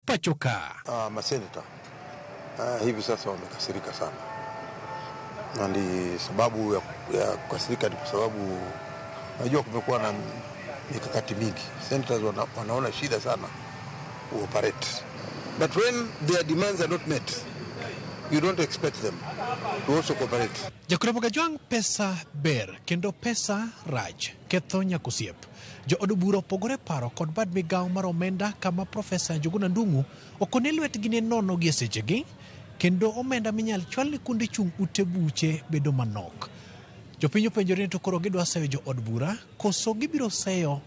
pachoka. Maseneta hivi sasa wamekasirika sana. Na ndi sababu ya kukasirika ni kwa sababu najua kumekuwa na mikakati mingi. Senators wanaona shida sana operate. But when their demands are not met, you don't expect them to also cooperate. Jakurepo Jwang pesa ber kendo pesa raj ketho nyakosiep. Jo od bura opogore paro kod bad migawo mar omenda kama Profesa Njuguna Ndung'u okone lwetgi ne nono gi sechegi kendo omenda minyal chwal ni kuonde chung' ute buche bedo manok. Jopiny openjore ni to koro gidwa seyo jo od bura koso gibiro seyo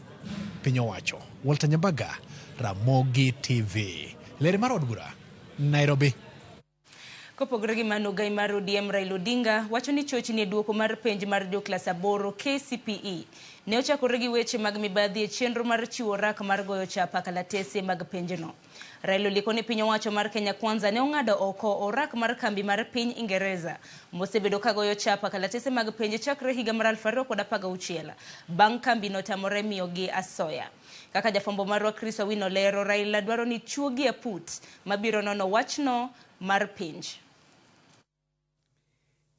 piny owacho. Walter Nyambaga, Ramogi TV. Ler mar od bura, Nairobi. Kopogore gi mano, gai mar ODM Raila Odinga wacho ni chochni e duoko mar penj mar joklas 8 KCPE ne ochakore gi weche mag mibadhi e chenro mar chiwo rak mar goyo chapa kalatese mag penjno. Raila oliko ni piny owacho mar Kenya Kwanza ne ong'ado oko orak mar kambi mar piny Ingereza mosebedo ka goyo chapa kalatese mag penj chakre higa mar 2016 bang' kambi notamore miyogi asoya. Kaka jafwambo marwa Chris Owino lero, Raila dwaro ni chuogi aput mabiro nono wachno mar penj.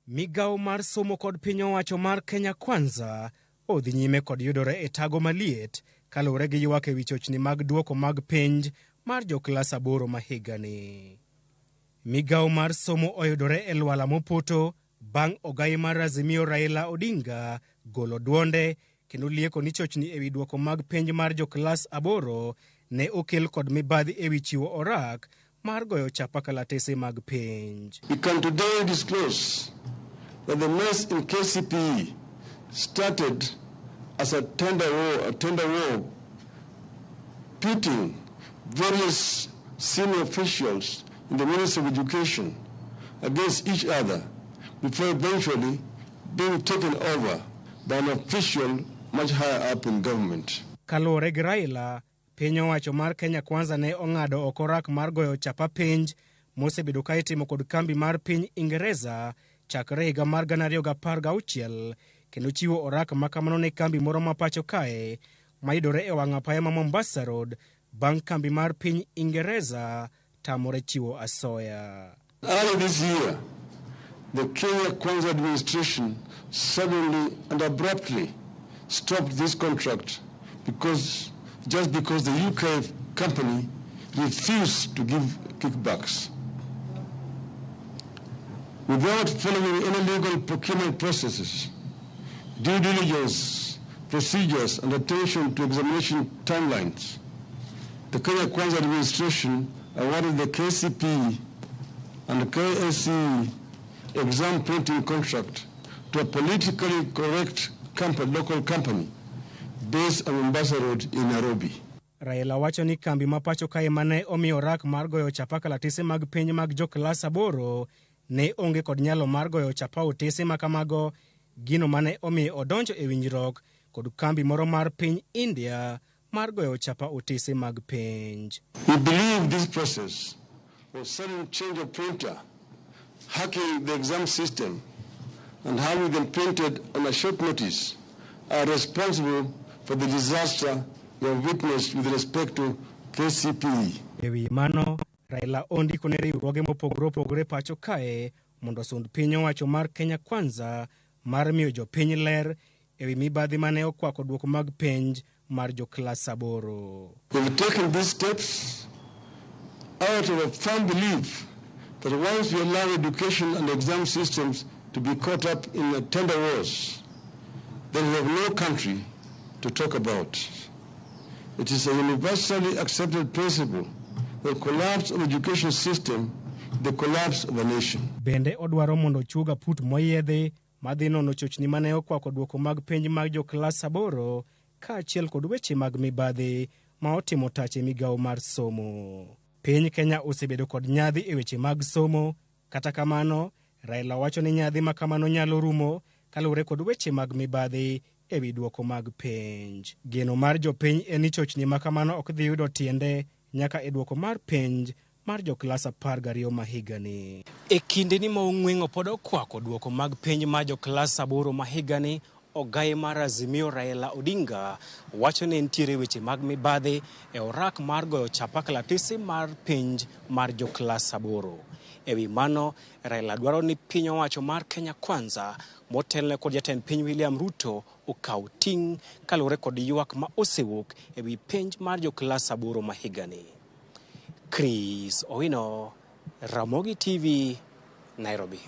Migawo mar somo kod piny owacho mar Kenya Kwanza odhi nyime kod yudore e tago maliet kalure gi ywak e wi chochni mag duoko mag penj mar joklas 8 mahigani. Migawo mar somo oyudore e lwala mopoto bang' ogai mar Azimio Raila Odinga golo duonde kendo lieko ni chochni e wi duoko mag penj mar joklas 8 ne okel kod mibadhi e wi chiwo orak mar goyo chapa kalatese mag penj. We can today disclose that the mess in KCPE started as a tender war pitting various senior officials in the Ministry of Education against each other before eventually being taken over by an official much higher up in government. Kalore gi Raila, piny owacho mar Kenya Kwanza ne ong'ado oko rak mar goyo chapa penj mosebedo ka itimo kod kambi mar piny Ingereza chakre higa mar 2016 kendo chiwo orak makamano ne kambi moro ma pacho kae mayudore e wang' apaya ma Mombasa Road bang' kambi mar piny Ingereza tamore chiwo asoya. Early this year, the Kenya Kwanza administration suddenly and abruptly stopped this contract because the UK company refused to give kickbacks. Without following any legal procurement processes, due diligence procedures and attention to examination timelines, the Kenya Kwanza administration awarded the KCPE and the KSE exam printing contract to a politically correct local company based on Mombasa Road in Nairobi. Raila wacho ni kambi mapacho kae mane omiyo rak mar goyo chapa kalatese mag penj mag joklas 8 ne onge kod nyalo mar goyo chapa otese makamago, gino mane omiyo odonjo e winjruok kod kambi moro mar piny India mar goyo chapa otese mag penj. We believe this process was sudden change of printer, hacking the exam system, and having them printed on a short notice are responsible for the disaster we have witnessed with respect to KCPE. Ewi mano, Raila ondiko ne riwruoge mopogore pacho kae mondo sund piny owacho mar Kenya Kwanza mar miyo jopiny ler ewi mibadhi mane okwako duoko mag penj mar joklas 8. We have taken these steps out of a firm belief that once we allow education and exam systems to be caught up in the tender wars, then we have no country to talk about. It is a universally accepted principle that collapse of education system, the collapse of a nation. Bende odwaro mondo chuga put moyedhi madhi nono chochni mane okwako duoko mag penj mag joklas 8 kaachiel kod weche mag mibadhi ma otimo tache migawo mar somo. Piny Kenya osebedo kod nyadhi e weche mag somo, kata kamano Raila wacho ni nyadhi makamano nyalo rumo kalure kod weche mag mibadhi ewi duoko mag penj. Geno mar jopiny en ni chochni makamano ok dhi yudo tiende nyaka e duoko mar penj mar joklas 12 mahigani. E kinde ni ma ong'weng'o pod okwako duoko mag penj mar joklas 8 mahigani, ogai mar Azimio Raila Odinga wacho ni nitiere weche mag mibadhi e orak mar goyo chapaklatese mar penj mar joklas 8. Ewi mano, Raila dwaro ni piny owacho mar Kenya Kwanza motelne kod jatend piny William Ruto okaw ting' kaluwore kod ywak ma osewuok ewi penj mar joklas 8 ma higani. Chris Owino, Ramogi TV, Nairobi.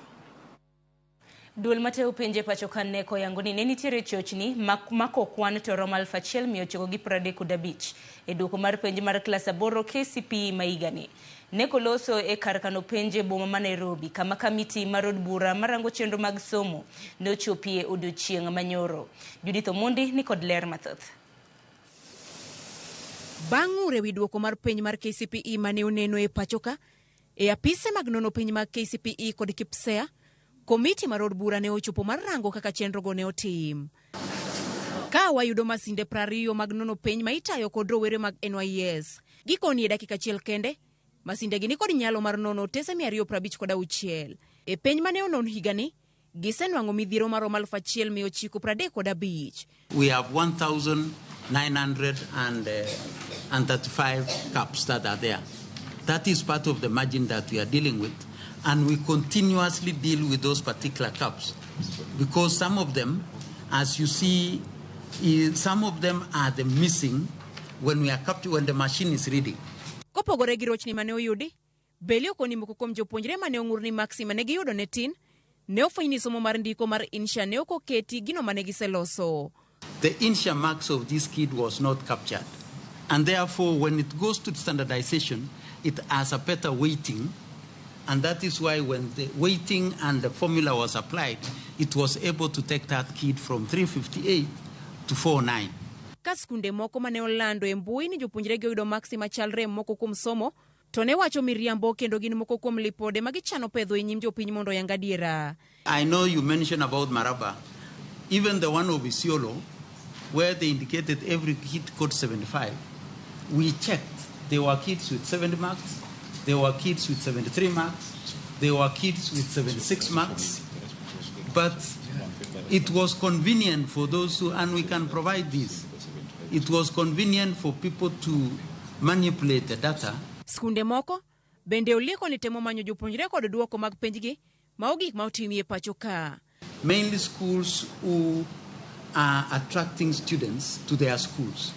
Duol mateo penje pacho kanne koyango ni ne nitiere chochni mako kwan to romo 1935 e duoko mar penj mar klas 8 KCPE ma higani. Ne koloso e kar kano penje boma ma Nairobi kama kamiti mar od bura marango chenro mag somo ne ochopie odiochieng' manyoro. Judith Omondi ni kod ler mathoth. Bang' ure wi duoko mar penj mar KCPE mane oneno e pachoka, e apise mag nono penj mag KCPE kod KIPSEA, komiti mar od bura ne ochopo mar rango kaka chenro go ne otim. Ka wayudo masinde 20 mag nono penj ma itayo kod rowere mag NYS, gikoni e dakika achiel kende, masinde gi ni kod nyalo mar nono tese 256. E penj mane onon higani, gisenwang'o midhiero maromo 1935. We have 1,935 caps that are there. That is part of the margin that we are dealing with. And we continuously deal with those particular caps. Because some of them, as you see, some of them are the missing when the machine is reading. Kopogore gi rochni mane oyudi, beli okoni moko kuom jopuonjre mane ong'ur ni maksi mane giyudo ne tin, ne ofwenyi somo mar ndiko mar insha ne okoketi gino mane giseloso. The insha marks of this kid was not captured. And therefore, when it goes to standardization, it has a better weighting. And that is why when the weighting and the formula was applied, it was able to take that kid from 358 to 49. Ka skunde moko mane olando e mbui ni jopuonjre gi oyudo maksi machalre moko kuom somo, to ne wacho miriambo kendo gin moko kuom lipode magichano pedho e nyim jopiny mondo yang adiera. I know you mentioned about Maraba. Even the one of Isiolo, where they indicated every kid got 75, we checked. There were kids with 70 marks, there were kids with 73 marks, there were kids with 76 marks. But it was convenient for those who, and we can provide this, it was convenient for people to manipulate the data. Skunde moko bende olieko ni temo manyo jopuonjre kod duoko mag penjgi ma ogik ma otimie pachoka. Mainly schools who are attracting students to their schools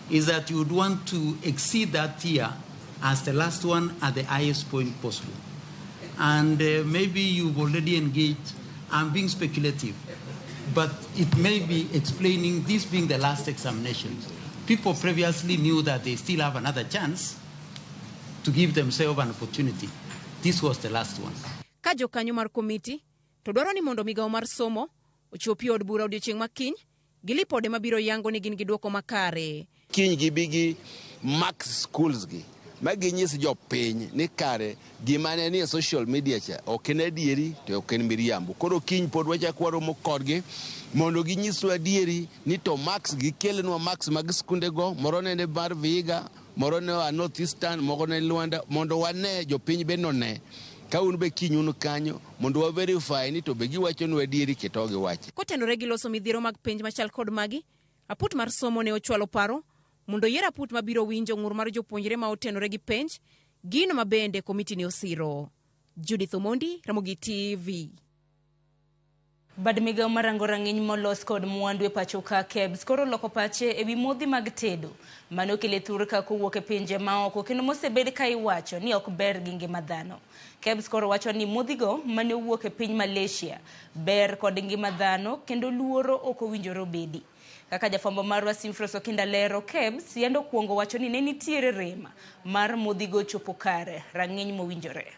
is that you would want to exceed that tier as the last one at the highest point possible. And maybe you've already engaged. I'm being speculative, but it may be explaining this being the last examination. People previously knew that they still have another chance to give themselves an opportunity. This was the last one. Ka jokanyo mar komiti to dwaro ni mondo migawo mar somo ochopi od bura odiochieng' makiny gi lipode mabiro yango ni gin gi duoko makare. Kiny gibigi max schools gi maginyis jopiny ni kare gimane ni social media cha ok en adieri to ok en miriambo. Koro kiny pod wachak waromo kodgi mondo ginyiswa adieri ni to max gi kelnwa max mag skunde go, moro ne mar Vihiga, moro ne North Eastern, moro ne Luanda, mondo wane jopiny be none ka un be kiny un kanyo mondo wa verify ni to be giwacho ni adieri ketogi wache. Kotenore gi loso midhiero mag penj machal kod magi, aput mar somo ne ochwalo paro mondo yier aput mabiro winjo ng'ur mar jopuonjre ma otenore gi penj, gino mabende komiti ne osiro. Judith Omondi, Ramogi TV. Bad migawo marango rang'iny molos kod mwandu e pachoka KEBS koro loko pache ewi modhi mag tedo mane okele thurka kowuok e pinje maoko kendo mosebed ka iwacho ni ok ber gi ngima dhano. KEBS koro wacho ni modhigo mane owuok e piny Malaysia ber kod ngima dhano kendo luoro ok owinjore obedi. Kaka jafwambo marwa Simfros Okinda lero, KEBS yendo kuongo wacho ni ne nitiere rema mar modhigo chopo kare rang'iny mowinjore.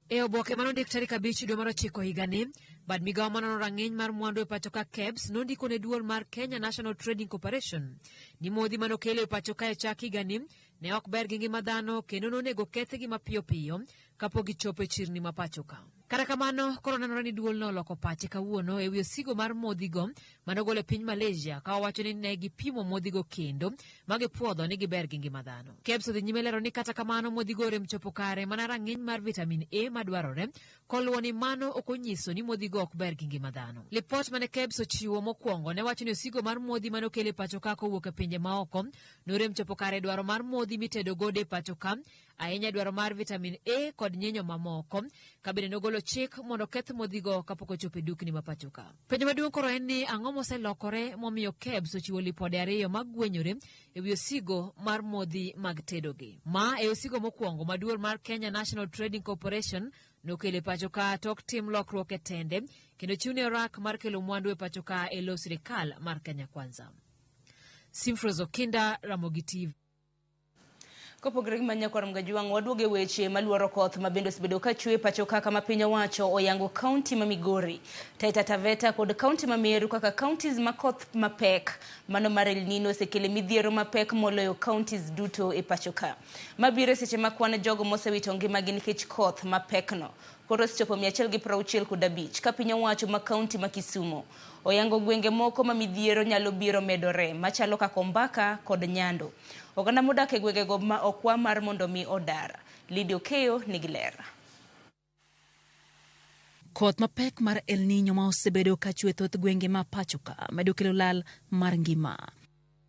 E oboke manondik tarik 5 dwe mar 9 higani, bad migawo manono rang'iny mar mwandu e pachoka KEBS nondiko ne duol mar Kenya National Trading Corporation ni modhi manokelo e pachoka e chak higani ne ok ber gi ngima dhano kendo nonego kethgi mapiyo piyo kapok gichopo e chirni ma pacho ka. Kata kamano, koro nenore ni duol noloko pache kawuono e wi osigo mar modhigo manogolo e piny Malaysia ka owacho ni ne gipimo modhigo kendo ma gipuodho ni giber gi ngima dhano. KEBS odhi nyime lero ni kata kamano modhigo rem chopo kare mana rang'iny mar vitamin A madwarore, koluwo ni mano ok onyiso ni modhigo ok ber gi ngima dhano. Lipot mane KEBS ochiwo mokwongo ne wacho ni osigo mar modhi manokele pacho ka kowuok e pinje maoko norem chopo kare dwaro mar modhi mitedo godo e pacho ka, ahinya dwaro mar vitamin A kod nyinyo mamoko, kabine nogolo chik mondo keth modhigo kapok ochopo e dukni ma pacho ka. Penjo maduong' koro en ni ang'o moselokore momiyo KEBS ochiwo lipode 2 magwenyore e wi osigo mar modhi mag tedogi. Ma e osigo mokwongo ma duol mar Kenya National Trading Corporation nokele pacho ka tok tim lokruok e tende kendo chiwne orak mar kelo mwandu e pacho ka e lo sirikal mar Kenya Kwanza. Simfrozo Kinda, Ramogi TV. Kopogore gi manyakwar mgajuang' waduoge weche maluoro koth mabende osebedo ka chwe pacho ka kama piny owacho oyango kaunti ma Migori, Taita Taveta kod kaunti ma Meru kaka kauntis ma koth mapek mano mar El Nino osekele midhiero mapek moloyo kauntis duto e pacho ka. Mabiro seche ma kwan jogo mosewito ngimagi nikech koth mapekno koro osechopo 165 ka piny owacho ma kaunti ma Kisumu oyango gwenge moko ma midhiero nyalo biro medore machalo kaka Ombaka kod Nyando. Oganda modak e gwengego ma okwa mar mondo mi odar. Lidio Keyo nigi ler. Koth mapek mar El Nino ma osebedo ka chwe thoth gwenge ma pacho ka medo kelo lal mar ngima.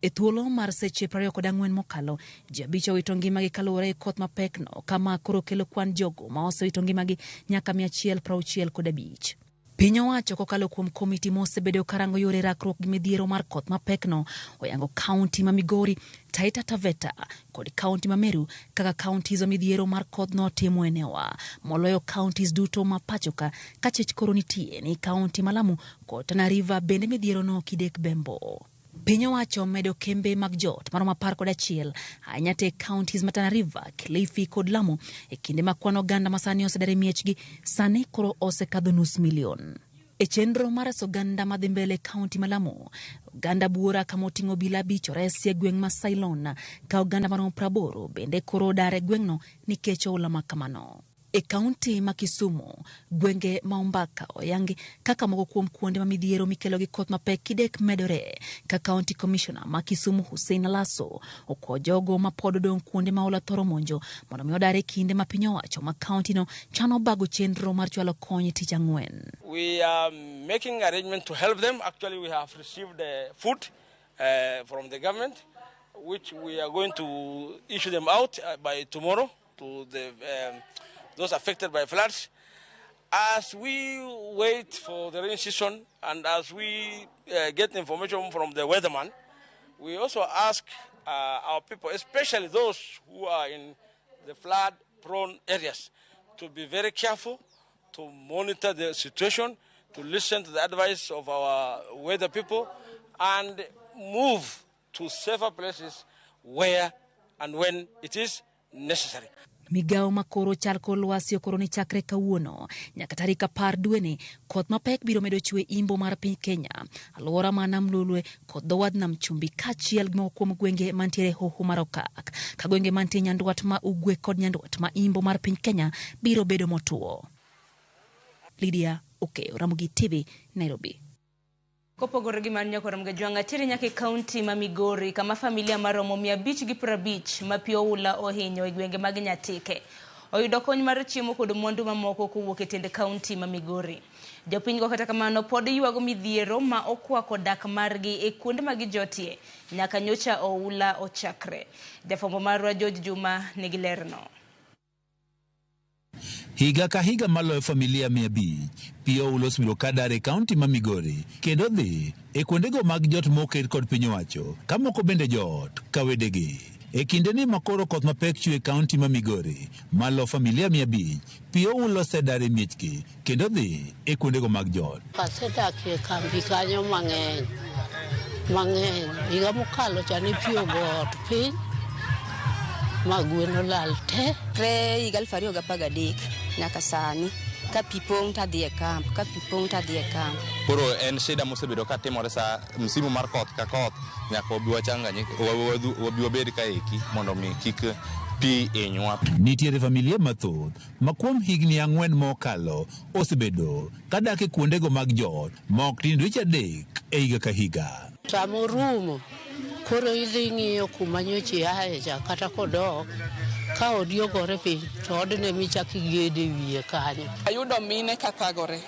E thuolo mar seche 24 mokalo, ji 5 owito ngimagi kaluwore e koth mapekno, kama koro kelo kwan jogo ma osewito ngimagi nyaka 165. Piny owacho kokalo kuom komiti mosebedo karango yore rakruok gi midhiero mar koth mapekno oyango kaunti ma Migori, Taita Taveta kod kaunti ma Meru kaka kauntis midhiero mar koth no timo enewa moloyo kauntis duto ma pacho ka chich koro nitie ni kaunti ma Lamu kod Tana River bende midhiero no kidek bembo. Piny owacho medo kembe mag jot maromo 11 ahinya te kauntis ma Tana River, Kilifi kod Lamu e kinde ma kwan oganda masani osedare miechgi sani koro osekadho $500,000. E chenro mar oganda madhi mbele kaunti ma Lamu, oganda buora kama oting'o obila 5 oresi e gweng' ma Ceylon ka oganda maromo 80 bende koro dare gweng'no nikech oula ma kamano. E kaunti ma Kisumu, gwenge ma Ombaka oyangi kaka moko kuom kuonde ma midhiero mikelo gi koth mapek kidek medore, ka kaunti commissioner ma Kisumu Hussein Lasso okwo jogo ma pod odong' kuonde ma oula thoro monjo mondo mi odare kinde ma piny owacho ma kaunti no chano bago chenro mar chwalo kony tich ang'wen. We are making arrangement to help them. Actually, we have received food from the government, which we are going to issue them out by tomorrow to the those affected by floods. As we wait for the rainy season and as we get information from the weatherman, we also ask our people, especially those who are in the flood-prone areas, to be very careful, to monitor the situation, to listen to the advice of our weather people, and move to safer places where and when it is necessary. Migao makoro chal kor lwasi okoro ni chakre kawuono nyaka tarik 10 dweni koth mapek biro medo chwe imbo mar piny Kenya, alwora ma nam Lolwe kod dho wadh nam Chumbi kaachiel gi moko kuom gwenge mantiere hoho mar okak, ka gwenge mantie nyandwat ma ugwe kod nyandwat ma imbo mar piny Kenya biro bedo motuo. Lydia Okeyo, Ramogi TV, Nairobi. Kopogore gi manyakwar mgajuang' tiri nyaka kaunti ma Migori kama familia maromo 550 ma pi oula ohinyo e gwenge mag Nyatike oyudo kony mar chiemo kod mwandu mamoko kowuok e tend kaunti ma Migori. Jopiny go kata kamano pod yuago midhiero ma okwako dak margi e kuonde ma gijotie nyaka nyocha oula ochakre. Jafwambo marwa George Juma nigi lerno. Higa ka higa maloyo familia 500 pio ulos biro kadare kaunti ma Migori kendo dhi e kuondego mag jot moket kod piny owacho ka moko bende jot ka wedegi. E kinde ni makoro koth mapek chwe kaunti ma Migori malo familia 500 pio ulos dare miechgi kendo dhi e kuondego mag jot. Kasedakie kambi kanyo mang'eny higa mokalo chani pio got piny magweno lal te. Higa 2013 nyaka sani ka pipong ta dhie kamp, ka pipong ta dhie kamp. Koro en shida mosebedo ka timore sa msimu mar koth ka koth nyaka wabi wabed ka eki mondo mi kik pi inywa. Nitiere familia mathoth ma kuom higni 4 mokalo osebedo kadak e kuondego mag joot mok tin dweche 3 e higa ka higa. Samo rumo, koro idhi ng'iyo kuma nyochi ae cha kata kodok ka odiogore piny to odne michaki gede wiye kanyo. Ayudo mine kathagore.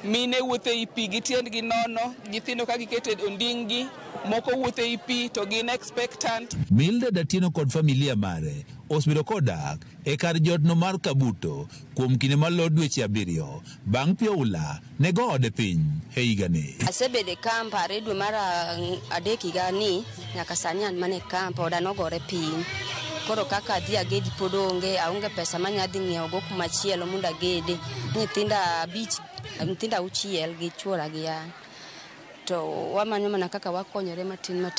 Mine wuothe i pi gi tiendgi nono, nyithindo ka gikete ondinggi, moko wuothe i pi to gin expectant. Milda Datieno kod familia mare osebedo kodak e kar jotno mar Kabuto kuom kinde malo dweche 7 bang' pioula ne go ode piny e higani. Asebedo e kamp are dwe mar 3 higani nyaka sani an mane kamp oda nogore piny. Koro kaka adhi agedi pod onge, aonge pesa manyadhi ng'iewo go kuma chielo mondo agede. Nyithinda 6 gi chuora gi an. To wamanyo mana kaka wakonyore matin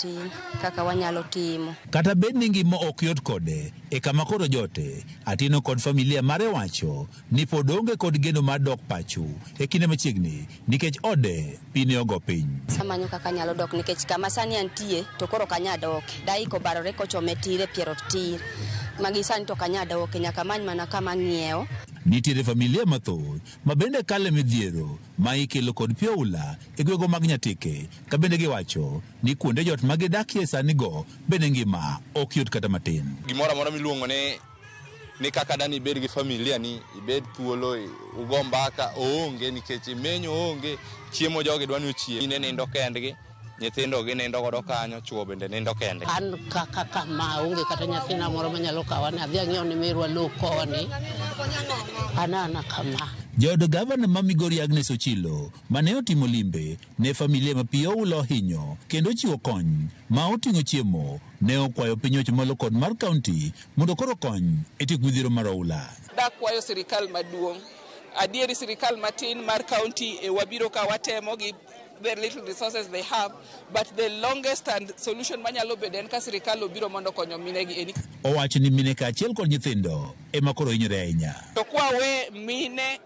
kaka wanyalo timo. Kata bed ni ngima ok yot kode e kama koro jote, Atieno kod familia mare wacho ni pod onge kod geno mar dok pacho e kinde machiegni nikech ode pine ogo piny. Samanyo kaka nyalo dok nikech kama sani antie to koro kanya dok. Dai ko barore kochome tire piero tir. Magi sani to kanya dok nyaka many mana kama ng'iewo. Nitiere familia mathoth ma bende kale midhiero ma ikelo kod pioula e gwego mag Nyatike ka bende giwacho ni kuonde jot ma gidakie sani go bende ngima ok yot kata matin. Gimoro amora miluongo ni kaka dani ibed gi familia ni ibed thuolo ugo mbaka oonge nikech menyo oonge, chiemo jogi dwani ochie. Mine nindo kendgi, nyithindo gi nindo godo kanyo, chuo bende nindo kende. An kaka ma onge kata nyathina moro manyalo kawane, adhi ang'iewo ni merwa lo koni. Anana kama. Jood gavana ma Migori Agnes Ochilo mane otimo limbe ne familia ma pioula ohinyo kendo chiwo kony ma oting'o chiemo ne okwayo piny ocho kod mar kaunti mondo koro kony e tieko midhiero mar oula. Dakwayo sirikal maduong'. Adieri sirikal matin mar kaunti wabiro ka watemo gi the little resources they have, but the longest and solution manyalo bedo en ka sirikal obiro mondo konyo mine gi eni. Owacho ni mine kaachiel kod nyithindo ema koro hinyore ahinya. To kwawe mine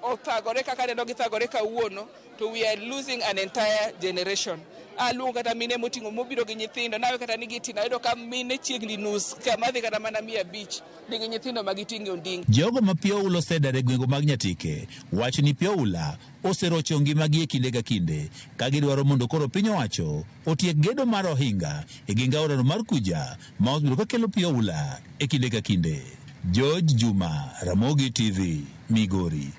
othagore kaka neno githagore kawuono, to we are losing an entire generation. Aluongo kata mine moting'o mobiro gi nyithindo, nawe kata nigi tina ayudo ka mine chiegni nus kama dhi kata mana 500 nigi nyithindo magiting'o onding. Jogo ma pioula osedar e gwenge mag Nyatike wacho ni pioula oserocho ngimagi e kinde ka kinde ka gidwaro mondo koro piny owacho otiek gedo mar ohinga e ginga aorano mar Kuja ma osebiro ka kelo pioula e kinde ka kinde. George Juma, Ramogi TV, Migori.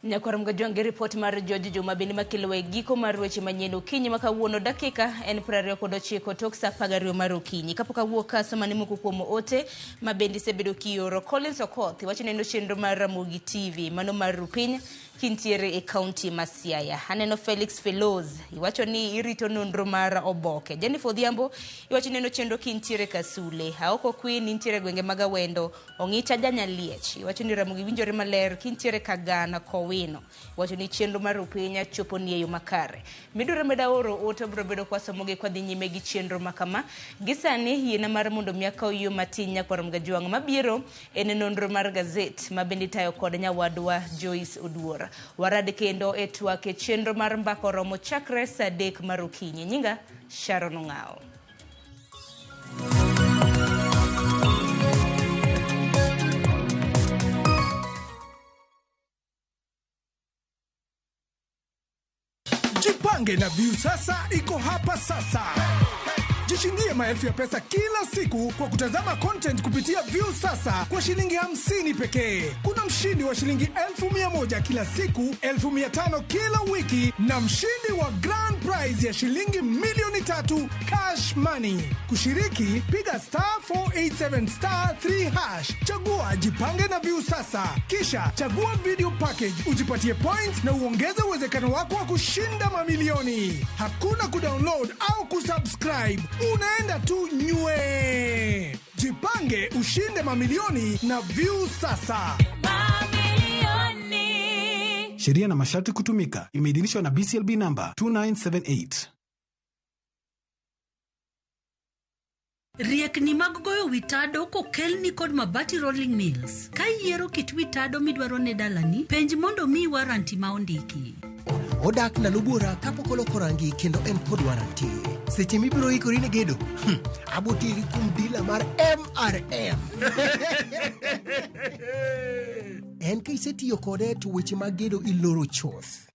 Nyakwarom gajonge report mar George Juma bende makelo e giko mar weche manyien okinyi makawuono dakika en 29 tok saa 12 mar okinyi. Kapok awuok kaso mane moko kuom ote ma bende sebedo kioro. Collins Okoth wacho neno chenro mar Ramogi TV mano mar rupiny kintiere e kaunti ma Siaya. Aneno Felix Feloz iwacho ni irito nonro mar oboke. Jennifer Odhiambo iwacho neno chenro kintiere Kasule. Aoko Queen intiere gwenge mag Awendo. Ong'ita Janyaliech iwacho ni Ramogi winjore maler kintiere Kagana Kowino. Iwacho ni chenro mar rupiny chopo ni e yo makare. Midure medaoro oto bro bedo kwa somoge kwa dhi nyime gi chenro makama. Gisani yiena mar mondo miaka yo matin nyakwarom gajuang mabiro en nonro mar gazet mabendi tayo kod nyawadwa Joyce Oduora. Warad kendo e twake chenro mar mbako romo chakre saa 3 mar okinyi. Nyinga Sharon Ong'ao. Jipange na View sasa iko hapa sasa. Jishindie maelfu ya pesa kila siku kwa kutazama content kupitia View sasa kwa shilingi 50 pekee. Kuna mshindi wa shilingi 1,100 kila siku, 1,500 kila wiki na mshindi wa grand prize ya shilingi milioni 3 cash money. Kushiriki piga *487*3#. Chagua Jipange na View sasa. Kisha chagua video package ujipatie points na uongeze uwezekano wako wa kushinda mamilioni. Hakuna kudownload au kusubscribe. Unaenda tu nywe. Jipange ushinde mamilioni na View sasa. Mamilioni. Sheria na masharti kutumika. Imeidhinishwa na BCLB number 2978. Riekni mag goyo witado kokelni kod Mabati Rolling Mills. Ka yiero kit witado midwaro ne dalani, penj mondo mi waranti ma ondiki. Odak nalubura kapok oloko rangi kendo en kod waranti. Seche mibiro ikori ne gedo, abotiri kum dila mar MRM. En ka isetiyo kode to weche mag gedo iloro choth.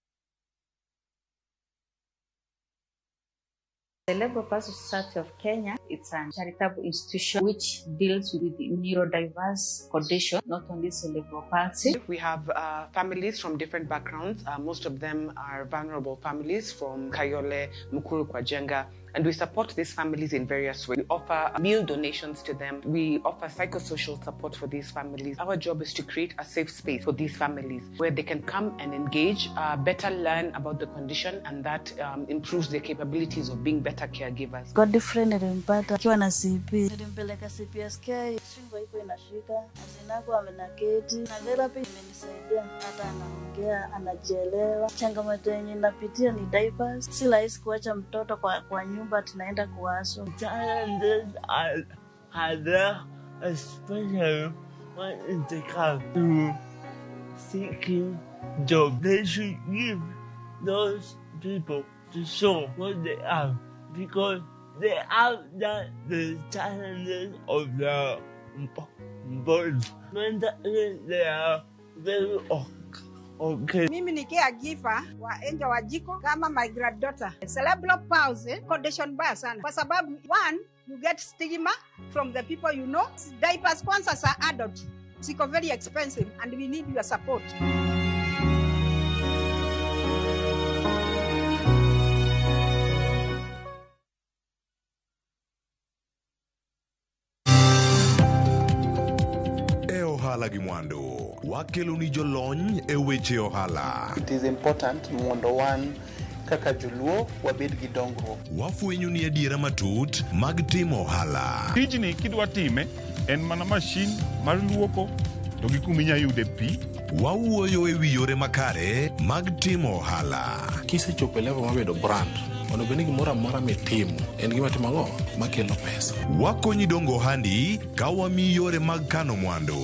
The Labour Palsy Society of Kenya, it's a charitable institution which deals with the neurodiverse condition, not only cerebral palsy. We have families from different backgrounds. Most of them are vulnerable families from Kayole, Mukuru, Kwajenga, and we support these families in various ways. We offer meal donations to them. We offer psychosocial support for these families. Our job is to create a safe space for these families where they can come and engage, better learn about the condition, and that improves their capabilities of being better caregivers. Got different nilimpata akiwa na CP. Nilimpeleka CPSK, shingo iko inashika, azinako amenaketi. Na therapy imenisaidia hata anaongea, anajielewa. Changamoto yenye napitia ni diapers. Si rahisi kuacha mtoto kwa nyumba tunaenda kuwaso. Challenges are there, especially when it comes to seeking jobs. They should give those people to show what they have, because they have the challenges of their body. Mentally, they are very okay. Mimi ni caregiver wa Angel Wajiko kama my granddaughter. Cerebral palsy condition baya sana. Kwa sababu one, you get stigma from the people you know. Diaper sponsors are adult. Siko very expensive and we need your support. Ohala gi mwandu wakelo ni jolony e weche ohala. It is important mondo wan kaka joluo wabed gi dongruok. Wafwenyo ni adiera matut mag timo ohala. Tijni kidwa time en mana mashin mar luoko to gi kuminya yude pi. Wawuoyo e wi yore makare mag timo ohala. Kisechopo level mabedo brand, onego bed ni gimoro amora mitimo en gima timo ang'o makelo pesa. Wakonyi dongo ohandi ka wamiyi yore mag kano mwandu.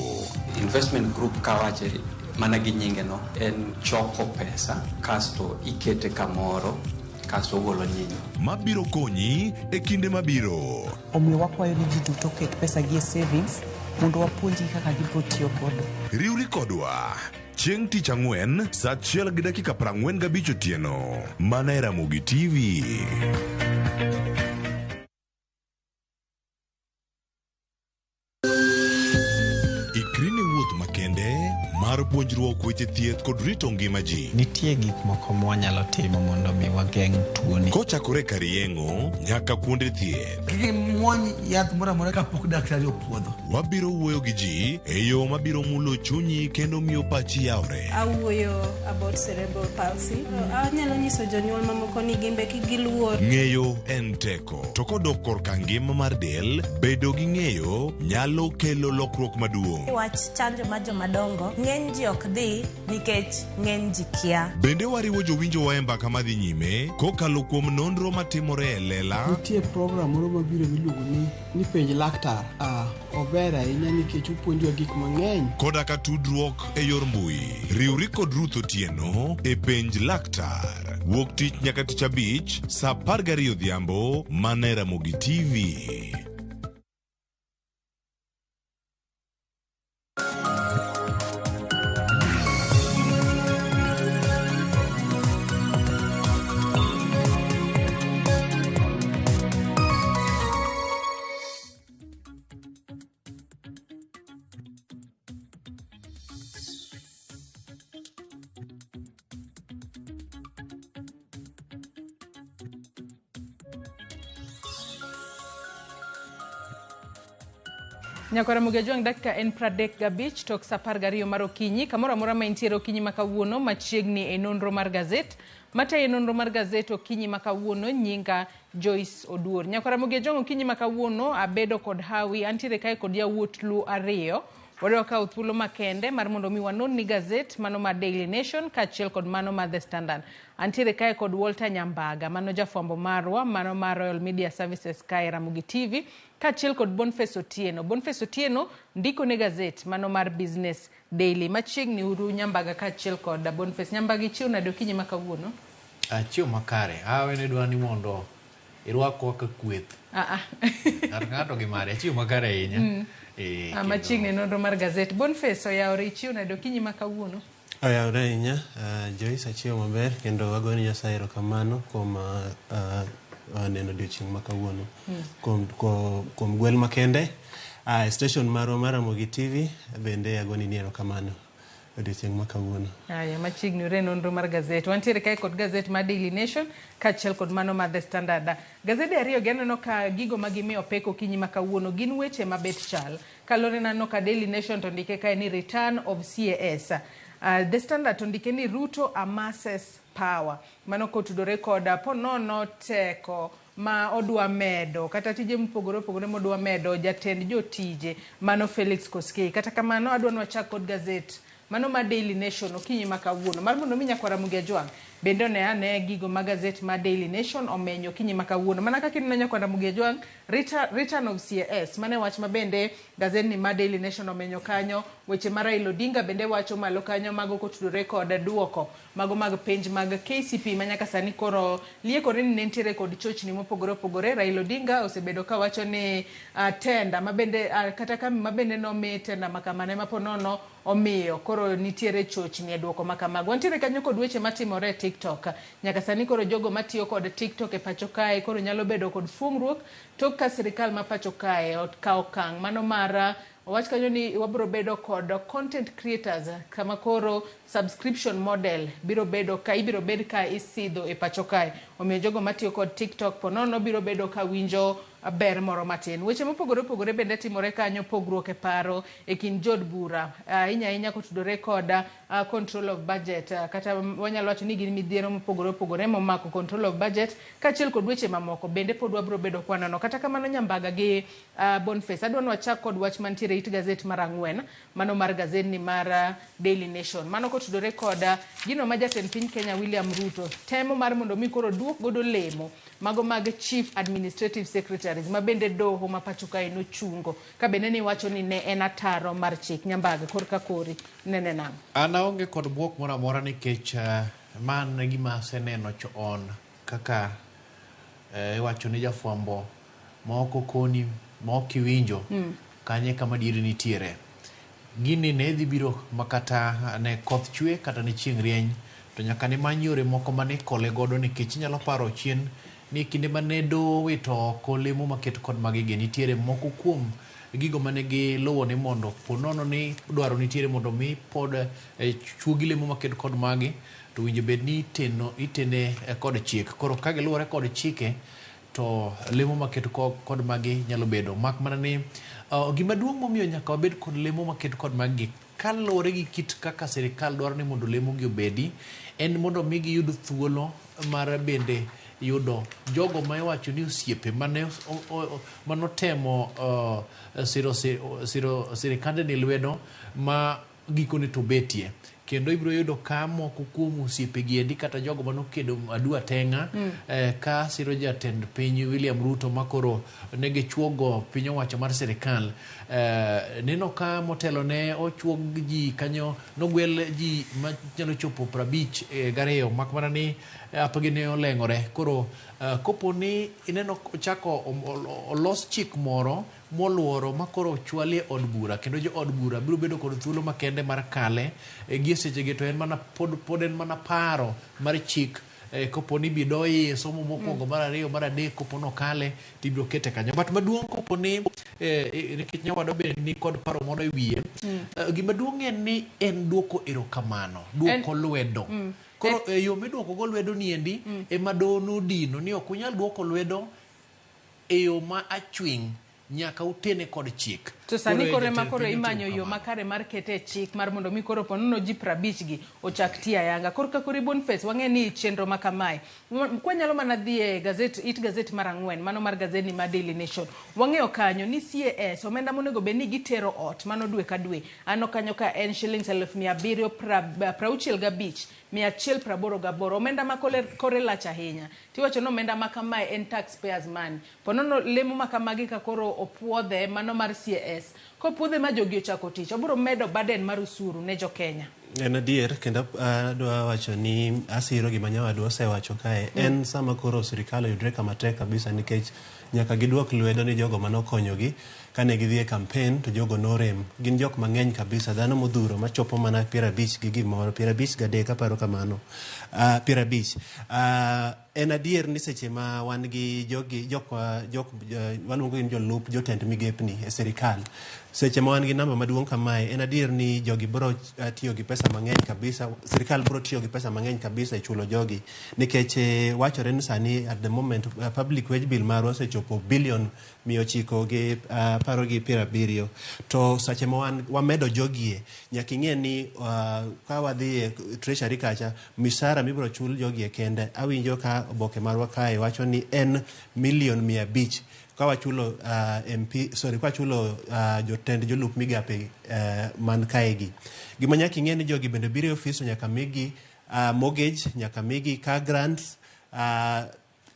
Investment group kawache mana gi nyinge no en choko pesa kasto ikete kamoro kasto golo nyinyo mabiro konyi e kinde mabiro. Omiyo wakwayo ni ji duto ket pesa gi e savings mondo wapuonji kaka gibiro tiyo godo. Riwri kodwa chieng' tich ang'wen saa 1:45 otieno mana e Ramogi TV. Mar puonjruok weche thieth kod rito ngima ji. Nitie gik moko mwanyalo timo mondo mi wageng' tuoni. Kochakore kar yeng'o nyaka kuonde thieth. Kiki mwony yath mora mora kapok daktari opuodho. Wabiro wuoyo gi ji e yo mabiro mulo chunyi kendo miyo pachi yawre. Awuoyo about cerebral palsy. Anyalo nyiso jonyuol mamoko ni gimbe kigiluor. Ng'eyo en teko. To kodok korka ngima mar del, bedo gi ng'eyo nyalo kelo lokruok maduong'. Wach chanjo ma jomadongo ng'eny ji ok dhi nikech ng'eny ji kia. Bende wariwo jowinjo wa e mbaka madhi nyime kokalo kuom nonro matimore e lela. Nitie program moro mabiro miluongo ni penj laktar. Ober ahinya nikech opuonjowa gik mang'eny. Koda ka tudruok e yor mbui. Riwri kod Ruth Otieno e penj laktar. Wuok tich nyaka tich abich saa 12 odhiambo mana e Ramogi TV. Nyakora Mugejuang dakika en 35 tok saa 12 mar okinyi kamoro amora ma intiere okinyi makawuono machiegni e nonro mar gazet matayo nonro mar gazet okinyi makawuono nyinga Joyce Oduor. Nyakora Mugejuang okinyi makawuono abedo kod hawi antiere kae kod yawuot lu ariyo wadwa kawo thuolo makende mar mondo mi wanon ni gazet mano mar Daily Nation kaachiel kod mano mar The Standard. Antiere kae kod Walter Nyambaga mano jafwambo marwa mano mar Royal Media Services kae Ramogi TV kaachiel kod Boniface Otieno. Boniface Otieno ndiko ne gazet mano mar Business Daily. Machiegni uru Nyambaga kaachiel kod Boniface. Nyambaga ichiw nade okinyi ma kawuono? Chiw makare. Awene dwani mondo irwakwa ka kweth. Ng'ato gi mare chiw makare ahinya. Machiegni nonro mar gazet. Boniface oyawre ichiw nade okinyi ma kawuono? Oyawre ahinya. Joyce achiw maber kendo wagoni Nyasaye erokamano kuom neno odiochieng' ma kawuono. Kuom gwel makende. Station marwa mar Ramogi TV bende agoni ni erokamano odiochieng' ma kawuono. Machiegni ure nonro mar gazet. Wantiere kae kod gazet mar Daily Nation kaachiel kod mano mar The Standard. Gazede ariyo gi aneno ka gigo ma gimiyo pek okinyi ma kawuono gin weche mabet chal. Kalore nano ka Daily Nation to ndike kae ni Return of CAS. The Standard to ndike ni Ruto amasses power. Mano kotudore kod ponono teko ma odwa medo kata tije mopogore modwa medo jatend jotije mano Felix Koskei. Kata kamano adwa nwachak kod gazet mano ma Daily Nation okinyi ma kawuono mar mondo mi nyakwara Mugi Ajwang' bende ne ane gigo ma gazet ma Daily Nation omenyo okinyi ma kawuono mana kaka ineno nyakwara Mugi Ajwang' return of CAS mane wach ma bende gazet ni ma Daily Nation omenyo kanyo. Weche mar Raila Odinga bende wacho malo kanyo mago kotudore kod duoko mago mag penj mag KCP manyaka sani koro liekore ni nentiere kod chochni mopogore. Raila Odinga osebedo ka wacho ni tenda mabende kata kama mabende nomi tenda makamane maponono omiyo koro nitiere chochni e duoko makamago. Wantiere kanyo kod weche matimore TikTok. Nyaka sani koro jogo matiyo kod TikTok e pacho kae koro nyalo bedo kod fungruok tok ka sirikal ma pacho kae okawo okang' mano mar wach kanyo ni wabro bedo kod content creators kama koro subscription model ibiro bed ka isidho e pacho kae. Omiyo jogo matiyo kod TikTok ponono biro bedo ka winjo ber moro matin. Weche mopogore bende timore kanyo pogruok e paro e kind jod bura ahinya kotudore kod control of budget kata wanyalo wacho ni gin midhiero mopogore momako control of budget kaachiel kod weche mamoko bende pod wabro bedo kwanano. Kata kamano Nyambaga gi Boniface adwa nwachak kod wach mantiere it gazet mar 4 mano mar gazet ni mar Daily Nation mano kotudore kod gino ma jatend piny Kenya William Ruto temo mar mondo mi koro duok godo lemo mago mag chief administrative secretaries ma bende doho ma pacho kae nochungo ka bende ni wacho ni ne en ataro mar chik. Nyambaga korka kori nene nam. An aonge kod buok moro amora nikech man gima aseneno chon kaka iwacho ni jafwambo ma ok okoni ma ok iwinjo kanye kama diere nitiere. Gini ne dhi biro makata ne koth chwe kata ne chieng' rieny to nyaka ne many yore moko mane kole godo nikech inyalo paro chien ni kinde mane do wito oko lemo maket kod magige nitiere moko kuom gigo mane gi luwo ni mondo ponono ni dwaro nitiere mondo mi pod chuogi lemo maket kod magi to winjo bed ni itene kod chik. Koro ka giluwore kod chike to lemo maket kod magi nyalo bedo mak mana ni gima duong' momiyo nyaka wabed kod lemo maket kod magi kaluwore gi kit kaka sirikal dwaro ni mondo lemo gi obedi en mondo mi giyud thuolo mar bende yudo jogo ma iwacho ni osiepe manotemo sirikande ni lwedo ma gikone to betie kendo ibiro yudo ka moko kuom osiepe giendi kata jogo manokedo adua tenga ka siro jatend piny William Ruto makoro nege chuogo piny owacho mar sirikal neno ka motelo ne ochuog ji kanyo nogwel ji manyalo chopo 52 mak mana ni apagine oleng'ore. Koro kopo ni ineno chako olos chik moro moluoro makoro chwali od bura kendo jo od bura biro bedo kod thuolo makende mar kale gi sechege to en mana pod en mana paro mar chik kopo ni bidoi somo mokwongo mar ariyo mar adek kopo no kale tibiro kete kanyo but maduong' kopo ni nikech nyawado be ni kod paro moro e wiye gima duong' en ni en duoko erokamano duoko lwedo koro yo miduoko go lwedo niendi ema dono dino ni ok unyal duoko lwedo e yo ma achwing nyaka utene kod chik. To sani kore makoro imanyo yo makare mar kete chik mar mondo mi koro ponono ji 50 gi ochak tia yanga. Korka kori Boniface wang'e ni chenro makamae. Kwa nyalo mana dhie gazet mar 4 mano mar gazeti ma Daily Nation. Wang'eyo kanyo ni CAS omenda monego be ni gitero ot mano dwe ka dwe. Ano kanyo ka en shillings 765 188 omenda ma kore lach ahinya. Tiwacho no omenda makamae en taxpayers money. Ponono lemo makamagi ka koro opuodhe mano mar CAS. Kopuodhe ma jogi ochako tich obiro medo burden mar usuru ne jo Kenya. En adier kendo adwa wacho ni asiro gima nyawadwa osewacho kae en sama koro sirikal yudre kama tek kabisa nikech nyaka giduok lwedo ni jogo manokonyogi kane gidhie campaign to jogo norem gin jok mang'eny kabisa dhano modhuro machopo mana 50 gi gimoro 53 aparo kamano 50 en adier ni seche ma wan gi waluongo ni jolup jotend migepni e sirikal seche ma wan gi namba maduong' kamae en adier ni jogi bro tiyo gi pesa mang'eny kabisa sirikal bro tiyo gi pesa mang'eny kabisa e chulo jogi nikech wachore ni sani at the moment public wage bill marwa osechopo bilion 900 gi paro gi 70 to sache ma wamedo jogie nyaka ing'e ni ka wadhi treasury kacha misara mibro chul jogie kende awinjo ka oboke marwa kae wacho ni en milion 500 ka wachulo kwachulo jotend jolup migape man kaegi gima nyaka ing'e ni jogi bende biro e ofis nyaka migi mortgage nyaka migi car grants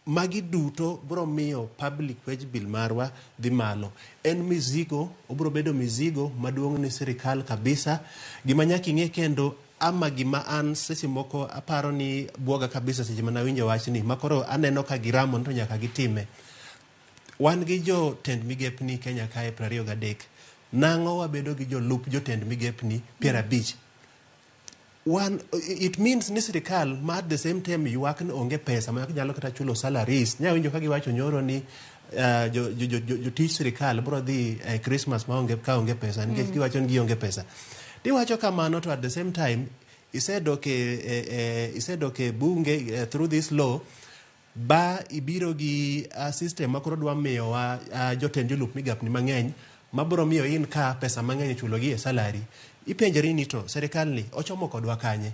magi duto bro miyo public wage bill marwa dhi malo en mizigo obro bedo mizigo maduong' ni sirikal kabisa gima nyaka ing'e kendo ama gima an seche moko aparo ni buoga kabisa seche mana winjo wachni makoro aneno ka giramo to nyaka gitime wan gi jotend migepni Kenya kae 23 nang'o wabedo gi jolup jotend migepni 50 it means ni sirikal ma at the same time yuak ni onge pesa ma nyalo kata chulo salaries nyawinjo ka giwacho nyoro ni jotich sirikal bro dhi Christmas ma onge pesa nikech giwacho ni gionge pesa tiwacho kamano to at the same time isedoke bunge through this law ba ibiro gi system makoro dwa miyo wa jotend jolup migapni mang'eny mabro miyo in ka pesa mang'eny chulo gi e salary ipenjeri ni to serikal ni ochomo kodwa kanye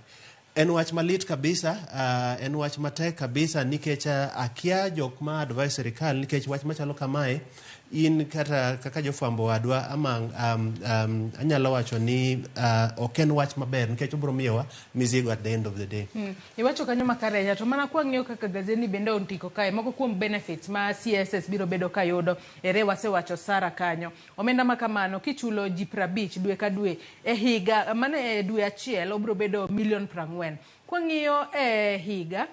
en wach malit kabisa en wach matek kabisa nikech akia jok ma advise serikal nikech wach machalo kamae in kata kaka jofwambo wadwa ama anyalo wacho ni ok en wach maber nikech obro miyowa mizigo at the end of the day. Iwacho kanyo makare ya to mana kwa ng'iyo kaka gazeti bende ontiko kae moko kuom benefits ma CSS biro bedo kayudo ere wasewacho Sara kanyo omenda makamano kichulo ji 50 dwe ka dwe e higa mane dwe achiel obro bedo milion 40 kwa ng'iyo higa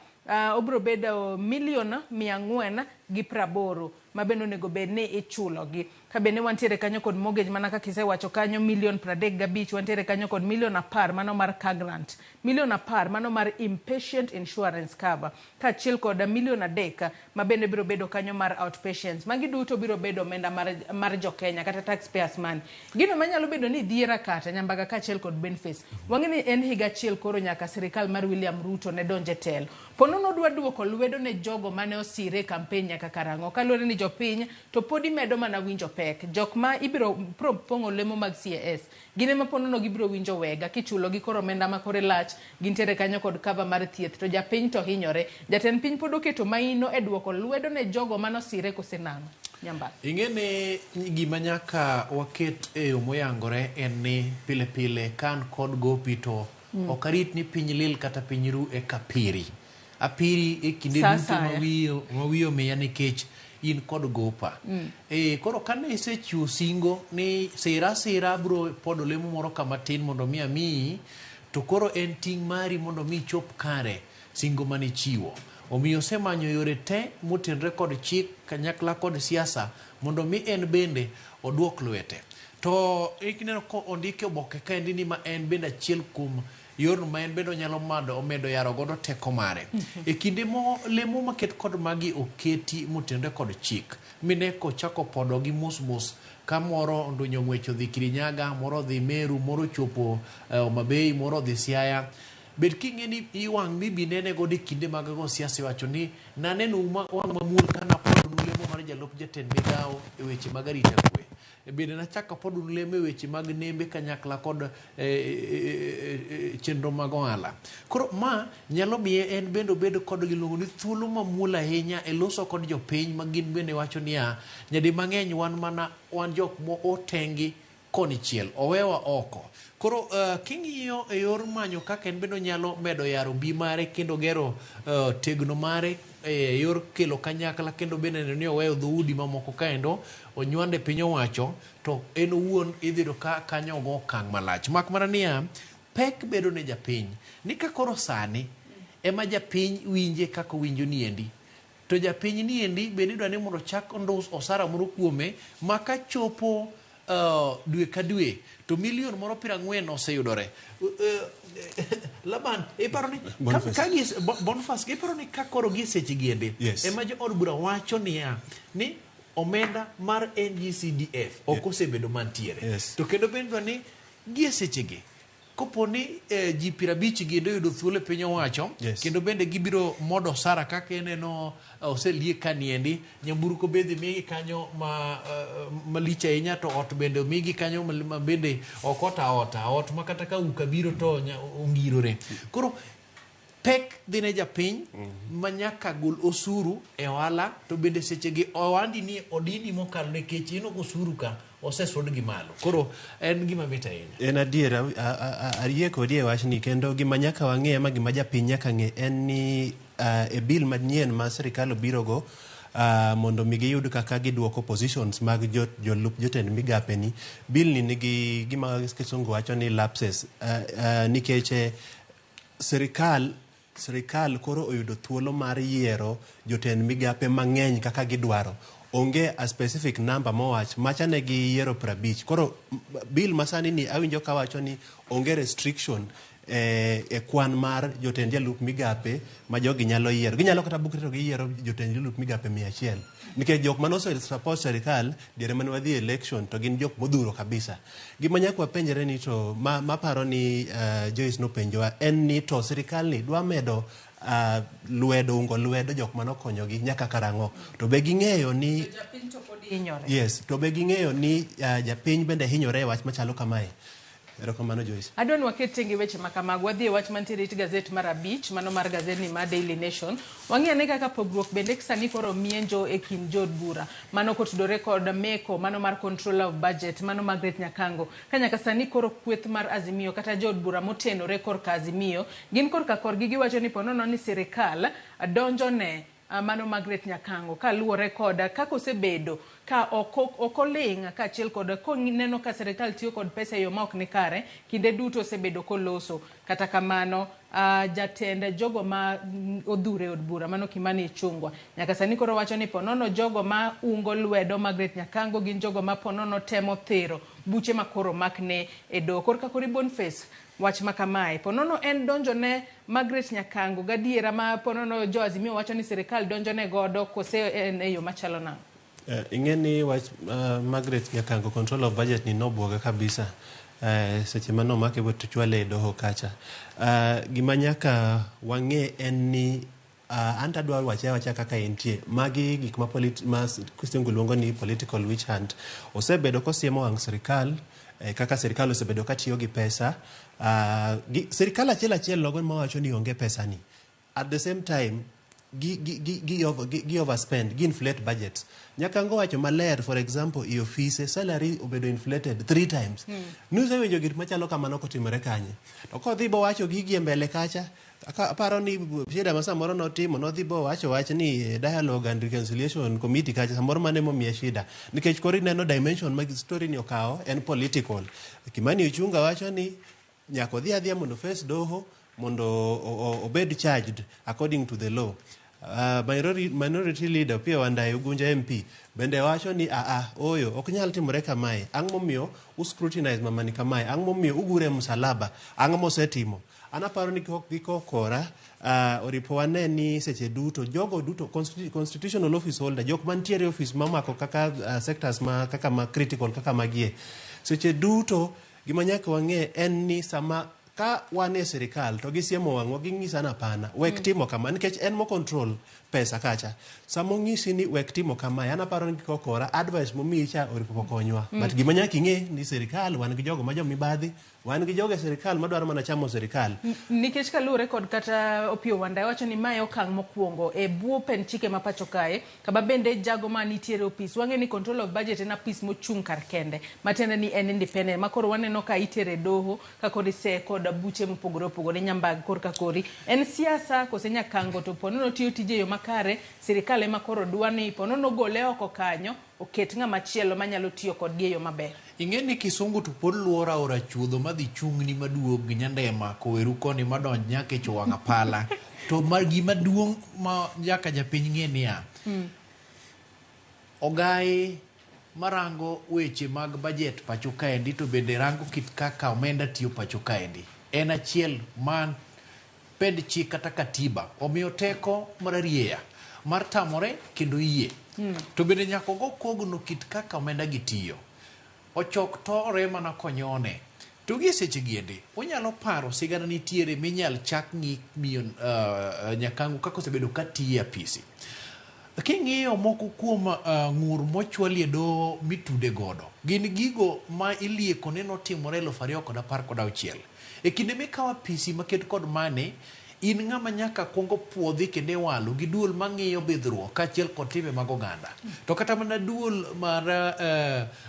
obro bedo milion 480 mabendo nego bedne ichulo gi kabene wantiere kanyo kod mortgage mana kaka kisewacho kanyo milion 35 wantiere kanyo kod milion 10 mano mar car grant milion 10 mano mar inpatient insurance cover kaachiel kod milion 3 mabende biro bedo kanyo mar outpatients magi duto biro bedo omenda mar jo Kenya kata taxpayers money gino manyalo bedo ni dhiera kata nyambaga kaachiel kod Boniface wang'eni en higa achiel koro nyaka sirikal mar William Ruto ne donje telo ponono dwa duoko lwedo ne jogo mane osire campaign nyaka karango kaluwore ni jopiny to podi medo mana winjo pek jok ma ibiro pong'o lemo mag CAS gine ma ponono gibiro winjo wega kichulo gi koro omenda ma kore lach gintere kanyo kod cover mar thieth to japiny to hinyore jatend piny pod oketo maino e duoko lwedo ne jogo manosire kosenano nyamba ing'ene gima nyaka waket e yo moyangore en ni pile pile kan kod gopi to okarit ni piny lil kata piny ru e kapiri apiri e kinde duto mawiyo miya nikech in kod gopa koro kane isechiwo singo ni sira bro pod olemo moro kama tin mondo mi amiyi to koro en ting' mari mondo mi chop kare singo mane chiwo omiyo semanyo yore te motenre kod chik kanyakla kod siasa mondo mi en bende oduok lwete to ikineno ko ondike oboke kaendi ni ma en bende achiel kuom yorno ma en bende nyalo omedo yaro godo teko mare e kinde lemo maket kod magi oketi motenre kod chik mine ko chako podo gi musmus ka moro ondunyo ng'wecho dhi Kirinyaga moro dhi Meru moro chopo Omabei moro dhi Siaya bed king'e ni iwang' bibi nene godo e kinde mag go siasa wacho ni naneno wang' mamuol kana podo lemo mar jalup jatend migao e weche mag arita kwe. Bende nachako pod uleme weche mag nembe kanyakla kod chenro mag ohala. Koro ma nyalo miye en bendo bedo kod giluongo ni thuolo mamuol ahinya e loso kod jopiny ma gin bende wacho niya nyadi mang'eny wan jok mo otengi koni chiel owewa oko. Koro king'iyo e yor manyo kaka en bende nyalo medo yaro mbi mare kendo gero tegno mare e yor kelo kanyakla kendo bende ni oweyo dhoudi mamoko kaendo onywande piny owacho to en owuon idhido ka kanyo go okang' malach. Mak mana niya pek bedo ne japiny ni ka koro sani ema japiny winje kaka winjo niendi to japiny niendi bende idwa ni mondo chak ondus osara moro kuome maka chopo dwe ka dwe to milion moro 40 oseyudore. Laban iparo ni Boniface iparo ni ka koro gi seche giende ema jo od bura wacho niya ni omenda mar NGCDF ok osebedo mantiere to kendo bendo ni gi seche gi koponi ji 50 giendo yudo thuolo piny owacho kendo bende gibiro modo sara kaka eneno oselie kaniendi nyamburko bende migi kanyo malich ahinya to ot bende migi kanyo ma bende ok ot ma kata ka uka biro to ongirore. Koro pek dhine japiny manyaka gol osuru e ohala to bende seche gi ohandi ni odini mokalo nekech ino osuru ka osesod gi malo. Koro en gima mit ahinya. En adiera ariye kodi e wachni kendo gima nyaka wang'e ma gima japiny nyaka ng'e en ni e bill manyien ma sirikal obiro go mondo mi giyud kaka giduoko positions mag jolup jotend migape ni bill ni nigi gima kisungu wacho ni lapses nikech sirikal koro oyudo thuolo mar yiero jotend migape mang'eny kaka gidwaro. Onge a specific number mowach machane gi yiero 50. Koro bill masani ni awinjo ka wacho ni onge restriction e kwan mar jotend jalup migape ma jogi nyalo yiero. Ginyalo kata bukre to giyiero jotend jalup migape 100 nikech jok manose support sirikal diere mane wadhi election to gin jok modhuro kabisa. Gima nyaka wapenjre ni to maparo ni Joyce nopenjowa en ni to sirikal ni dwa medo ungo lwedo jok manokonyogi nyaka karang'o to be ging'eyo ni japiny to pod hinyore. Yes, to be ging'eyo ni japiny bende hinyore e wach machalo kamae. Erokamano Joyce. Adwa ni waket tenge weche makamago wadhi e wach mantiere it gazet mar abich mano mar gazet ni mar Daily Nation. Wang'e ane kaka pogruok bende sani koro mienjo e kind jod bura mano kotudore kod meko mano mar controller of budget mano Margaret Nyakango ka nyaka sani koro kweth mar Azimio kata jod bura motenore korka Azimio gin korka korgi giwacho ni ponono ni sirikal donjo ne mano Margaret Nyakango kaluwore kod kako osebedo ka okoling kaachiel kod koneno ka sirikal tiyo kod pesa e yo ma ok ni kare kinde duto osebedo koloso. Kata kamano jatend jogo ma odhure od bura mano Kimani Ichung'wa nyaka sani koro wacho ni ponono jogo ma ungo lwedo Margaret Nyakango gin jogo ma ponono temo thero buche makoro makne e do. Korka kori Boniface wach makamae ponono en donjo ne Margaret Nyakango gadiera ma ponono jo Azimio wacho ni sirikal donjo ne godo kose en e yo machalo na ing'eni wach Margaret Nyakango control of budget ni nobwoga kabisa seche mano make bo tuchwale doho kacha. Gima nyaka wang'e en ni anta dwar wacha kaka entie magi gik ma kustengo luongo ni political witch hunt osebedo kosiemo wang' sirikal kaka sirikal osebedo katiyo gi pesa sirikal achiel logo ma wacho ni onge pesa ni at the same time gi overspend gi inflate budgets. Nyakango wacho maler for example i office salary obedo inflated 3 times. Nusewinjo gik machalo kamano kotimore kanye to kodhi bo wacho gigi mbele kacha aparo ni shida ma samoro notimo nodhi bo wacho wach ni dialogue and reconciliation committee kacha samoro mane momiye shida nikech kori neno dimension mag story ni okawo en political. Kimani Ichung'wa wacho ni nyako dhi adhiya mondo face doho mondo obed charged according to the law. Minority leader pia Wandayi Ugunja MP bende wacho ni oyo ok nyal timore kamae. Ang' momiyo uscrutinize mamani kamae, ang' momiyo ugure msalaba, ang' mosetimo. Anaparo ni gikokora oripo wane ni seche duto jogo duto constitutional office holder jok mantiere office mamako kaka sectors ma kaka ma critical kaka magie seche duto gima nyaka wang'e en ni sama ka wane sirikal to gisiemo wang'wa ging'isa na pana wek timo kama nikech en mo control pesa kacha samo ng'isi ni wek timo kama yana paro ni kokora advice momiyi cha oripo konywa but gima nyaka ing'e ni sirikal wan gi jogo ma jomibadhi wan gi jogo e sirikal madwaro mana chamo sirikal nikech kaluwore kod kata Opiyo Wandayi wacho ni mae okang' mokwongo e bwo pen chike ma pacho kae kaba bende jago ma nitiere opis wang'e ni control of budget en apis mochung' kar kende matiende ni en independent makoro waneno ka itere doho ka kod ise kod buche mopogore opogore nyambag kor ka kori en siasa kose nyakango to ponono tiyo tije yo makare sirikal ema koro dwa ni ponono gole oko kanyo oket ng'ama chielo manyalo tiyo kod yo maber. Ing'e ni Kisungu to pod luora ora chuodho madhi chung'ni maduong' gi Nyandema Koweru koni madonj nyaka e wang' apala to gima duong' ma nyaka japiny ng'e niya Ogai marango weche mag budget pacho kaendi to bende rango kit kaka omenda tiyo pacho kaendi en achiel man pend chik kata katiba omiyo teko mararieya mar tamore kendo yie to bende nyaka go kogno kit kaka omenda gitiyo ochok tore mana konyone to gi seche giende onyalo paro sigana nitiere minyal chak ng'i miyo nyakangu kako sebedo katiye apisi king'iyo moko kuom ng'ur mochwalie do mitude godo gin gigo ma ilieko ne notimore 2016 e kinde mikawa apisi maket kod mane in ng'ama nyaka kuongo puodhi kende walo gi duol mang'iyo bidhruok kaachiel kod timbe mag oganda to kata mana duol mar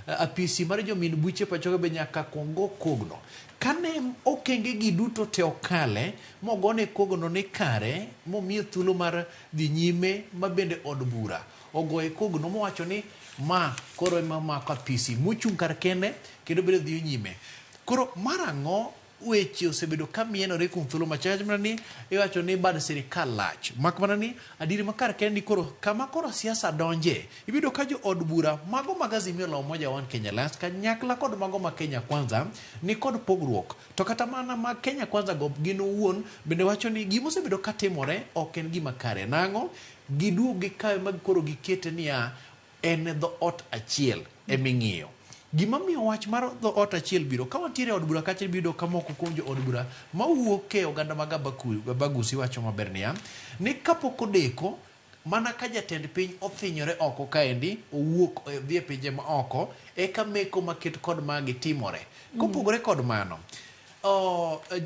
apisi mar jomin buche pachoga be nyaka kuongo kogno kane okenge gi duto te okale mogone kogno ni kare momiye thuolo mar dhi nyime ma bende od bura ogoye kogno mowacho ni ma koro ema mako apisi mochung' kar kende kendo bedo dhi nyime koro marang'o weche osebedo kamienore kuom thuolo machach mana ni iwacho ni bad sirikal lach mak mana ni adiri makar kendi koro kama koro siasa donje ibido ka jo od bura mago mag Azimio la Umoja One Kenya Last kanyakla kod mago ma Kenya Kwanza ni kod pogruok to kata mana ma Kenya Kwanza go gin owuon bende wacho ni gima osebedo katimore ok en gima kare nang'o giduog gi kae mag koro gikete niya en dho ot achiel eming'iyo gima miyo wach mar dho ot achiel biro ka wantiere od bura kacha biro ka moko kuom jo od bura ma wuok e oganda mag Abagusi wacho maber niya ni kapok odeko mana ka jatend piny othinyore oko kaendi owuok dhi e pinje ma oko eka meko maket kod magi timore kopogore kod mano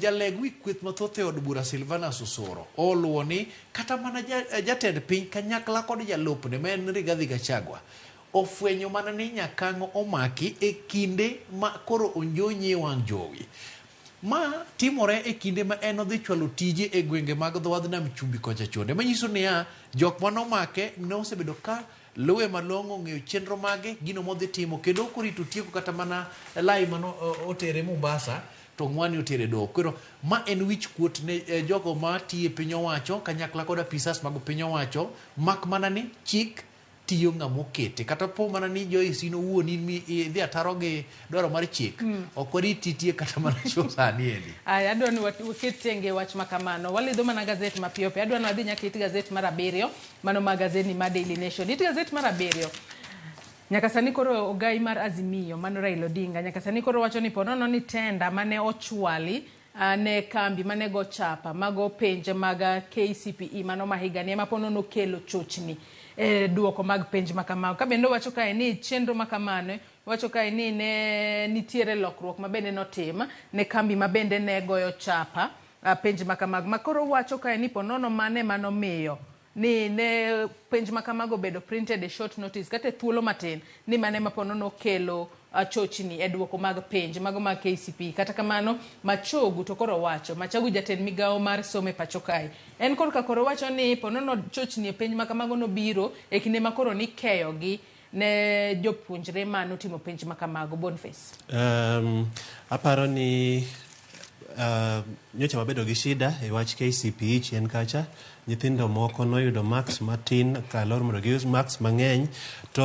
jaleg wi kweth mathoth e od bura Silvana Susoro oluwo ni kata mana jatend piny kanyakla kod jalupne ma en Rigathi Gachagua ofwenyo mana ni nyakango omaki e kinde ma koro onjonye wang' jowi ma timore e kinde ma en odhi chwalo tije e gwenge mag dhowadh nam chumbi kocha chonde manyiso niya jok manomake ne osebedo ka luwe malong'o ng'eyo chenro mage gino modhi timo kendo korito tieko kata mana lai mano otere Mombasa to ng'wani otere doho koro ma en wich kuot ne jogo ma tiye piny owacho kanyakla kod apisas mag piny owacho mak mana ni chik tiyo ng'amokete kata po mana ni Joyce owuon idhi ataro gi dwaro mar chik ok wariti tiye kata mana show sani endi adwa ni waket tenge wach makamano walidho mana gazet mapiyo piyo adwa ni wadhi nyaka it gazet mar 7 mano ma gazet ma Daily Nation it gazet mar 7 nyaka sani koro Ogai mar Azimio mano Raila Odinga nyaka sani koro wacho ni ponono ni tenda mane ochwali ne kambi mane go chapa mago penje mag KCPE mano mahigani ema ponono kelo chochni duoko mag penj makamano ka bende wacho kae ni chenro makamano wacho kae ni ne nitiere lokruok ma bende notim ne kambi ma bende ne goyo chapa penj makamago makoro wacho kae ni ponono mane manomiyo ni ne penj makamago bedo printed a short notice kata thuolo matin ni mane maponono kelo chochni e duoko mag penj mago mag KCPE kata kamano Machogu to koro wacho Machogu jatend migawo mar somo pacho kae en korka koro wacho ni ponono chochni e penj makamago no biro e kinde makoro ni keyogi ne jopuonjre mano timo penj makamago Boniface aparo ni nyocha wabedo gi shida e wach KCPE chien kacha nyithindo moko noyudo marks matin kalor mondo gius marks mang'eny to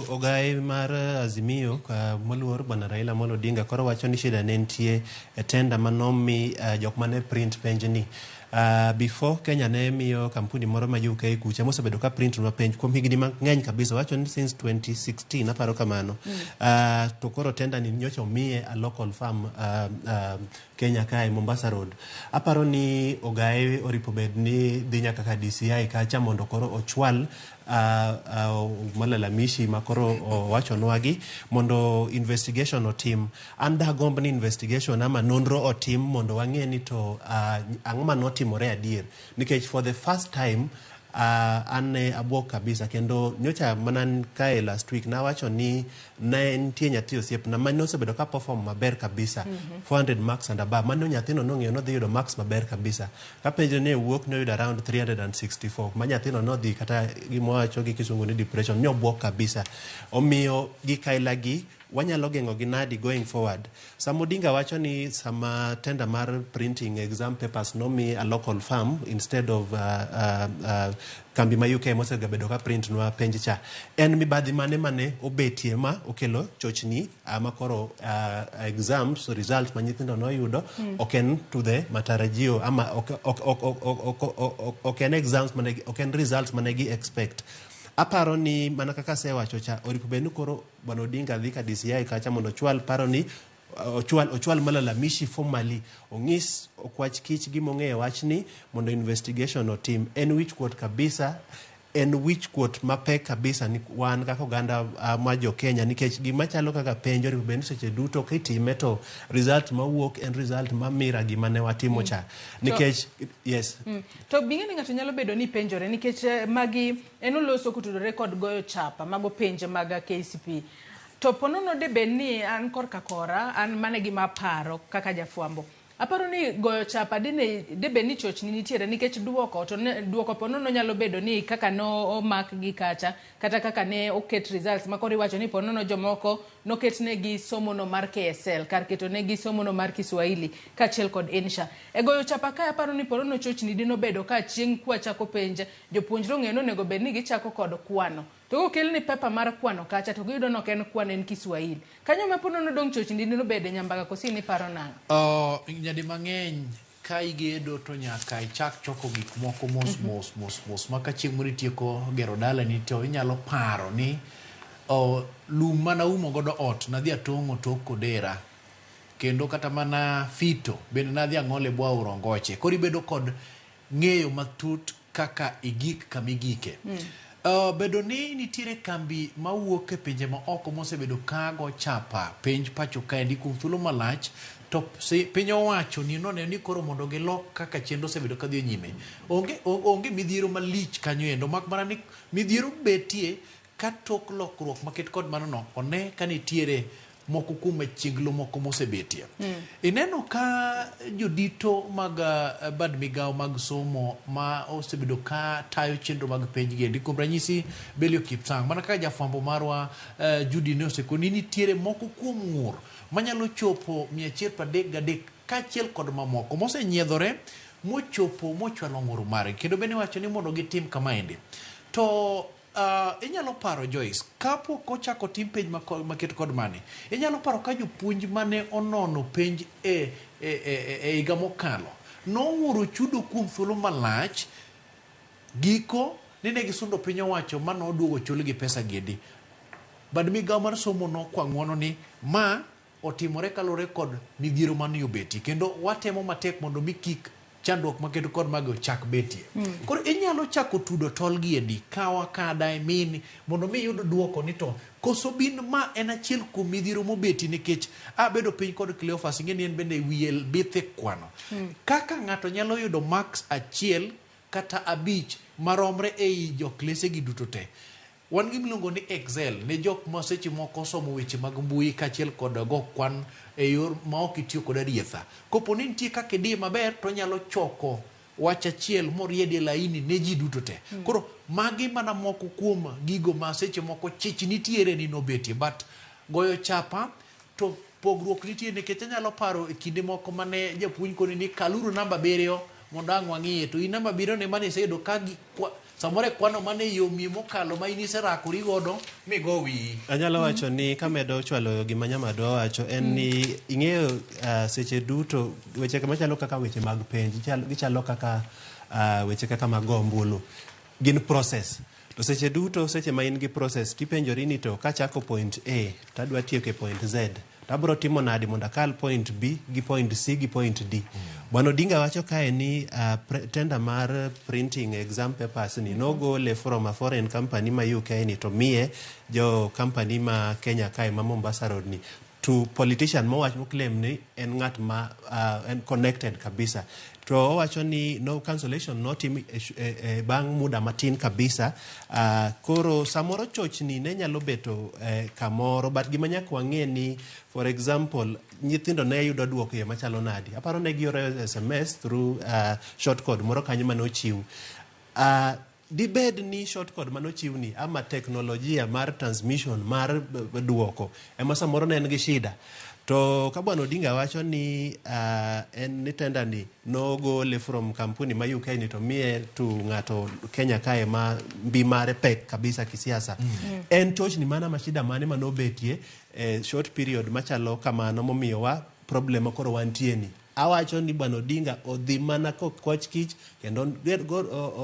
Ogai mar Azimio moluor bwana Raila Odinga koro wacho ni shida ne nitie e tenda manomi jok mane print penj ni Before Kenya ne miyo kampuni moro ma UK kucha mosebedo ka print nwa penj kuom higni mang'eny kabisa, wacho ni since 2016 aparo kamano. To koro tenda ni nyocha omiye a local farm Kenya kae Mombasa Road. Aparo ni ogae oripo bed ni dhi nyaka ka DCI kacha mondo koro ochwal malalamishi makoro wachonwagi mondo investigation otim. An dagomb ni investigation ama nonro otim mondo wang'e ni to ang'ma notimore adier, nikech for the first time an ne abwok kabisa, kendo nyocha manan kae last week na wacho ni ne nitie nyathi osiepna mane osebedo ka perform maber kabisa 400 marks and above. Mano nyathino nong'eyo nodhi yudo marks maber kabisa, ka penjo ne wuok ne yudo around 364. Ma nyathino nodhi kata gimowacho gi kisungu ni depression, ne obwok kabisa. Omiyo gi kaila gi wanyalo geng'o gi nadi going forward. Samodinga wacho ni sama tender mar printing exam papers nomi a local firm instead of kambi ma UK mosebedo ka print nwa penj cha. En mibadhi mane obetie ma okelo chochni ama koro exams result ma nyithindo noyudo oken to the matarajio ama oken exams oken results mane gi expect. Aparo ni mana kaka sewacho cha oripo benu koro Bwana Odinga dhi ka DCI kacha mondo chwal paro ni ochwal malalamishi formally, ong'is okwach kich gimong'eyo wachni mondo investigation otim. En wich kuot kabisa, en wich kuot mapek kabisa ni wan kaka oganda ma jo Kenya, nikech gima chalo kaka penjo oripo benu seche duto kitime to result mawuok en result mamira gima ne watimo cha, nikech yes. To bing'eni ng'ato nyalo bedo ni penjore nikech magi en oloso kutudore kod goyo chapa mago penje mag KCP. To ponono de ben ni an korka kora an mane gima paro kaka jafuambo. Aparo ni goyo chapa de ben ni chochni nitiere nikech duoko ponono nyalo bedo ni kaka no omak gi kacha kata kaka ne oket results makori wacho ni ponono jomoko noketnegi somono mar KSL kar ketonegi somono mar Kiswahili kachiel kod Insha. E goyo chapa ka aparo ni ponono chochni dino bedo ka chieng' kwa chako penje jopuonjre ong'eno nego bed ni gichako kod kwano. To okel ni pepa mar kwano kacha to giyudo no ken kwano en Kiswahili. Kanyo ma ponono dong chochni dino bede nyambaga kosi ni paro nang'o? Nyadi mang'eny ka igedo to nyaka ichak choko gik moko mos maka chieng' moro itieko gero dala ni to inyalo paro ni lum mana umo godo ot nadhi atong'o tok kodera, kendo kata mana fito bende nadhi ang'ole bwa urongoche. Koro ibedo kod ng'eyo matut kaka igik kamigike. Bedo ni nitiere kambi mawuok e pinje ma oko mosebedo kago chapa penj pacho kaendi kuom thuolo malach, to piny owacho ni none ni koro mondo gilok kaka chenro osebedo ka dhi nyime. Onge midhiero malich kanyo endo, mak mana ni midhiero betie ka tok lokruok maket kod mano no one ka nitiere moko kuom chienglo moko mosebetie. Ineno ka jodito mag bad migao mag somo ma osebedo ka tayo chenro mag penj gi, kuom ranyisi Belio Kipsang, mana ka jafwambo marwa Judy ne osekoni nitiere moko kuom ng'ur manyalo chopo 133 kachiel kod mamoko mosenyiedhore mochopo mochwalo ng'ur mare, kendo bende wacho ni mondo gitim kamaendi. To inyalo paro Joyce, kapo kochako tim penj maket kod mane, inyalo paro ka jopuonj mane onono penj higa mokalo nong'uro chudo kuom thuolo malach, giko nine gisundo piny owacho manoduogo chulgi pesa gedi. Bad migao mar somo nokwang'uono ni ma otimore kalore kod midhiero mane obeti, kendo watemo matek mondo mi kik chandruok makedo kod mago chak betie. Koro inyalo chako tudo tolgi edi kawa kada emini mondo mi yud duoko ni to koso bin ma en achiel kuom midhiero mobeti nikech bedo piny kod Cleophas ing'eni en bende wiel bithe kwano. Kaka ng'ato nyalo yudo marks achiel kata abich maromre ei joklese gi duto te. Wan gi miluongo ni Excel ne jok ma seche moko somo weche mag mbui kachiel kod go kwan e yor ma ok itiyo kod rietha. Kopo ni nitie kaka idhi maber to nyalo choko wach achiel moriedi laini ne ji duto te. Koro magi mana moko kuom gigo ma seche moko chich nitiere ni nobetie, but goyo chapa to pogruok nitiere nikech anyalo paro e kinde moko mane japuonj koni ni kaluru namba 7 mondo ang' wang'iye, to in namba 7 ne mane iseyudo ka samore kwano mane yomi mokalo ma inise rakori godo migo wi. Anyalo wacho ni kamedo chwalo gima Nyamadwa wacho en ni ing'eyo seche duto weche machalo kaka weche mag penj gichalo kaka weche kaka mag ombulu gin process. To seche duto seche ma in gi process tipenjori ni to kachako point A tadwa tieko e point Z tabro timo nadi mondo akal point B gi point C gi point D. Bwana Odinga wacho kae ni tender mar printing exam papers ni nogole from a foreign company ma UK ni to miye jo company ma Kenya kae ma Mombasa Road ni to politician mowach claim ni en ng'at ma en connected kabisa. To owacho ni no cancellation notim bang' muda matin kabisa. Koro samoro chochni ne nyalo beto kamoro but gima nyaka wang'e ni for example nyithindo ne yudo duoko yo machalo nadi. Aparo ne gioro SMS through short code moro kanyo mane ochiw. Dibed ni short code mane ochiw ni ama teknolojia mar transmission mar duoko ema samoro ne en gi shida. To ka Bwana Odinga wacho ni en ni tender ni nogole from kampuni ma UK ni to miye to ng'ato Kenya kae ma mbi mare pek kabisa kisiasa. En chochni mana mashida mane manobetie short period machalo kamano momiyo wa problem koro wantie ni. Awacho ni Bwana Odinga odhi mana koch kich kendo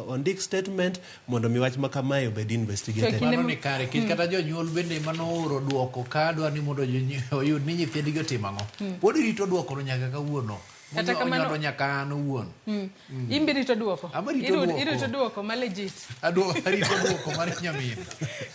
ondik statement mondo mi wach makamae obed investigated. Mano ni kare kich kata jonyuol bende manooro duoko ka dwa ni mondo oyud ni nyithindgi otimo ang'o. Pod rito duoko no nyaka kawuono. Kata kamano nyaka an owuon. Imbi rito duoko. Irito duoko ma legit. Rito duoko mar nyamin.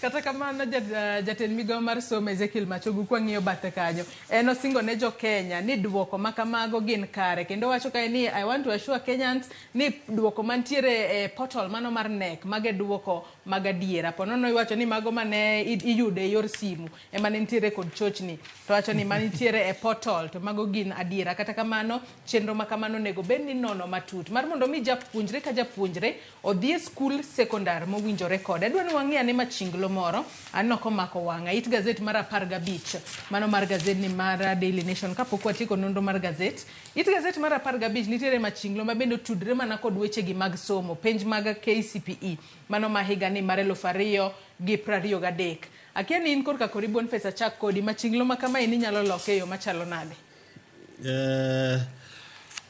Kata kamano jatend migao mar somo Ezekiel Machogu kwa ng'iyo bathe kanyo. En osingo ne jo Kenya ni duoko makamago gin kare. Kendo wacho kae ni I want to assure Kenyans ni duoko mantiere portal mano mar NEC mage duoko magadiera. Ponono iwacho ni mago mane iyude yor simu ema ne nitiere kod chochni. To wacho ni manitiere portal to mago gin adiera. Kata kamano chenro makamano nego bed ni nono matut mar mondo mi japuonjre ka japuonjre odhi e skul sekondar mowinjore kode. Adwa ni wang'e ane machinglo moro anno komako wang'a it gazet mar 15 mano mar gazet ni mar Daily Nation kapok watieko nonro mar gazet. It gazet mar 15 nitiere machinglo ma bende tudre mana kod weche gi mag somo penj mag KCPE mano ma higa ni mar 2023. Akia ni in korka koribon pesa chak kodi machinglo makama ini nyalo loke yo machalo nade.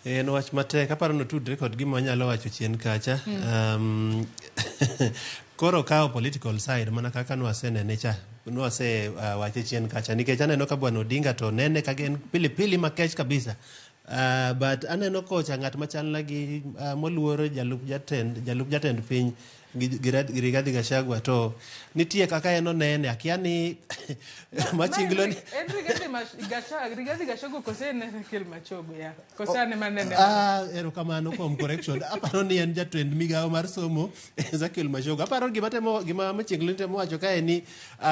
En wach matek aparo no tudre kod gima nyalo wacho chien kacha. Koro kao political side mana kaka nwasenene cha nwase wache chien kacha nikech aneno ka Bwana Odinga to nene kagen pili makech kabisa. But aneno kocha ng'at machal lagi moluor jalup jatend piny Rigathi Gachagua to nitie kaka eno nene akia ni machinglo ni Rigathi Gachagua kosene Ezekiel Machogu ya kosane manene erokamano kuom correction aparo ni en jatend migao mar somo Ezekiel Machogu aparo gima machinglo temo wacho kae ni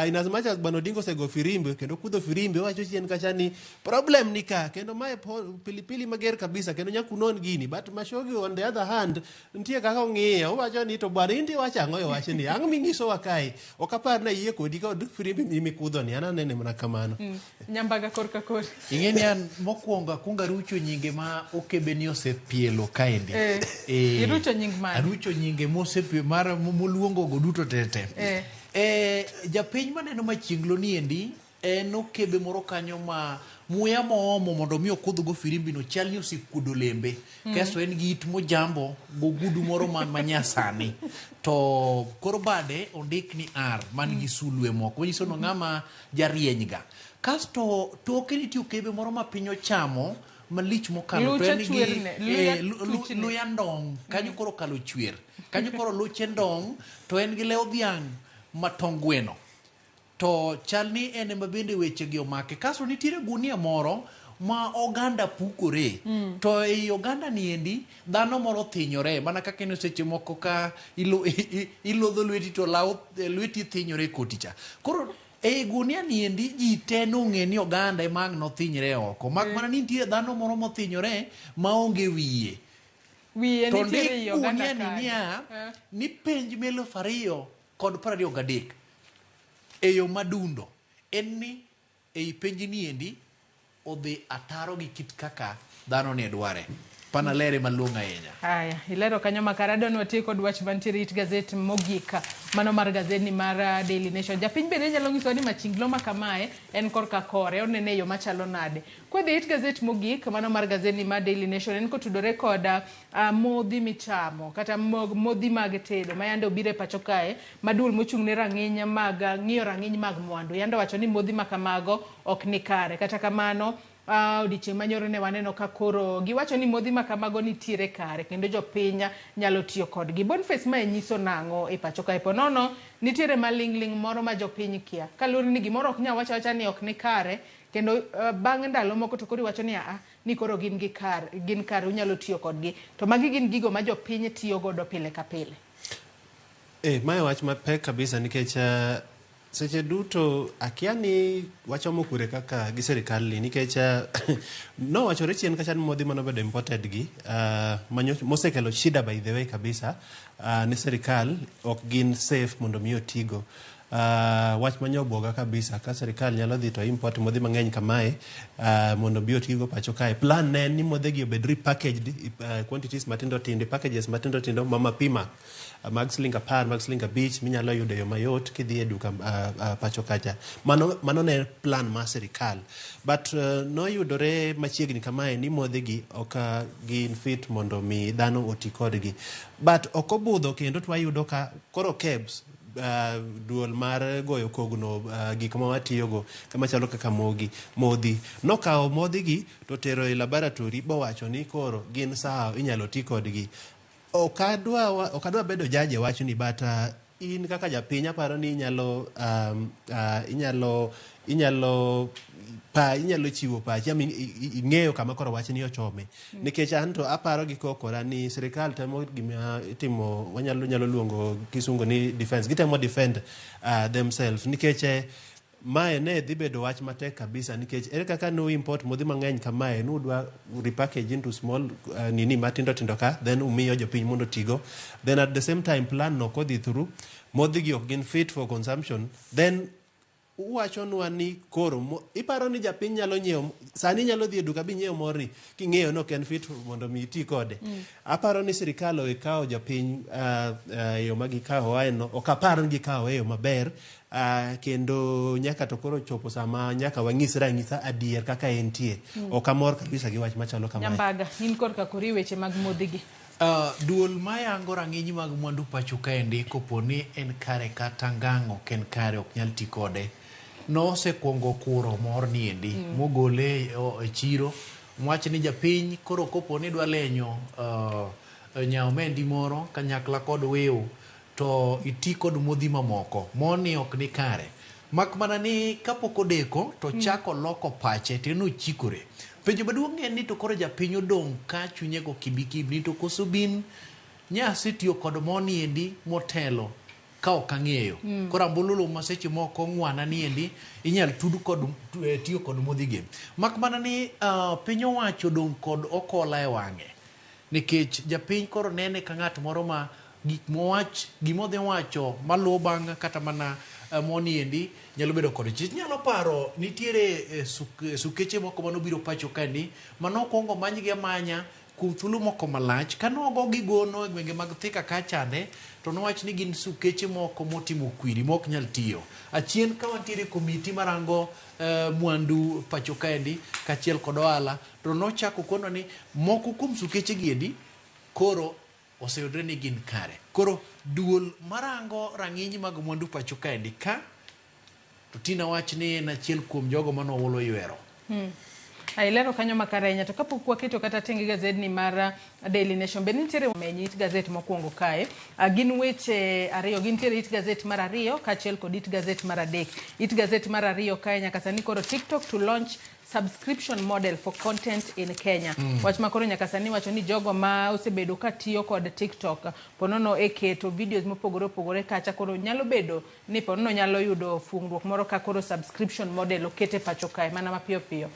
in as much as Bwana Odinga osego firimbe kendo kudho firimbe wacho chien kacha ni problem ni ka kendo mae pilipili mager kabisa kendo nyakunon gini but Machogu on the other hand nitie kaka ong'iyo wacho ni to bwana wacha ngoyo wache ni ang mingiso wakai okapar na yie kodi ka firimbi mikudho ni ananene mana kamano. Nyambaga korka kor ingeni an mokwonga kunga rucho nyinge ma okebe ni osepielo kaendi irucho nying ma arucho nyinge mosepie mar moluongo go duto tete japiny maneno machinglo ni endi en okebe moro kanyo ma muya moomo mondo mi okudho go firimbi no chal ni osikudo lembe kasto en gi it mojambo go gudu moro manyasani to koro bade ondik ni R man gi sulwe moko nyiso no ng'ama jarieny ga kasto toke nitie okebe moro ma piny ochamo malich mokalo to en gi luya ndong kanyo koro kalo chwer kanyo koro luche ndong to en gi leo dhiang' matongweno to chalni ene mabende weche gi omake kaso nitiere gunia moro ma oganda pukore to ei oganda ni endi dhano moro thinyore mana kaka eno seche moko ka ilodho lweti to lweti thinyore koticha koro ei gunia ni endi ji te nong'e ni oganda emang nothinyre oko mak mana ni nitiere dhano moro mothinyore maonge wiye to ndik gunia ni niya ni penj 2023 eyo madundo en ni ei penj ni endi odhi ataro gi kit kaka dhano ne dware panalere malong'o ahinya. Haya, ilero kanyo makarado nwatie kod wach mantiere it gazet mogik mano mar gazedni mar Daily Nation. Japiny bende nyalo nyiso ni machinglo ma kamae en korka kore, onene yo machalo nade. Kwadhi it gazet mogik mano mar gazedni mar Daily Nation en kotudore kod modhi michamo kata modhi mag tedo ma yande obire pacho kae madul mochung' ne rang'iny mag ng'iyo rang'iny mag mwandu. Yande wacho ni modhi ma kamago ok ni kare. Kata kamano odiochieng' manyoro ne waneno ka koro giwacho ni modhi ma kamago nitiere kare kendo jopiny nyalo tiyo kodgi. Boniface ma nyiso nang'o e pacho kae ponono nitiere maling'ling moro ma jopiny kia kaluwore ni gimoro ok nyal wacha ni ok ni kare kendo bang' ndalo moko to koro iwacho ni ni koro gin kare unyalo tiyo kodgi to magi gin gigo ma jopiny tiyo godo pile ka pile. Mae wach mapek kabisa nikech seche duto akia ni wachomo kure kaka gi sirikal ni nikech no wachore chien kacha modhi manobedo imported gi mosekelo shida by the way kabisa ni sirikal ok gin safe mondo mi otigo. Wach manyoboga kabisa ka sirikal nyalo dhi to import modhi mang'eny kamae mondo bi otigo pacho kae. Plan ne ni modhi gi obed repackaged quantities matindo tindo, packages matindo tindo mapima mag sling 10 mag sling 5 minyalo yudo yo mayot kidhi e duka pacho kacha. Mano ne plan ma sirikal, but noyudore machiegni kamae ni modhi gi ok gin fit mondo mi dhano oti kodgi, but ok obudho kendo twayudo ka koro kebs duol mar goyo kogno gik ma watiyogo kama chalo kaka modhi nokawo modhi gi to tero e laboratory bowacho ni koro gin sawa inyalo ti kodgi. Okadwa bedo jaje wacho ni bata in kaka japiny aparo ni inyalo chiwo pachi ing'eyo kama koro wach ni ochome nikech an to aparo gi kokora ni sirikal temo gima itimo wanyalo luongo kisungu ni defense, gitemo defend themselves nikech mae ne dhi bedo wach matek kabisa nikech ere kaka no import modhi mang'eny kamae nudwa repackage into small nini matindo tindo ka then umiyo jopiny mondo tigo, then at the same time plan no kodhi through modhi gi ok gin fit for consumption, then uwachonwa ni koro iparo ni japiny nyalo nyiewo sani nyalo dhi e duka bi nyiewo mori king'eyo no ken fit mondo mi ti kode. Aparo ni sirikal okawo japiny yo magikawo aeno ok aparo ni gikawo yo maber kendo nyaka to koro chopo sama nyaka wang'is ranyisa adier kaka entie. Ok amor kabisa gi wach machalo kamae. Nyambaga in kod kakori weche mag modhi gi. Duol mayango rang'iny mag mwandu pacho kaendi kopo ni en kare kata ngang'o ken kare ok nyal ti kode nosekuongo kuro mor niendi mogole e chiro mwach ni japiny koro kopo ni dwa lenyo nyao mendi moro kanyakla kod weo to iti kod modhi mamoko moni ok ni kare mak mana ni kapok odeko to chako loko pache teno chikore. Penjo maduong' en ni to koro japiny odong' ka chunye go kibikibni to koso bin nyasi tiyo kod moni endi motelo ka ok ang'eyo koro ambululu ma seche moko ng'wana ni endi inyal tudu kod tiyo kod modhi gi mak mana ni piny owacho dong' kod okola e wang'e nikech japiny koro nene ka ng'at moro ma gimodhi wacho maluwo bang' kata mana moni endi nyalo bedo kod chich. Nyalo paro nitiere sukeche moko manobiro pacho kani manokwongo manygi amanya kuom thuolo moko malach kanogo gigono e gwenge mag Thika kachande to nowach ni gin sukeche moko motimo kwiri mok nyal tiyo. Achien ka wantiere komiti marango mwandu pacho kaendi kachiel kod ohala to nochako kono ni moko kuom sukeche giendi koro oseyudre ni gin kare. Koro duol marango rang'iny mag mwandu pacho kaendi ka to tina wach ni en achiel kuom jogo manowuolo ywero. Ilero kanyo makarenya to kapok waketo kata tenge gazedni mar Daily Nation be nitiere menyi it gazet mokwongo kae gin weche ariyo gintiere it gazet mar ariyo kachiel kod it gazet mar adek. It gazet mar ariyo kae nyaka sani koro TikTok to launch subscription model for content in Kenya. Wach makoro nyaka sani wacho ni jogo ma osebedo ka tiyo kod TikTok ponono keto videos mopogore opogore kacha koro nyalo bedo ni ponono nyalo yudo fungruok moro ka koro subscription model okete pacho kae mana mapiyo piyo.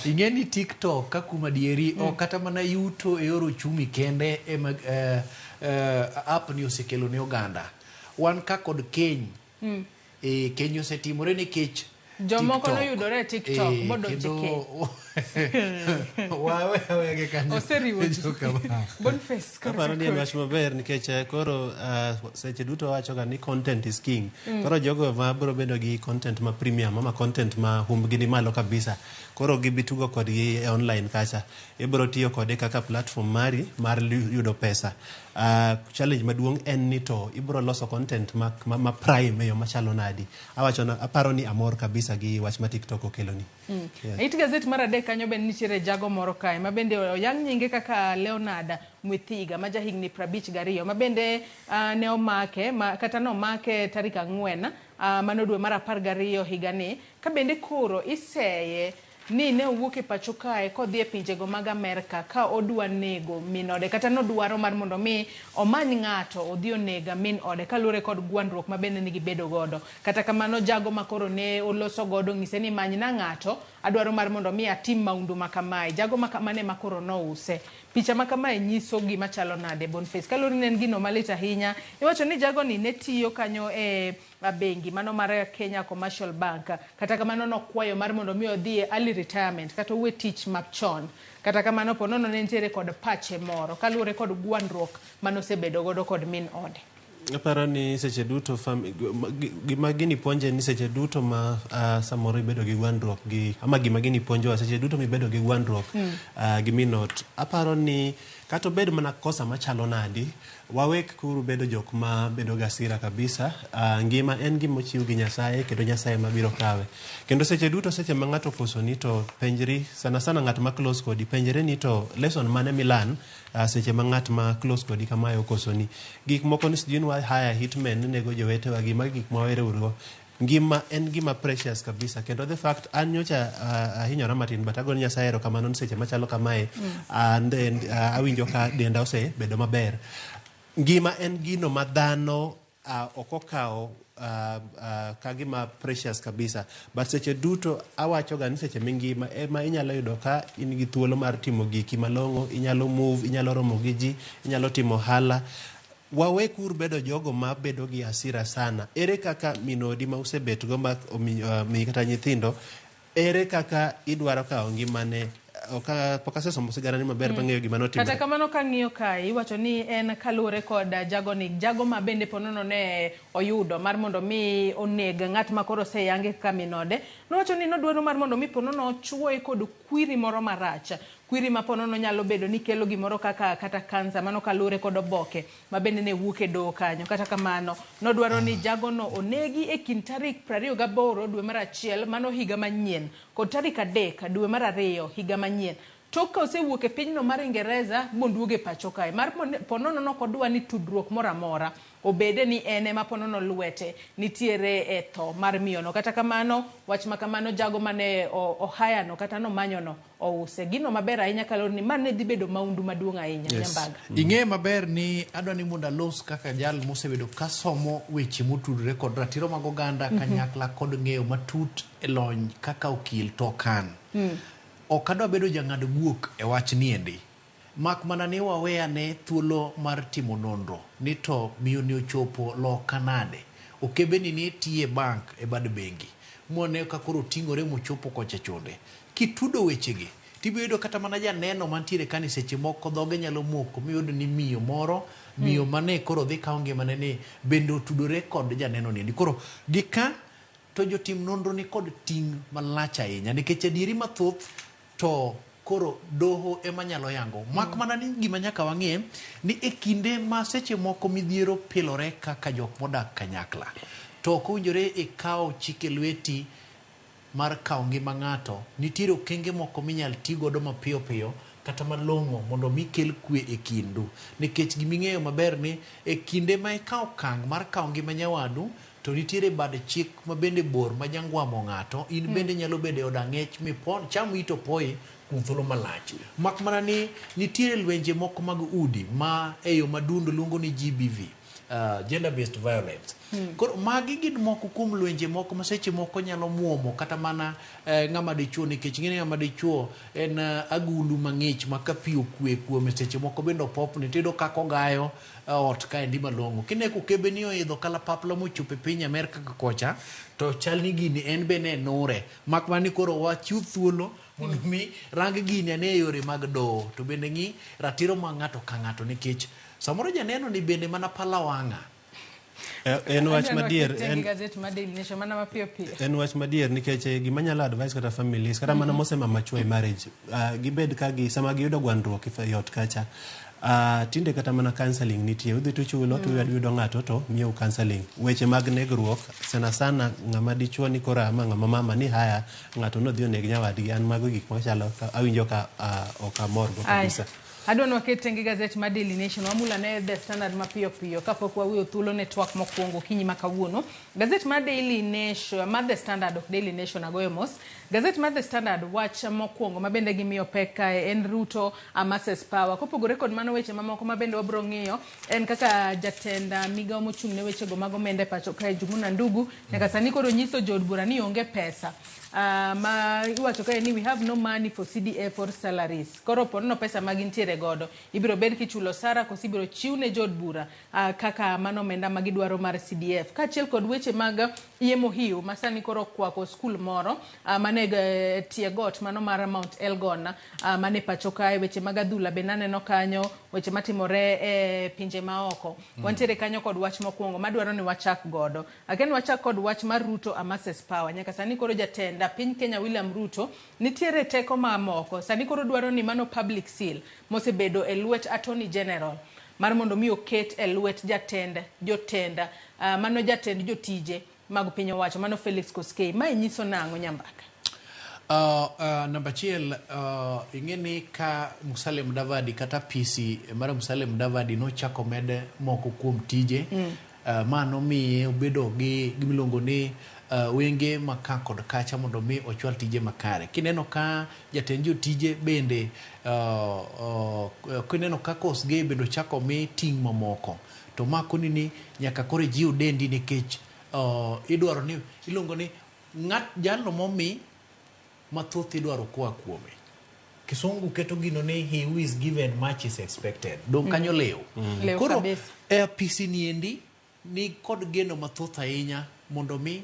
Ingeni TikTok ka kuma dieri o kata mana yuto e oro chumi kende app ni osekelo ne oganda wan ka kod keny keny osetimore nikech Jomoko noyudore TikTok bodonje wawe kanyo oseriwo Boniface aparo ni en wach maber nikech koro seche duto wachoga ni content is king. Koro jogo ma biro bedo gi content ma premium ama content ma humbgi ni malo kabisa, koro gibitugo kodgi e online kacha, ibiro tiyo kode kaka platform mari mar yudo pesa. Challenge maduong' en ni to ibiro loso content ma prime e yo machalo nadi. Aparo ni amor kabisa gi wach ma TikTok okelo ni. It gazet mar adek kanyo ben nitiere jago moro kae ma bende oyang nyinge kaka Leonarda Mwithiga ma jahigni 52 ma bende ne omake kata nomake tarik 4 mano dwe mar 12 higani, ka bende koro iseye ni ne owuok e pacho kae kodhi e pinjego mag Amerika ka odwa nego min ode kata nodwaro mar mondo mi omany ng'ato odhi onega min ode kalure kod gwandruok ma bende nigi bedo godo. Kata kamano jago makoro ne oloso godo ng'ise ni many na ng'ato adwaro mar mondo mi atim maundu makamae. Jago makamane makoro nouse. Picha makamae nyiso gima chalo nade Boniface. Kalure ne en gino malit ahinya. Iwacho ni jago ni ne tiyo kanyo e bengi mano mar Kenya Commercial Bank, kata kamano nokwayo mar mondo mi odhi e early retirement kata we tich machon. Kata kamano ponono ne nitiere kod pache moro kalure kod gwandruok manosebedo godo kod min ode. Aparo ni seche duto gima gini puonje ni seche duto ma samoro ibedo gi gwandruok gi ama gima gini puonjowa seche duto mibedo gi gwandruok gi minot. Aparo ni kato bedo mana kosa machalo nadi, wawek kuru bedo jok ma bedo gasira kabisa. Ngima en gima ochiw gi Nyasaye kendo Nyasaye mabiro kawe. Kendo seche duto seche ma ng'ato koso ni to penjri sana ng'at ma close kodi penjre ni to lesson mane milan seche ma ng'at ma close kodi kamae okoso ni. Gik moko ni sijui wa hire hitmen nego jowetewa gik ma were urgo. Ngima en gima precious kabisa kendo the fact an nyocha ahinyora matin but ago Nyasaye ero kamano seche machalo kamae and then awinjo ka denda ose bedo maber. Ngima en gino ma dhano okokao ka gima precious kabisa, but seche duto awacho ga ni seche mingima ema inyalo yudo ka in gi thuolo mar timo giki malongo, inyalo move, inyalo romo gi ji, inyalo timo hala. Wawekur bedo jogo ma bedo gi hasira sana. Ere kaka minodi ma usebet go ma mi kata nyithindo, ere kaka idwaro ka ngimane pokase somo sigara ni maber bang'eyo gima notimore. Kata kamano kang'iyo kae iwacho ni en kalure kod jago ma bende ponono ne oyudo mar mondo mi onega ng'at ma koro seyange kaka minode. Nowacho ni nodwaro mar mondo mi ponono ochuoye kod kwiri moro marach. Kwiri ma ponono nyalo bedo ni kelo gimoro kaka kata kansa mano kalure kod oboke ma bende ne wuok e do kanyo. Kata kamano nodwaro ni jago no onegi e kind tarik 28 dwe mar 1 mano higa manyien kod tarik 3 dwe mar 2 higa manyien. Tok ka osewuok e pinyno mar Ingereza monduoge pacho kae mar ponono nokodwa ni tudruok moro amora obede ni ene ma ponono lwete nitiere e tho mar miyono. Kata kamano wach makamano jago mane ohayano kata no manyono ouse gino maber ahinya kalor ni mane dhi bedo maundu maduong' ahinya. Nyambaga ing'e maber ni adwa ni mondo alos kaka jal mosebedo kasomo weche motudore kod ratiro mag oganda kanyakla kod ng'eyo matut e lony kaka okil to kan ok adwa bedo jang'ad guok e wach ni endi, mak mana ni waweya ne thuolo mar timo nonro ni to miyo ni ochopo loka nade, okebeni ni tiye bank e bad bengi mwone kakoro ting'ore mochopo kocha chonde. Kitudo wechegi tibiyudo kata mana janeno mantiere kani seche moko dhoge nyalo moko miyudo ni miyo moro miyo mane koro dhi kao ngimane ni bende otudore kod janeno ni. Koro gika to jotim nonro ni kod ting' malach ahinya nikech adieri mathoth to koro doho ema nyalo yango. Mak mana ni gima nyaka wang'e ni e kinde ma seche moko midhiero pilore kaka jok modak kanyakla to kowinjore ikao chike lweti mar kao ngima ng'ato, nitiere okenge moko minyal ti godo mapiyo piyo kata malong'o mondo mi kel kwe e kindu. Nikech giming'eyo maber ni e kinde ma ikao kang' mar kao ngima nyawadu to nitiere bad chik ma bende bor ma jangwamo ng'ato, in bende nyalo bede od ang'ech mipon cham ito poi kuom thuolo malach. Mak mana ni nitiere lwenje moko mag udi ma eyo madundo luongo ni GBV gender based violence. Koro magi gin moko kuom lwenje moko ma seche moko nyalo muomo kata mana ng'ama dichuo, nikech ng'eni ng'ama dichuo en agulu mang'ich ma ka pi okwe kuome seche moko bende opopni tido kako gayo ot ka endi malong'o. Kineko kebe ni oidho kalapapla mochopo e piny Amerka kocha, to chal ni gini en bende nure. Mak mani koro wachiw thuolo mondo mi rang gini ane yore mag doho, to bende ng'i ratiro ma ng'ato ka ng'ato, nikech samoro janeno ni bende mana pala wang'a. En wach madier, en wach madier, nikech gima nyalo advice kata families kata mana mosema mature marriage, gibed ka sama giyudo gwandruok e ot kacha, tinde kata mana counseling nitie, udhi tuchulo tuyudo ng'ato to miyo counseling weche mag negruok sana sana ng'ama dichuo ni kora ama ng'ama mama ni haya ng'ato no dhi oneg nyawadgi, an mago gik machalo awinjo ka okamor go kabisa. Adwani waket tenge gazet ma Daily Nation, wamula ne The Standard mapiyo piyo kapok wawuoyo thuolo network mokwongo kinyi makawuono. Gazet ma Daily Nation, ma The Standard ok Daily Nation agoyo mos. Gazet ma The Standard wach mokwongo mabende gimiyo peka en Ruto amasses power. Kopogore kod mano weche mamoko mabende wabro ng'iyo en kaka jatenda migao mochung' ne weche go mago mende pacho kae Jumuna Ndugu nyaka sani koro nyiso jood bura ni onge pesa. Ma iwacho kae ni we have no money for CDF or salaries. Koro pono pesa magintiere godo ibiro bed kichulo sara kosi ibiro chiwne jod bura kaka mano menda magidwaro mar CDF. Kaachiel kod weche mag Yemo Hiu masani koro kwako skul moro mane Tiegot mano mar Mount Elgon mane pacho kae, weche mag adhula be naneno kanyo, weche matimore e pinje maoko. Wantiere kanyo kod wach mokwongo madwaro ni wachak godo. Again wachak kod wach mar Ruto amasses power. Nyaka sani koro jatenda piny Kenya William Ruto nitiere teko mamoko. Sani koro dwaro ni mano public seal mosebedo e lwet Attorney General mar mondo mi oket e lwet jotenda mano jatend jotije mag piny owacho mano Felix Koskei. Ma inyiso nang'o Nyambaka? Namba chiel, ing'eni ka Musalia Mudavadi kata PC mar Musalia Mudavadi nochako mede moko kuom tije, mano miye obedo gi gimilongo ni wenge maka kod kacha mondo mi ochwal tije makare. Kineno ka jatend jotije bende kineno ka Koskei bende ochako mi ting' mamoko, to makoni ni nyaka kore jiw dendi, nikech idwaro ni ilongo ni ng'at jalno momi mathoth idwaro koa kuome. Kisungu keto gino ni he who is given much is expected. Dong kanyo leo. Koro PC niendi ni kod geno mathoth ahinya mondo mi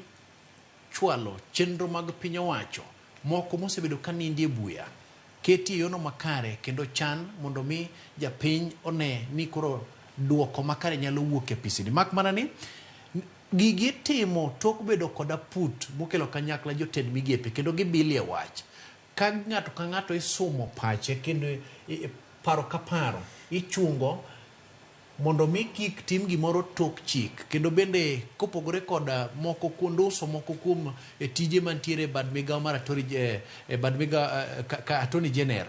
chwalo chenro mag piny owacho moko mosebedo ka nindie buya keti yono makare kendo chan mondo mi japiny one ni koro duoko makare nyalo wuok e PC ni. Mak mana ni gigi timo tok bedo koda put mokelo kanyakla jotend migepe kendo gibilie wach ka ng'ato ka ng'ato isumo pache kendo paro ka paro ichungo mondo mi kik tim gimoro tok chik, kendo bende kopogore koda moko kunduso moko kuom tije mantiere bad migao mar Attorney General.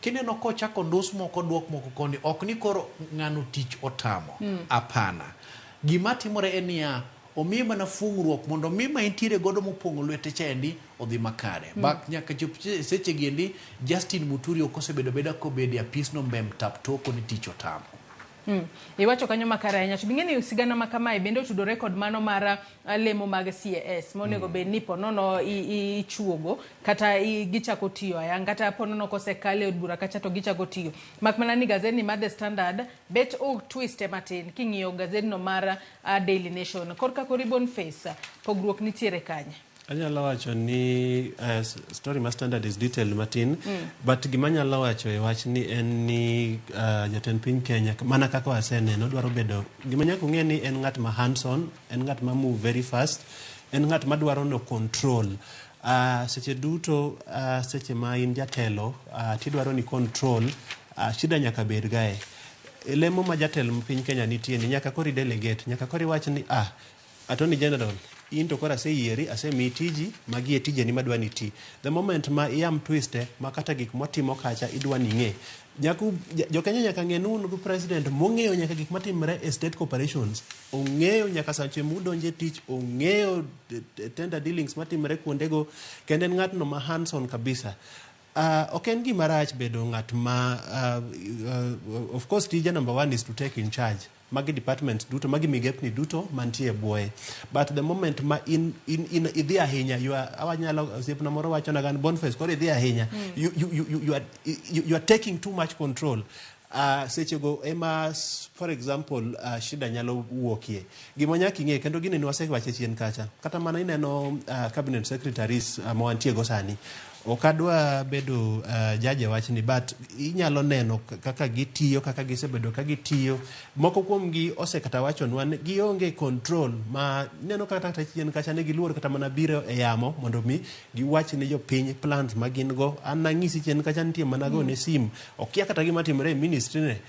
Kineno ko chako ndus moko duok moko koni ok ni koro ng'ano tich otamo. Apana. Gima timore en ya omiye mana fungruok mondo mi ma intiere godo mopong'o lwete chendi odhi makare. Bak nyaka chop seche giendi Justin Muturi okosebedo beda kobedi apis no mbem tap toko ni tich otamo. Iwacho kanyo makare ahinya. To bing'eni sigana makamae bende otudore kod mano mar lemo mag CAS monego bed ni ponono ichuogo kata gichako tiyo ayang kata ponono kosekale od bura kacha to gichako tiyo. Mak mana ni gazeti mar The Standard bet twist matin king'iyo gazeti no mar Daily Nation. Korka koribon face pogruok nitiere kanye. Anyalo wacho ni story ma Standard is detailed matin, but gima anyalo wacho e wach ni en ni jatend piny Kenya mana kaka waseneno dwaro bedo gima nyaka ung'e ni en ng'at ma hands on, en ng'at ma move very fast, en ng'at ma dwaro no control. Seche duto seche ma in jatelo tidwaro ni control, shida nyaka bed gae. Lemo ma jatelo piny Kenya nitie ni nyaka kori delegate, nyaka kori wach ni Attorney General into kora seyieri asemi tiji magi e tije ni madwa ni ti. The moment ma iam twiste makata gik motimo kacha idwa ni ng'e. Jo Kenya nyaka ng'e nunu gu president mong'eyo nyaka gik matimre e state corporations. Ong'eyo nyaka sache mudonje tich, ong'eyo tender dealings matimre kuondego, kendo en ng'atno ma hands on kabisa. Ok en gima rach bedo ng'at ma of course tija number 1 is to take in charge magi department duto magi migepni duto mantie buoye, but the moment ma in idhi ahinya awanyalo osiepna moro wacho na gan Boniface koro idhi ahinya you are taking too much control. Sechego ema for example shida nyalo wuokie. Gima nyaka ing'e kendo gini ni wasewache chien kacha kata mana ineno cabinet secretaries mawantie go sani ok adwa bedo jaje wachni, but inyalo neno kaka gitiyo, kaka gisebedo ka gitiyo. Moko kuomgi osekata wachonwa ni gionge control, ma neno kata chien kacha ne giluor kata mana biro e yamo mondo mi giwach ne jopiny plans ma gin go. An nang'isi chien kacha nitie mana go ne sim, okia kata gima timore e ministry ne.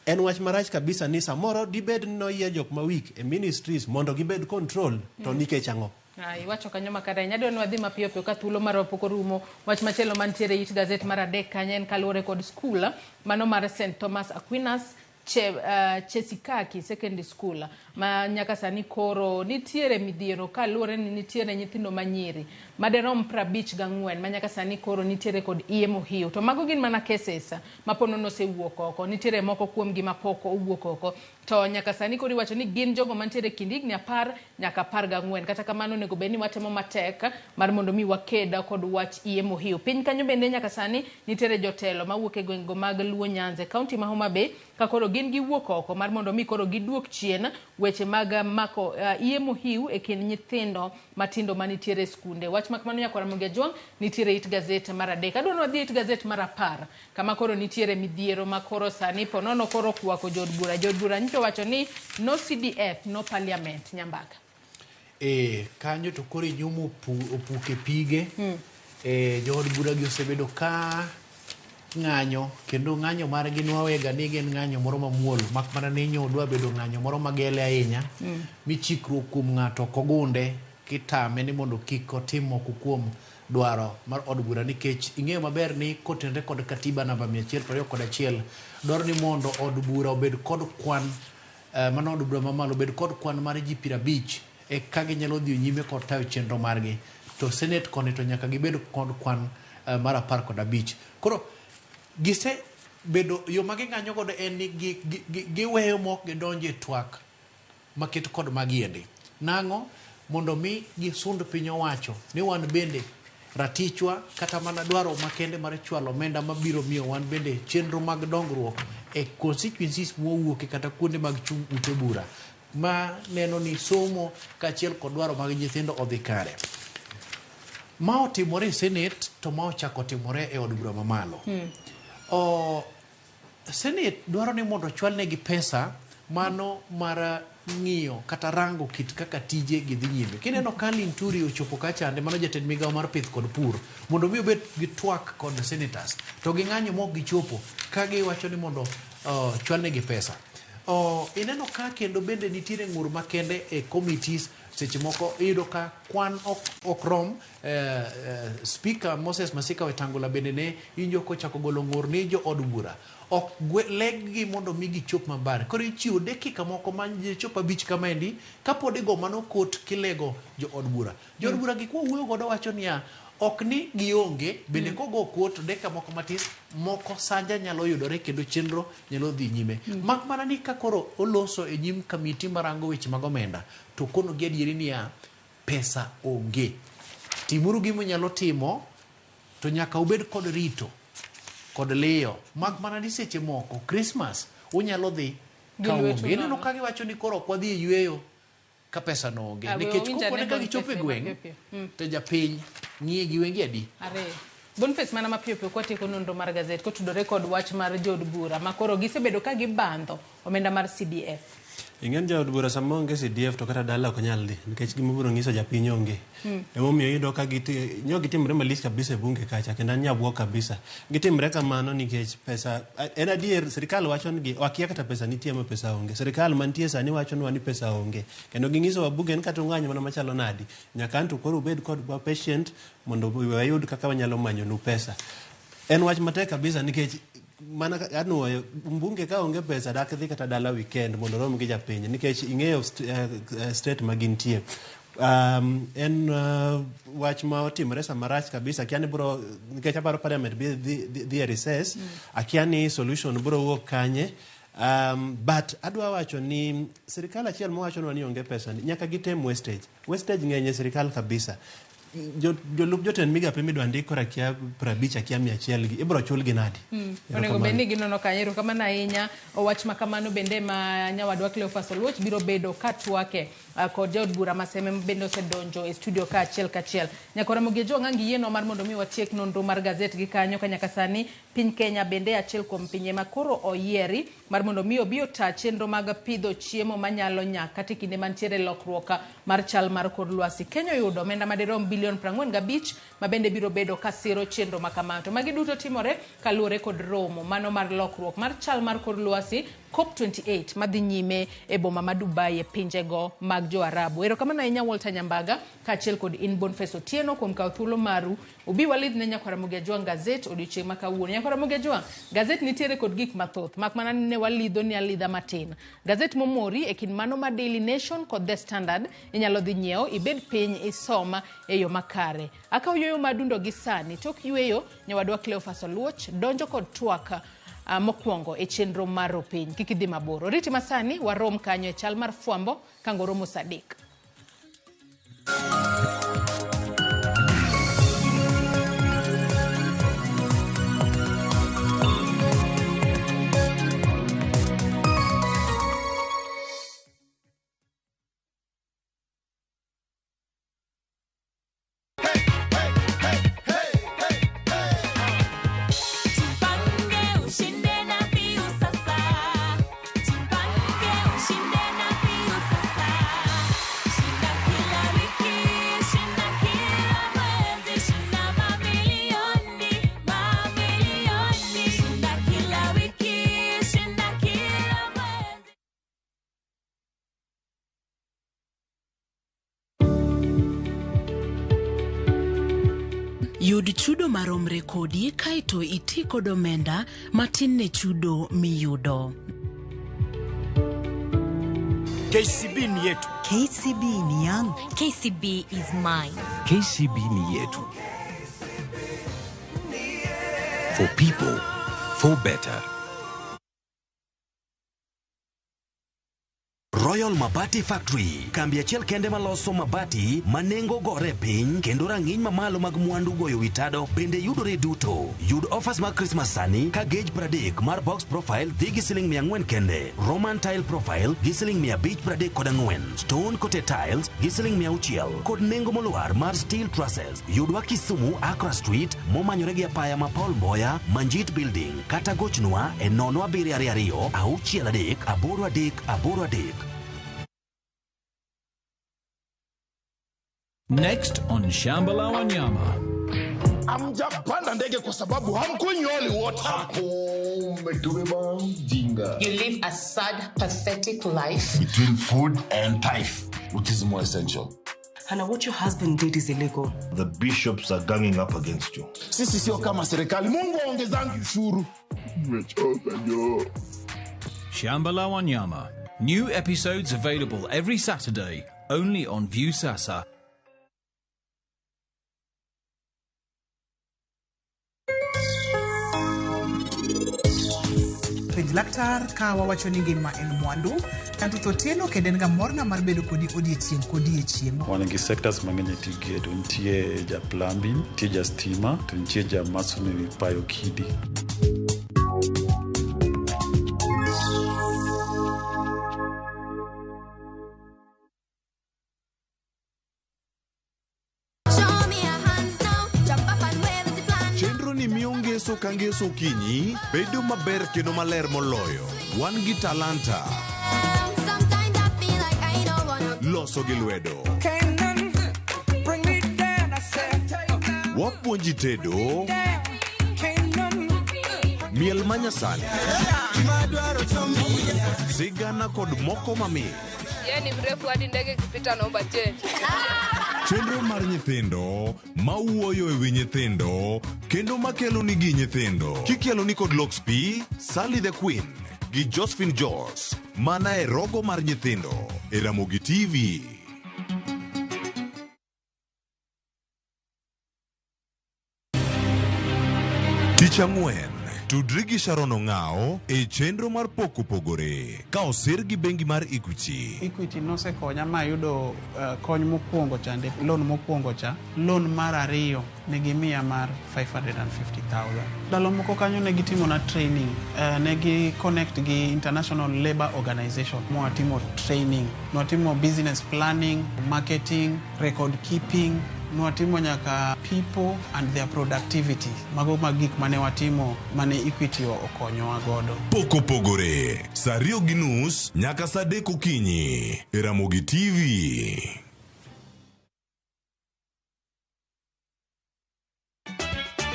En wach marach kabisa ni samoro dibed no yie jok ma weak e ministries mondo gibed control to nikech ang'o. Iwacho kanyo makare nyadwa ni wadhi mapiyo piyo ka thuolo mar pok orumo. Wach machielo mantiere it gazet mar adek kanyo en kaluwore kod skul mano mar St Thomas Aquinas Chesikaki Secondary School ma nyaka sani koro nitiere midhiero kaluwore ni nitiere nyithindo manyiri maderom 54 ma nyaka sani koro nitiere kod iye mohiu. To mago gin mana cases mapono nosewuok oko, nitiere moko kuom gi mapoko owuok oko. To nyaka sani koro iwacho ni gin jogo mantiere kind higni 10 nyaka 14. Kata kamano onego bed ni watemo matek mar mondo mi wakeda kod wach iye mohiu. Piny kanyo bende nyaka sani nitiere jotelo mawuok e gwenge mag Luo Nyanza kaunti ma Homa Bay ka koro gin giwuok oko mar mondo mi koro giduok chien weche mag mako iye mohiu e kind nyithindo matindo manitiere skunde. Wach makamano nyaka Ramogi Tv nitiere it gazet mar adek. Adwa wadhi it gazet mar 10 kama koro nitiere midhiero ma koro sani ponono koro kwako jod bura nyicho wacho ni no CDF no parliament Nyambaga. Kanyo to koro nyumo opuke pige. Jod bura gi osebedo ka ng'anyo kendo ng'anyo margi nwawega ni gen ng'anyo moro mamuol mak mana ni nyo dwa bedo ng'anyo moro magele ahinya michikruok kuom ng'ato kogunde kitame ni mondo kik otim moko kuom dwaro mar od bura nikech ing'eyo maber ni kotenre kod katiba namba 121 dwaro ni mondo od bura obed kod kwan mano od bura mamalo obed kod kwan mar ji 50 e ka ginyalo dhi nyime kod tayo chenro margi. To senate koni to nyaka gibed kod kwan mar 15. Koro gise bedo yo magi ng'anyo godo en ni giweyo mok gidonje twak maket kod magiende nang'o mondo mi gisund piny owacho ni wan bende ratichwa kata mana dwaro makende mar chwalo omenda mabiro miyo wan bende chenro mag dongruok e constituencies mowuoke kata kuonde mag chung ute bura ma neno ni somo kachiel kod dwaro mag nyithindo odhi kare. Ma otimore e Senate to ma ochako timore e od bura mamalo. Senate dwaro ni mondo chwalnegi pesa mano mar ng'iyo kata rango kit kaka tije gidhi nyime. Kineno ka Linturi ochopo kachande mano jatend migawo mar pith kod pur mondo mi obed gi twak kod senators to ging'anyo mok gichopo ka giwacho ni mondo chwalnegi pesa. Ineno ka kendo bende nitiere ng'ur makende e committees seche moko iyudo ka kwan ok rom. Speaker Moses Masika Wetangula bende ne injo kochako golo ng'ur ni jo od bura ok leg-gi mondo mi gichop maber. Koro ichiwo dakika moko ma chop 5 kamendi kapod igo mano kot kilego jo od bura. Jo od bura gik mowuoyo godo wacho niya ok ni gionge bende kogo kot dakika moko matis moko sanja nyalo yudore kendo chenro nyalo dhi nyime. Mak mana ni ka koro oloso e nyim kamiti marango weche mag omenda to kono gi adieri niya pesa onge. Timuru gimo nyalo timo to nyaka ubed kod rito kod liyo. Mak mana ni seche moko Christmas unyalo dhi ka onge. Ineno ka giwacho ni koro ok wadhi e yweyo ka pesa no onge nikech kopone ka gichopo e gweng' to japiny ng'iye gi wengi adi. Boniface mana mapiyo piyo kwatieko nonro mar gazet kotudore kod wach mar jod bura ma koro gisebedo ka gibandho omenda mar CDF. Ingen jaod bura sama onge CDF to kata dala ok nyal dhi nikech gima biro nyiso japiny onge. Emomiyo iyudo ka gitimre malich kabisa e bunge kacha kendo an nyabuok kabisa. Gitimre kamano nikech pesa en adier sirikal wacho ni wakia kata pesa nitie ma pesa onge. Sirikal mantie sani wacho ni pesa onge. Kendo ginyiso wabuge ni kata ng'anyo mana machalo nadi. Nyaka anto koro ubed kod patient mondo wayud kaka wanyalo manyo nu pesa. En wach matek kabisa nikech mana anuoyo mbunge ka onge pesa dak dhi kata dala weekend mondo rom gi japiny nikech ing'eyo state magintie. En wach ma otimore samarach kabisa. Akiani bro, nikech aparo parliament be recess. Akiani solution bro wuok kanye. But adwa wacho ni serikal achiel mowacho ni onge pesa nyaka gitem wastage. Wastage ng'enye serikal kabisa. Jolup jotend migape midwa ndiko rakia 50 akia 100 gi ibro chul gi nadi. Onego bende ginono kanyo kamano ahinya wach makamano bende ma nyawadwa Cleophas Oluoch biro bedo katwake kod jaod bura maseme bende osedonjo e studio ka achiel kachiel. Nyakora Ramogi ngangi yieno mar mondo mi watiek nonro mar gazet gi kanyo ka nyaka sani piny Kenya bende achiel kuom pinje makoro oyieri mar mondo mi obi ota chenro mag pidho chiemo manyalo nyak kata kinde mantiere lokruok mar chal mar kor lwasi. Kenya yudo omenda madirom bilion 45 ma bende biro bedo kasiro chenro makama. To magi duto timore kaluore kod romo mano mar lokruok mar chal mar kor lwasi COP28 madhi nyime e boma ma Dubai e pinjego mag jo Arabu. Erokamano ahinya Walter Nyambaga kaachiel kod in Boniface Otieno kuom kawo thuolo maru. Ubi walidh ne Nyakora Ramogi gazet odiochieng' ma kawuono. Nyakora Ramogi gazet nitiere kod gik mathoth mak mana ne walidho ni alidha matin. Gazet momori e kin mano ma Daily Nation kod The Standard inyalo dhi nyiewo ibed piny isoma e yo makare. Akaw yoyo madundo gi sani tok yueyo nyawadwa Cleophas Oluoch donjo kod twak mokwongo e chenro mar piny. Kik idhi maboro. Riti masani warom kanyo e chal mar fwambo kangoromo Sadik. Yud chudo maromre kodi kaito iti kod omenda matin ne chudo miyudo. KCB ni yetu. KCB ni yangu. KCB is mine. KCB ni yetu. For people, for better. Royal Mabati Factory, kambi achiel kende maloso mabati manengo gore piny kendo rang'iny mamalo mag mwandu goyo witado bende yudore duto. Yud offers mag Christmas sani ka gauge 30 mar box profile dhi gi siling 400 kende, Roman tile profile gi siling 534, stone coated tiles gi siling 600 kod nengo molwar mar steel trusses. Yudwa Kisumu Accra Street momanyore gi apaya ma Paul Mboya Manjit Building kata gochnwa e 022 638 838. Next on Shambala Wanyama. Amjapanda ndege kwa sababu hamkunyoli wote. You live a sad, pathetic life. Between food and tithe, which is more essential. Hannah, what your husband did is illegal. The bishops are ganging up against you. Sisi sio kama serikali. Mungu aongezangi ushuru. Shambala Wanyama. New episodes available every Saturday, only on Viusasa. Penj laktar ka wawacho ni ngima en mwandu kanto to teno kendo en ga morna mar bedo kodi odiechieng'. Wan gi sectors mang'eny e tigedo. Nitie ja plumbing, nitie ja stima, to nitie ja masonry payo kidi. Ngeso ka ngeso kinyi bedo maber kendo maler moloyo. Wan gi talanta loso gi lwedo. Wapuonji tedo miel manyasani, sigana kod moko mamit. Yeye ni mrefu hadi ndege kipita naomba change. Chenro mar nyithindo mawuoyo ewi nyithindo kendo makelo ni gi nyithindo. Kikelo ni kod Loxp, Sally the Queen gi Josephine George mana e rogo mar nyithindo e Ramogi TV. Tich Ang'wen, tudri gi Sharon Ong'ao e chenro mar pok opogore ka osir gi bengi mar Equity. Equity nosekonya mayudo kony mokwongo cha, loan mokwongo cha, loan mar ariyo negi miya mar 550,000. Dalo moko kanyo negi timo na training, negi connect gi International Labour Organization, mwatimo training, mwatimo business planning, marketing, record keeping, nwatimo nyaka people and their productivity. Mago magik mane watimo mane Equity okonyowa godo. Pok opogore, saa 2:30 nyaka saa 3 okinyi e Ramogi TV.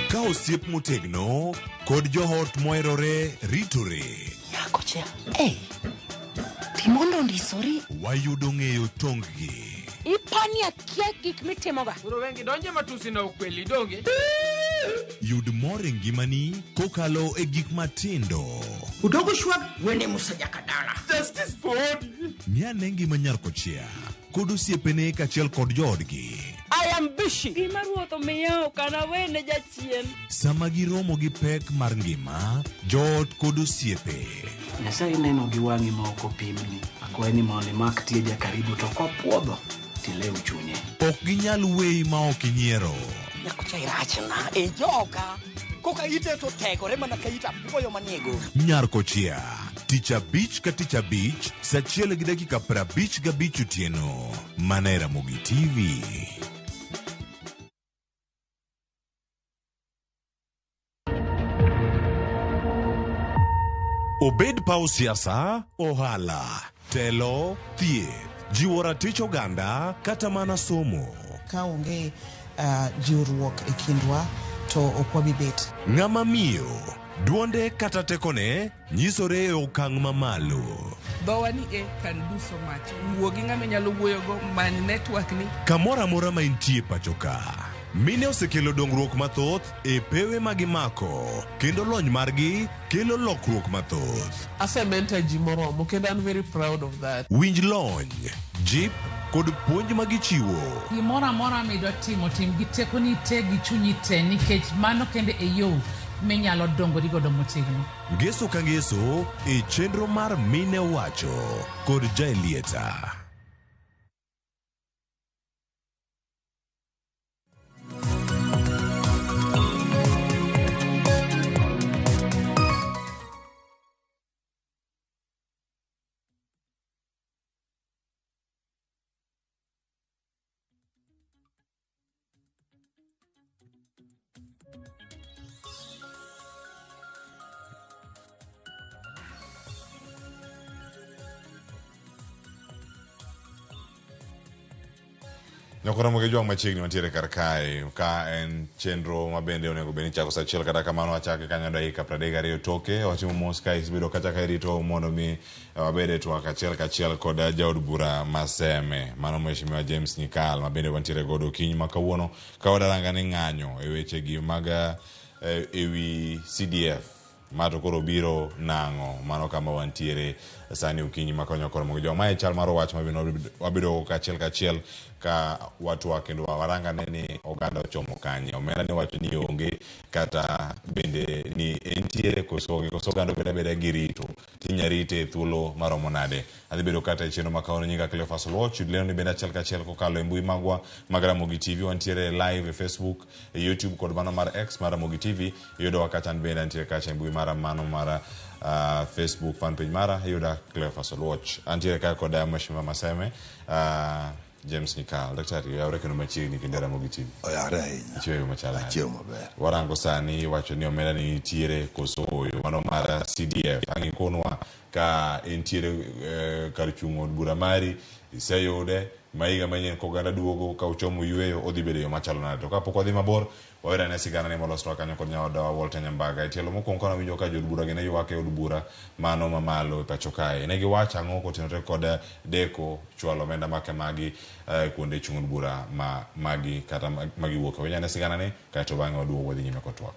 Ka osiep motegno kod johot moherore ritore. Nyako cha, timondo ndisori. Wayudo ng'eyo tonggi. Ipani akia gik mitimoga. Uro wengi donje matusi na ukweli donge. Yud mor e ngimani kokalo e gik matindo. Udogo shwag wene musajaka dala. Justice for all. Miane ngima Nyarkochia kod osiepene kachiel kod joodgi. I am busy. Gima ruoth omiyo kana wene jachien. Sama giromo gi pek mar ngima, joot kod osiepe. Nyasaye neno gi wang'i ma ok opimni. Akwaye ni mondo imak tieja karibu to kopuodho tilew chunye. Ok ginyal weyi ma ok inyiero. Nyakocha irachna e joka. Koka ite to tegore mana ka ita puoyo maniego. Nyarkochia, tich abich ka tich abich, saa 1:55 otieno. Mana e Ramogi TV. Obed paw siasa, ohala, telo, thieth, jiwo ratich oganda, kata mana somo. Ka onge jiwruok e kindwa to ok wabi bet. Ng'ama miyo, duonde kata tekone nyisore e okang' mamalo. Dhowa ni can do so much. Wuo gi ng'ama nyalo wuoyo go man network ni. Kamora mora ma intie pachoka. Mine osekelo dongruok mathoth e pewe magimako, kendo lony margi kelo lokruok mathoth. Asementa ji moromo kendo I'm very proud of that. Winj lony, jip kod puonj magichiwo. Gimoro amora midwa timo tim gi tekoni te gi chunyi te nikech mano kende e yo minyalo dongori godo motegno. Ngeso ka ngeso e chenro mar Mine Wacho kod Jaelieta. Nyokora moge juang machiegni mantiere kar kae ka en chenro mabende onego beni chako saa 1 kata kamano wachake kanyo dakika 32 toke watimo mos ka isbedo kata ka irito mondo mi wabede twak achiel kachiel kod jaod bura Maseme mano mheshimiwa James Nyikal mabende wantiere godo kiny makawuono ka wadaranga ni ng'anyo e weche gi mag ewi CDF mato koro biro nang'o mano kama wantiere sani ukinyi makonyo koro moge juang mae chal maro wach mabende wabedo kachiel ka watu wa kendo waranga neni oganda ochomo kanye omena ni wacho ni onge kata bende ni entiere koso oganda beda girito tinyarite thuolo maromo nade adhi bedo kata cheno makaono nyinga Cleophas Watch leo ni benda achiel kokalo e mbui magwa mag Ramogi TV wantiere live e Facebook e YouTube kod mano mar X mar Ramogi TV yudo wakata benda antiere kacha e mbui mara mano mara Facebook fan page mara yuda Cleophas Watch antiere ka kod mheshimiwa Maseme James Nyikal, daktari, ya ureke no machiegni kinde Ramogi TV. Oyare ahinya. Ichweyo machala. Achiew maber. Warango sani wacho ni omenda ni nitiere koso oyo mano mar CDF. Ang'i konwa ka entiere kar chung' od bura mari iseyude maiga manyien koganda duogo ka uchomo yweyo odhi bedo yo machalo nade. To kapok odhi mabor wawera ne sigana ne moloswa kanyo kod nyaoda Walter Nyambaga etielo mokwongo kana winjo ka jod bura gine ywak e od bura mano mamalo e pacho kae. Ne giwacho ang'o kotenore kod deko chwalo omenda make magi kuonde chung' od bura magi kata magi wuok. Wenya ne sigana ne kaeto bang'e waduogo wadhi nyime kotwak.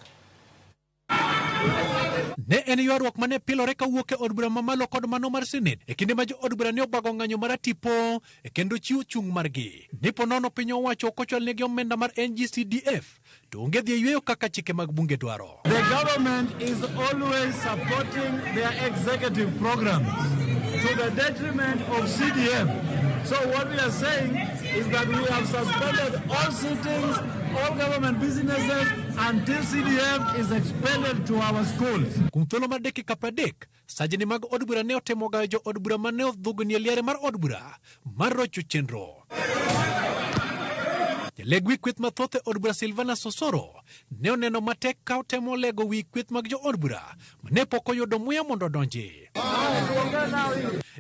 Ne en ywaruok mane pilore kawuok e od bura mamalo kod mano mar Senate e kinde ma jo od bura ne obago ng'anyo mar tipo e kendo chiwo chung' margi. Nipo nono piny owacho kochwal negi omenda mar NGCDF to onge dhi yweyo kaka chike mag bunge dwaro. The government is always supporting their executive programs to the detriment of CDF. So what we are saying is that we have suspended all sittings, all government businesses until CDF is expanded to our schools. Kuom thuolo mar dakika 30, sajni mag od bura ne otemo gayo jo od bura mane odhugni e liare mar od bura mar rocho chenro. Jalegwi kweth mathoth e od bura Silvana Sosoro ne oneno matek ka otemo lego wi kweth mag jo od bura mane pok oyudo muya mondo donji.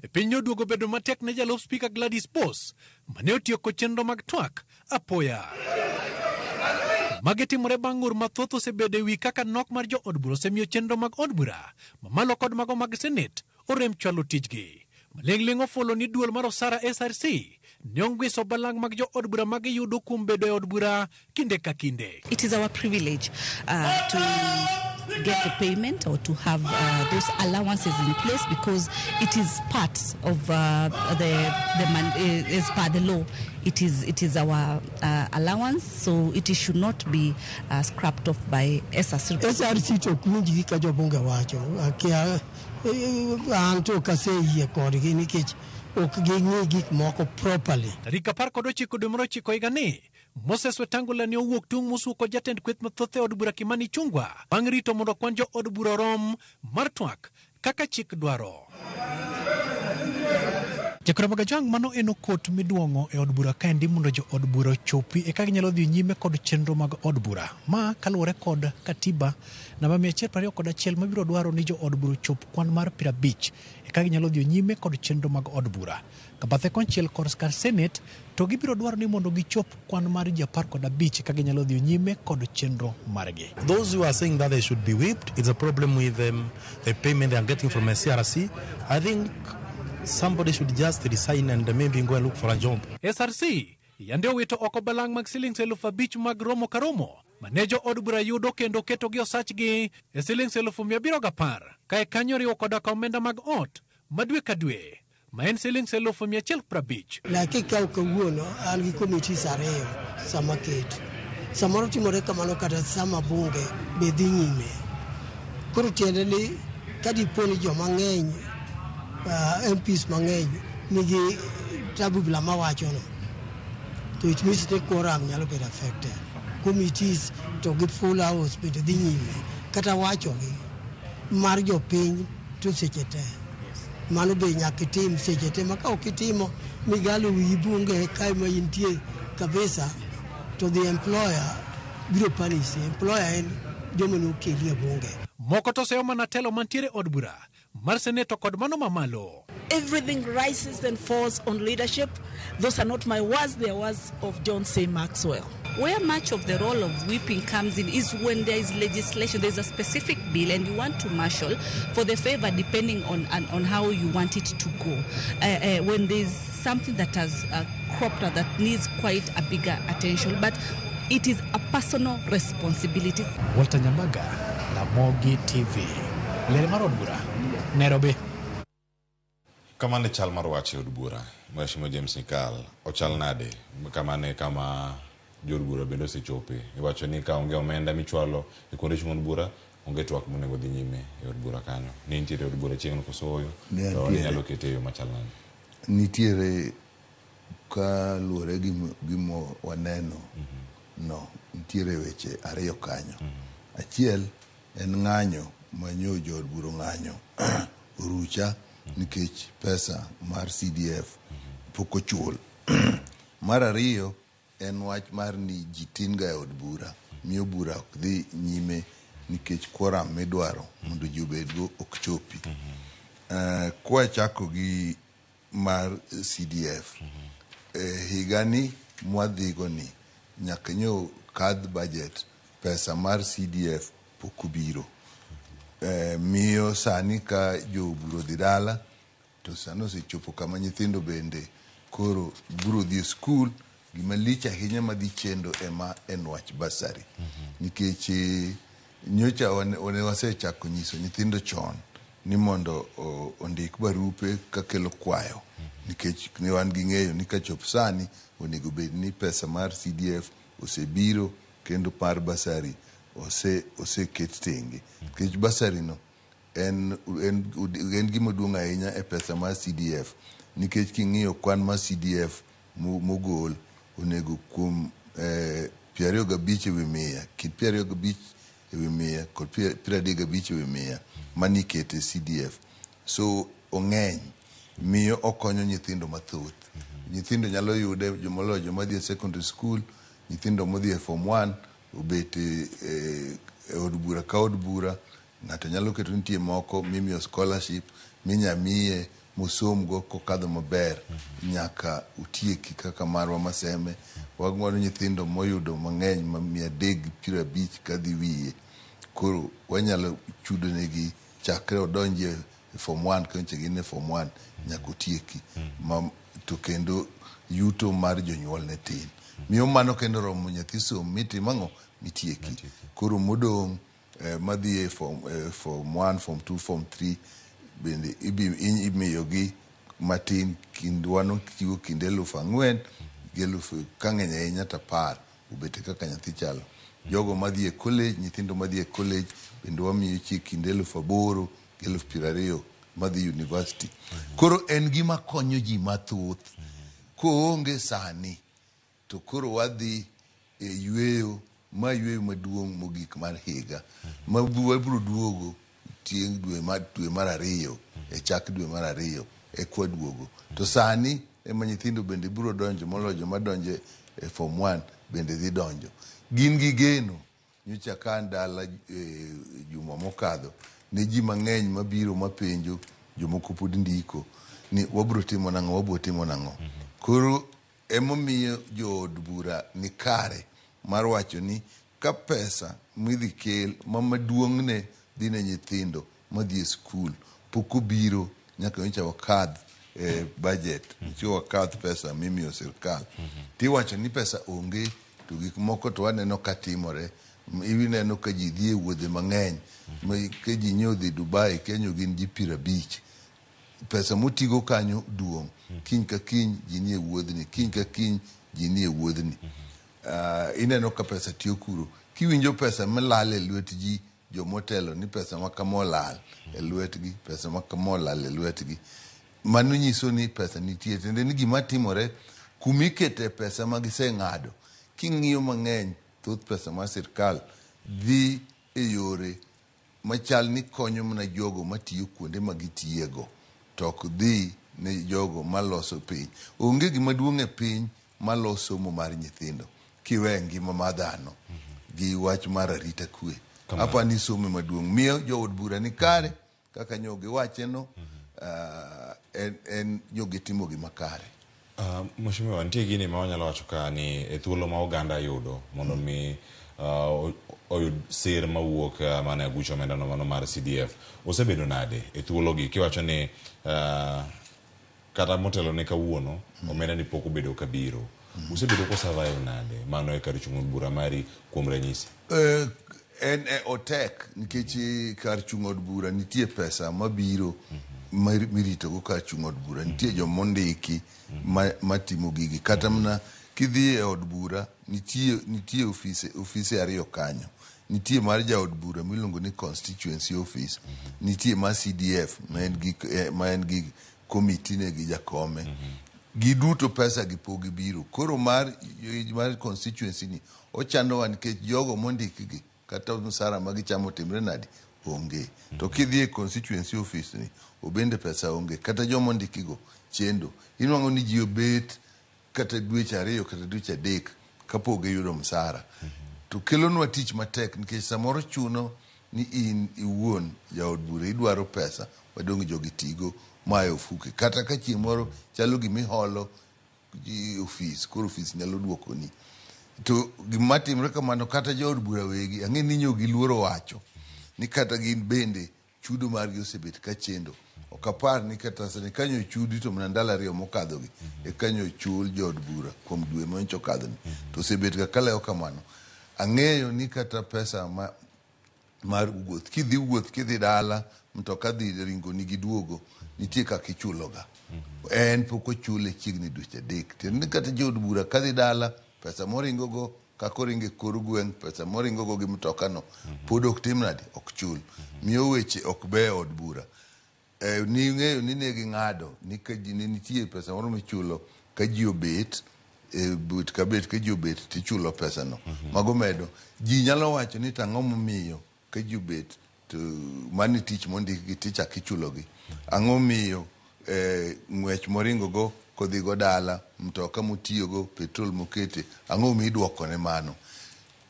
E piny oduogo bedo matek ne jalup spika Gladys Bos mane otieko chenro mag twak apoya. Magi timore bang' ng'ur mathoth osebedo e wi kaka nok mar jo od bura osemiyo chenro mag od bura mamalo kod mago mag Senate orem chwalo tijgi. Maling'ling' ofulo ni duol mar osara SRC ne ong'iso balang' mag jo od bura mag yudo kuom bedo e od bura kinde ka kinde. It is our privilege to get the payment or to have those allowances in place because it is part of as per the law. It is our allowance, so it should not be scrapped off by SRC. SRC to kunji ka jobunga wacho akia anto kase yie kodgi nikech ok ging'i gik moko properly. Tarik 19 dwe mar 9 higani, Moses Wetangula ne owuok tung' mosuko jatend kweth mathoth e od bura Kimani Ichung'wah bang' rito mondo kwan jo od bura rom mar twak kaka chik dwaro. Jakorabaga jang mano eno kot miduong'o e od bura kaendi mondo jo od bura chopi e kaka ginyalo dhi nyime kod chenro mag od bura. Ma kaluwore kod katiba namba 121 mabiro dwaro ni jo od bura chop kwan mar 50 e kaka ginyalo dhi nyime kod chenro mag od bura. Kabathe konchiel kod skar Senate to gibiro dwaro ni mondo gichop kwan mar 15 e kaka ginyalo dhi nyime kod chenro margi. Those who are saying that they should be whipped, it's a problem with the payment they are getting from a CRC. I think somebody should just resign and maybe go and look for a job. SRC yande owito oko balang' mag silings 5,000 mag romo ka romo manejo od bura yudo kendo keto gi osachgi e silings 710 kae kanyo riwo koda ka omenda mag ot madwe ka dwe ma en silings 150. Laki ka kawuono an gi committees ariyo sama ket. Samoro timore kamano kata sama bunge be dhi nyime. Koro tiende ni kadiponi joma ng'eny MPs mang'eny nigi tabu bila mawacho no to it means the quorum nyalo bedo affected. Committees to gi full house bedo dhi nyime kata wacho gi mar jopiny to seche te mano be nyaka tim seche te ma ka ok itimo migalo wi bunge kae ma intie kabisa to the employer biro punish employer en joma no keli e bunge. Moko to seyo mana telo mantiere od bura mar Seneto kod mano mamalo. Everything rises and falls on leadership. Those are not my words, they are words of John C. Maxwell. Where much of the role of whipping comes in is when there is legislation, there's a specific bill and you want to marshal for the favor depending on how you want it to go. When there's something that has cropped up that needs quite a bigger attention, but it is a personal responsibility. Walter Nyambaga, Ramogi TV. Lere mar od bura, Nairobi. Kamane chal mar wach e od bura, Mheshimiwa James Nikal, ochal nade kamane kama jo od bura bende osechope. Iwacho ni ka onge omenda michwalo e kuonde chung' od bura, onge twak monego dhi nyime e od bura kanyo. Ni nitiere od bura chieng' koso oyo, to nyalo kete yo machal nade. Nitiere ka luore gimo waneno no nitiere weche ariyo kanyo. Achiel en ng'anyo manyo jo od bura ng'anyo orucha nikech pesa mar CDF pok ochul. Mar ariyo en wach mar ni ji tin ga e od bura miyo bura ok dhi nyime nikech quorum midwaro mondo ji obedgo ok chopi. Kwa chako gi mar CDF higani mwadhigo ni nyaka nyo kadh budget pesa mar CDF pok obiro. Miyo sani ka jo buro dhi dala to sano se chopo kama nyithindo bende koro buro dhi school gima lich ahinya madhi chendo ema en wach basari nikech nyocha one wasechako nyiso nyithindo chon ni mondo ondik barupe kakelo kwayo nikech ne wan gi ng'eyo ni kachop sani onego bed ni pesa mar CDF osebiro kendo par basari oseket tenge nikech basari no en gima duong' ahinya e pesa mar CDF nikech king'iyo kwan mar CDF mogol onego kuom 25 ewi 100 kit 25 ewi 100 kod 35 ewi 100 manikete CDF so ong'eny miyo okonyo nyithindo mathoth nyithindo nyalo yude jomolo joma dhi e secondary school nyithindo modhi e form 1 obet e od bura ka od bura ng'ato nyalo keto nitie moko mimiyo scholarship minyamiye musomgo kokadho maber nyaka utieki kaka marwa maseme wagwaro nyithindo moyudo mang'eny ma 350 kadhi wiye koro wanyalo chudo negi chakre odonje form 1 kenche gine form 1 nyaka utieki to kendo yuto mar jonyuol ne tin miyo mano kendo romo nyathi som mitimango mitieki koro modong madhi e form 1 form 2 form 3 bende imiyogi matin kindwano kiwo kinde 4,000 gelufu kang'eny ahinya tapar ubete kaka nyathi chalo jogo madhi e college nyithindo madhi e college bende wamiyo chi kinde 8,000 20 madhi university koro en gima konyo ji mathoth koonge sani to koro wadhi e yweyo maduong' mogik mar higa wabiro duogo tieng' dwe mar 2 e chak dwe mar 2 e kwa duogo to sani ema nyithindo bende biro donjo molojo madonje e form 1 bende dhi donjo gin gi geno nyocha ka ndala juma mokadho ne ji mang'eny mabiro mapenjo jomoko pod ndiko ni wabiro timo nang'o koro emomiyo jood bura ni kare mar wacho ni ka pesa midhi kel maduong'ne dhi ne nyithindo madhi e skul pok obiro nyaka nyocha wakadh budget nyocha wakadh pesa mimiyo sirkal tiwacho ni pesa onge to gik moko to waneno katimore iwineno ka ji dhi e wuodhe mang'eny ka ji nyiewo dhi Dubai Kenya gin ji 50 pesa motigo kanyo duong' kiny ka kiny ji nie wuodhni kiny ka kiny ji nie wuodhni ineno ka pesa tiyo kuro kiwinjo pesa malal e lwet ji jomotelo ni pesa makamo lal e lwetgi pesa makamo lal e lwetgi mano nyiso ni pesa nitie tende ni gima timore kumikete pesa magiseng'ado king'iyo mang'eny thoth pesa mar sirkal dhi e yore machal ni konyo mana jogo matiyo kuonde magitiyego to ok dhi ne jogo maloso piny onge gima duong' e piny maloso somo mar nyithindo kiwe ngima mar dhano gi wach mar arita kwe hapa ni somo maduong' miyo jood bura ni kare kaka nyogi wacheno en nyogi timo gima kare Mheshimiwa nitie gini ma wanyalo wacho ka ni e thuolo ma oganda yudo mondo mi oyud sir mawuok mana gucho omenda no mano mar CDF osebedo nade e thuolo gi kiwacho ni kata motelo ne kawuono omenda ni pok obedo kabiro usebedo ko survive nade mano e kar chung' od bura mari kuom ranyisi en otek nikech kar chung' od bura nitie pesa mabiro mirito go kar chung' od bura nitie jomondiki matimo gigi kata mana kidhi e od bura nitie ofise ariyo kanyo nitie mar jaod bura miluongo ni constituency office nitie mar CDF ma en gi komiti ne gi jakome giduto pesa gipogi biro koro mar constituency ni ochando nikech jogo mondikgi kata msara magichamo timre nadi onge to kidhi e constituency office ni obende pesa onge kata jomo ndikigo chendo inwango ni ji obet kata dweche 2 kata dweche 3 kapok giyudo msara to kelonwa tich matek nikech samoro chuno ni in iwuon jaod bura idwaro pesa madong' jogi tigo mae ofuke kata ka chieng' moro chalo gimiholo gi ofis koro ofis nyalo duokoni to gima timre kamano kata jood bura wegi ang'e ni nyogi luoro wacho ni kata gin bende chudo margi osebet ka chendo okapar ni kata sani kanyo chudi to mana ndalo 2 mokadhogi e kanyo chul jood bura kuom dwe moncho kadhoni to osebet ka kaleo kamano ang'eyo ni kata pesa mar wuoth. Kidhi wuoth, kidhi dala, mtoka dhi ringo nigi duogo, nitie kaka ichuloga. En pok ochule chiegni dweche adek. Tiende kata jood bura kadhi dala, pesa moringo go kako oringo e kor gweng', pesa moringo go gi mtokano pod ok tim nade, ok chul. Miyo weche ok be od bura. Ni ng'eyo ni ne ging'ado ni ka ji ne nitie pesa moro michulo ka ji obet but ka bet ka ji obet tichulo pesano. Mago medo ji nyalo wacho ni tang'o momiyo ka ji obet to mani tich mondik gi tich akichulogi. Ang'o miyo ng'wech moringo go kodhi go dala, mtoka motiyo go, petrol mokete, ang'o mi idwoko ne mano.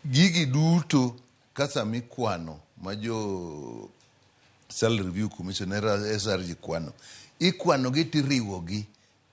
Gigi duto kasa mikwano ma jo Salary Review Commission SRG kwano, ikwano gi tiriwo gi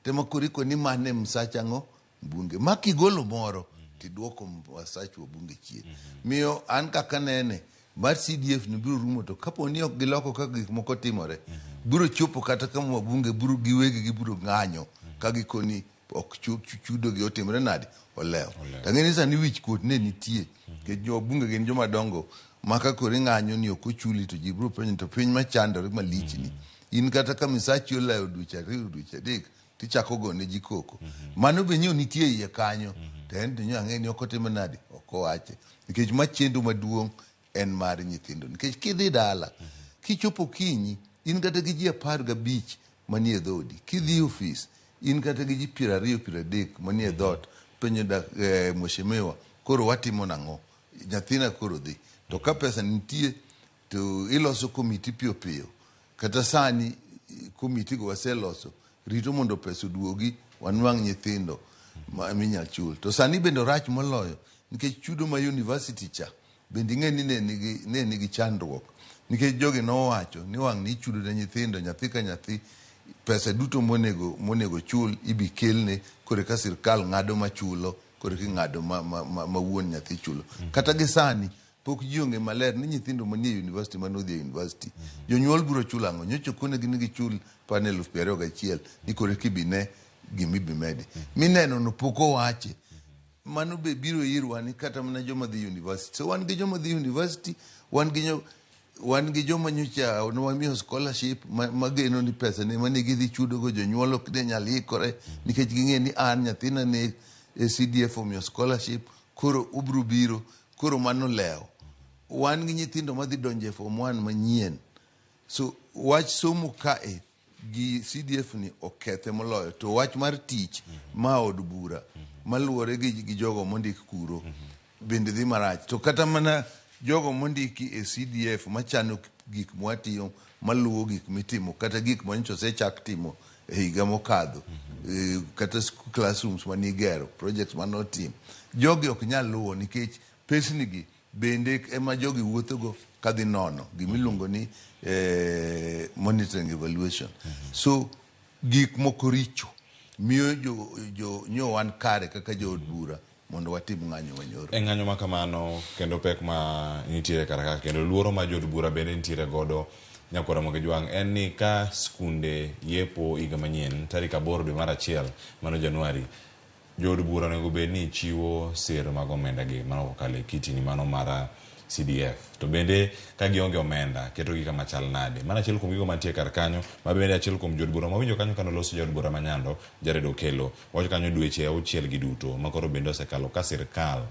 tema koriko ni mane msach ang'o bunge makigolo moro tidwoko msach wa bunge chien. Miyo an kaka nene mar CDF ni biro rumo to kapo ni ok giloko kaka gik moko timore, biro chopo kata kama wabunge biro giwegi gibiro ng'anyo ka gikoni ok chudo gi otimre nade olewo. Tang'eni sani wich kuot ne nitie ke jo bunge gin joma dongo maka kori ng'anyo ni ok ochuli to ji biro penjo to piny machandore malichni. In kata ka misachi olewo dweche ariyo dweche adek tichako gone ji koko. Mano be nyo nitie iye kanyo. To en to nyo ang'e ni ok otimre nade ok owache. Nikech machendo maduong' en mar nyithindo. Nikech kidhi dala, kichopo kinyi, in kata gi ji 15 manie dhodi. Kidhi ofis, in kata gi ji 20-30 manie dhot, penjo da mheshimiwa, koro watimo nang'o? Nyathina koro dhi. To ka pesa nitie, to iloso komiti piyo piyo. Kata sani komiti go waseloso, rito mondo pesa duogi, wanwang' nyithindo minyal chul. To sani bendo rach moloyo, nikech chudo ma university cha, bendi ng'e ni ne nigi chandruok. Nikech jogi nowacho ni wang' ni chudo ne nyithindo, nyathi ka nyathi, pesa duto monego chul ibi kelne kore ka sirkal ng'ado machulo, kore ki ng'ado ma wuon nyathi chulo. Kata gi sani, pok ji onge maler ni nyithindo manie university manodhi e university. Jonyuol biro chulo ang'o? Nyocho kone gini gichul pane 21,000 ni kore kibine gimibi medi. Mineno no pok owache. Mano be biro irwa ni kata mana joma dhi university. So wan gi joma dhi university, wan gi joma nyocha wamiyo scholarship mageno ni pesa ne mane gidhi chudo go jonyuol ok ne nyal ikore nikech ging'e ni an nyathina ne CDF omiyo scholarship, koro ubro biro, koro mano leo. Wan gi nyithindo madhi donje form 1 manyien. So wach somo kae gi CDF ni okethe moloyo. To wach mar tich ma od bura maluwore gi jogo mondik kuro bende dhi marach. To kata mana jogo mondiki e CDF machano gik mwatiyo maluwo gik mitimo kata gik manyocha osechak timo e higa mokadho, kata classrooms manigero, projects manotim, jogi ok nyal luwo nikech pesni gi bende ema jogi wuothogo kadhi nono gimiluongo ni monitoring evaluation. So gik moko richo miyo nyo wan kare kaka jood bura mondo watim ng'anyo manyoro. E ng'anyo ma kamano kendo pek ma nitiere kaka kendo luoro ma jood bura bende nitiere godo nyakora Ramogi Jwang' en ni ka skunde yepo higa manyien tarik 8 dwe mar 1 mano Januari, jood bura onego bed ni chiwo sir mag omenda gi mano kokalo e kitini mano mara CDF. To bende ka gionge omenda keto gi kama chal nade. Mana achiel kuom gigo mantie kar kanyo, ma bende achiel kuom jood bura mawinjo kanyo kano loso jood bura manyando Jared Okelo wacho kanyo dweche 6 gi duto makoro bende osekalo ka sirkal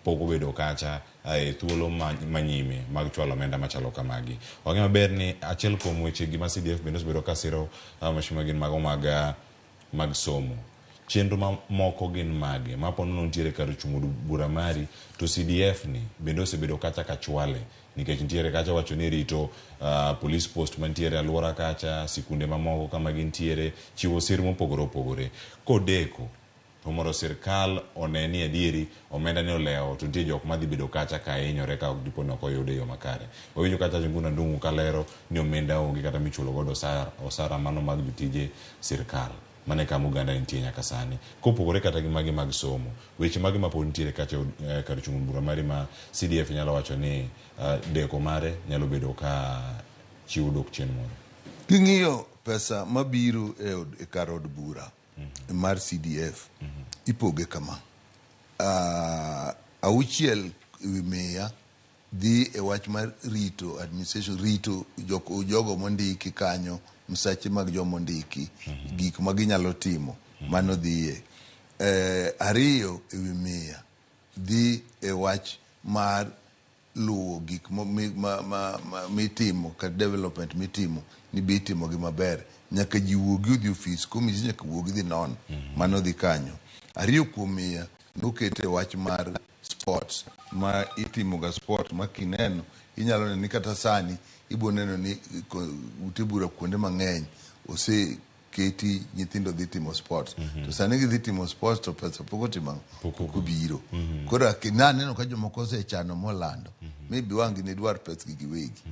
pok obedo kacha e thuolo manyime mag chwalo omenda machalo kamagi. Wang'e maber ni achiel kuom weche gima CDF bende osebedo ka siro mashima gin mago mag somo. Chenro moko gin mage mapono nontiere kar chung' bura mari to CDF ni bende osebedo kacha ka chwale nikech nitiere kacha wacho ni rito police post mantiere alwora kacha, sikunde mamoko kama gintiere, chiwo sir mopogore opogore. Kodeko to mondo sirkal one ni adieri omenda ne olewo to nitie jok madhi bedo kacha ka hinyore ka ok dipo ni ok oyude yo makare. Wawinjo kacha Njuguna Ndung'u kalero ni omenda onge kata michulo godo osara mano mag jotije sirkal. Mane kama Uganda nitie nyaka sani. Kopogore kata gi magi mag somo, weche magi mapod nitiere kacha kar chung' bura mari ma CDF nyalo wacho ni deko mare nyalo bedo ka chiwo dok chien moro. King'iyo pesa mabiro e kar od bura mar CDF ipoge kama. 6 ewi 100 dhi e wach mar rito administration, rito jogo mondiki kanyo, msache mag jomondiki, gik ma ginyalo timo, mano dhiye. Ariyo e wi miya dhi e wach mar luwo gik mitimo, kata development mitimo, ni be itimo gi maber. Nyaka ji wuogi odhi ofis, komiti nyaka wuogi dhi non, mano dhi kanyo. Ariyo kuom miya nokete wach mar sports, ma itimo ga sport ma kineno inyalo neno ni kata sani ibo neno ni ute bura kuonde mang'eny oseketi nyithindo dhi timo sports. To sani gidhi timo sports to pesa pok biro. Koro naneno ka jomoko osechano molando, maybe wang' ne dwar pesa gi giwegi.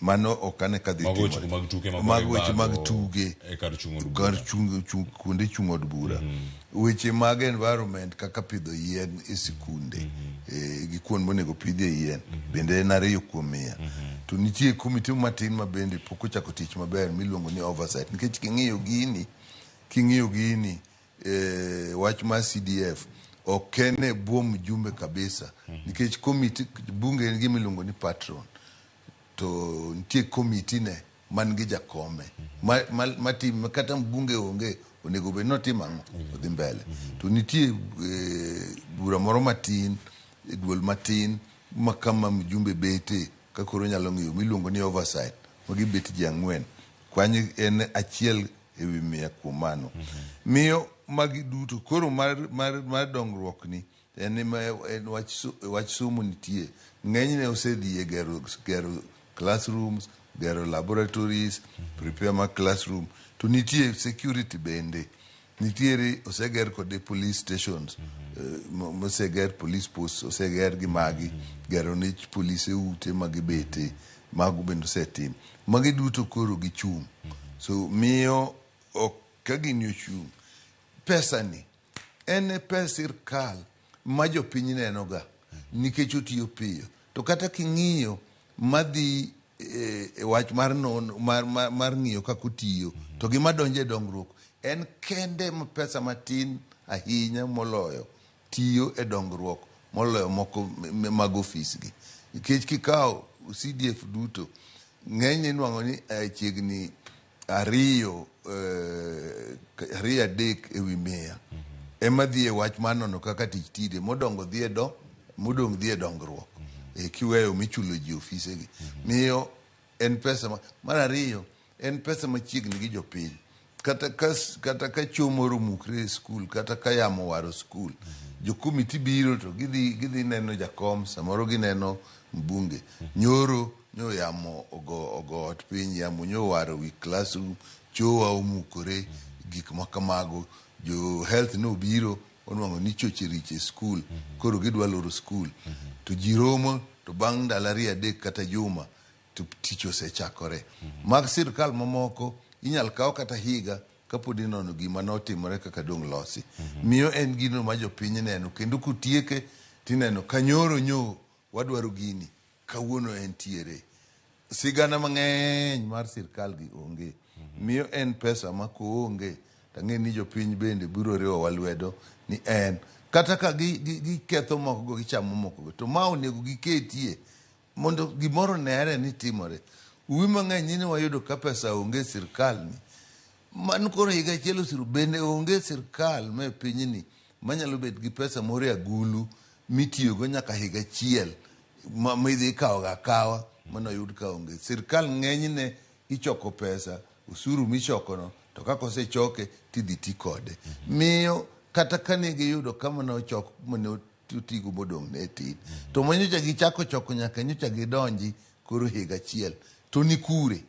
Mano okane ka dhi timo weche mag tuge kuonde chung' od bura, weche mag environment kaka pidho yien e sikunde gi kuond monego pidhie yien bende en ariyo kuom miya. To nitie komiti matin ma bende pok ochako tich maber miluongo ni oversight, nikech king'iyo gini wach mar CDF ok en e bwo mjumbe kabisa, nikech komiti bunge en gima iluongo ni patron, to nitie komiti ne man gi jakome matim kata mbunge onge onego bed notim ang'o odhi mbele. To nitie bura moro matin, duol matin ma kama mjumbe bete ka koro nyalo ng'iyo, miluongo ni oversight, magi bet ji 4. Kwany en achiel e wi miya kuom mano. Miyo magi duto koro mar dongruok ni en wach somo nitie. Ng'enyne osedhi e gero classrooms, gero laboratories, prepare ma classroom. To nitie security bende. Nitiere oseger kode police stations, oseger police posts, oseger gi magi, gero ne police ute magibete, mago bende osetim. Magi duto koro gichung'. So miyo ka gini ochung', pesa ni en pes sirkal ma jopiny neno ga, nikech otiyo piyo. To kata king'iyo madhi e wach mar ng'iyo kako otiyo, to gima donje dongruok en kende pesa matin ahinya moloyo tiyo e dongruok moloyo moko mag ofis gi. Nikech kikawo CDF duto ng'enyne nwang'o ni chiegni 2 3 e wi miya ema dhi e wach mar nono kaka tich tide, modong dhi e dongruok, kiweyo michulo ji ofise gi. Miyo en pesa mar ariyo, en pesa machiegni gi jopiny. Kata ka chiemo moro mukre e skul, kata ka yamo waro skul, jokomiti biro to gidhi neno jakom, samoro gineno mbunge. Nyoro yamo ogo ot piny, yamo waro wi classroom, chowa omukore, gik makamago. Jo health nobiro, onwang'o ni choche riche e skul, koro gidwa loro skul. To ji romo, to bang' ndalo 2 3 kata juma to tich osechakore. Mag sirkal mamoko inyal kaw kata higa kapod inono gima notimore kaka dong' losi. Miyo en gino ma jopiny neno, kendo kutieke tineno kanyoro wadwaro gini, kawuono entiere. Sigana mang'eny mar sirkal gi onge. Miyo en pesa ma koonge tang'e ni jopiny bende biro riwowa lwedo ni en. Kata ka giketho moko go, gichamo moko go, to ma onego giketie mondo gimoro nere ni timore. Uwi mang'eny ni wayudo ka pesa onge sirkal ni, man koro higa achiel osiru, bende onge sirkal me pinyni manyalo bet gi pesa moro e agulu mitiyogo nyaka higa achiel midhi kawo ga kawa manoyud ka onge. Sirkal ng'enyne ichoko pesa, usuru michokono, to kako osechoke tidhi ti kode. Miyo kata kane giyudo kama nochok mane otigo modong' ne tin, to manyocha gichako choko nyaka nyocha gidonji koro higa achiel, to ni kure.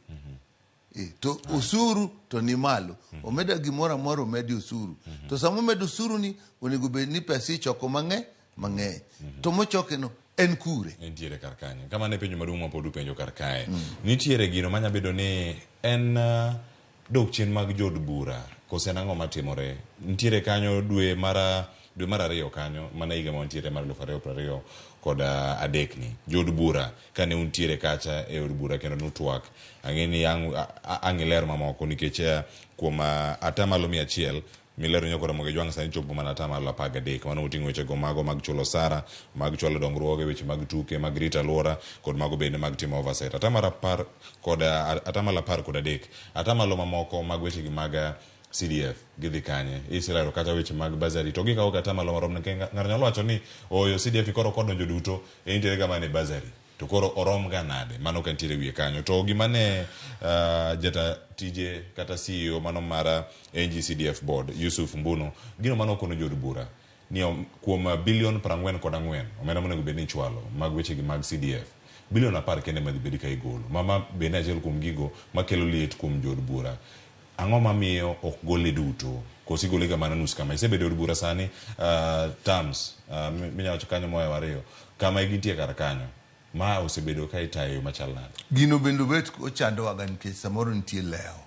To usuru to ni malo, omeda gimoro amora omedi usuru. To sama omedo usuru ni onego bed ni pesa ichoko mang'eny. To mochokeno en kure. Entiere kar kanyo. Kama ne penjo maduong' ma pod upenjo kar kae. Nitiere gino manya bedo ni en dok chien mag jod bura, kose nang'o matimore. Nitiere kanyo dwe mar 2 kanyo, mana higa ma nitiere mar 2023 kod adekni. Jod bura kane untiere kacha e od bura kendo nutwak. Ang'eni ang' iler mamoko nikech kuom atamalo 100 milero nyoko Ramogi Jwang sani chopo mana atamalo 13 mano oting'o weche go mago mag chulo sara mag chwalo dongruoge weche mag tuke mag rito alwora kod mago bende mag timo oversight atamalo 10 kod 3 atamalo mamoko mag weche gi mag CDF gidhi kanye isilero kata weche mag bazari to gikawo atamalo marom ne ng'ar nyalo wacho ni oyo CDF koro kodonjo duto e intere kama ne bazari to koro orom ga nade mano ka ntiere wiye kanyo to gima ne jata tije kata CEO mano mara NGCDF board Yusuf Mbuno gino mano kono jod bura ni kuom bilion 44 omenda monego bed ni chwalo mag weche gi mag CDF bilion 10 kende madhi bedi ka igolo mama bende achiel kuom gigo makelo liet kuom jod bura ang'o mamiyo ok gole duto kosi gole ga mana nus kama isebedo od bura sani terms minyalo kanyo moyo ariyo kama igintie kar kanyo ma osebedo ka itayo machal nade gino bendo bet ochando waga nikech samoro nitie leo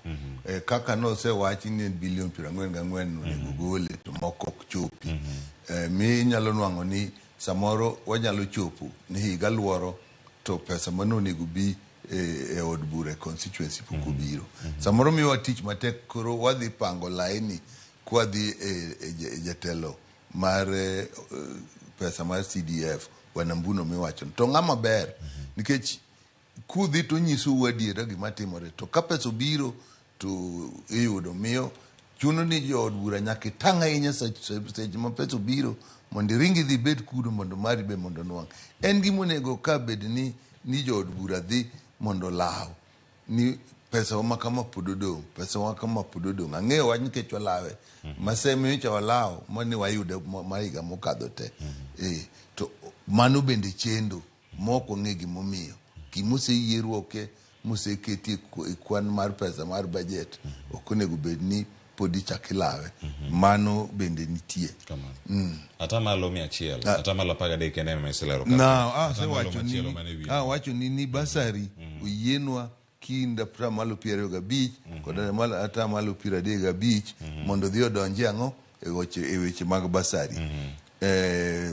kaka no se wachi ni bilion 44 onego gole to moko ok chopi mi nyalo nwang'o ni samoro wanyalo chopo ni higa luoro to pesa mano onego bi e od bura constituency pok obiro samoro miwa tich matek koro wadhi pango laini kwadhi e jatelo mar pesa mar CDF wanambuno miwacho to ng'ama ber nikech kudhi to nyiso wadiera gima timore to ka pesa obiro to iyudo miyo chuno ni jo od bura nyaka tanga inya seche ma pesa obiro mondo ringi dhi bet kudo mondo mari be mondo nwang en gimonego ka bed ni jo od bura dhi mondo law ni pesa wa kama pododong pesa wa kama pododong ang'eyo wach nikech walawe maseme cha walaw mani wayude maiga mokadho te to mano bende chendo moko ng'e gimomiyo kimose yieruoke mose keti kwan mar pesa mar budget okonego bed ni podi chakilawe mano bende nitie atamalo 100 atamalo 13 kende meselero na se wacho ni basari oyienwa kinda atamalo 25 kod atamalo 35 mondo dhi odonje ang'o e weche mag basari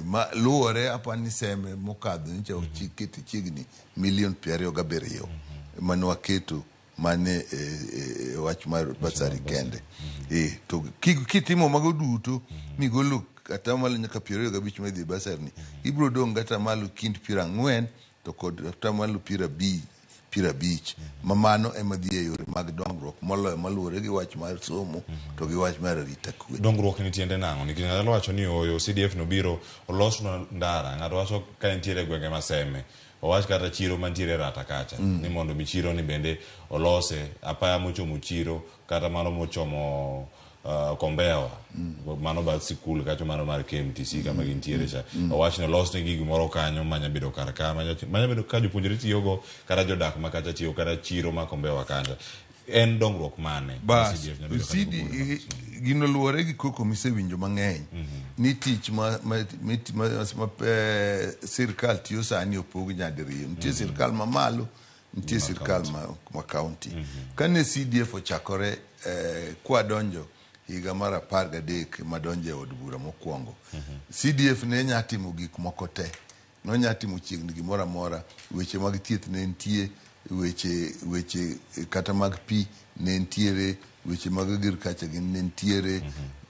ma luore apani seme mokadho nche ochiketi chigni milion 27 mano waketo mane wach mar basari kende to kitimo mago duto migolo atamalo nyaka 25 medhi basari ni ibro dong atamalo kind 40 to kod atamalo 50 mamano ema dhi e yore mag dongruok moloyo maluore gi wach mar somo to gi wach mar rita kwe dongruok ni tiende nang'o nikech nyalo wacho ni oyo CDF no biro olosno ndara ng'ato wacho ka nitiere gwenge maseme owach kata chiro mantiere rata kacha ni mondo michiro ni bende olose apaya mochomo chiro kata mano mochomo Kombewa mano ba sikul kacho mano mar KMTC kama gintiere cha owach ni olosne gigi moro kanyo manya bedo kar ka manya bedo ka jopuonjre tiyogo kata jodak makacha tiyo kata chiro ma Kombewa kanja en dongruok mane gino luore gi koko misewinjo mang'eny ni tich ma sirkal tiyo sani opog nyadiriyo nitie sirkal mamalo nitie sirkal ma county kane CDF ochakore kwa donjo higa mar 13 madonje od bura mokwongo CDF ne nyatimo gik moko te no nyatimo chiegni gimoro amora weche mag thieth ne nitie weche kata mag pi ne ntiere weche mag agriculture ne ntiere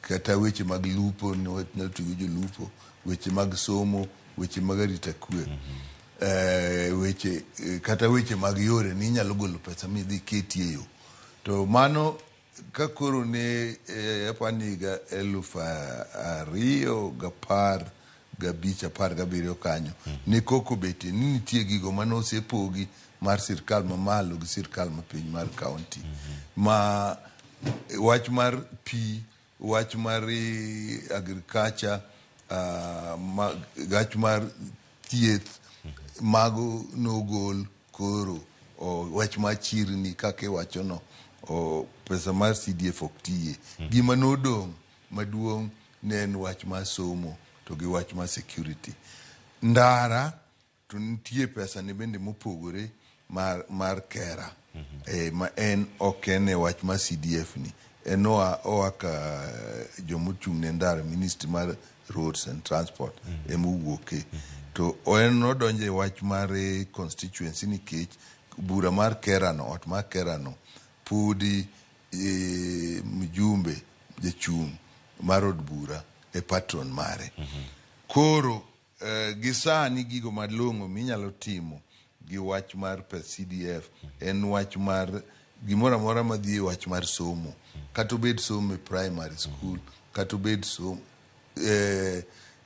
kata weche mag lupo ne tugo jo lupo weche mag somo weche mag rita kwe weche kata weche mag yore ni nyalo golo pesa mi dhi ketie yo to mano ka koro ne apaniga 2015 kanyo ne koko bete ni nitie gigo mano osepogi mar sirkal mamalo gi sirkal mapiny mar county ma wach mar pi wach mar agriculture wach mar thieth mago nogol koro wach mar chirni kake wachono pesa mar CDF oktiye gima nodong maduong' ne en wach mar somo to gi wach mar security ndara to nitie pesa ne bende mopogore mar kera ma en okene wach mar CDF ni en oa ka jomochung' ne ndara ministry mar roads and transport emowuoke to en odonje wach mar constituency nikech bura mar kerano ot mar kerano pudi mjumbe jachung' mar od bura e patron mare. Koro gisani gigo malong'o minyalo timo gi wach mar pes CDF en wach mar gimoro amora madhi e wach mar somo, kata obed somo e primary school, kata obed somo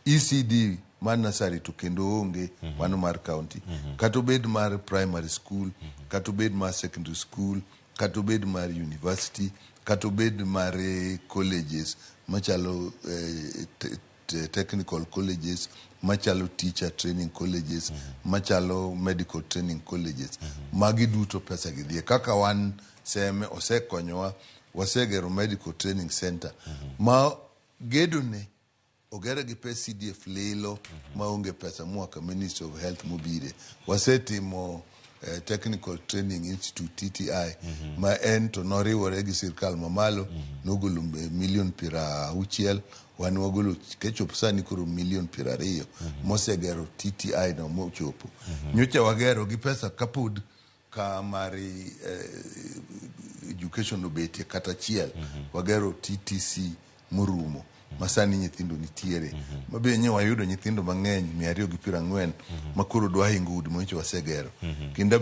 ECD mar nursery to kendo onge mano mar county, kata obed mar primary school, kata obed mar secondary school, kata obed mar university, kata obed mar colleges machalo technical colleges, machalo teacher training colleges, machalo medical training colleges. Magi duto pesa gidhie. Kaka wan seme osekonyowa, wasegero medical training center ma gedone ogere gi pes CDF lilo maonge pesa mwaka Ministry of Health mobire. Wasetimo Technical Training Institute TTI ma en to noriwore gi sirkal mamalo nogolo $1,60,000 wan wagolo kechop sani koro $1,20,000 mosegero TTI no mochopo. Nyocha wagero gi pesa kapod kamari education obetie kata chiel wagero TTC morumo masani nyithindo nitiere mabe nye wayudo nyithindo mang'eny 240 makoro dwa hingo udi moncho wasegero kinda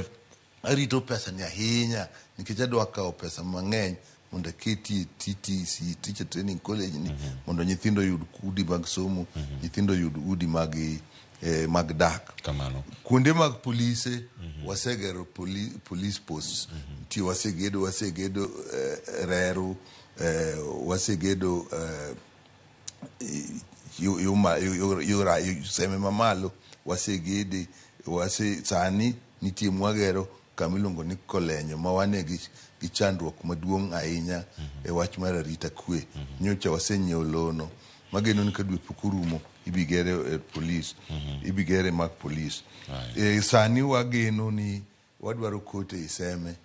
arito pesa ni ahinya nikech adwa kawo pesa mang'eny mondo keti TTC teacher training college ni mondo nyithindo yud udi mag somo, nyithindo yud udi mag dak. Kamano kuonde mag polise wasegero police posts ti wasegedo reru wasegedo yura seme mamalo wasegede sani nitie mwagero kamilongo ni kolenyo mawane gi chandruok maduong' ahinya e wach mar arita kwe. Nyocha wasenyiewo lono mageno ni kadwe pukurumo ibigere police ibigere mag police. Sani wageno ni wadwaro kote iseme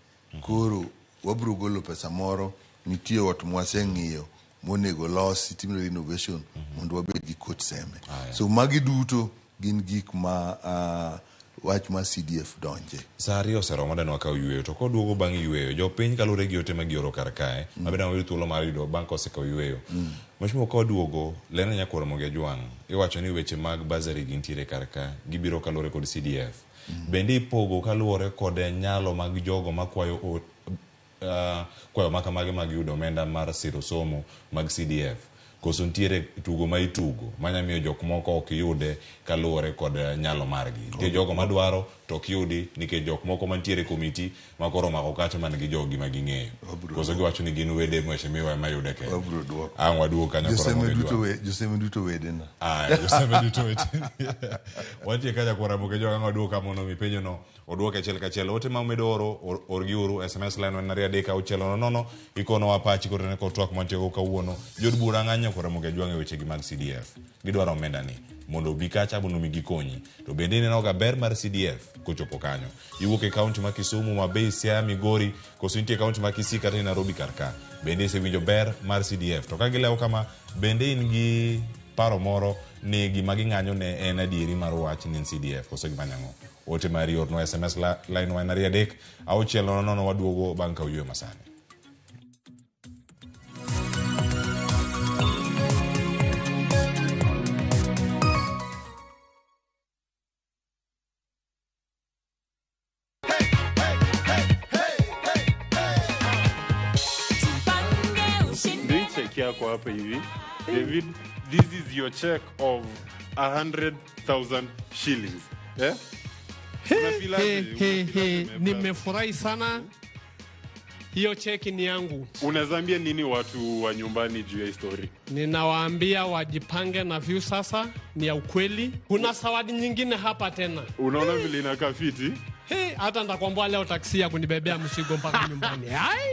koro wabro golo pesa moro nitie ot mwaseng'iyo monego losi timno renovation mondo wabed gi kot seme. So magi duto gin gik ma wach ma CDF donje. Sari osero madanwa ka yueyo to koduogo bang' yueyo jopiny kalure gi ote magioro kar kae mabeda wayudo thuolo mar yudo bang' koseko yueyo. Mashimo koduogo lena nyakoro Ramogi Tv iwacho ni weche mag bazari gintiere kar ka gibiro kalure kod CDF. Bende ipogo kalure kod nyalo mag jogo makwayo kwayo makamage mag yudo omenda mar siro somo mag CDF. Koso ntiere tugo ma itugo manyamiyo jok moko ok yude kaluwore kod nyalo margi. Nitie jogo madwaro to ok yudi nikech jok moko mantiere komiti makoro mako kacha man gi jogi ma ging'eyo. Koso giwacho ni gin wede mheshimiwa mayude ke. Ang' waduogo kanyo koro Joseme duto wedena. Joseme duto wedena. Wantie kaja kora Ramogi Tv ang' waduogo kamono mipenjo no oduoke achiel kachiel. Ote ma umedo oro orgiuru SMS line wan 3:6 ikono wapachi koro ne kotwak mantiego kawuono. Jod bura ng'anyo kora Ramogi Tv e weche gi mag CDF. Gidwaro omenda ni mondo bi kacha mondo mi gikonyi. To bende neno ga ber mar CDF kochopo kanyo. Iwuok e kaunti ma Kisumu, Mabei, Siaya, Migori, koso nitie kaunti ma Kisii kata Nairobi karka. Bende sewinjo ber mar CDF. To ka gilewo kama bende in gi paro moro ni gima ging'anyo ne en adieri mar wach ni CDF koso gima nyang'o. Ote mari orno SMS line wan 3:6 waduogo bang' ka uyueyo masani. Yako hapa hivi David, this is your check of 100,000 shillings. Nimefurahi sana. Hiyo cheki ni yangu. Unazambia nini watu wa nyumbani juu ya story? Ninawaambia wajipange na view sasa, ni ya ukweli. Kuna zawadi nyingine hapa tena. Unaona vile inakaa fiti? Hata ndakwambia leo taksi ya kunibebea mzigo mpaka nyumbani.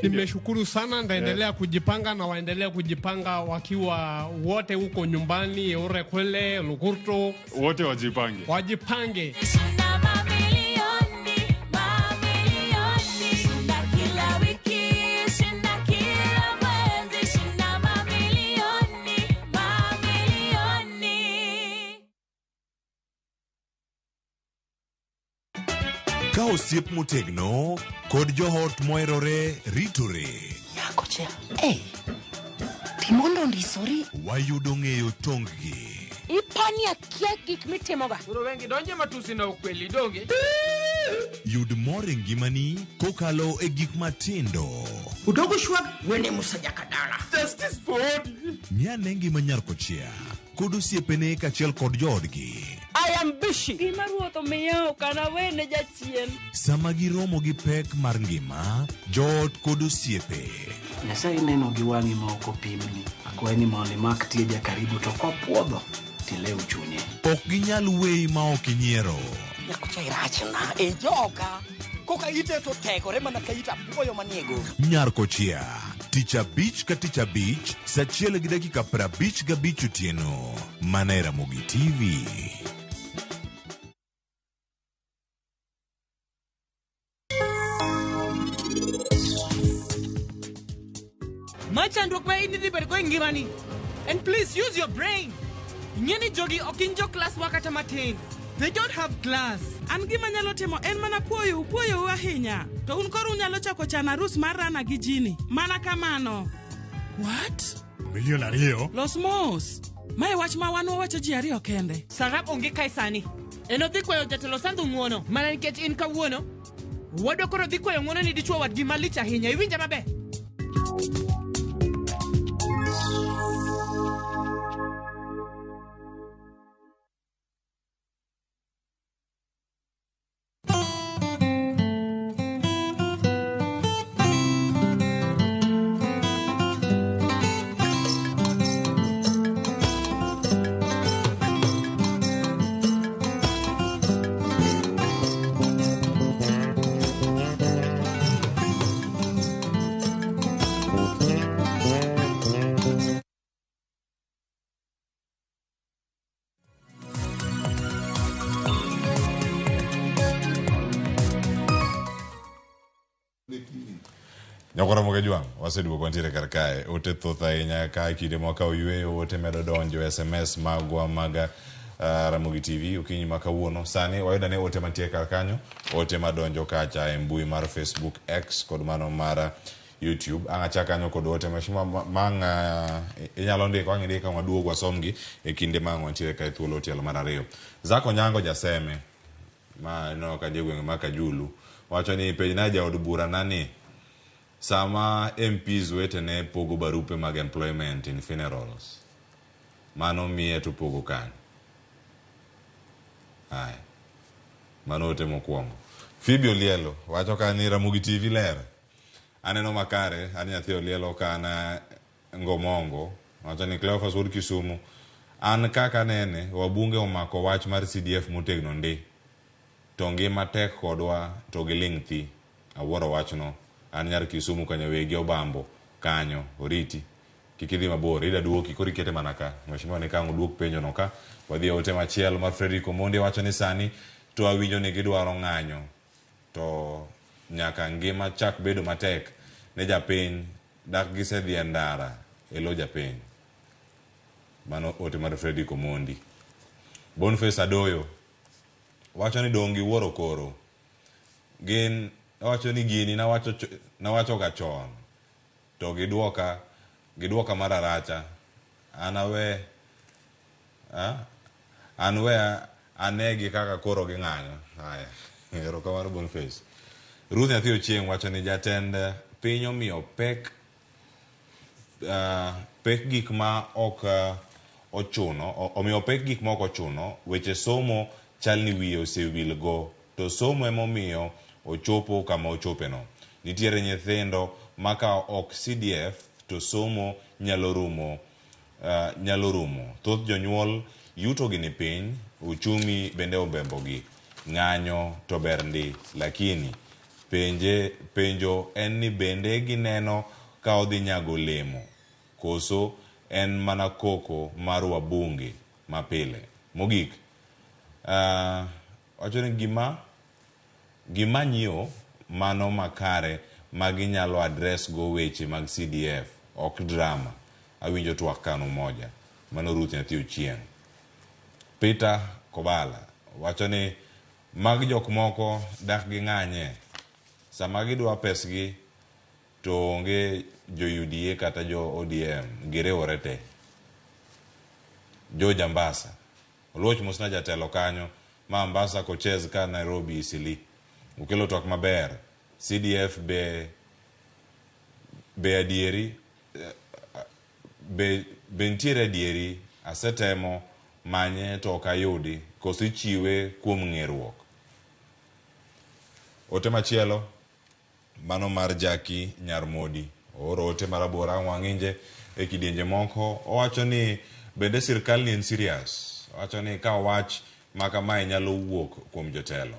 Nimeshukuru sana, ndaendelea kujipanga na waendelea kujipanga wakiwa wote huko nyumbani, ore kwele, Lukurto. Wote wajipange. Wajipange. Ka osiep motegno kod johot moherore ritore. Yako cha. Timondo ndis Sorry. Wayudo ng'eyo tonggi. Ipani akia gik mitimoga. Koro wengi donje matusi na ukweli donge. Yud mor e ngimani kokalo e gik matindo. Udogo shwag wene musajaka dala. Justice for all. Nyane ngima Nyarkochia kod osiepene kaachiel kod joodgi. I am busy. Gima ruoth omiyo kana wene jachien. Sama giromo gi pek mar ngima, joot kod osiepe. Nyasaye neno gi wang'i ma ok opimni. Akwaye ni mondo imak tieja karibu to kopuodho tilew chunye. Ok ginyal weyi ma ok inyiero. Nyakocha irachna e joga. Koka ite to tegore mana ka ita puoyo maniego. Nyarkochia, tich abich ka tich abich, saa 1:55 otieno. Mana e Ramogi TV. Machandruok ma in idhi bedo go ngimani. And please use your brain. Ngeni jogi okinjo class wakata matin. They don't have class. An gima nyalo timo en mana puoyo ahinya. To un koro unyalo chako chana arus mar Rana gi Jini. Mana kamano. What? Milion 2? Los mos. Mae wach ma wan wawacho ji 2 kende. Sarap onge kae sani. Eno dhi kwayo jatelo Sandhu ng'uono. Mana nikech in kawuono. Wadwa koro dhi kwayo ng'uono ni dichuo wadgi malich ahinya. Iwinja maber? Nyakora moge juang, waseduogo ntiere kar kae. Ote thoth ahinya ka kinde mwaka oyueyo, ote medo donjo SMS magwa maga Ramogi TV okinyi ma kawuono. Sani wayuda ne ote mantie kar kanyo, ote madonjo kacha e mbui mar Facebook, X kod mano mar YouTube. Anga chaka kanyo kod ote mashima manga inyalo ndiko wangi ndika maduogo wasomgi e kinde mango ntiere kae thuolo otielo mar 2. Zako Nyango jaseme ma no ka Diego maka Julu. Wacho ni pej na ja od bura nani sama MPs wetene pogo barupe mag employment in funerals. Mano miye to pogo kan. Hai. Mano ote mokwongo. Phoebe Olielo wacho ka ni Ramogi TV ler. Aneno makare, ani nyathi Olielo kana Ngomongo. Wacho ni Cleophas Wood Kisumu. An kaka nene wabunge omako wach mar CDF motegno ndi. To ngima tek kodwa to giling thi. Awuoro wachno. An nyar Kisumu kanyo wegi obambo kanyo oriti kikidhi mabor ida duoki kori kete manaka mheshimiwa ne kango duok penjo no ka wadhi ote machiel mar Frederico Monde wacho ni sani to awinjo ni gidwaro ng'anyo to nyaka ngima chak bedo matek ne japiny dak gisedhi ndara elo japiny. Mano ote mar Frederico Monde. Boniface Adoyo wacho ni dongi wuoro koro gin wacho ni gini na wacho ga chon to gidwoka mararacha anwe anegi kaka koro gi ng'anyo. Haya ero kamar Boniface. Ruth nyathi Ochieng wacho ni jatend piny omiyo pek gik ma ok ochuno omiyo pek gik ma ok ochuno weche somo chalni wiye osewil go to somo emomiyo ochopo kama ochopeno. Nitiere nyithindo maka ok CDF to somo nyalo rumo. Thoth jonyuol yuto gi ni piny, uchumi bende obembogi. Ng'anyo to ber ndi, lakini penjo en ni bende gineno ka odhi nyago lemo. Koso en mana koko mar wabunge mapile. Mogik, wacho ni gima nyio mano makare maginyalo address go weche mag CDF ok drama. Awinjo twak kano moja. Mano Ruth nyathi Ochieng. Peter Kobala wacho ni mag jok moko dak gi ng'anye sama gidwa pesgi to onge jo UDA kata jo ODM girewore te George Ambassa oluoch mosna jatelo kanyo ma Ambassa kochez ka Nairobi Isili ukelo twak maber CDF be adieri be ntiere adieri asetemo manye to ok ayudi koso ichiwe kuom ng'eruok. Ote machielo mano mar Jaki Nyarmodi oro ote marabora wang'inje e kidienje moko owacho ni bende sirkal ni en serious. Owacho ni ka wach maka mae nyalo wuok kuom jotelo.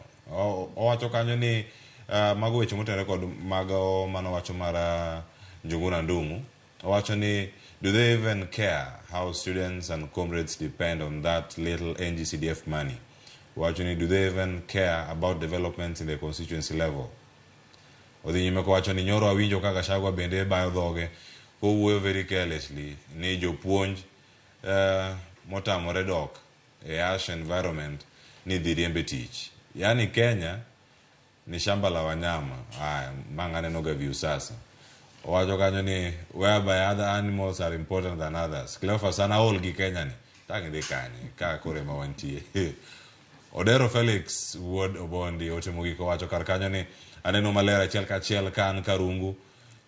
Owacho kanyo ni mago weche motenore kod mago mano wacho mara Njuguna Ndung'u. Owacho ni do they even care how students and comrades depend on that little NGCDF money? Owacho ni do they even care about developments in the constituency level? Odhi nyime kowacho ni nyoro awinjo kaka Gachagua bende bayo dhoge kowuoyo very carelessly ni jopuonj motamore dok e harsh environment ni dhi riembe tich. Yani Kenya ni shamba la wanyama. Manga neno ga view sasa. Owacho kanyo ni whereby other animals are important than others. Cleofa sana ol gi Kenya ni. Tangi dhi kanye ka kore ma wantie. Odero Felix Wuod Obondi ote mogiko wacho kar kanyo ni aneno maler achiel ka achiel kan Karungu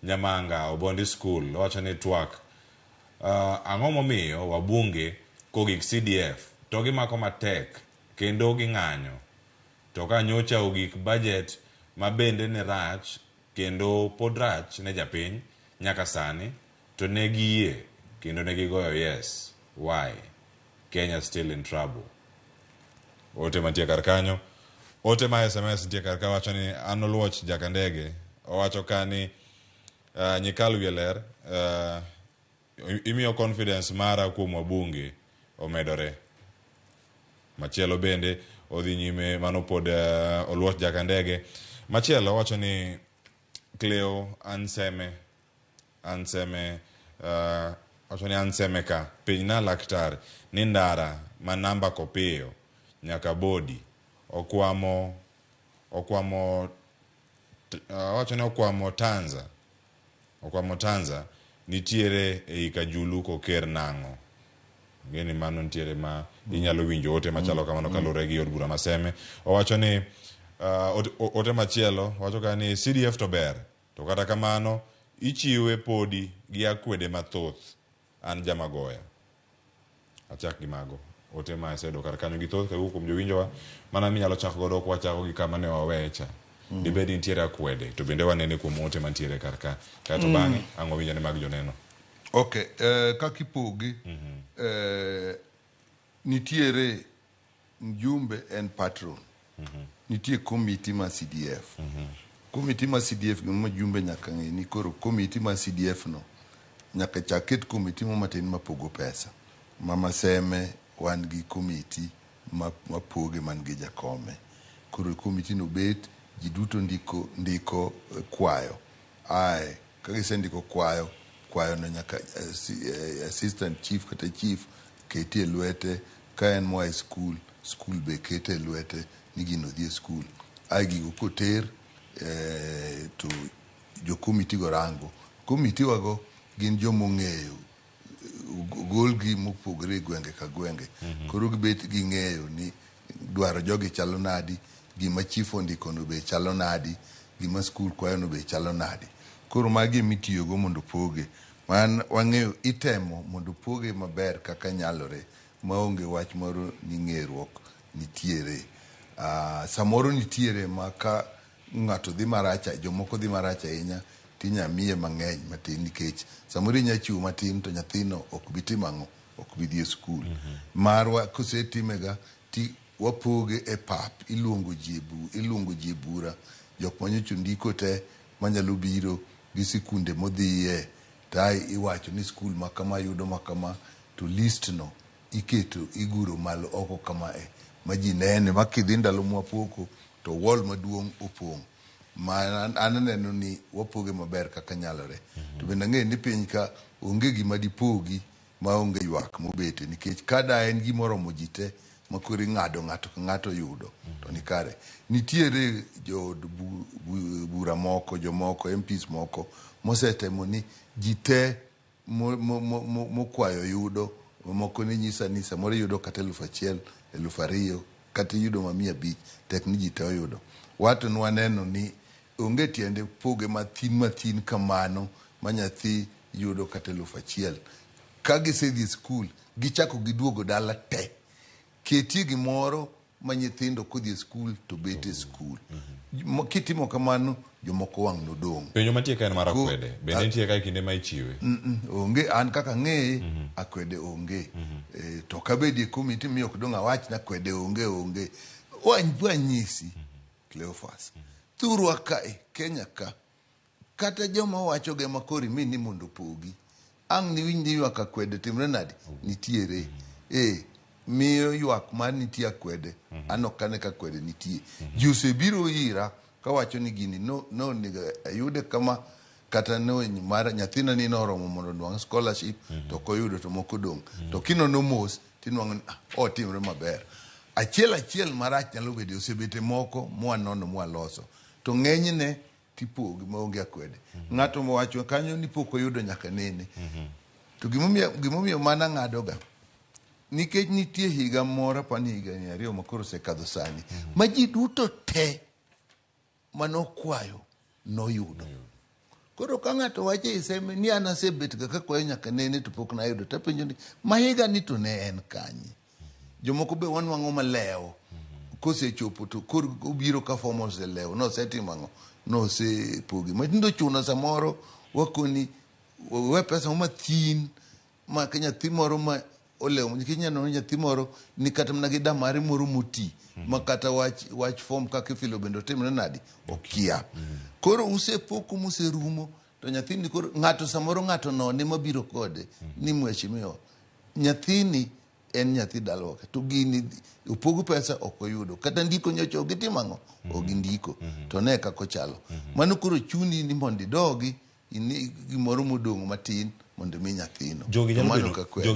Nyamanga Obondi School. Owacho ni twak ang'o momiyo wabunge kogik CDF to gimako matek kendo ging'anyo to ka nyocha ogik budget ma bende ne rach kendo pod rach ne japiny nyaka sani to ne giyie kendo ne gigoyo yes. Why? Kenya still in trouble. Ote mantie kar kanyo. Ote ma SMS ntie kar ka wacho ni Anoluoch Jakandege owacho kani nyikalu yeler imiyo confidence mara kuom wabunge omedore. Machielo bende odhi nyime mano pod Oluoch Jakandege. Machielo wacho ni Cleo Anseme wacho ni Anseme ka pinyna laktar ni ndara ma namba kopiyo nyaka bodi okwamo wacho ni okwamo Tanza nitiere e Kajulu koker nang'o. Ngeni mano nitiere ma inyalo winjo ote machalo kamano kalure gi od bura maseme. Owacho ni ote machielo wacho ka ni CDF to ber to kata kamano ichiwe podi gi akwede mathoth. An Jamagoya. Achak gi mago ote ma asedo kar kanyo gi thoth kuom jowinjowa mana minyalo chako godo kwa chako gi kama ne wawecha. Dibedi nitiere akwede to bende wanene kuom ote mantiere kar ka kato bang'e ang'o winjane mag joneno. Okay, kakipogi nitiere mjumbe en patron. Nitie komiti ma CDF. Komiti ma CDF gin mjumbe nyaka ng'e ni koro komiti ma CDF no nyaka chaket komiti mo matin mapogo pesa. Mama Seme wan gi komiti mapoge man gi jakome. Koro komiti no bet ji duto ndiko kwayo. Kagisendiko kwayo no nyaka assistant chief kata chief kete lwete ka en moa school be kete lwete ni gino dhi school. Gigo koter to jo komiti go rango. Komiti wago gin jo mong'eyo gol gi mopogre gwenge ka gwenge. Koro gibet gi ng'eyo ni dwaro jogi chalo nadi, gima chief ondiko no be chalo nadi, gima school kwayo no be chalo nadi. Koro magi mitiyogo mondo poge. Man wang'eyo itemo mondo poge maber kaka nyalore maonge wach moro ni ng'eruok nitiere. Samoro nitiere ma ka ng'ato dhi maracha, jomoko dhi maracha ahinya tinya miye mang'eny matin nikech samoro inya chiwo matin to nyathino ok bi timang'o, ok bi dhi e skul. Marwa kosetimega ti wapoge e pap, iluongo ji e bura, jok manyocha ndiko te manyalo biro gi sikunde modhiye tai iwacho ni skul makama yudo makama to list no iketo iguro malo oko kama ma ji nene makidhi ndalo mwapoko to wall maduong' opong'. An neno ni wapoge maber kaka nyalore. To bende ang'e ni piny ka onge gima dipogi maonge ywak mobete nikech kada en gimoromo ji te makoro ing'ado ng'ato ka ng'ato yudo to ni kare. Nitiere jood bura moko, jomoko, MPs moko mosetemo ni ji te mokwayo yudo moko ni nyisa ni samoro yudo kata 1,000, 2,000 kata yudo ma 500 tek ni ji te oyudo. Watu nwaneno ni onge tiende poge mathin kamano ma nyathi yudo kata 1,000. Ka gisedhi skul, gichako giduogo dala te. Ketie gimoro ma nyithindo kodhi skul to bete skul. Kitimo kamano, jomoko wang' nodong'. Penjo mantie ka en mar akwede. Bende nitie ka kinde ma ichiwe? Onge, an kaka ng'eye, akwede onge. To kabedi komiti miyo ok dong' awach na akwede onge. Wanyisi, Cleophas. Thurwa kae, Kenya ka. Kata joma wacho ge makori mi ni mondo pogi. Ang' ni winj ni ywak akwede timre nadi? Nitiere. Miyo ywak mar nitie akwede. Ano kane ka akwede nitie. Juse biro ira kawacho ni gini no niga ayude kama kata no mara nyathina ni noromo mondo nwang' scholarship to koyudo to moko dong'. To kino no mos tinwang' timre maber. Achiel marach nyalo bedo osebete moko mwanono mwaloso. To ng'enyne tipogi maonge akwede. Ng'ato mowacho kanyo ni pok oyudo nyaka nene. To gimomiyo mana ng'adoga. Nikech nitie higa moro pani higa ni 2 makoro sekadho sani. Ma ji duto te manokwayo noyudo. Koro ka ng'ato wache iseme ni an asebet kaka kwayo nyaka nene to pok nayudo. Tapenjo ni mahiga ni to ne en kanye. Jomoko be wanwang'o maleo. Kosechopo to kor obiro ka formal se leo. No setimo ang'o. No se pogi. Matindo chuno samoro wakoni we pesa mathin ma nyathi moro ma oleo nyikinya no nyathi moro ni kata mna gi damare moro moti ma kata wach form kaka filo bendo timre nadi okia. Koro usepoko muserumo to nyathini koro ng'ato samoro ng'ato no ne mabiro kode ni mweshimiwa nyathini en nyathi dalwa to gini upogo pesa okoyudo kata ndiko nyocho gitimango ogindiko to ne kako chalo mano koro chuni ni mondi dogi ini gimoro modong' matin mondo mi nyathino jogi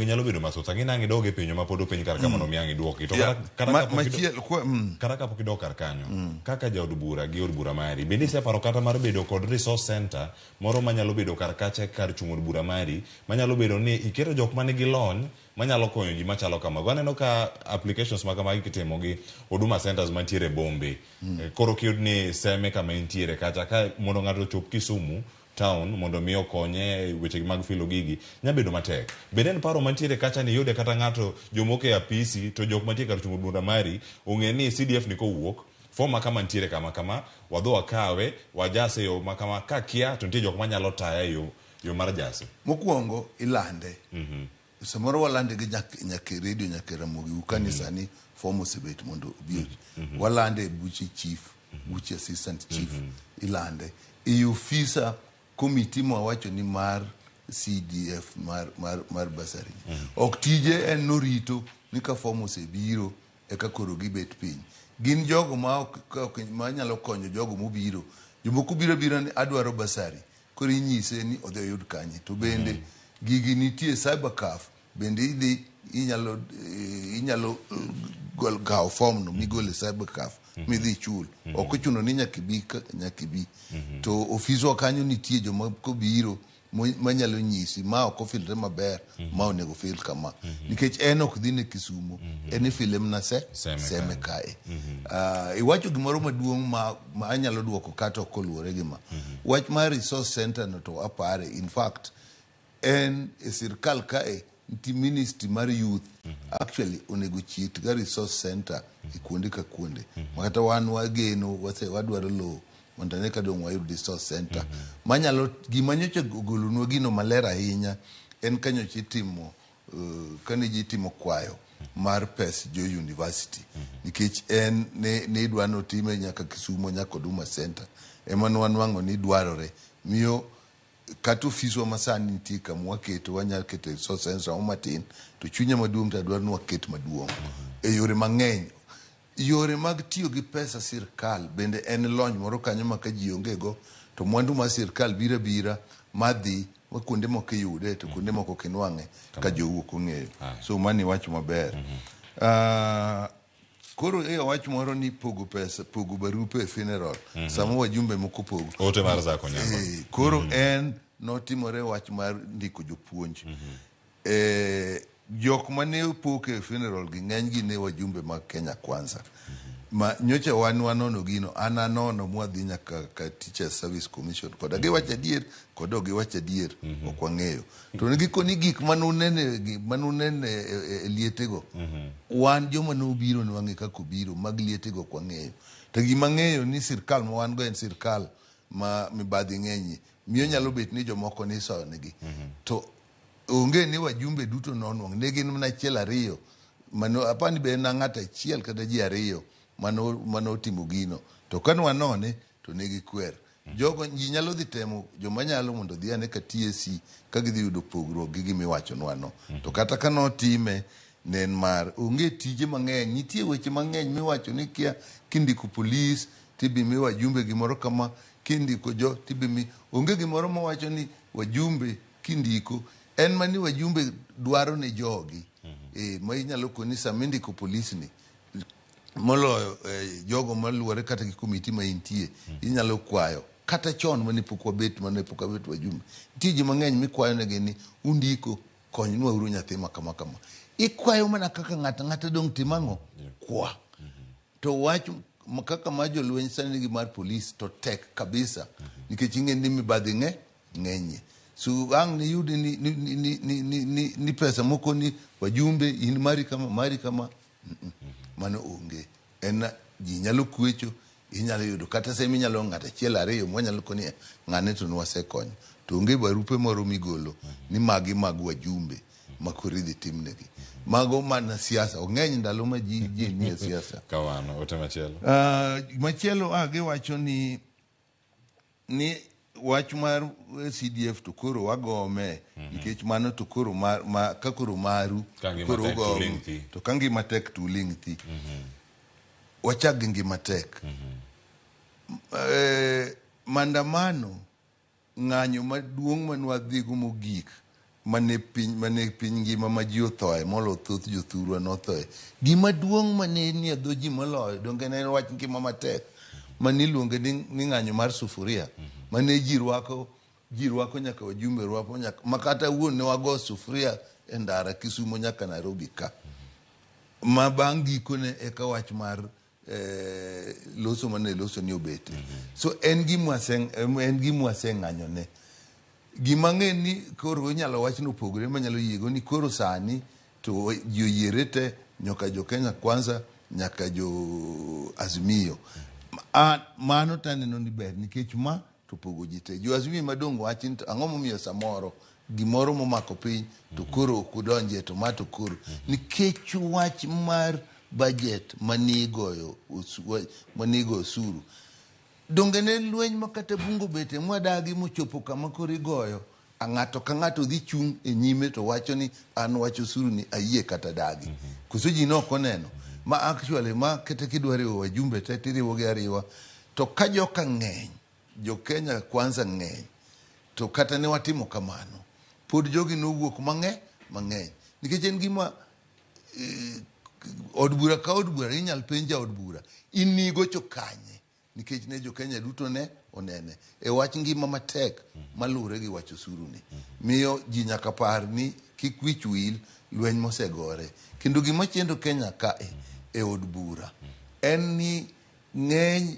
nyalo bedo masosa ginangi doge penyo ma pod openj kar kamano miangi duoki to kata kapok idok kar kanyo kaka jaod bura gi od bura mari bende iseparo kata mar bedo kod resource center moro manyalo bedo kar kache kar chung od bura mari manyalo bedo ni iketo jok manigi lony manyalo konyo ji machalo kamago. Aneno ka applications ma kamagi kitimo gi Huduma Centers mantiere bombe. Koro kiyud ni seme kama intiere kacha ka mondo ng'ato chop Kisumu town mondo miyo konye weche mag filo gigi nyabedo matek. Bende en paro mantiere kacha ni yude kata ng'ato jomoke apisi to jok mantiere kar chung bura mari ong'e ni CDF ni kowuok form kama ntiere kama wadho wakawe wajase yo makama ka kia to nitie jok manyalo taya yo mar jase. Mokwongo ilande. Samoro walande gi nyaka radio nyaka Ramogi ukanisa ni form osebet mondo obi. Walande buchi chief, buchi assistant chief ilande. Officer committee mwawacho ni mar CDF mar basari. Ok tije en norito ni ka form osebiro eka koro gibet piny. Gin jogo ma nyalo konyo jogo mobiro. Jomoko biro ni adwaro basari. Koro inyise ni odhi oyud kanye. To bende gigi nitie cybercaf bende idhi inyalo gao form no migole cybercaf midhi chul. Ok ochuno ni nyakibi. To ofiswa kanyo nitie joma kobiro manyalo nyisi ma ok ofilre maber ma onego fil kama. Nikech en ok dhi ne Kisumu. En film na seme kae. Iwacho gimoro maduong' ma anyalo duoko kata okoluore gi ma. Wach mar resource center no to apare. In fact, en sirkal kae nti ministry mar youth actually onego chiet ga resource center kuonde ka kuonde. Makata wan wageno wadwaro lo mondo ne ka dong' wayud resource center. Manyalo gimanyocha golonwa gino maler ahinya en kanyo chitimo kane jitimo kwayo mar pes jo university. Nikech en ne idwano time nyaka Kisumu nyaka Huduma Center. Ema nwanwang'o ni dwarore. Miyo kata ofiswa masani nitie kama waketo wanyalo keto resource center matin to chunya maduong' to dwaro ni waket maduong'. E yore mang'eny yore mag tiyo gi pesa sirkal bende en lony moro kanyo ma ka ji onge go to mwandu ma sirkal bira madhi kuonde moko yude to kuonde moko kinwang'e ka jowuok ong'eyo. So mani wach maber. Koro wach moro ni pogo pesa, pogo barupe funeral. Samo wajumbe moko pogo. Ote mar zako nyako. Koro en notimore wach mar ndiko jopuonj. jok mane opoke funeral gi ng'eny gi ne wajumbe mag Kenya Kwanza. Ma nyocha wanono gino ananono mwadhi nyaka ka Teachers Service Commission koda gi wacha dier koda gi wacha dier ok wang'eyo to ne gikoni gik manunene lietego wan joma nobiro ne wang'e kako biro mag lietego ok wang'eyo to gima ng'eyo ni sirkal ma wan go en sirkal ma mibadhi ng'enye miyo nyalo bet ni jomoko ni so negi to onge ni wajumbe duto nonwang' ne gin mana achiel ariyo mano apani be na ng'ata achiel kata ji ariyo mano timo gino to kane wanone to ne gikwer jogo ji nyalo dhi temo joma nyalo mondo dhi ane ka TSC ka gidhi yudo pogruok gi gimiwacho nwano to kata kano time nen mar onge tije mang'eny nitie weche mang'eny miwacho ni kia kindiko polis tibi mi wajumbe gimoro kama kindiko jo tibi mi onge gimoro mawacho ni wajumbe kindiko en mani wajumbe dwaro ne jogi ma inyalo koni samindiko polis ni molo jogo maluwore kata gi komiti ma intie inyalo kwayo kata chon mane pok wabet wajumbe nitie ji mang'eny mikwayo negi ni undiko konynwa uru nyathi ma kama kama ikwayo mana kaka ng'ata dong timang'o kwa to wach kaka ma jolweny sani gi mar polis to tek kabisa nikech ing'e ni mibadhi ng'enye so ang' ni yudi ni pesa moko ni wajumbe in mari kama mano onge en ji nyalo kwecho inyalo yudo kata semi nyalo ng'ata achiel ariyo mwanyalo koni ng'ane to nwasekonyo to onge barupe moro migolo ni magi mag wajumbe makuridhi timnegi mago mana siasa ong'eny ndalo ma ji nie siasa kawano ote machielo giwacho ni wach mar CDF to koro wagome nikech mano to koro ka koro maru koro ugome to ka ngima tek to uling' thi wachak gi ngima tek mandamano ng'anyo maduong' manwadhigo mogik mane piny ngima ma ji othoe molo thoth jothurwa nothoe gima duong' mane ni adho ji moloyo donge ne en wach ngima matek maniluonge ni ng'anyo mar sufuria mane ji rwako nyaka wajumbe rwako nyaka makata wuon ne wago sufuria e ndara Kisumo nyaka Nairobi ka ma bang' gikone eka wach mar loso mane loso ni obete so en gima waseng'anyone gima ng'e ni koro inyalo wach no pogore manyalo yiego ni koro sani to ji oyiere te nyaka jo Kenya Kwanza nyaka jo Azimio mano taneno ni ber nikech ma to pogo ji te jo Azimio madong' wach ni ang'o momiyo samoro gimoro momako piny to koro ok udonje to ma to koro nikech wach mar budget manigoyo osuru donge ne lweny makata bungo bete mwadagi mochopo kama koro igoyo ng'ato ka ng'ato dhi chung' e nyime to wacho ni an wacho osuru ni ayie kata dagi koso ji nok oneno ma actually ma kete kidwa riwo wajumbe te tiriwo gi ariwa to ka joka ng'eny jo Kenya Kwanza ng'eny to kata ne watimo kamano pod jogi nowuok mang'eny nikech en gima od bura ka od bura inyal penja od bura inigo chokanye nikech ne jo Kenya duto ne onene e wach ngima matek malure gi wach osuru ni miyo ji nyaka par ni kik wich wil lweny mosegore kendo gima chendo Kenya ka e od bura en ni ng'eny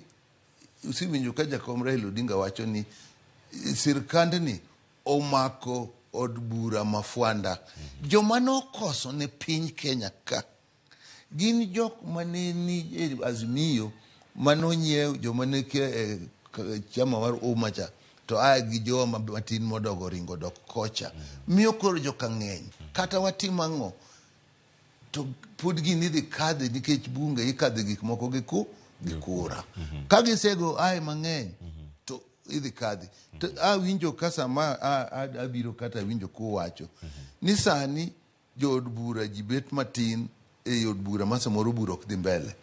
usiwinjo ka jakom Raila Odinga wacho ni sirkand ni omako od bura mafwanda joma nokoso ne piny Kenya ka gin jok mane ni Azimio manonyiew joma ne chama mar umacha to gi joma matin modogo ringo dok kocha miyo koro joka ng'eny kata watimo ang'o to pod gini dhi kadhe nikech bunge ikadhe gik moko gi kura ka gisego mang'eny to idhi kadhi to awinjo ka sama abiro kata winjo kuwacho ni sani jo od bura ji bet matin e od bura ma samoro bura ok dhi mbele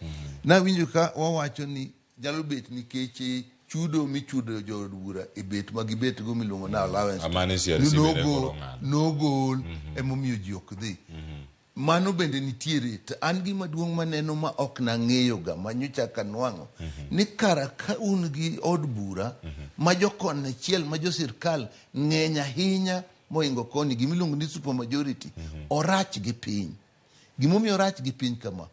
nawinjo ka wawacho ni nyalo bet nikech chudo michudo jo od bura e bet ma gibet go miluongo na allowance nogol emomiyo ji ok dhi mano bende nitiere to an gima duong' maneno ma ok nang'eyo ga manyocha ka nwang'o ni kara ka un gi od bura ma jokon achiel ma jo sirkal ng'eny ahinya moingo koni gimiluongo ni super majority orach gi piny. Gimomiyo orach gi piny kama,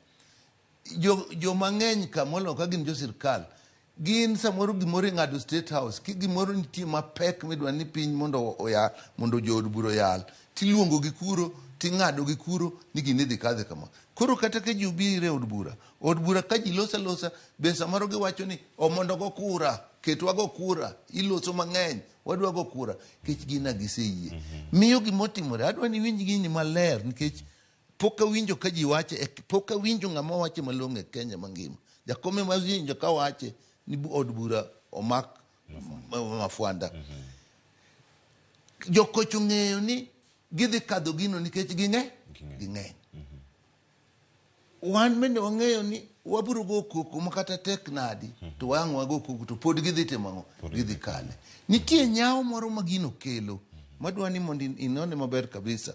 jo mang'eny ka molo ka gin jo sirkal gin samoro gimoro ng'ado State House ki gimoro nitie mapek midwa ni piny mondo oyal, mondo jood buro yal, tiluongo gi kuro ting'ado gi kuro ni gini dhi kadhe kama. Koro kata ka ji ubire od bura ka ji losa be samoro giwacho ni mondo go kura, ketwa go kura, iloso mang'eny, wadwa go kura, kech gina giseyie. Miyo gimotimore, adwa ni winj gini maler nikech pok awinjo ka ji wache, pok awinjo ng'ama wache malong'o e Kenya mangima. Jakome mawinjo ka wache ni od bura omak mafwanda. Jokocho ng'eyo ni gidhi kadho gino nikech ging'eny. Wan bende wang'eyo ni wabiro go koko makata tek nadi to wang' wago koko to pod gidhi timo gidhi kale. Nitie nyawo moro ma gino kelo madwa ni mondo inone maber kabisa.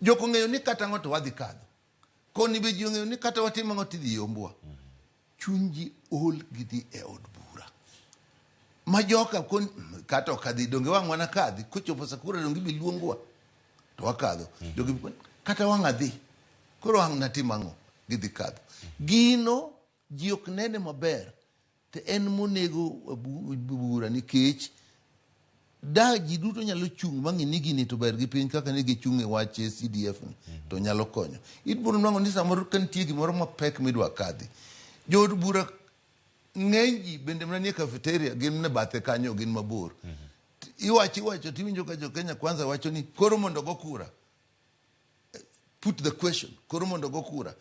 Joko ng'eyo ni kata ng'oto wadhi kadho. Koni be ji ong'eyo ni kata watimo ng'oto idhi yombwa. Chunji ol gidhi e od bura. Ma joka kata okadhi donge wang' wana kadhi kochopo sakura donge bi luongwa to wakadho. Jogi kata wang' adhi. Koro wang' natimo ang'o gidhi kadho. Gino ji ok nene maber te en monego bura nikech da ji duto nyalo chung' mang'i ni gini to ber gi piny kaka ne gichung' e wach CDF ni to nyalo konyo. Ibiro nwang'o ni samoro ka nitie gimoro mapek midwa kadhi. Jood bura ng'eny ji bende manie cafeteria gin ne bathe kanyo gin mabor. Iwacho tiwinjo ka jo Kenya Kwanza wacho ni koro mondo go kura. Put the question, koro mondo go kura.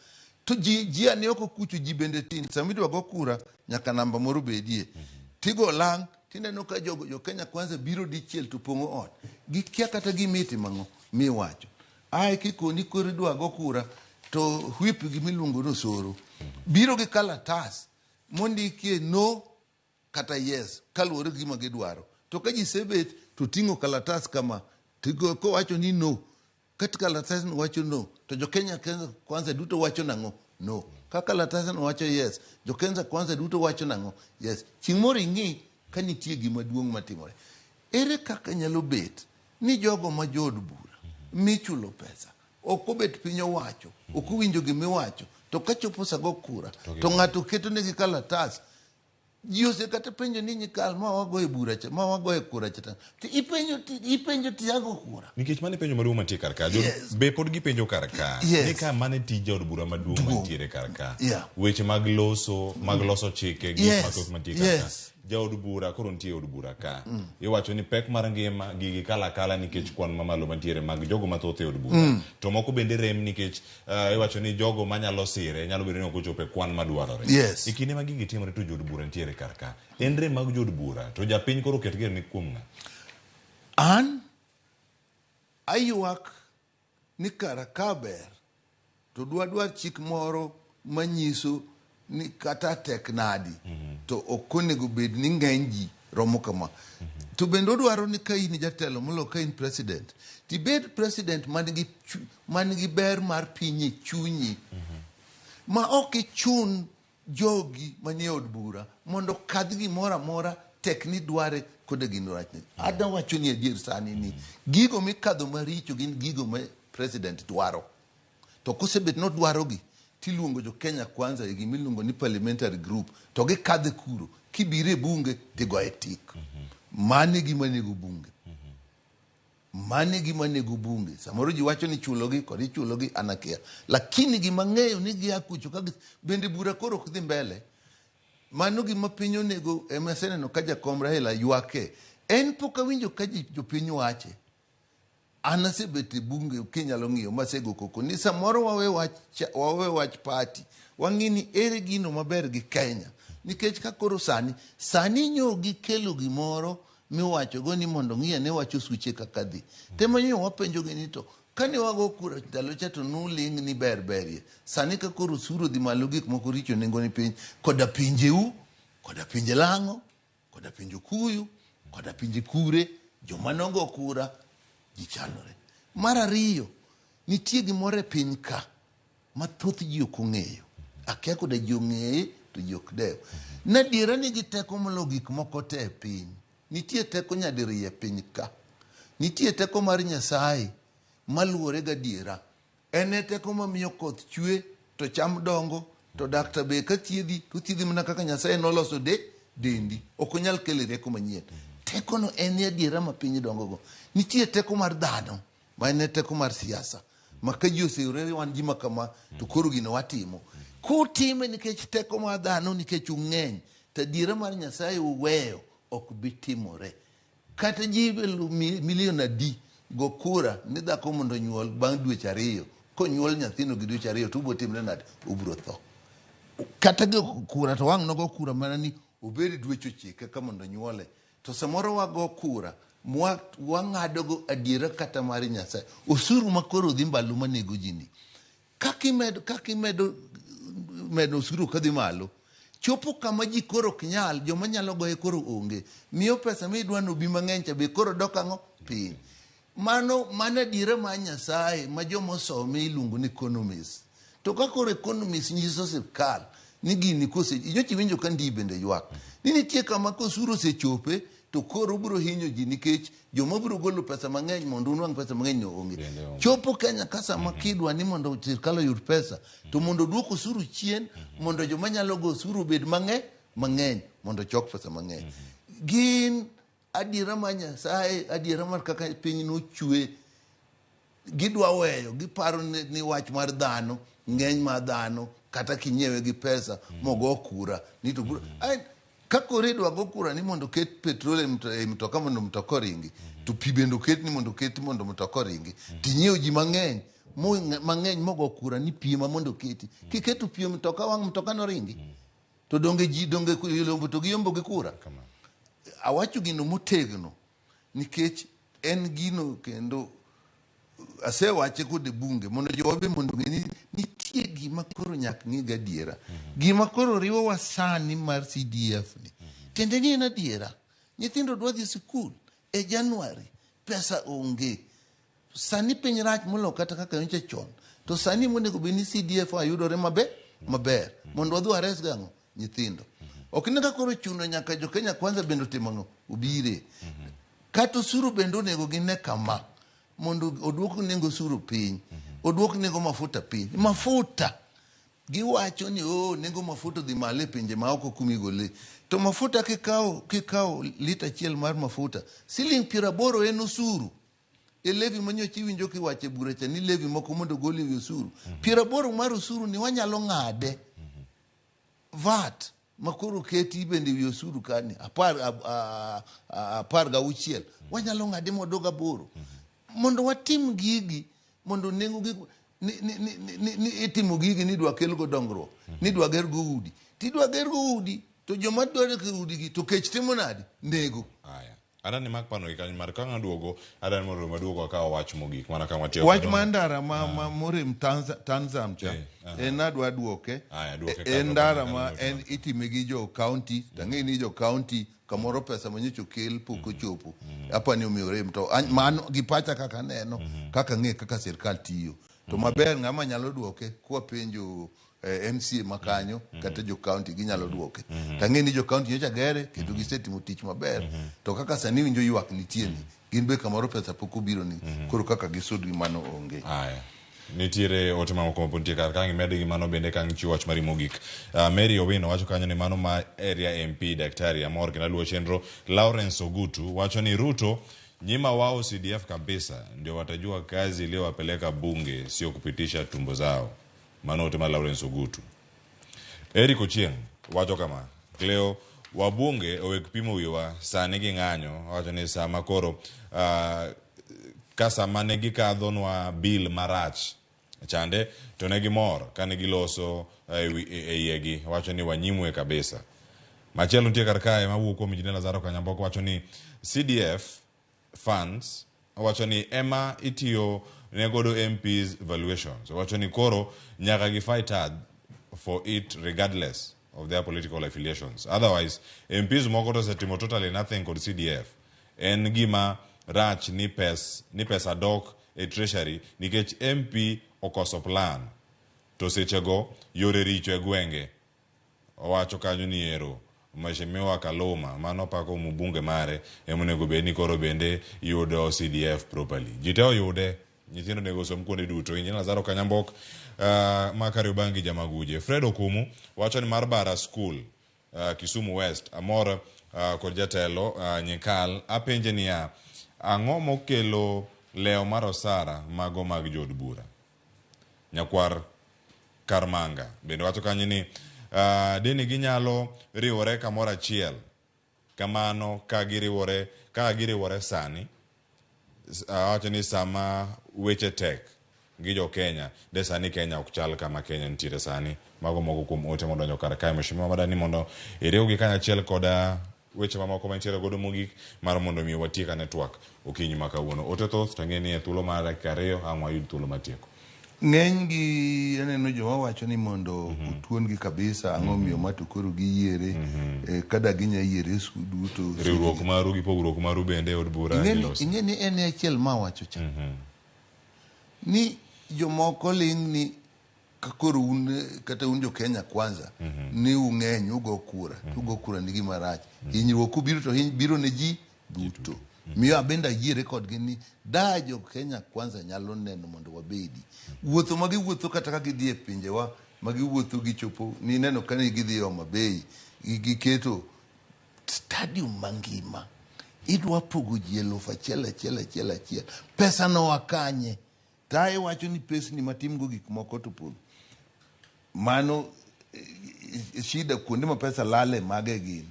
To ji ane oko kucho ji bende tin. Samidwa go kura nyaka namba moro bedie. Tigo lang tineno ka jo Kenya Kwanza biro dichiel to pongo ot. Gikia kata gimiti mang'o miwacho. Ai kikoni koro idwa go kura to whip gimiluongo no soro. Biro gi kalatas mondikie no kata yes kaluwore gima gidwaro. To ka ji sebet to ting'o kalatas kama tigo ko wacho ni no. Kati kalatas no wacho no to jo Kenya Kwanza duto wacho nang'o no. Ka kalatas no wacho yes jo Kenya Kwanza duto wacho nang'o yes. Chieng' moro ing'i ka nitie gima duong' matimore. Ere kaka nyalo bet ni jogo ma jood bura michulo pesa ok obet piny owacho ok owinjo gimiwacho to ka chopo sago kura to ng'ato keto negi kalatas ji osekata penjo ni nyikal ma wago e bura cha ma wago e kura cha to ipenjo tiago kura nikech mane penjo maduong' mantie kar ka be pod gipenjo kar ka ni ka mane tija od bura maduong' mantiere kar ka weche mag loso chike gik mathoth mantie kar ka jaod bura koro nitie od bura ka iwacho ni pek mar ngima gigi kala nikech kwan mamalo mantiere mag jogo mathoth e od bura to moko bende rem nikech iwacho ni jogo manyalo sire nyalo bedo ni ok ochopo e kwan madwarore e kinde ma gigi timore to jood bura nitiere kar ka en rem mag jood bura to japiny koro ket ger ni kuom ng'a an ayuak ni kara ka ber to dwadwar chik moro manyiso ni kata tek nadi to ok onego bed ni ng'eny ji romo kama. To bende odwaro ni ka in jatelo molo ka in president tibed president man gi ber mar piny e chunyi ma ok ichun jogi manie od bura mondo kadh gimoro amora tek ni dware koda gino rachne. Ada wacho ni adier sani ni gigo mikadho maricho gin gigo ma president dwaro to kosebet no dwaro gi tiluongo jo Kenya Kwanza e gimiluongo ni parliamentary group to gikadhe kuro kibire bunge tigoe tik. Mane gima nego bunge samoro ji wacho ni chulogi kod ichulogi anakia lakini gima ng'eyo ni gia kucho ka bende bura koro ok dhi mbele mano gima piny onego emeseneno ka jakom Raila ywake en pok awinjo ka jopiny wache. An asebet e bunge kinyalo ng'iyo masego koko ni samoro wawe wach party wang'i ni ere gino maber gi Kenya nikech ka koro sani nyogi kelo gimoro miwacho go ni mondo ng'iya ne wacho suche kaka dhi tema nyo wapenjo gi ni to kane wago kura ndalo cha to nuling ni berberie sani ka koro suro dhi malo gik moko richo nengo ni piny koda pinjeu koda pinje lang'o koda pinje kuyu koda pinje kure joma nogo kura gichalore. Mar ariyo nitie gimoro e piny ka mathoth ji ok ong'eyo akia koda ji ong'eye to ji ok dew nadiera ni giteko molo gik moko te e piny nitie teko nyadiriyo e piny ka nitie teko mar Nyasaye maluwore gadiera. En teko mamiyo koth chwe to cham dongo to dakta be ka thiedhi to thiedhi mana kaka Nyasaye noloso dendi. Ok onyal kelo teko manyien. Teko no en adiera ma piny dongogo. Nitie teko mar dhano ma en teko mar siasa ma ka ji osewre wan ji makama to koro gino watimo. Kutime nikech teko mar dhano nikech ung'eny to adiera mar Nyasaye uweyo ok bi timore. Kata ji milion adi go kura ni dhako mondo nyuol bang' dweche 2 konyuol nyathino gi dweche 2 to ubiro timre nade? Ubiro tho. Kata go kura to wang' nogo kura mana ni obed dweche 9 kaka mondo nyuole. To samoro wago kura wang'ado go adiera kata mar Nyasaye. Osuru makoro dhi mbalo manego ji ni. Kakimedo osuru kadhi malo, chopo kama ji koro ok nyal, joma nyalo goye koro onge. Miyo pesa midwano bi mang'eny cha be koro dok ang'o? Piny. Mano adiera mar Nyasaye ma joma osome iluongo ni economists. To ka koro economists nyiso sirkal ni gini nyocha winjo ka ndi bende ywak. Ni nitie kama kosuru osechope to koro biro hinyo ji nikech joma biro golo pesa mang'eny mondo unwang' pesa mang'eny no onge. Chopo Kenya ka sama kidwa ni mondo sirkal oyud pesa to mondo duok osuru chien mondo joma nyalo go osuru bed mang'eny mondo chok pesa mang'eny. Gin adiera mar Nyasaye, adiera mar kaka piny nochwe, gidwa weyo, giparo ni wach mar dhano, ng'eny mar dhano, kata kinyiewe gi pesa mogo kura ni to ka kore dwa go kura ni mondo ket petrol e mtoka mondo mtoka oringi, to pi bende ket ni mondo ket mondo mtoka oringi, tinyiew ji mang'eny mogo kura ni pi ma mondo keti. Kiketo pi mtoka wang' mtoka no ringi, to donge yombo to giyombo gi kura. Awacho gino motegno nikech en gino kendo asewache kode bunge mondo jowabe mondo ng'eni nitie gima koro nyak ng'i gadiera. Gima koro riwo wasani mar CDF ni tiende ni en adiera. Nyithindo dwa dhi sikul e Januari, pesa onge. Sani piny rach molo kata kaka nyocha chon. To sani monego bed ni CDF ayudore maber mondo wadhi wares gang'o nyithindo. Ok ni ka koro chuno nyaka jo Kenya Kwanza bende timo ng'o ubire. Kata osuru bende onego gine kama mondo oduok nengo osuru piny, oduok nengo mafuta piny. Mafuta giwacho ni nengo mafuta dhi malo e pinje ma oko kumigole. To mafuta kikawo lita achiel mar mafuta siling 80 en osuru. E levi manyocha iwinjo kiwache bura cha ni levi moko mondo goli wi osuru. 80 mar osuru ni wanyalo ng'ade. VAT makoro keti bende wi osuru kani 16 wanyalo ng'ade modog 8 mondo watim gigi mondo nengo gigi ni itimo gigi ni dwa kel go dongruok ni dwa ger go udi tidwa ger go udi to joma dwaro ke udi gi to kech timo nadi nego. Aya adani mak pano ikany mar ka ng'aduogo adani mondo maduogo ka wach mogik mana kama tiyo wach mandara ma morim Tanzam cha en adwa duoke en ndara ma en itime gi jo county tang'e ni jo county kamoro pesa manyocho kel poko chopo apani omiyo rem to mano gi pacha kaka neno kaka ng'e kaka sirkal tiyo to maber ng'ama nyalo duoke kwa penjo MCA makanyo kata jo county ginyalo duoke. Tang'e ni jo county nyocha gere kendo gisetimo tich maber to kaka sani winjo ywak nitie ni gin be kamoro pesa poko biro ni koro kaka gisud gi mano onge. Aya nitiere ote mamoko mapuntie kar kangi mede gi mano bende kangi chiwo wach mari mogik. Mary Owino wacho kanyo ni mano ma area MP Daktari Amor kina luo chenro Lawrence Ogutu wacho ni Ruto nyima wao CDF kabisa ndio watajua kazi iliyowapeleka bunge sio kupitisha tumbo zao. Mano ote ma Lawrence Ogutu. Eric Ochieng wacho kama Cleo wabunge owek pimo wiwa sani gi ng'anyo wacho ni sama koro kasa mane gikadhonwa bill marach chande to ne gimor kane giloso eyegi wacho ni wanyimwe kabisa. Machielo nitie kar kae mawuok kuom Injinia Lazaro Kanyamboko wacho ni CDF funds wacho ni ema itiyo ne godo MPs valuations wacho ni koro nyaka gi fight hard for it regardless of their political affiliations. Otherwise MPs moko to setimo totally nothing kod CDF. En gima rach ni pesa dok e treasury nikech MP okoso plan to sechego yore richo e gwenge. Owacho kanyo ni ero Mheshimiwa Kaloma mano pako mbunge mare emonego beni koro bende yudo CDF properly. Jiteo yude nyithindo nego som kuonde duto. Injinia Lazaro Kanyambok Makari Ubangi Jamaguje. Fred Okumu wacho ni mar bara school Kisumu West amor kod jatelo Nyikal apenje niya ang'o mokelo leo mar osara mago mag jod bura. Nyakwar Karmanga bende wacho kanyo ni dini ginyalo riwore kamoro achiel kamano ka giriwore sani wacho ni sama weche tek gi jo Kenya de sani Kenya ok chal kama Kenya nitiere sani. Mago moko kuom ote modonjo kar kae. Mheshimiwa madani mondo iriwgi kanyachiel koda weche mamoko mantiere godo mogik mar mondo mi watieka network okinyi ma kawuono. Ote thoth to ng'e ni e thuolo mar dakika 2 ang' wayud thuolo matieko. Ng'eny gi aneno joma wacho ni mondo otuon gi kabisa ang'o miyo mato koro giyiere kada ginya yiere su duto riwruok maru gi pogruok maru bende od bura ing'e ni en achiel ma wacho cha ni jomoko ling ni koro un kata un jo Kenya kwanza ni ung'eny ugo kura ni gima rach hinyruok ubiro to biro ne ji duto miyo abenda yiere kodgi ni da jo Kenya kwanza nyalo neno mondo wabedi wuotho magiwuotho kata ka gidhi e pinjewa magiwuotho gichopo ni neno ka gidhi Homa Bay giketo stadium mangima idwa pogo ji 1,000 pesa no wakanye tae wacho ni pesa ni matimgo gik moko to pod mano shida kuonde ma pesa lale mage gin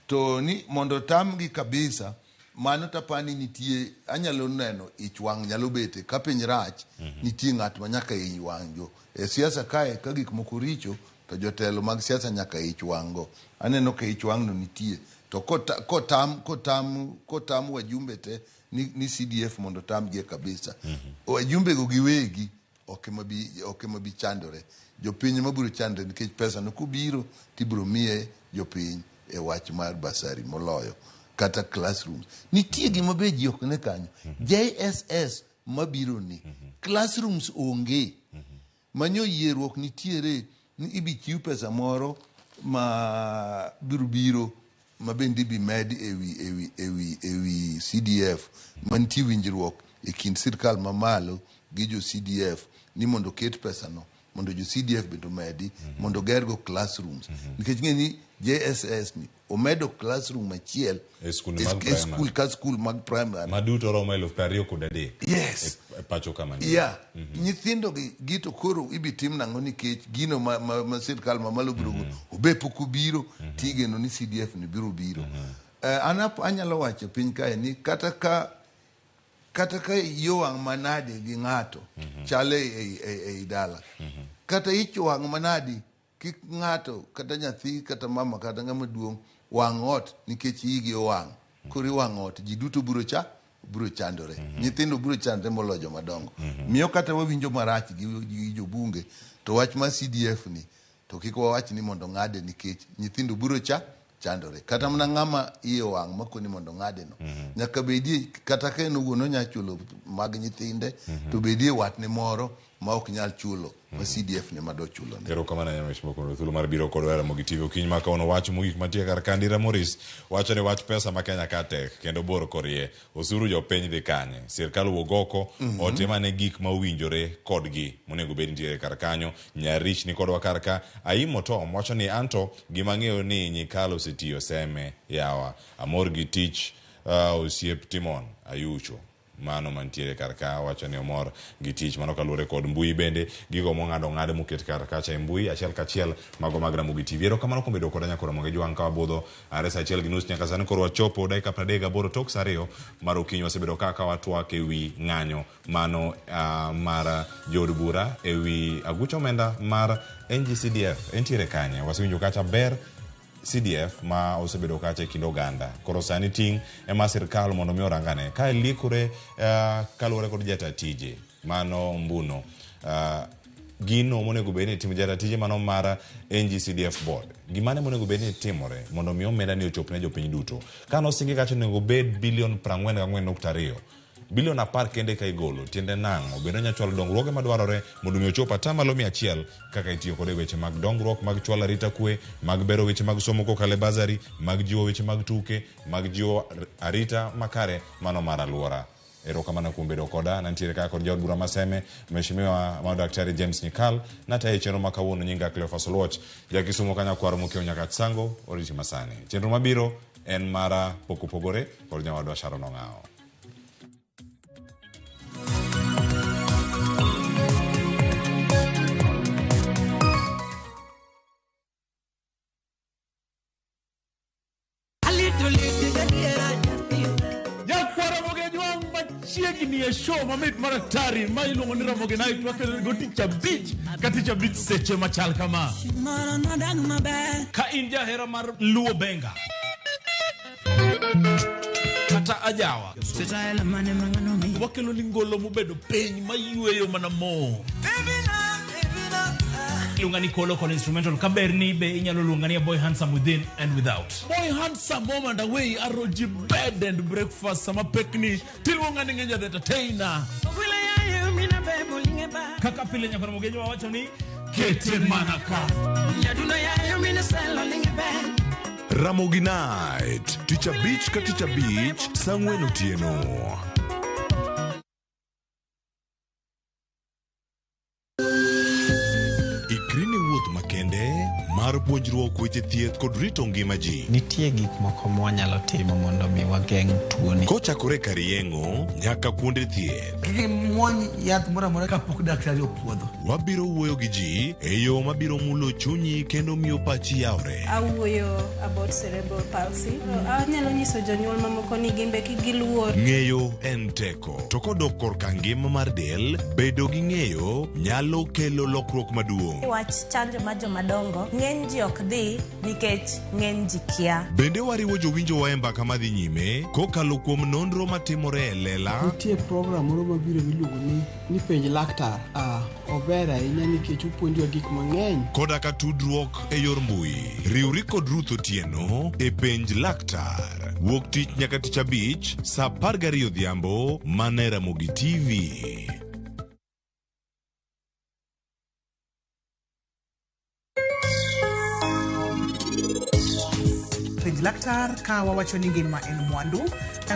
to ni mondo tamgi kabisa mano tapani nitie anyalo neno ichwang nyalo bete ka piny rach nitie ng'at ma nyaka ichwang jo e siasa kae ka gik moko richo to jotelo mag siasa nyaka ichwango aneno ka ichwang no nitie to kotam wajumbe te ni CDF mondo tamgie kabisa wajumbe go giwegi ok mabi chandore jopiny mabiro chandore nikech pesa no kubiro tibiro miye jopiny e wach mar basari moloyo kata classrooms nitie gima be ji ok ne kanyo JSS mabiro ni classrooms onge manyo yieruok nitiere ni ibi chiw pesa moro ma biro ma bende bi med ewi CDF mantie winjruok e kind sirkal mamalo gi jo CDF ni mondo ket pesa no mondo jo CDF bendo medi mondo gergo classrooms nikech ng'eni JSS ni omedo classroom achiel e school mag primary maduto romo 23,000 yes e pacho kama ni nyithindo gito koro ibitim nang'o nikech gino ma sirkal mamalo biro obepo kubiro tigeno ni CDF ni biro anyalo wacho piny kae ni kata ka yowang' manade gi ng'ato chale e dala kata ichwang' manade kik ng'ato kata nyathi kata mama kata ng'ama duong' wang' ot nikech igi owang' kori wang' ot ji duto biro chandore nyithindo biro chandore moloyo madongo miyo kata wawinjo marach gi jobunge to wach ma CDF ni to kik wawach ni mondo ng'ade nikech nyithindo biro chandore kata mana ng'ama iye wang' makoni mondo ng'ade no nyaka bedie kata ka en owuon onya chulo mag nyithinde to bedie watne moro ma ok nyal chulo ma CDF ne mado chulo ne ero kama na Mheshimiwa kono thulo mar biro kod Ramogi Tv okinyi ma kaono wach mogik mantie kar Kandira Morris wacho ni wach pesa ma Kenya ka tek kendo bor korie osuru jo piny dhi kanye sirkal wuok oko otema ne gik ma owinjore kodgi monego bed nitie kar kanyo nyarich ni kodwa kar ka Aimo Tom wacho ni anto gima ng'eyo ni Nyikalo osetiyo seme yawa amor gi tich osiep Timon Ayucho mano mantiere kar ka wacho ni omor gi tich mano kaluwore kod mbui bende gigo mong'ado moket kar kacha e mbui achiel kachiel mago mag Ramogi Tv ero kamano kuom bedo koda nyaka Ramogi jwang' ka wabudho are saa 1:30 nyaka sani koro wachopo dakika 38 tok saa 2 mar okinyi wasebedo ka watwak ewi ng'anyo mano mar jod bura ewi aguch omenda mar NGCDF entiere kanye wasewinjo kacha ber CDF ma osebedo kacha kind oganda koro sani ting ema sirkal mondo mi orangane ka likore kaluwore kod jata tije mano mbuno gino monego bed ni timo jata tije mano mar NGCDF board gimane monego bed ni timore mondo mi omenda ni ochop ne jopiny duto kano singi kacha onego bed bilion 44.2 bilion 10 kende ka igolo tiende nang'o bende nya chwalo dongruoge madwarore mondo mi ochop atamalo 100 kaka itiyo kod weche mag dongruok mag chwalo arita kwe mag bero weche mag somo kokalo bazari mag jiwo weche mag tuke mag jiwo arita makare mano mar aluora. Erokamano kuom bedo koda nantiere kaka kod jaod bura maseme mheshimiwa Daktari James Nyikal na tayo chenro makawuono nyinga Cleophas Oluoch jakisumo kanya kwaro mokeo nyaka tsango oriti masani chenro mabiro en mara pokopogore kod nyawadwa Sharon Ong'ao. Chiegni e show mamit maraktari ma iluongo ni Ramogi Night wakelo go Teacher Beach ka Teacher Beach seche machal kama ka in jahera mar luo benga kata ajawa wakelo ni ngolo mobedo piny mayueyo mana mo Lungani kolo con instrumental kaberni be inyalo lungani Boy Handsome Within and Without. Boy Handsome moment away aroji bed and breakfast sama pekni tilungani ngenja the entertainer. Kaka pile nyakona mogenyo wa wacho ni kete manaka. Ramogi Night, Teacher Beach ka Teacher Beach, Sang'wen Otieno. Ikrini wuoth makende mar puonjruok weche thieth kod rito ngima ji. Nitie gik moko mwanyalo timo mondo mi wageng' tuoni. Kochakore kar yeng'o nyaka kuonde thieth. Kiki mwony yath mora mora kapok daktari opuodho. Wabiro wuoyo gi ji e yo mabiro mulo chunyi kendo miyo pachi yawre. Awuoyo about cerebral palsy. Anyalo nyiso jonyuol mamoko ni gimbe kigiluor. Ng'eyo en teko. To kodok korka ngima mar del, bedo gi ng'eyo nyalo kelo lokruok maduong'. Wach chanjo ma jomadongo ng'eny ji ok dhi nikech ng'eny ji kia. Bende wariwo jowinjo wa e mbaka madhi nyime kokalo kuom nonro matimore e lela. Nitie program moro mabiro miluongo ni penj laktar. Ober ahinya nikech opuonjowa gik mang'eny. Koda ka tudruok e yor mbui. Riwri kod Ruth Otieno e penj laktar. Wuok tich nyaka tich abich saa 12 odhiambo mana e Ramogi TV. Penj laktar ka wawacho ni ngima en mwandu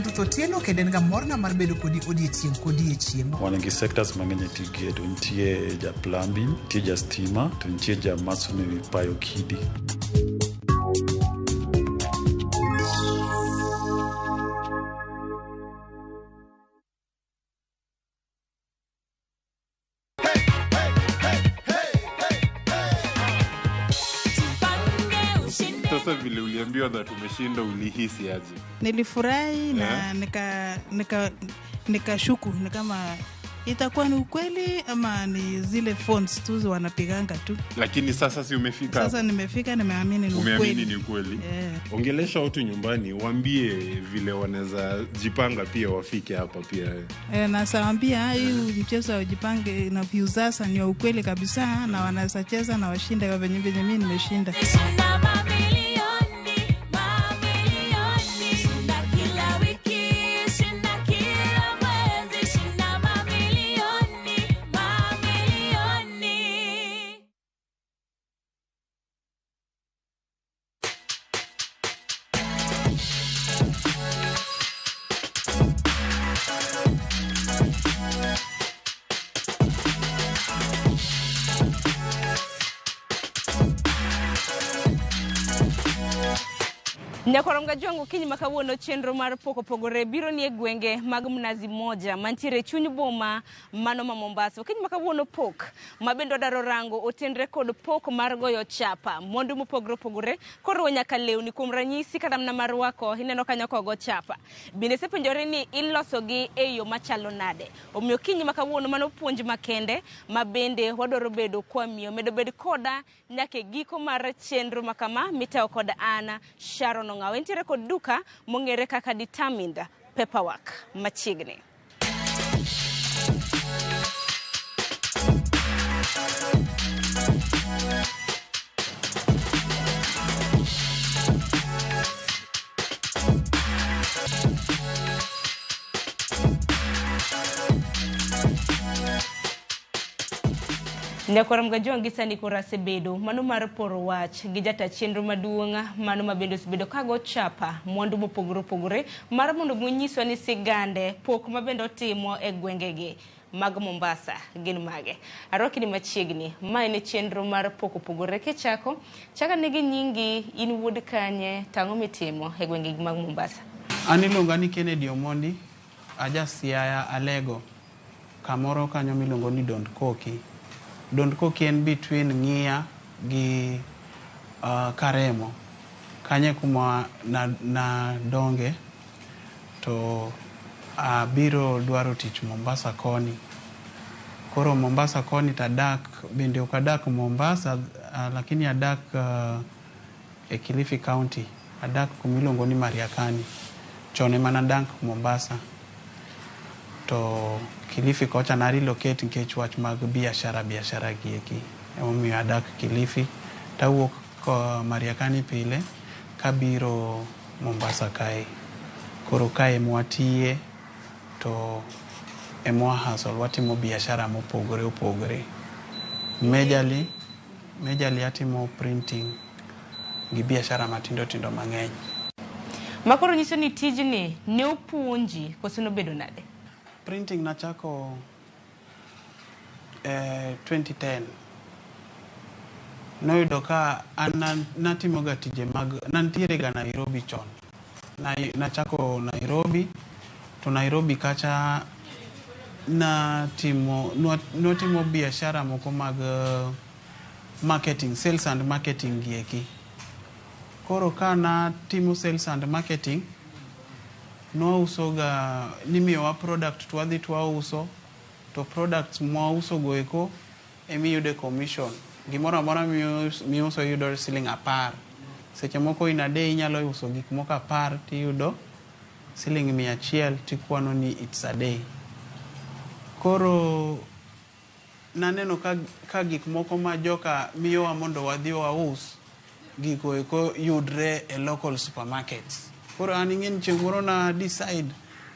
Ruth Otieno kendo en ga morna mar bedo kodi odiechieng'. Wan gi sectors mang'eny e tigedo. Nitie ja plumbing, nitie ja stima, to nitie ja masonry payo kidi. Sasa vile uliambiwa that umeshinda ulihisi aje? Nilifurahi na nikashuku ni kama itakuwa ni ukweli ama ni zile phones tu wanapiganga tu. Lakini sasa si umefika? Sasa nimefika, nimeamini ni ukweli. Umeamini ni ukweli? Yeah. Ongelesha watu nyumbani, waambie vile wanaweza jipanga pia wafike hapa pia. Na saambia hii mchezo wa jipange na views sasa ni ukweli kabisa na wanaweza cheza na washinde kwa venye mimi nimeshinda. Nyakoronga jongo kinyi makawuono chenro mar pokopogore biro ni e gwenge mag Mnazi Moja mantiere chuny boma mano ma Mombasa. Kinyi makawuono pok mabendo daro rango otenre kod pok mar goyo chapa mondo mopogore koro nyaka lewni kuom ranyisi kata mna mar wako ineno kanyo ko go chapa. Bende sepenjore ni iloso gi e yo machalo nade. Omiyo kinyi makawuono mano puonj makende mabende wadoro bedo kwa miyo medo bed koda nyake giko mar chenro makama mitao koda ana Sharon Ong'ao. Entiere kod duka mong'ere kaka Determined Paperwork machiegni. Nyakoram gajuang gisani korase bedo mano mar poro wach gi jata chenro maduonga mano mabendo bedo kago chapa mwandu mopogore opogore mar mondo munyiswa ni sigande pok mabendo timo e gwengegi mag Mombasa gin mage. Aroki ni machiegni mae ne chenro mar pok opogore chaka negi nyingi in wuod kanye tang'o mitimo e gwengegi mag Mombasa. Aniluonga ni Kennedy Omondi aja Siaya Alego kamoro kanyo miluongo ni Don't Koki. Don't Koki en between Ng'ia gi Karemo. Kanye kuma na donge to abiro dwaro tich Mombasa koni. Koro Mombasa koni tadak bende okadak Mombasa lakini adak e Kilifi County. Adak kumiluongo ni Mariakani. Chone manadak Mombasa. To Kilifi kocha na relocate nikech wach mag biashara gieki. Emomiyo adak Kilifi. Tawuok ko Mariakani pile kabiro Mombasa kae. Koro kae mwatiye to emwa hustle watimo biashara mopogore opogore. Majorly atimo printing gi biashara matindo mang'eny. Makoro nyiso ni tijni ne opuonji koso nobedo nade? Printing nachako 2010. Noyudo ka natimo ga tije mag nantiere ga Nairobi chon. Nachako Nairobi to Nairobi kacha natimo biashara moko mag marketing, sales and marketing gieki. Koro kana timo sales and marketing nouso ga nimiyowa product twadhi twauso to products mwauso goeko emiyude commission. Gimoro amora miuso yudo siling 10. Seche moko in a day inyalo uso gik moko 10 tiyudo siling 100 tikwano ni it's a day. Koro naneno ka gik moko ma joka miyowa mondo wadhi waus giko eko yudre e local supermarkets. Koro an ing'en chieng' moro na decide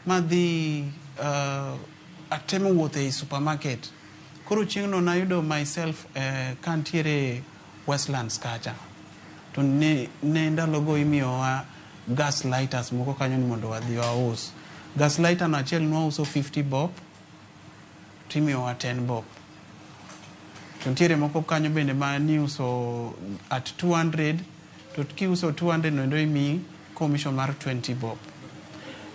madhi atemo wuotho e supermarket. Koro chieng'no nayudo myself kantiere Westlands kacha. To ne ndalogo imiyowa gas lighters moko kanyo ni mondo wadhi waus. Gas lighter no achiel nwauso 50 bob timiyowa 10 bob. To ntiere moko kanyo bende ma niuso at 200 to kiuso 200 no ndo imiyi commission mar 20 bob.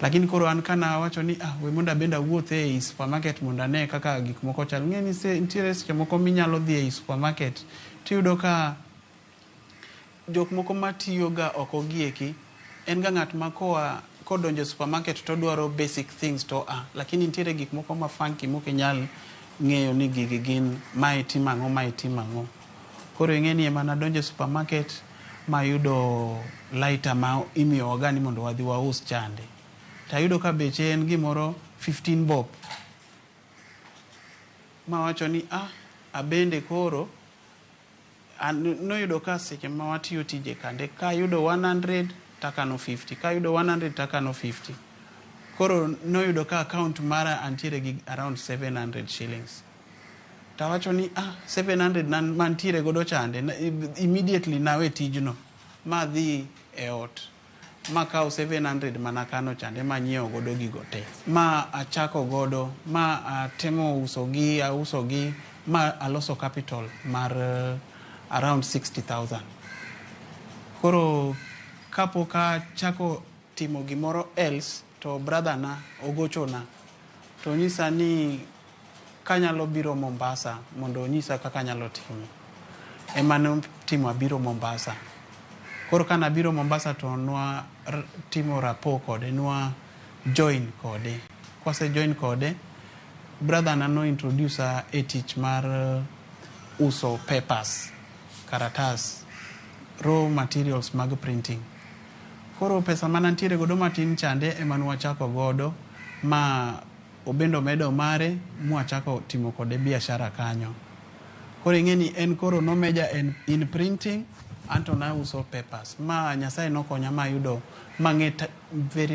Lakini koro an kana wacho ni we monda benda wuothe e supermarket monda ne kaka gik moko chal. Ng'eni ntiere seche moko minyalo dhi e supermarket tiyudo ka jok moko matiyo ga oko gieki en ga ng'at ma kodonjo supermarket to dwaro basic things to lakini ntiere gik moko ma funky moko nyal ng'eyo ni gigi gin mae timango. Koro ing'eni ema nadonjo supermarket mayudo lighter ma imiyo gani mondo wadhi waus chande. Tayudo ka beche en gimoro 15 bob. Ma wacho ni abende koro noyudo ka seche ma watiyo tije kande ka yudo 100 takano 50, ka yudo 100 takano 50. Koro noyudo ka account mara antiere gi around 700 shillings. Tawacho ni 700 mantiere godo chande. Immediately nawe tijno ma dhi e ot ma kaw 700 manakano chande ma nyiewo godo gigo te ma achako godo ma atemo auso gi ma aloso capital mar around 60,000. Koro kapok achako timo gimoro else to brother na ogochona to nyisa ni kanyalo biro Mombasa mondo nyisa kaka nyalo timo. Emane timo abiro Mombasa. Koro kana biro Mombasa to nwa timo rapo kode, nwa join kode. Kwase join kode, brother na no introduce a tich mar uso papers, karatas, raw materials mag printing. Koro pesa manantiere godo matin chande ema nwachako godo ma obendo medo mare mwachako timo kode biashara kanyo. Koro ing'eni en koro no meja in printing anto na uso papers. Ma Nyasaye nokonya ma yudo many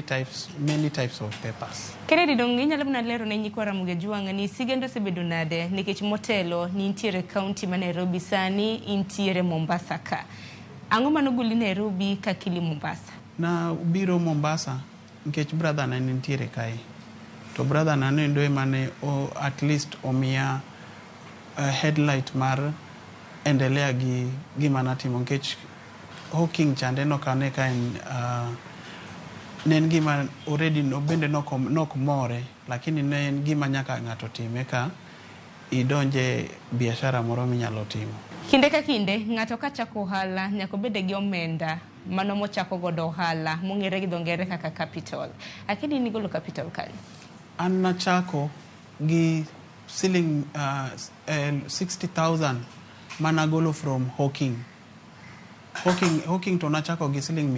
types of papers. Kennedy dongi nyalo buna lero ne nyikwa Ramogi Juang ni sigendo sebedo nade nikech motelo ni intiere county ma Nairobi sani intiere Mombasa ka. Ang'o manoguli Nairobi ka kili Mombasa? Na biro Mombasa nikech brother na intiere kae. To brother na ndo emane at least omia headlight mar endelea gi gima natimo nikech hawking chande no kane ka en nen gima already no bende nok more lakini ne en gima nyaka ng'ato time ka idonje biashara moro minyalo timo. Kinde ka kinde ng'ato ka chako ohala nyaka bede gi omenda mano mochako godo ohala mong'ere gi dongere kaka capital. Akini ni golo capital kali? An nachako gi ceiling 60,000 mana golo from hawking to nachako gi ceiling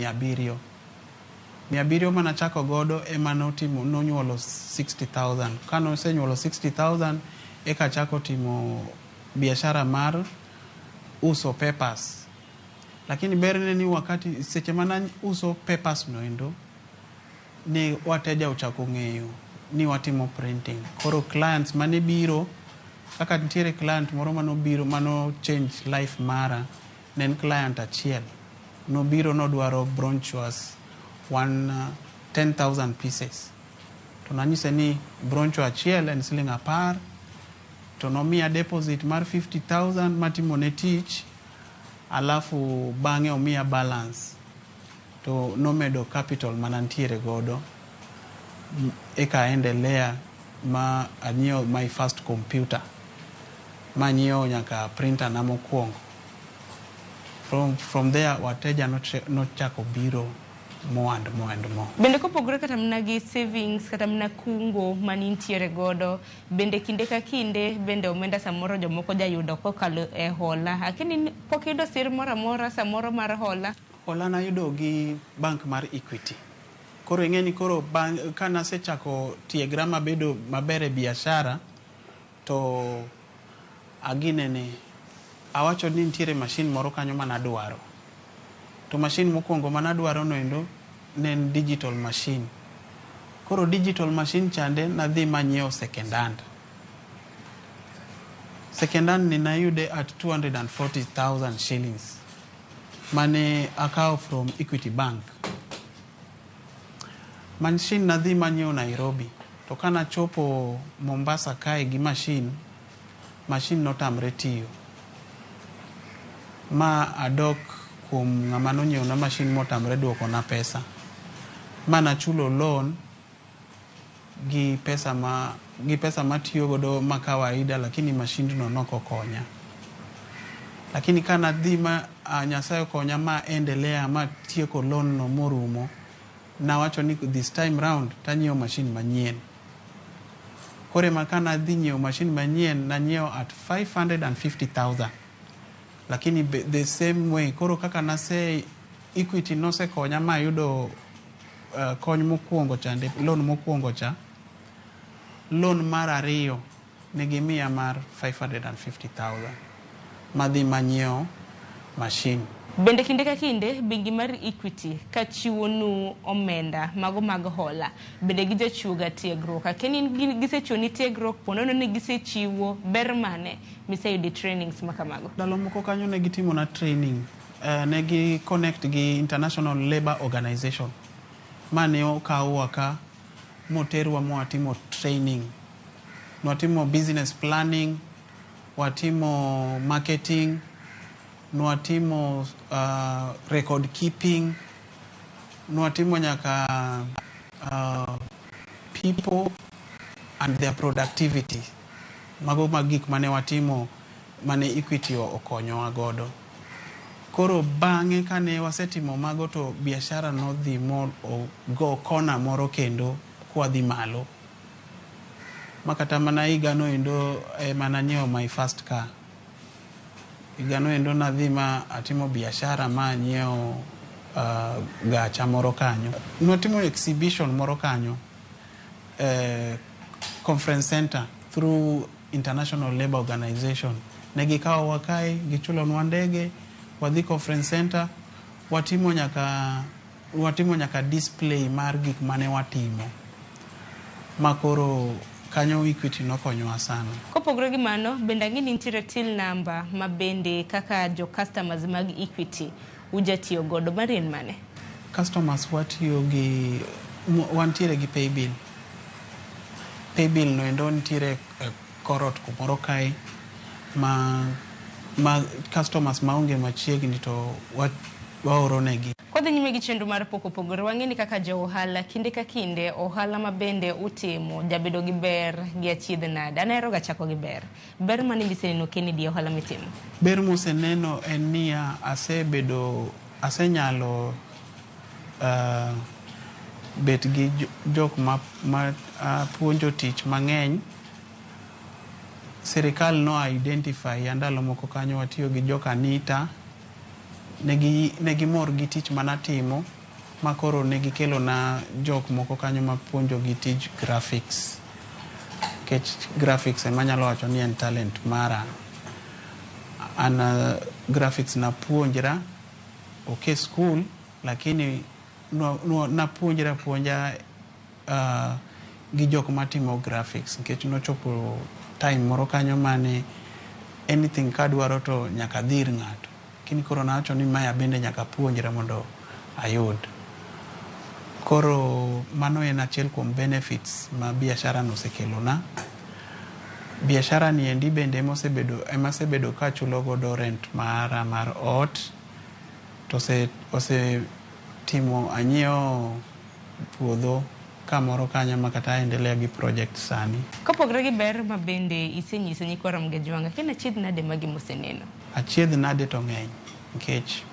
700 mana chako godo emano timo nonyuolo 60,000 kano senyuolo 60,000 eka chako timo biashara mar uso papers. Lakini berne ni wakati seche mana uso papers no endo ni wateja uchako ng'eyo ni watimo printing. Koro clients mane biro kaka ntiere client moro mano biro mano change life mara nen client achiel no biro no dwaro brochures 10,000 pieces to nanyise ni brochure achiel en siling 10 to nomia deposit mar 50,000 matimo ne tich alafu bang'e omia balance to nomedo capital manantiere godo eka endelea ma anyiewo my first computer ma nyiewo nyaka printer na mokwongo. From there wateja nochako biro more and more. Bende kopogore kata mna gi savings kata mna kungo manintiere godo bende kinde ka kinde bende omenda samoro jomoko jayudo kokalo e hola lakini pok yudo sir moro amora samoro mar hola? Hola na yudo gi bank mar Equity. Koro ing'eni koro kana sechako tiegra mabedo mabere biashara to aginene awacho ni ntiere machine moro kanyo manadwaro. To machine mokwongo manadwaro no endo nen digital machine. Koro digital machine chande nadhi manyiewo second hand. Second hand ni nayude at 240,000 shillings. Mane akawo from Equity Bank. Machine nadhi manyiewo Nairobi. To kana chopo Mombasa kae gi machine notamre tiyo. Ma adok kuom ng'ama nonyiewo na machine motamre duoko na pesa. Ma nachulo loan gi pesa ma tiyo godo ma kawaida lakini machine no nokokonya. Lakini kana dhi ma Nyasaye konya ma endelea ma tieko loan no morumo na wacho ni this time round tanyiewo machine manyien. Kore makana dhi nyiewo machine manyien na nyiewo at 550,000. Lakini the same way koro kaka nase Equity nose konya ma yudo kony mokwongo chande loan mokwongo cha loan mar ariyo nigi miya mar 550,000 madhi manyiewo machine. Bende kinde ka kinde bengi mar Equity ka chiwonu omenda mago mag hola bende gijachiwoga tiegruok akeni gisechiwoni tiegruok ponono ni gisechiwo ber mane miseyudo trainings makamago? Ndalo moko kanyo ne gitimo na training ne gi connect gi International Labour Organization mane okawa ka moterwa mwatimo training nwatimo business planning watimo marketing nwatimo record keeping nwatimo nyaka people and their productivity mago magik mane watimo mane Equity okonyowa godo. Koro bang'e kane wasetimo mago to biashara nodhi go kona moro kendo kwa dhi malo makata mana higano endo mana nyiewo my first car. Higano endo nadhi ma atimo biashara ma nyiewo gacha moro kanyo. Nwatimo exhibition moro kanyo conference center through International Labour Organization. Negikawa wakai gichulo ndege wadhi conference center, watimo nyaka display mar gik mane watimo. Makoro kanyo Equity nokonyowa sana. Kopogore gi mano, bende ang'e ni nitiere till number ma bende kaka jo customers mag Equity ujatiyo godo marien mane? Customers wantiere gi paybill. Paybill no endo nitiere korot kumoro kae ma customers maonge machiegni to waoro negi. Kodhi nyime gi chenro mar poko pogore, wang'e ni kaka jo ohala kinde ka kinde ohala ma bende utimo jabedo gi ber gi achiedh nade. Anero ga chako gi ber. Ber mane miseneno Kennedy ohala mitimo? Ber moseneno en niya asenyalo bet gi jok ma puonjo tich mang'eny. Sirikal no identify andalo moko kanyo watiyo gi jok Anita. Negi mor gi tich manatimo, makoro negi kelo na jok moko kanyo ma puonjo gi tij graphics. Graphics ema nyalo wacho ni en talent mara. Graphics na puonjra school, lakini na puonja gi jok matimo graphics, nikech nochopo time moro kanyo mane anything kadwaro to nyaka dhir ng'ato. Kini koro nawacho ni maya bende nyaka puonjra mondo ayud. Koro mano en achiel kuom benefits ma biashara no osekelona. Biashara ni endi bende emasebedo ka chulo godo rent mara mar ot. To timo anyiewo puodho kamoro kanyo makata endelea gi project sani. Kopogore gi ber ma bende isenyiso nyikwa Ramogi Jwanga, kendo achiedh nade magi moseneno? Achiedh nade to ng'eny, nikech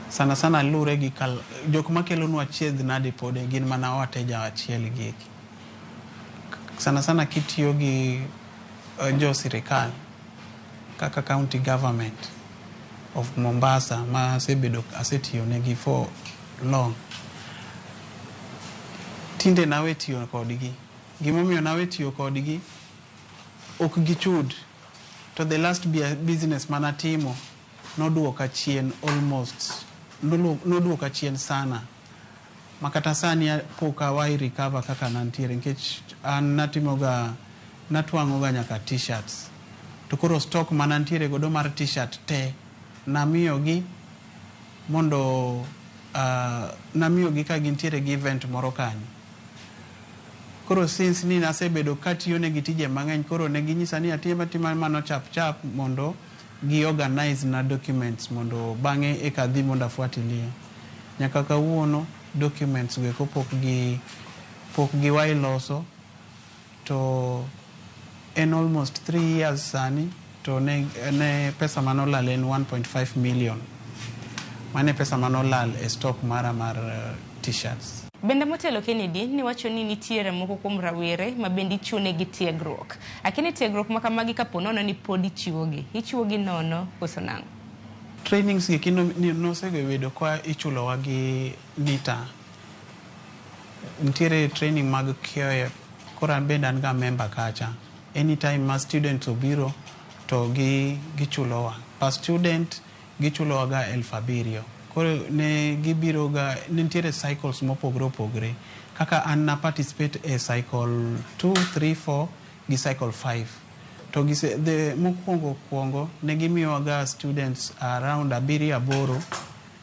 sana lure gi jok makelonwa achiedh nade pod gin mana wateja achiel gieki. Sana kitiyo gi jo sirikal kaka county government of Mombasa ma asetiyo negi for long. Tinde nawe tiyo kodgi. Gimomiyo nawe tiyo kodgi, ok gichud. To the last business manatimo noduoka chien almost. Noduoka chien sana. Makata sani poka wai recover kaka nantiere. Nikech natwang'oga nyaka t-shirts. To koro stock manantiere godo mar t-shirt te namiyogi mondo namiyogi ka gintiere gi event moro kanyo. Koro since ni nasebedo katiyo negi tije mang'eny, koro negi nyisa ni atima mano chap mondo gi organize na documents mondo bang'e ekadhi mondo afuatilie. Nyaka kawuono documents go pok gi wailoso, to en almost 3 years sani, to ne pesa manolal en 1.5 million. Mane pesa manolal e stock mara mar t-shirts. Bende motelo Kennedy ni wacho ni nitiere moko kuom rawere ma bende ichune gi tiegruok. Akini tiegruok ma kamagi kapo nono ni pod ichiwogi nono koso nang'o? Trainings gi nosebedo kwa ichulowa gi NITA. Nitiere training mag kioe, kora bende an ga member kacha. Anytime ma students obiro to gichulowa. Per student gichulowa ga 7,000. Koro ne gibiro ga, nitiere cycles mopogre. Kaka an na participate e cycle 2, 3, 4 gi cycle 5. To mokwongo ne gimiyowa ga students around 7-8.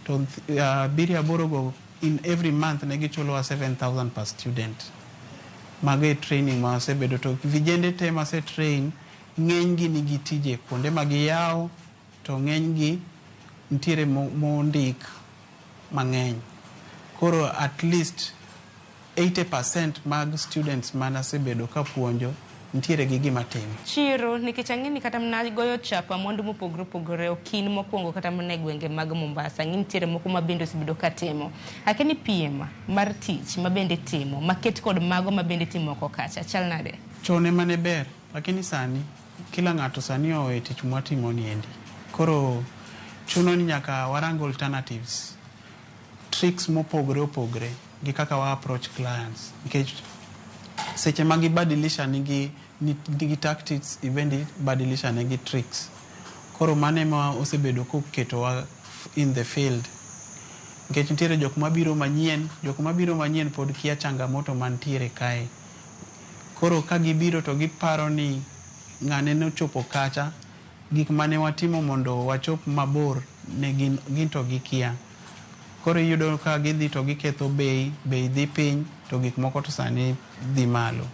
To 7-8 go in every month ne gichulowa 7,000 per student. Mage training ma wasebedo, to vijende te ma se train ng'eny gi nigi tije kuonde ma giyawo, to ng'eny gi nitiere mondik mang'eny. Koro at least 80% mag students manasebedo ka puonjo nitiere gi gima timo. Chiro nikech ang'eni kata mna goyo chapa mwandu mopogore okin mokwongo kata mna gwenge mag Mombasa, ng'ini nitiere moko ma bende osebedo ka timo. Akini piem mar tich ma bende timo, maket kod mago ma bende timo oko kacha, chal nade? Chone mane ber, lakini sani kila ng'ato sani owe tich mwatimo ni endi. Koro chuno ni nyaka warang alternatives, tricks mopogre gi kaka wa approach clients. Nikech seche magibadilisha nigi tactics, ivendi badilisha nigi tricks. Koro mane ma osebedo koketowa in the field. Nikech nitiere jok mabiro manyien pod kia changamoto mantiere kae. Koro ka gibiro to giparo ni ng'ane nochopo kacha, gik mane watimo mondo wachop mabor ne gin to gikia. Koro iyudo ka gidhi to giketho bei dhi piny to gik moko to sani dhi malo.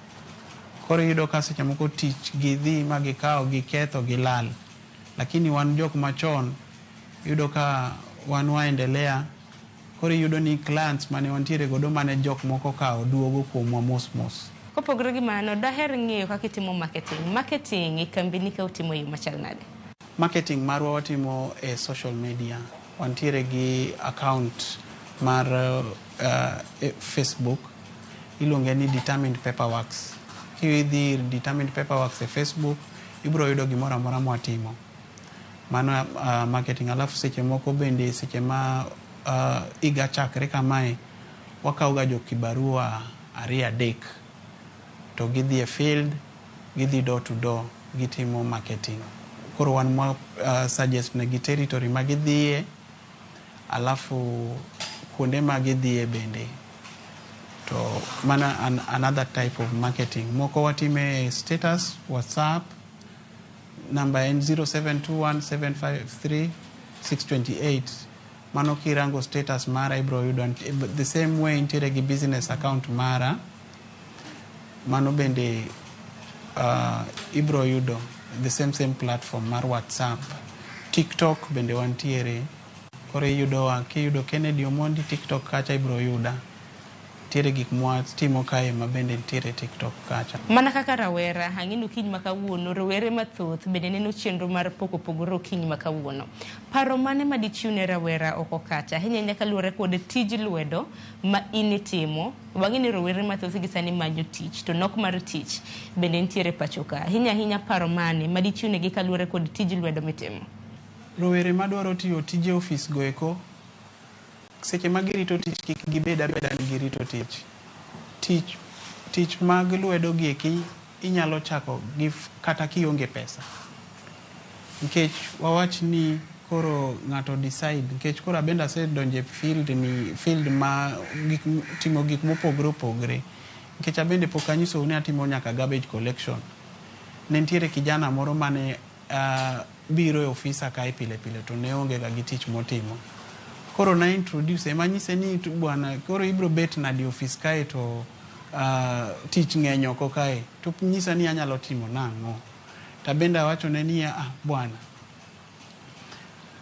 Koro iyudo ka seche moko tich gidhi ma gikawo giketho gilal. Lakini wan jok machon iyudo ka wan waendelea. Koro iyudo ni clients mane wantiere godo mane jok moko kawo duogo kuomwa mos mos. Kopogore gi mano, daher ng'eyo kaka itimo marketing. Marketing e kambini ka utimo yo machal nade? Marketing marwa watimo e social media. Wantiere gi account mar Facebook. Iluonge ni Determined Paperworks. Kiidhi Determined Paperworks e Facebook, ibro yudo gimoro amora mwatimo. Mano marketing. Alafu seche moko bende seche ma iga chakre kamae, wakauga jo kibarua 2-3 to gidhi e field, gidhi door to door, gitimo marketing. Koro wan mwa suggest negi territory ma gidhiye, alafu kuonde ma gidhiye bende. To mana another type of marketing. Moko watime status, WhatsApp, number en 0721753628. Mano kirango status mara ibro yudo. The same way intiere gi business account mara, mano bende ibro yudo. The same platform mar WhatsApp. TikTok bende wantiere. Koro iyudo kiyudo Kennedy Omondi TikTok kacha ibro yuda. Tiere gik mwatimo kae ma bende ntiere TikTok kacha. Mana kaka rawera, ang'ino kiny makawuono, rowere mathoth bende neno chenro mar pogore kiny makawuono. Paro mane madichiwne rawera oko kacha, ahinya kaluwore kod tij lwedo ma initimo, wang'eni rowere mathoth gisani manyo tich, to nok mar tich bende ntiere pachoka. Ahinya paro mane madichiwne gi kaluwore kod tij lwedo mitimo? Rowere madwaro tiyo tije office goeko, seche ma girito tich kik gibeda ni girito tich. Tich mag lwedo gieki inyalo chako kata kionge pesa. Nikech wawach ni koro ng'ato decide, nikech koro abenda se donje field ma timo gik mopogore. Nikech abende pok anyiso ni atimo nyaka garbage collection. Ne ntiere kijana moro mane biro e ofisa kae pile to ne onge ga gi tich motimo. Koro na introduce manyise ni bwana koro ibro bet na di office kae to tich ng'eny oko kae, to nyisa ni anyalo timo nang'o. Tabenda wacho ne ni bwana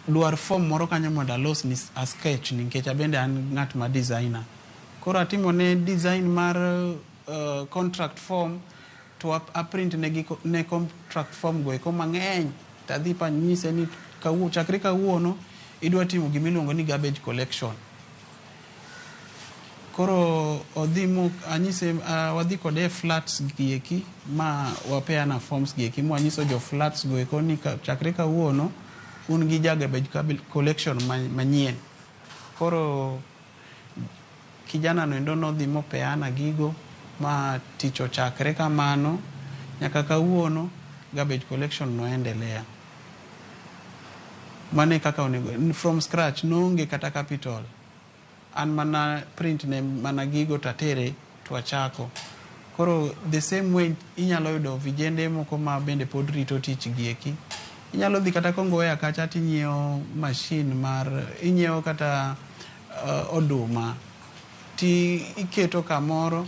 dwar form moro kanyo mondo alos ni a sketch, nikech abende an ng'at ma designer. Koro atimo ne design mar contract form to aprint ne contract form go eko mang'eny. Tadhi pa nyise ni chakre kawuono idwa timo gimiluongo ni garbage collection. Koro wadhi kode flats gieki ma wapeana forms gieki ma wanyiso jo flats go eko ni chakre kawuono un gi garbage collection manyien. Koro kijana no endo nodhi mopeana gigo ma tich ochakre kamano nyaka kawuono garbage collection noendelea. Mane kaka onego from scratch, noonge kata capital. An mana print ne mana gigo tatere twachako. Koro the same way inyalo yudo vijende moko ma bende pod rito tich gieki. Inyalo dhi kata Kongo ya kacha tinyiewo machine inyiewo kata oduma ti iketo kamoro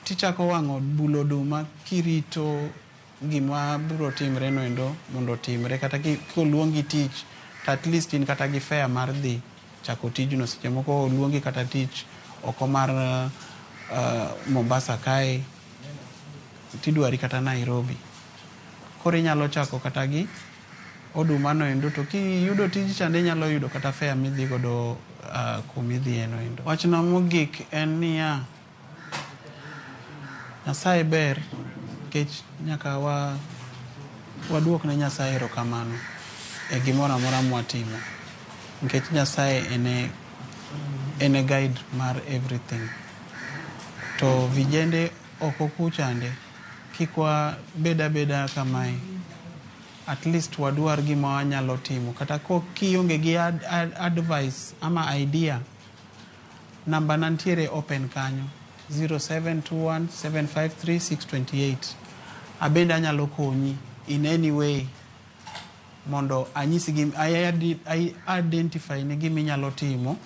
tichako wang'o bulo oduma kirito gima biro timre no endo mondo timre, kata koluongi tich at least in kata gi fare mar dhi chako tijno. Seche moko oluongi kata tich oko mar Mombasa kae, tidwari kata Nairobi. Koro inyalo chako kata gi oduma no endo, to kiyudo tij chande inyalo yudo kata fare midhi godo kumidhi eno endo. Wachna mogik en niya, Nyasaye ber, nikech nyaka waduok ne Nyasaye erokamano e gimoro amora mwatimo, nikech Nyasaye ene guide mar everything. To vijende oko kuchande kik wabeda kamae, at least wadwar gima wanyalo timo. Kata kionge gi advice ama idea, namba nantiere open kanyo 0721753628. Abende anyalo konyi in any way mondo anyisi identify ni gima inyalo timo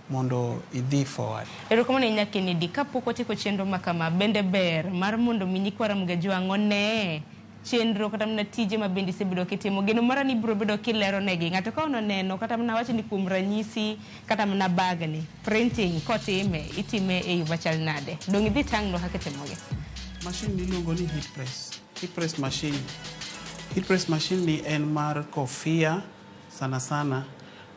mondo idhi forward. Erokamano ahinya Kennedy, kapok watieko chenro makama, bende ber mar mondo nyikwa Ramogi Jwang' one chenro kata mana tije ma bende isebedo kitimo. Geno mara ni biro bedo kilero negi ng'ato ka oneno kata mana wacho ni kuom ranyisi kata mana bagni printing kotime itime e yo machal nade, dong idhi tang'no kaka itimogi. Machine miluongo ni heat press machine. Heat press machine ni en mar kofia sana sana,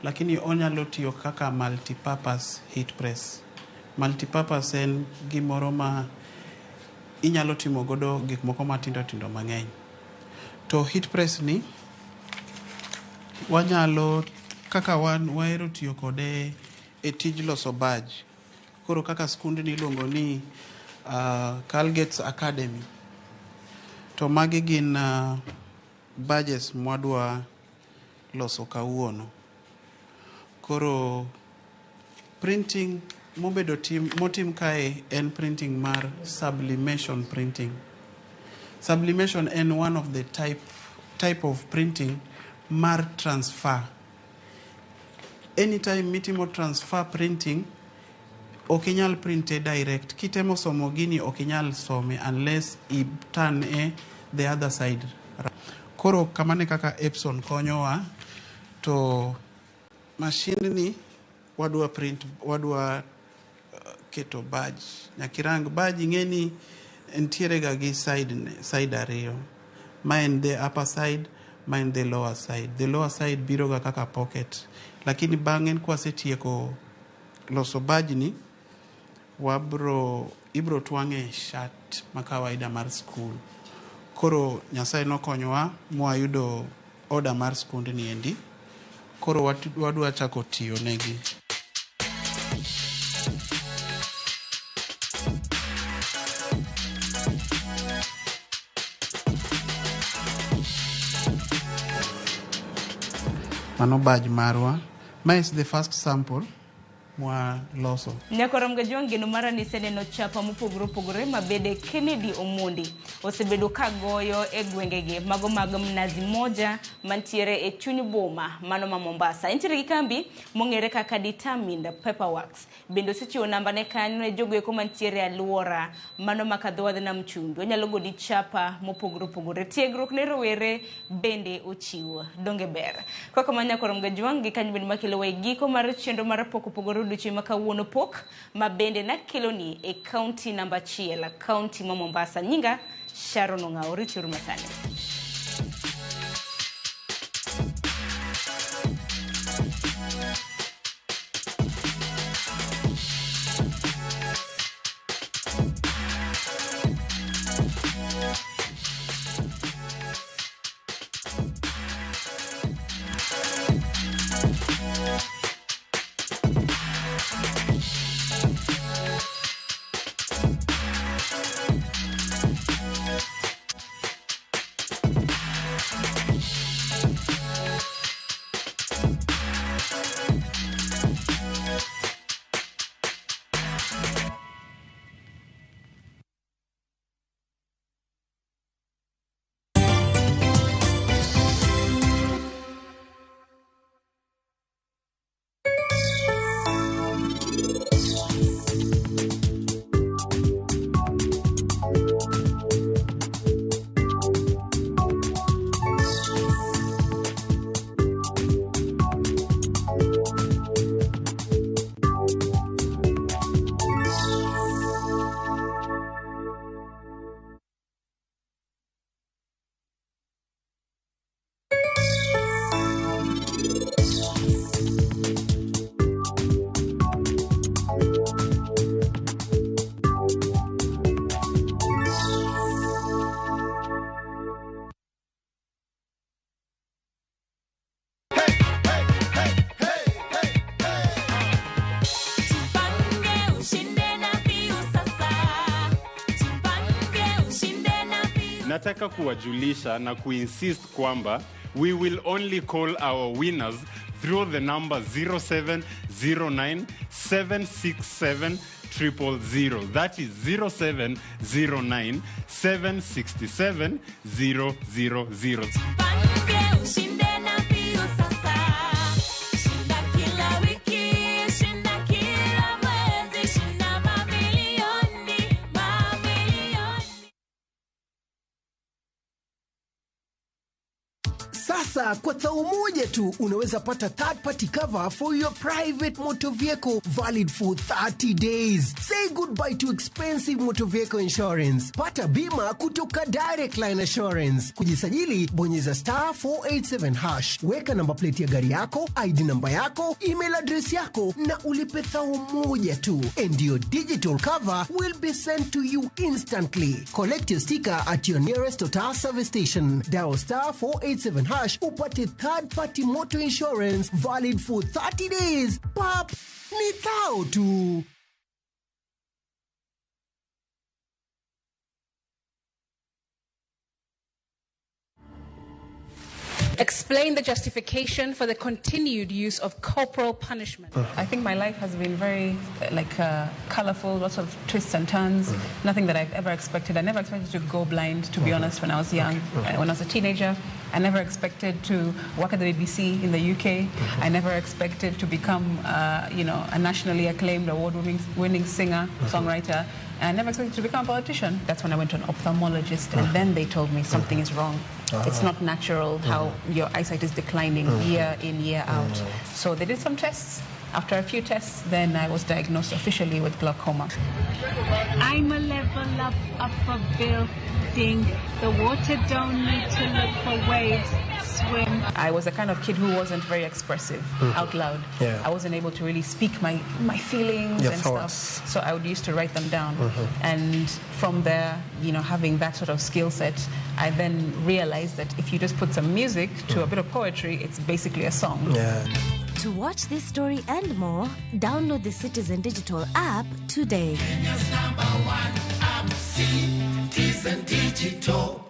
lakini onyalo tiyo kaka multipurpose heat press. Multipurpose en gimoro ma inyalo timo godo gik moko matindo tindo mang'eny. To heat press ni wanyalo kaka wahero tiyo kode e tij loso badge. Koro kaka skund ni iluongo ni Calgates Academy. To magi gin badges mwadwa loso kawuono. Koro printing motim kae en printing mar sublimation printing. Sublimation en one of the type of printing mar transfer. Anytime mitimo transfer printing, okinyal printe direct. Kitemo somo gini okinyal some unless I turn the other side. Koro kamane kaka Epson konyowa, to machine ni wadwa keto badge. Nyakirang badge ing'eni entiere ga gi side ariyo. Ma en the upper side, ma en the lower side. The lower side biro ga kaka pocket. Lakini bang'en kwasetieko loso badge ni, ibro twang'e shirt ma kawaida mar school. Koro Nyasaye nokonyowa mwayudo order mar skund ni endi. Koro wadwa chako tiyo negi. Mano badge marwa. Ma is the first sample mwa loso. Nyako Ramogi Jwang' geno mara ni seneno chapa mopogore opogore mabede Kennedy Omondi osebedo kagoyo e gwengegi mago mag Mnazi Moja mantiere e chuny boma mano ma Mombasa. Entiere gi kambi mong'ere kaka Determined Paperworks. Bende osechiwo namba ne kanyo ne jogo eko mantiere aluora mano ma kadhowadh nam chumbi. Onyalo goni chapa mopogore opogore. Tiegruok ne rowere bende ochiwo. Donge ber. Kaka Nyako Ramogi Jwang' gi kanyo bende makelo wa giko mar chenro mar pokopogore odiochieng' ma kawuono pok ma bende nakeloni e kaunti namba 1, kaunti ma Mombasa. Nyinga Sharon Ong'ao, rituru masani. tunataka kuwajulisha na kuinsist kwamba we will only call our winners through the number 0709-767-000. That is 0709-767-000. Sasa kwa thao moja tu unaweza pata third party cover for your private motor vehicle valid for 30 days. Say goodbye to expensive motor vehicle insurance. Pata bima kutoka Direct Line Assurance. Kujisajili bonyeza *487#. Weka namba plate ya gari yako, ID namba yako, email address yako na ulipe thao moja tu. And your digital cover will be sent to you instantly. Collect your sticker at your nearest Total service station. Dial *487# upate third party motor insurance valid for 30 days. Pap, ni thao tu. Explain the justification for the continued use of corporal punishment. I think my life has been very colorful, lots of twists and turns, nothing that I've ever expected. I never expected to go blind, to be honest, when I was young. When I was a teenager, I never expected to work at the BBC in the UK. I never expected to become, a nationally acclaimed, award-winning singer, songwriter. And I never expected to become a politician. That's when I went to an ophthalmologist, and then they told me something is wrong. It's not natural how your eyesight is declining year in, year out. So they did some tests. After a few tests, then I was diagnosed officially with glaucoma. I'm a level up a building. The water don't need to look for waves. Swim. I was the kind of kid who wasn't very expressive out loud. Yeah. I wasn't able to really speak my feelings Your and thoughts. stuff. So I used to write them down. And from there, having that sort of skill set, I then realized that if you just put some music to a bit of poetry, it's basically a song. Yeah. To watch this story and more, download the Citizen Digital app today. Kenya's #1 app, Citizen Digital.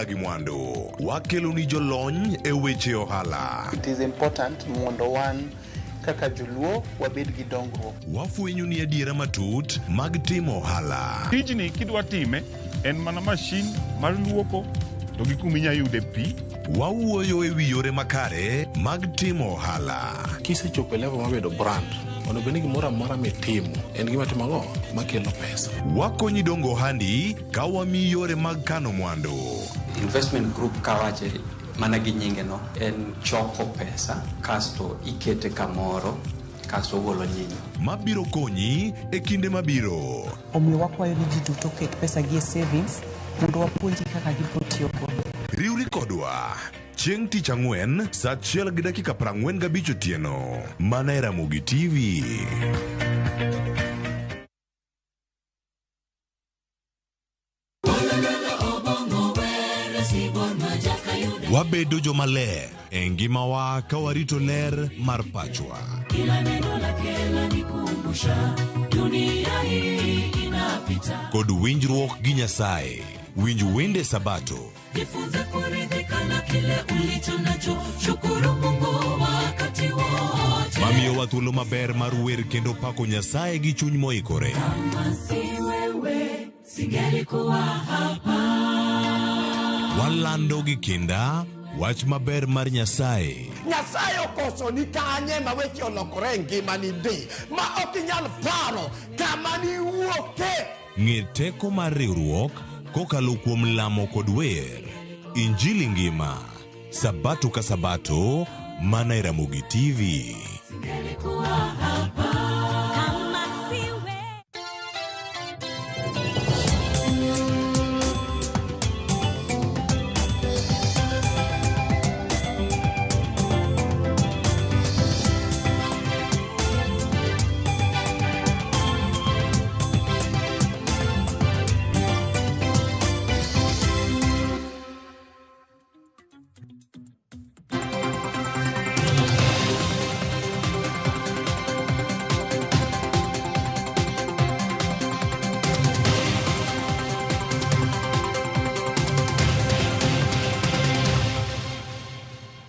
Gimwando wakelo ni jolony e weche ohala. It is important mondo wan kaka joluo wabed gi dongruok. Wafwenyo ni adiera matut mag timo ohala. Tijni kidwa time en mana mashin mar luoko to gi kuminya yude pi. Wawuoyo e wi yore makare mag timo ohala. Kisechopo level mabedo brand, ono beni gimoro amora mitimo en gima timo ang'o makelo pesa. Wakonyi dongo handi ka wami yore mag kano mwandu. Investment group kawache mana gi nyinge no en choko pesa kasto ikete kamoro kasto golo nyinyo mabiro konyi e kinde mabiro. Omiyo wakwayo ni ji duto ket pesa gi e savings mondo wapuonji kaka gibotiyo godo. Riwri kodwa chieng' tich ang'wen saa 1:45 otieno mana e Ramogi TV. Wabedo jomaler e ngimawa ka warito ler mar pachwa. Kila neno lake lanikumbusha dunia hii inapita. Kod winjruok gi Nyasaye. Winj wende Sabato. Jifunze kuridhika na kile ulicho nacho. Shukuru Mungu wakati wote. Mamiyo wa thuolo maber mar wer kendo pako Nyasaye gi chuny moikore. Kama si wewe singelikuwa hapa. Walando gi kinda wach maber mar Nyasaye. Nyasaye okoso ni kanye ma weche olokore ngima ni di ma ok inyal paro kama ni wuoke. Ng'e teko mar riwruok kokalo kuom lamo kod wer. Injili ngima Sabato ka Sabato mana e Ramogi TV. Singelikuwa hapa kama siwe.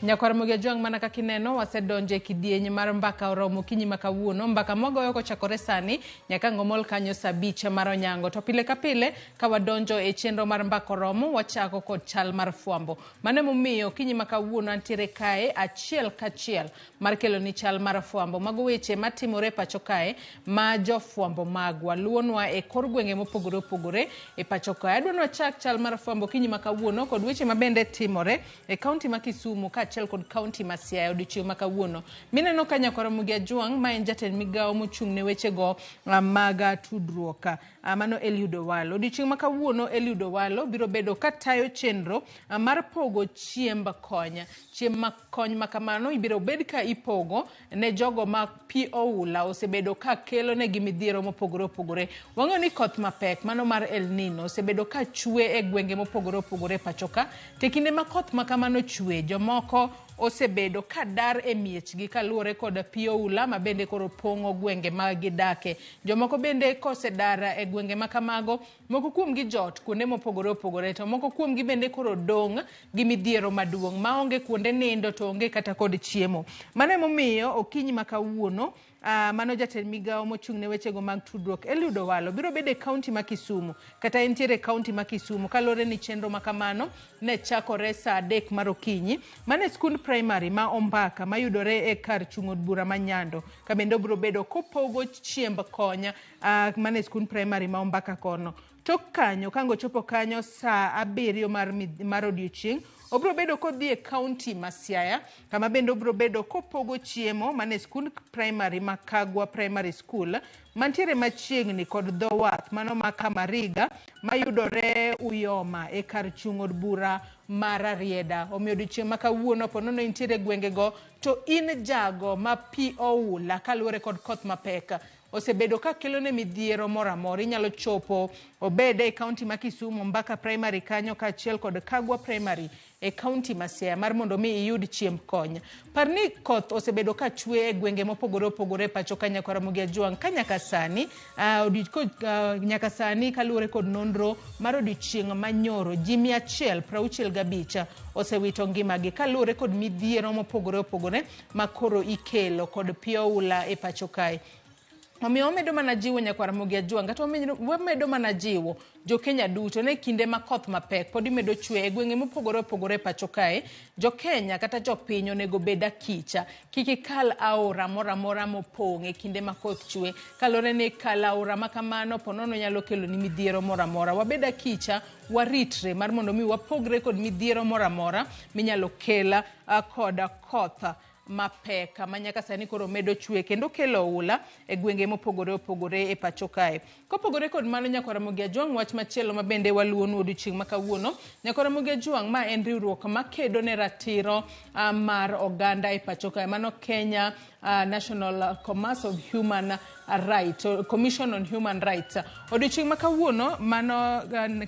Nyakwaramogi Ajwang' mana kaka ineno wasedonje kidieny mar mbaka oromo kinyi makawuono. Mbaka mogoyo kochakore sani nyaka ngomol kanyo saa 5 mar onyango. To pile ka pile ka wadonjo e chenro mar mbaka oromo wachako kod chal mar fwambo. Mane momiyo kinyi makawuono antiere kae achiel kachiel mar kelo ni chal mar fwambo. Mago weche matimore pacho kae ma jo fwambo magwa luonwa e kor gwenge mopogore opogore e pacho kae. Adwano chak chal mar fwambo kinyi makawuono kod weche mabende timore e kaunti ma Kisumu ka achiel kod kaunti ma Siaya odiochieng' makawuono. Mineno ka Nyakwaramogi Ajwang' ma en jatend migawo mochung' ne weche go mag tudruok. Mano Eliud Owalo. Odiochieng' makawuono Eliud Owalo biro bedo ka tayo chenro mar pogo chiemb kony. Chiemb kony makamano ibiro bed ka ipogo ne jogo ma pi oula osebedo ka kelo ne gimidhiero mopogore opogore. Wang'eyo ni koth mapek mano mar El Nino osebedo ka chwe e gwenge mopogore opogore pachoka. Tekinde ma koth makamano chwe jomoko osebedo ka dar e miechgi kaluwore kod pi oula ma bende koro pong'o gwenge ma gidake. Jomoko bende kosedara e gwenge makamago, moko kuomgi jot kuonde mopogore opogore, to moko kuomgi bende koro dong' gi midhiero maduong' ma onge kuonde nindo to onge kata kod chiemo. Mano emomiyo okinyi makawuono mano jatend migawo mochung' ne weche go mag tudruok Eliud Owalo biro bede kaunti ma Kisumu kata entiere kaunti ma Kisumu kalore ni chenro makamano ne chakore saa 3 mar okinyi mane skund primary ma Ombaka mayudore e kar chung'od bura ma Nyando ka bende biro bedo kopogo chiemb konya mane skund primary ma Ombaka kono. Tok kanyo kango chopo kanyo saa 7 mar odiochieng' obro bedo kodhi e kaunti ma Siaya kama bende obro bedo kopogo chiemo mane skund primary ma Kagwa Primary School mantiere machiegni kod dho wath mano ma Kamariga mayudore Uyoma e kar chung'od bura mar Rieda. Omiyo odiochieng' makawuono ponono intiere gwenge go to in jago ma pi oula kaluwore kod koth mapek osebedo ka kelo ne midhiero mora mora. Inyalo chopo obede e kaunti ma Kisumu Mbaka Primary kanyo ka achiel kod Kagwa Primary e kaunti ma Siaya mar mondo mi iyud chiemb kony. Parni koth osebedo ka chwe e gwenge mopogore opogore pacho ka Nyakwaramogi Ajwang' ka nyaka sani kaluwore kod nonro mar odiochieng' manyoro ji 165 osewito ngimagi kaluwore kod midhiero mopogore opogore ma koro ikelo kod pi oula e pacho kae. Omiyo wamedo mana jiwo Nyakwaramogi Ajwang' kata wamedo mana jiwo jo Kenya duto ne kinde ma koth mapek pod imedo chwe e gwenge mopogore opogore pacho kae. Jo Kenya kata jo piny onego bed akicha kik ikal aora mora mora mopong' e kinde ma koth chwe kalore ni kal aora makamano ponono nyalo kelo ni midhiero mora mora. Wabed akicha waritre mar mondo mi wapogre kod midhiero mora mora minyalo kela kod koth mapek manyaka sani koro medo chwe kendo kelo oula e gwenge mopogore opogore e pacho kae. Kopogore kod mano Nyakwaramogi Ajwang' wach machielo ma bende waluonu odiochieng' makawuono. Nyakwaramogi Ajwang' ma en riwruok makedo ne ratiro mar oganda e pacho kae mano Kenya National Commission on Human Rights. Odiochieng' makawuono mano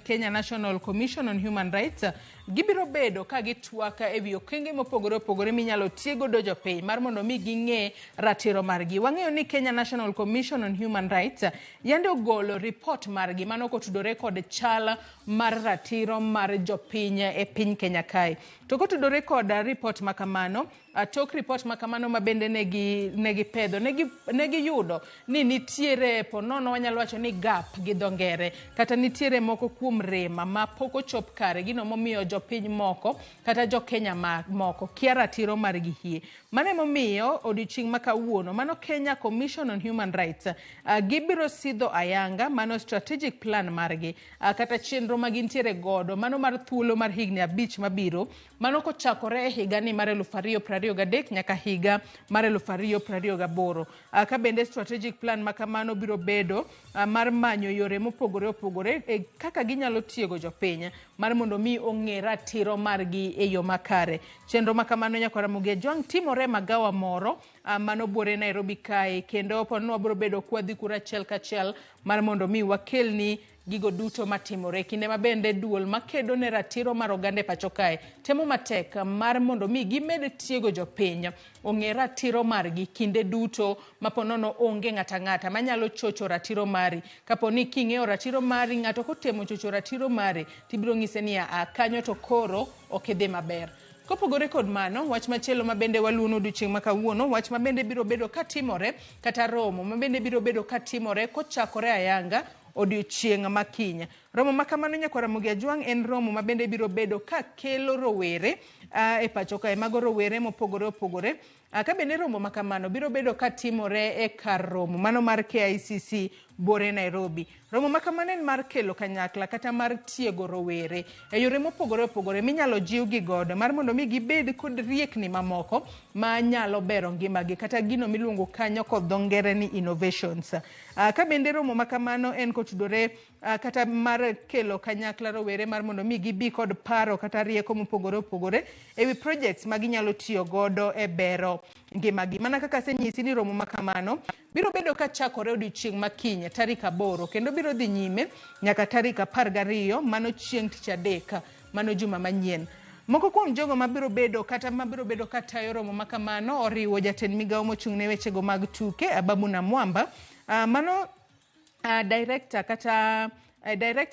Kenya National Commission on Human Rights gibiro bedo ka gitwaka e wi okenge mopogore opogore minyalo tiego do jopiny mar mondo mi ging'e ratiro margi. Wang'eyo ni Kenya National Commission on Human Rights yande ogolo report margi mano kotudore kod chal mar ratiro mar jopiny e piny Kenya kae. To kotudore kod report makamano, tok report makamano mabende negi pedho, negi yudo ni nitiere ponono wanyalo wacho ni gap gi dho ngere kata nitiere moko kuom rema ma pok ochop kare gino momiyo jopiny moko kata jo Kenya moko kia ratiro margi hie. Mano momiyo odiochieng' makawuono mano Kenya Commission on Human Rights gibiro sidho ayanga mano strategic plan margi kata chenro magintiere godo mano mar thuolo mar higni 5 mabiro mano kochakore e higa ni mar 2023 nyaka higa mar 2028. Ka bende strategic plan makamano biro bedo mar manyo yore mopogore opogore kaka ginyalo tiego jopiny mar mondo mi ong'e ratiro margi e yo makare. Chenro makamano Nyakwaramogi Ajwang' timore magawa moro mano buore Nairobi kae kendo ponono wabiro bedo kwadhi kura achiel kachiel mar mondo mi wakelni gigo duto matimore kinde mabende duol makedo ne ratiro mar oganda e pacho kae temo matek mar mondo mi gimed tiego jopiny ong'e ratiro margi kinde duto maponono onge ng'ata manyalo chocho ratiro mari. Kaponi king'eyo ratiro mari ng'ato kotemo chocho ratiro mari tibiro ng'ise ni kanyo to koro ok idhi maber. Kopogore kod mano, wach machielo mabende waluno odiochieng' makawuono, wach mabende biro bedo katimore kata romo mabende biro bedo katimore kochakore ayanga odiochieng' makinya. Romo makamano nyakwara Ramogi Ajwang' en romo mabende biro bedo ka kelo rowere e pacho kae, mago rowere mopogore opogore. Ka bende romo makamano biro bedo katimore e kar romo mano mar KICC Bore Nairobi. Romo makamano en mar kelo kanyakla kata mar tiego rowere e yore mopogore opogore minyalo jiw gi godo mar mondo mi gibed kod riekni mamoko ma nyalo bero ngimagi kata gino miluongo kanyo kod dho ngere ni innovations. Ka bende romo makamano en kotudore kata mar kelo kanyakla rowere mar mondo mi gibi kod paro kata rieko mopogore opogore ewi projects ma ginyalo tiyo godo e bero ngimagi. Mana kaka senyisi ni romo makamano biro bedo ka chakore odiochieng' makinya tarik 8 kendo biro dhi nyime nyaka tarik 12 mano chieng' tich adek mano juma manyien. Moko kuom jogo mabiro bedo katayo romo makamano oriwo jatend migawo mochung' ne wechego mag tuke Ababu Namwamba, mano director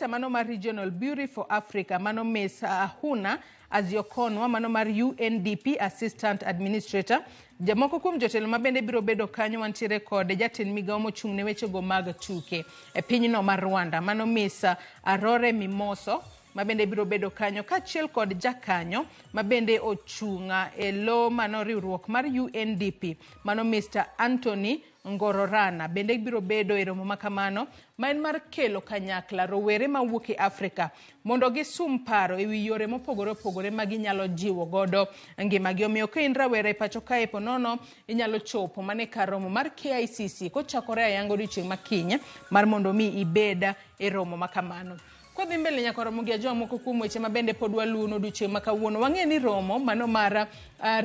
mano mar Regional Bureau for Africa mano Miss Ahuna Aziokonwa mano mar UNDP Assistant Administrator. Jamoko kuom jotelo mabende biro bedo kanyo wantiere kod jatend migawo mochung' ne wechego mag tuke e pinyno mar Rwanda mano Miss Arore Mimoso mabende biro bedo kanyo kachiel kod jakanyo mabende ochunga e lo mano riwruok mar UNDP mano Mr. Anthony Ngororana bende biro bedo e romo makamano ma en mar kelo kanyakla rowere mawuok e Afrika mondo gisum paro ewi yore mopogore opogore ma ginyalo jiwo godo ngimagi. Omiyo ka in rawera e pacho kae ponono inyalo chopo mane kar romo mar KICC kochakore ayanga odiochieng' makinya mar mondo mi ibeda e romo makamano. Kodhi mbele nyakwara Ramogi Ajwang' moko kuom weche mabende pod waluno odiochieng' makawuono. Wang'e ni romo mano mar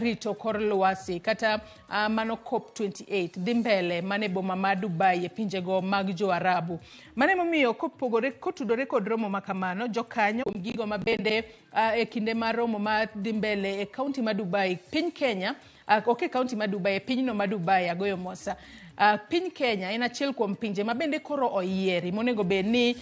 rito kor lwasi kata mano COP28 dhi mbele mane boma ma Dubai e pinjego mag jo Arabu. Mane momiyo kotudore kod romo makamano jokanyo gigo mabende e kinde mar romo ma dhi mbele e kaunti ma Dubai piny Kenya kaunti ma Dubai e pinyno ma Dubai agoyo mosa. Piny Kenya en achiel kuom pinje mabende koro oyieri monego bed ni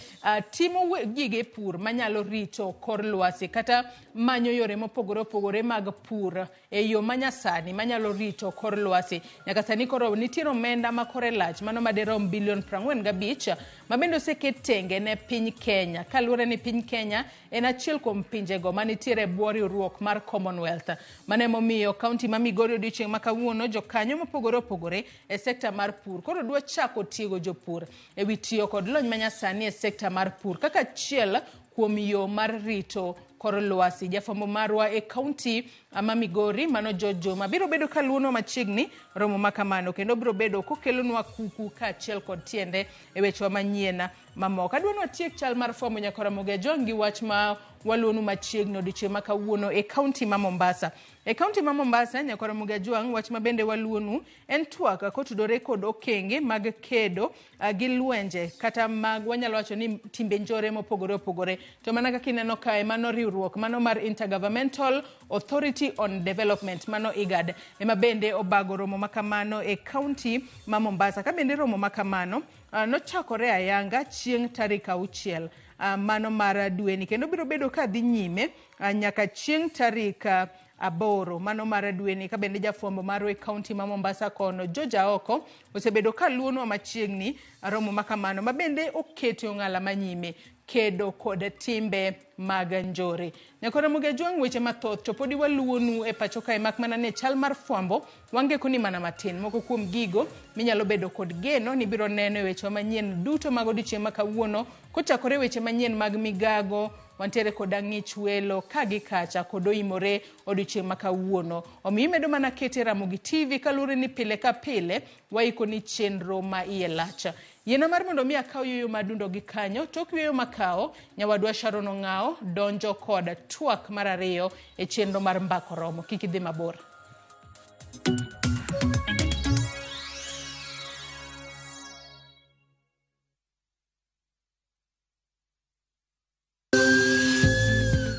timo gige pur manyalo rito kor lwasi kata manyo yore mopogore opogore mag pur e yo manyasani manyalo rito kor lwasi. Nyaka sani koro nitiere omenda ma kore lach mano maderom bilion 45 mabende oseket tenge ne piny Kenya kaluwore ni piny Kenya en achiel kuom pinjego manitiere e bwo riwruok mar Commonwealth. Mane momiyo kaunti ma Migori odiochieng' makawuono jokanyo mopogore opogore e sekta mar pur koro dwa chako tiego jopur ewi tiyo kod lony manyasani e sekta mar pur kaka achiel kuom yo mar rito kor lwasi. Jafwambo marwa e kaunti ma Migori mano Jojo biro bedo kaluono machiegni romo makamano kendo biro bedo kokelonwa kuku kaachiel kod tiende e wechewa manyien mamoko. Adwa ni watiek chal mar fwambo nyakwara Ramogi Ajwang' gi wach ma waluonu machiegni odiochieng' makawuono e kaunti ma Mombasa. E kaunti ma Mombasa nyakwara Ramogi Ajwang' wach mabende waluonu en twak kotudore kod okenge mag kedo gi lwenje kata mag wanyalo wacho ni timbe njore mopogore opogore. To mana kaka ineno kae mano riwruok mano mar Intergovernmental Authority on Development mano IGAD ema bende obago romo makamano e kaunti ma Mombasa. Ka bende romo makamano nochakore ayanga chieng' tarik 6 mano mar dweni kendo biro bedo ka dhi nyime nyaka chieng' tarik 8 mano mar dweni. Ka bende jafwambo marwa e kaunti ma Mombasa kono Joja Oko osebedo ka luonwa machiegni romo makamano ma bende oketo ng'ala manyime kedo kod timbe mag njore. Nyakwara Ramogi Ajwang' weche mathoth to podi waluonu e pacho kae mak mana ne chal mar fwambo wange koni mana matin moko kuom gigo minyalo bedo kod geno ni biro neno e weche manyien duto mag odiochieng' makawuono kochakore weche manyien mag migago wantiere kod ang'ich welo kagi kacha kod oimore odiochieng' makawuono. Omiyo imedo mana kete Ramogi TV kalure ni pile ka pile waiko ni chenro ma iye lacha. Yena mar mondo mi akaw yoyo madundo gi kanyo tok yoyo makao nyawadwa Sharon Ong'ao donjo kod twak mar ariyo e chenro mar mbako romo. Kik idhi mabor.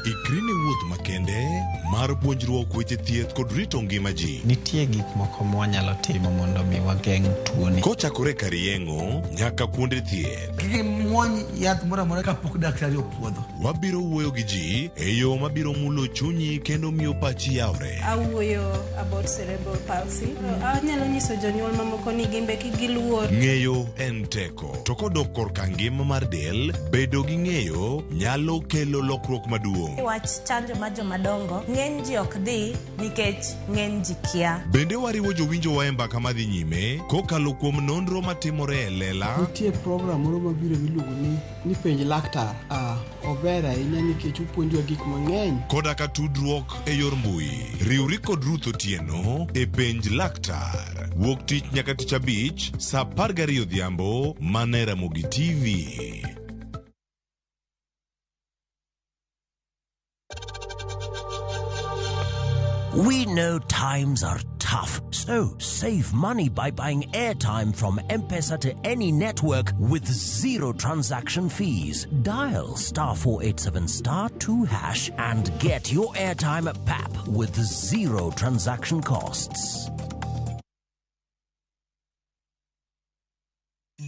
Ikri ne wuoth makende mar puonjruok weche thieth kod rito ngima ji. Nitie gik moko mwanyalo timo mondo mi wageng' tuoni. Kochakore kar yeng'o nyaka kuonde thieth. Muony yath moro amora kapok daktari opuodho. Wabiro wuoyo gi ji e yo mabiro mulo chunyi kendo miyo pachi yawre. Awuoyo about cerebral palsy. Anyalo nyiso jonyuol mamoko ni gimbe giluor. Ng'eyo en teko. To kodok korka ngima mar del, bedo gi ng'eyo nyalo kelo lokruok maduong'. Wach chanjo ma jomadongo ng'eny ji ok dhi nikech ng'eny ji kia. Bende wariwo jowinjo wa e mbaka madhi nyime kokalo kuom nonro matimore e lela. Nitie program moro mabiro miluongo ni penj laktar. Ober ahinya nikech opuonjwa gik mang'eny. Koda ka tudruok e yor mbui. Riwri kod Ruth Otieno e penj laktar. Wuok tich nyaka tich abich saa 12 odhiambo mana e Ramogi TV. We know times are tough, so save money by buying airtime from M-Pesa to any network with zero transaction fees. Dial *487*2# and get your airtime PAP with zero transaction costs.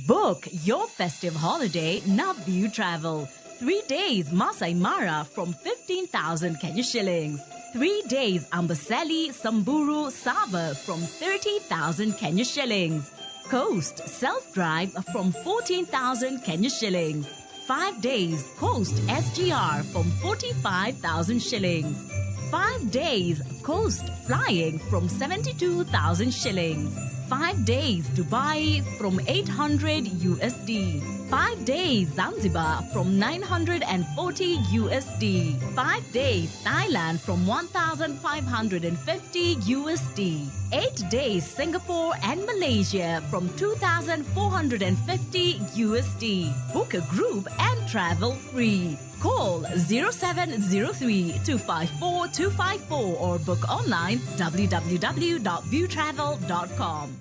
Book your festive holiday Navview Travel. 3 days Masai Mara from 15,000 Kenya shillings. 3 days Amboseli, Samburu, Sava from 30,000 Kenya shillings. Coast Self-Drive from 14,000 Kenya shillings. 5 days Coast SGR from 45,000 shillings. 5 days Coast Flying from 72,000 shillings. 5 days Dubai from 800 USD. 5 days Zanzibar from 940 USD. 5 days Thailand from 1,550 USD. 8 days Singapore and Malaysia from 2,450 USD. Book a group and travel free. Call 0703-254-254 or book online www.viewtravel.com.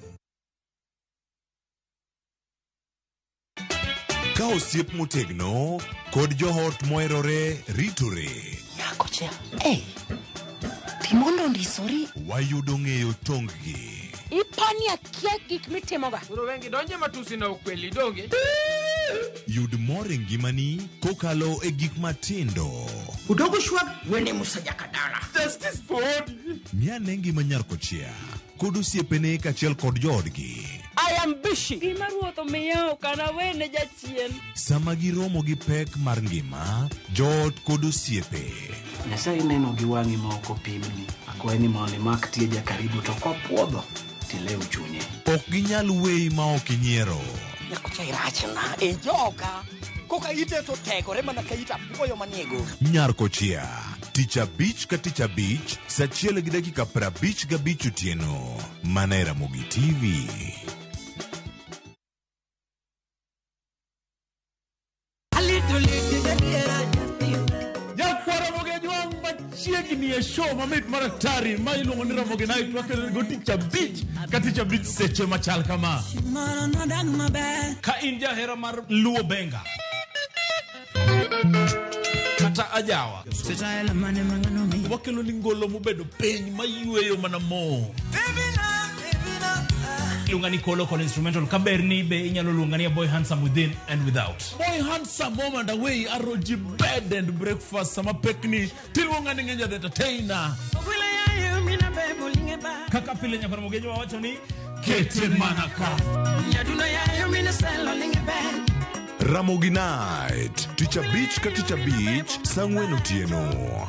Ka osiep motegno kod johot moherore ritore. Yakocha, timondo ndisori. Wayudo ng'eyo tonggi. Ipani akia gik mitimoga. Uro wengi donje matusi na ukweli donge. Yud mor e ngimani kokalo e gik matindo. Udogo shwag wene musajakadala. Justice for Miane ngima Nyarkochia kod osiepene kachiel kod joodgi. I am busy. Gima ruoth omiyo kana wene jachien. Sama giromo gi pek mar ngima, joot kod osiepe. Nyasaye neno gi wang'i ma ok opimni. Akwaye ni mondo imak tieja karibu to kopuodho tilew chunye. Ok ginyal weyi ma ok inyiero. Nyakocha irachna e joka. Koka ite to tegore mana ka ita puoyo maniego. Nyarkochia, tich abich ka tich abich, saa 1:55 otieno, mana e Ramogi TV. Chiegni e show mamit maratari ma iluongo ni Ramogi Night wakelo go tich abich ka tich abich seche machal kama. Ka in jahera mar luo benga kata ajawa wakelo ni ngolo mobedo piny mayueyo mana mo. Lungani kolo kol instrumental kaberni be inyalo lungani Boy Handsome Within and Without. Boy Handsome moment away aroji bed and breakfast sama pekni tilungani ngenja the entertainer. Kaka pile nya Ramogi wacho ni kete manaka. Ramogi Night, tich abich ka tich abich, saa 4 otieno.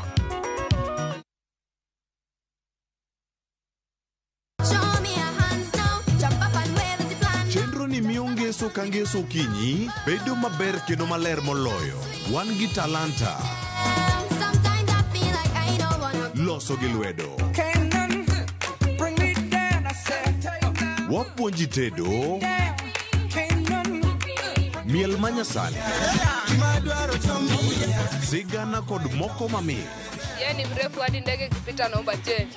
Ngeso ka ngeso kinyi bedo maber kendo maler moloyo. Wan gi talanta loso gi lwedo. Wapuonji tedo miel manyasani, sigana kod moko mamit. Yani mrefu hadi ndege kipita naomba change.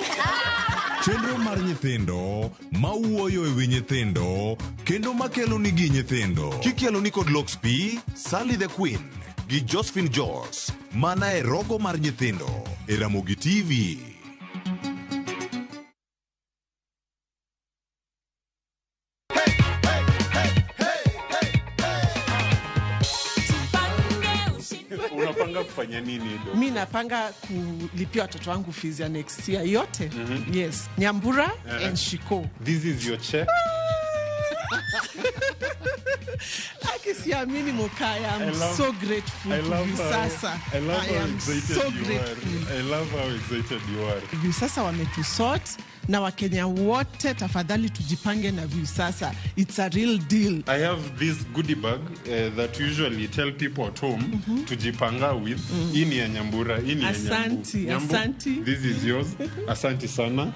Chenro mar nyithindo mawuoyo ewi nyithindo kendo makelo ni gi nyithindo. Kikelo ni kod Loxp, Sally the Queen, gi Josephine Jos, mana e rogo mar nyithindo e Ramogi TV. Unapanga kufanya nini do? Mi napanga kulipia watoto wangu fees ya next year yote. Yes, Nyambura and Shiko. This is your check? Akisiamini Mukaya, I'm so grateful to Visasa. I love how excited so you grateful. are. I love how excited you are. Visasa wametusort na Wakenya wote, tafadhali tujipange na Visasa. It's a real deal. I have this goodie bag that usually tell people at home to jipanga with. Ini ya Nyambura, ini ya Asanti, Nyambu. asanti. This is yours. Asanti sana.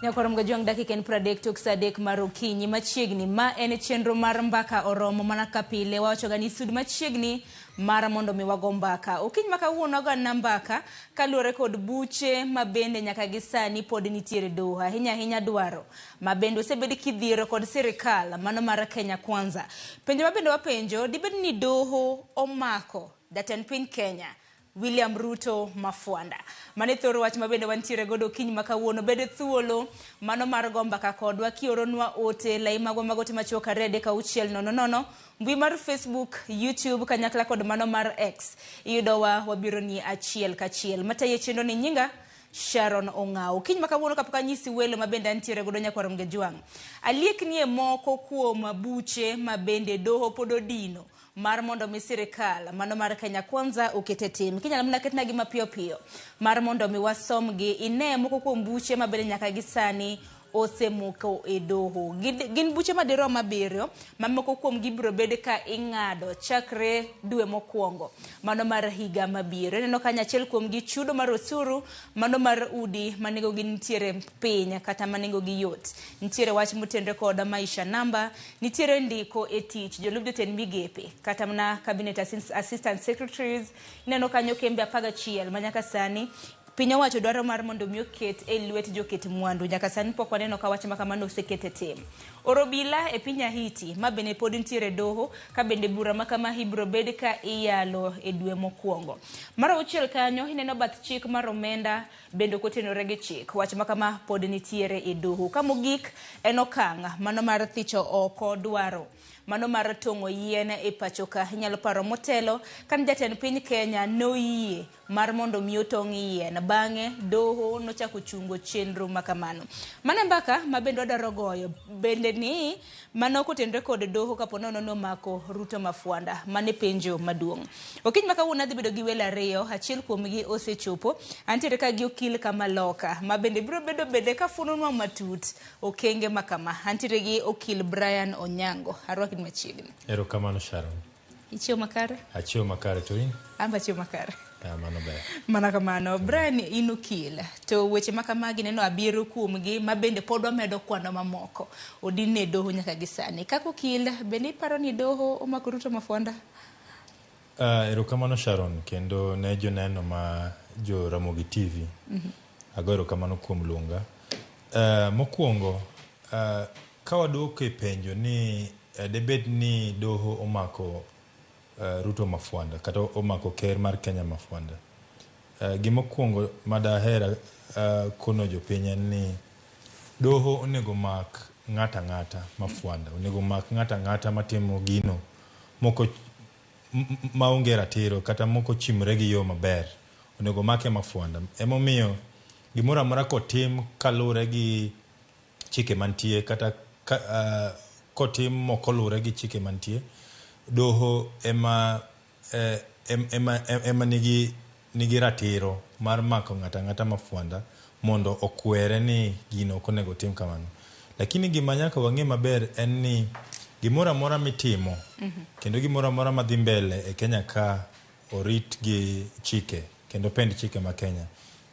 Nyakoro mgajuang dakika en 30 tok saa 3 mar okinyi machiegni ma en chenro mar mbaka oromo mana kapile wawachoga ni sud machiegni mara mondo mi wago mbaka okinyi maka wuono ga na mbaka kaluore kod buche mabende nyaka gisani pod nitiere doha hinya dwaro mabende osebedi kidhiro kod sirikal mano mar Kenya Kwanza penjo mabende wapenjo dibed ni doho omako jatend piny Kenya William Ruto Mafwanda. Mane thoro wach mabende wantiere godo kiny makawuono bede thuolo mano mar gomba ka kodwa kioronwa ote laima go magote machoka rede ka uchiel nono mbui mar Facebook, YouTube kanyakla kod mano mar X. Iyudowa wabiro ni achiel kachiel. Mataye chendo ni nyinga Sharon Ongao. Kiny makawuono kapoka nyisi welo mabende antiere godo nyakwaro mgejuang. Aliek nie moko kuom buche mabende doho pododino. Mar mondo mi sirikal mano mar Kenya Kwanza ukete tim kinyala mna ketna gi mapiyo piyo mar mondo mi wasomgi ine moko kuom buche mabende nyaka gisani osemoko e doho gin buche madero mabiro mamoko kuom gibro bede ka ingado chakre dwe mokwongo mano mar higa mabiro neno kanya achiel kuom gi chudo mar osuru mano mar udi manego gi nitiere piny kata manego gi yot nitiere wach mutendre koda maisha namba nitiere ndiko e tich jolub jotend migepe kata mna cabinet assistant secretaries neno kanyo kembe 11 manyaka sani Pinya wacho dwaro mar mondo mi oket e lwet joket mwandu nyaka sani pok waneno ka wach makamano osekete tim. Orobila e pinya Haiti mabene pod ntiere doho ka bende bura makama hibro bed ka iyalo e dwe mokwongo. Mara uchiel kanyo ineno bath chik mar omenda bende kotenore gi chik wach makama pod ntiere e doho. Kamogik enokanga mano mar thicho oko dwaro mano mar tongo yien e pachoka inyalo paro motelo kan jatend piny Kenya noyie mar mondo mi otong yien bange doho nochako chungo chenro makamano. Mane mbaka mabendo daro goyo bende ni mano kotendre kod doho kaponono no mako Ruto Mafwanda mane penjo maduong. Okiny maka wuna dhi bedo gi wela ariyo achiel kuom gi osechopo antiere ka gi okil kama loka mabende biro bedo bede ka fununwa matut okenge makama antiere gi okil Brian Onyango arwaki machiegni. Ero kamano Sharon. Ichio makare? Achio makare to in? Amba chio makare. Mano ber. Mana kamano Brian inokil to weche makamagi neno abiro kuomgi mabende pod wamedo kwano mamoko odine doho nyaka gisani kako kil bende paro ni doho omako Ruto Mafwanda. Ero kamano Sharon kendo ne joneno ma jo Ramogi TV. Agoro kamano kuom lunga. Mokwongo ka waduoko e penjo ni debed ni doho omako Ruto Mafwanda kata omako ker mar Kenya Mafwanda. Gimokwongo madahera kono jopiny ni doho onego mak ng'ata Mafwanda onego mak ng'ata matimo gino moko maonge ratiro kata moko chimre gi yo maber onego make Mafwanda. Emomiyo gimoro amora kotim kalure gi chike mantie kata kotim mokolure gi chike mantie, doho ema nigi ratiro mar mako ng'ata mafuanda mondo okwere ni gino konego tim kamano. Lakini gima nyaka wang'e maber en ni gimoro amora mitimo kendo gimoro amora madhi mbele e Kenya ka orit gi chike kendo pend chike ma Kenya.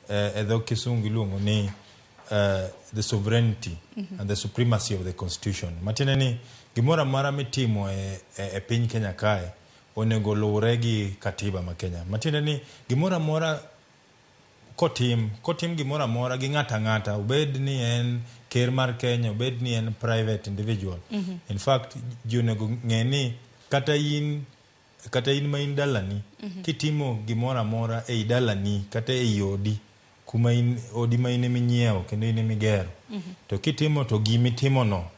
E dho Kisungu iluongo ni the sovereignty and the supremacy of the constitution. Matiende ni gimoro amora mitimo e piny Kenya kae onego luwre gi katiba ma Kenya. Matiende ni gimoro amora kotim gimoro amora gi ng'ata obed ni en ker mar Kenya, obed ni en private individual. In fact, ji onego ng'e ni kata in ma in dalani kitimo gimoro amora ei dalani kata ei odi kuma odi ma in minyiewo kendo in migero, to kitimo to gimitimo no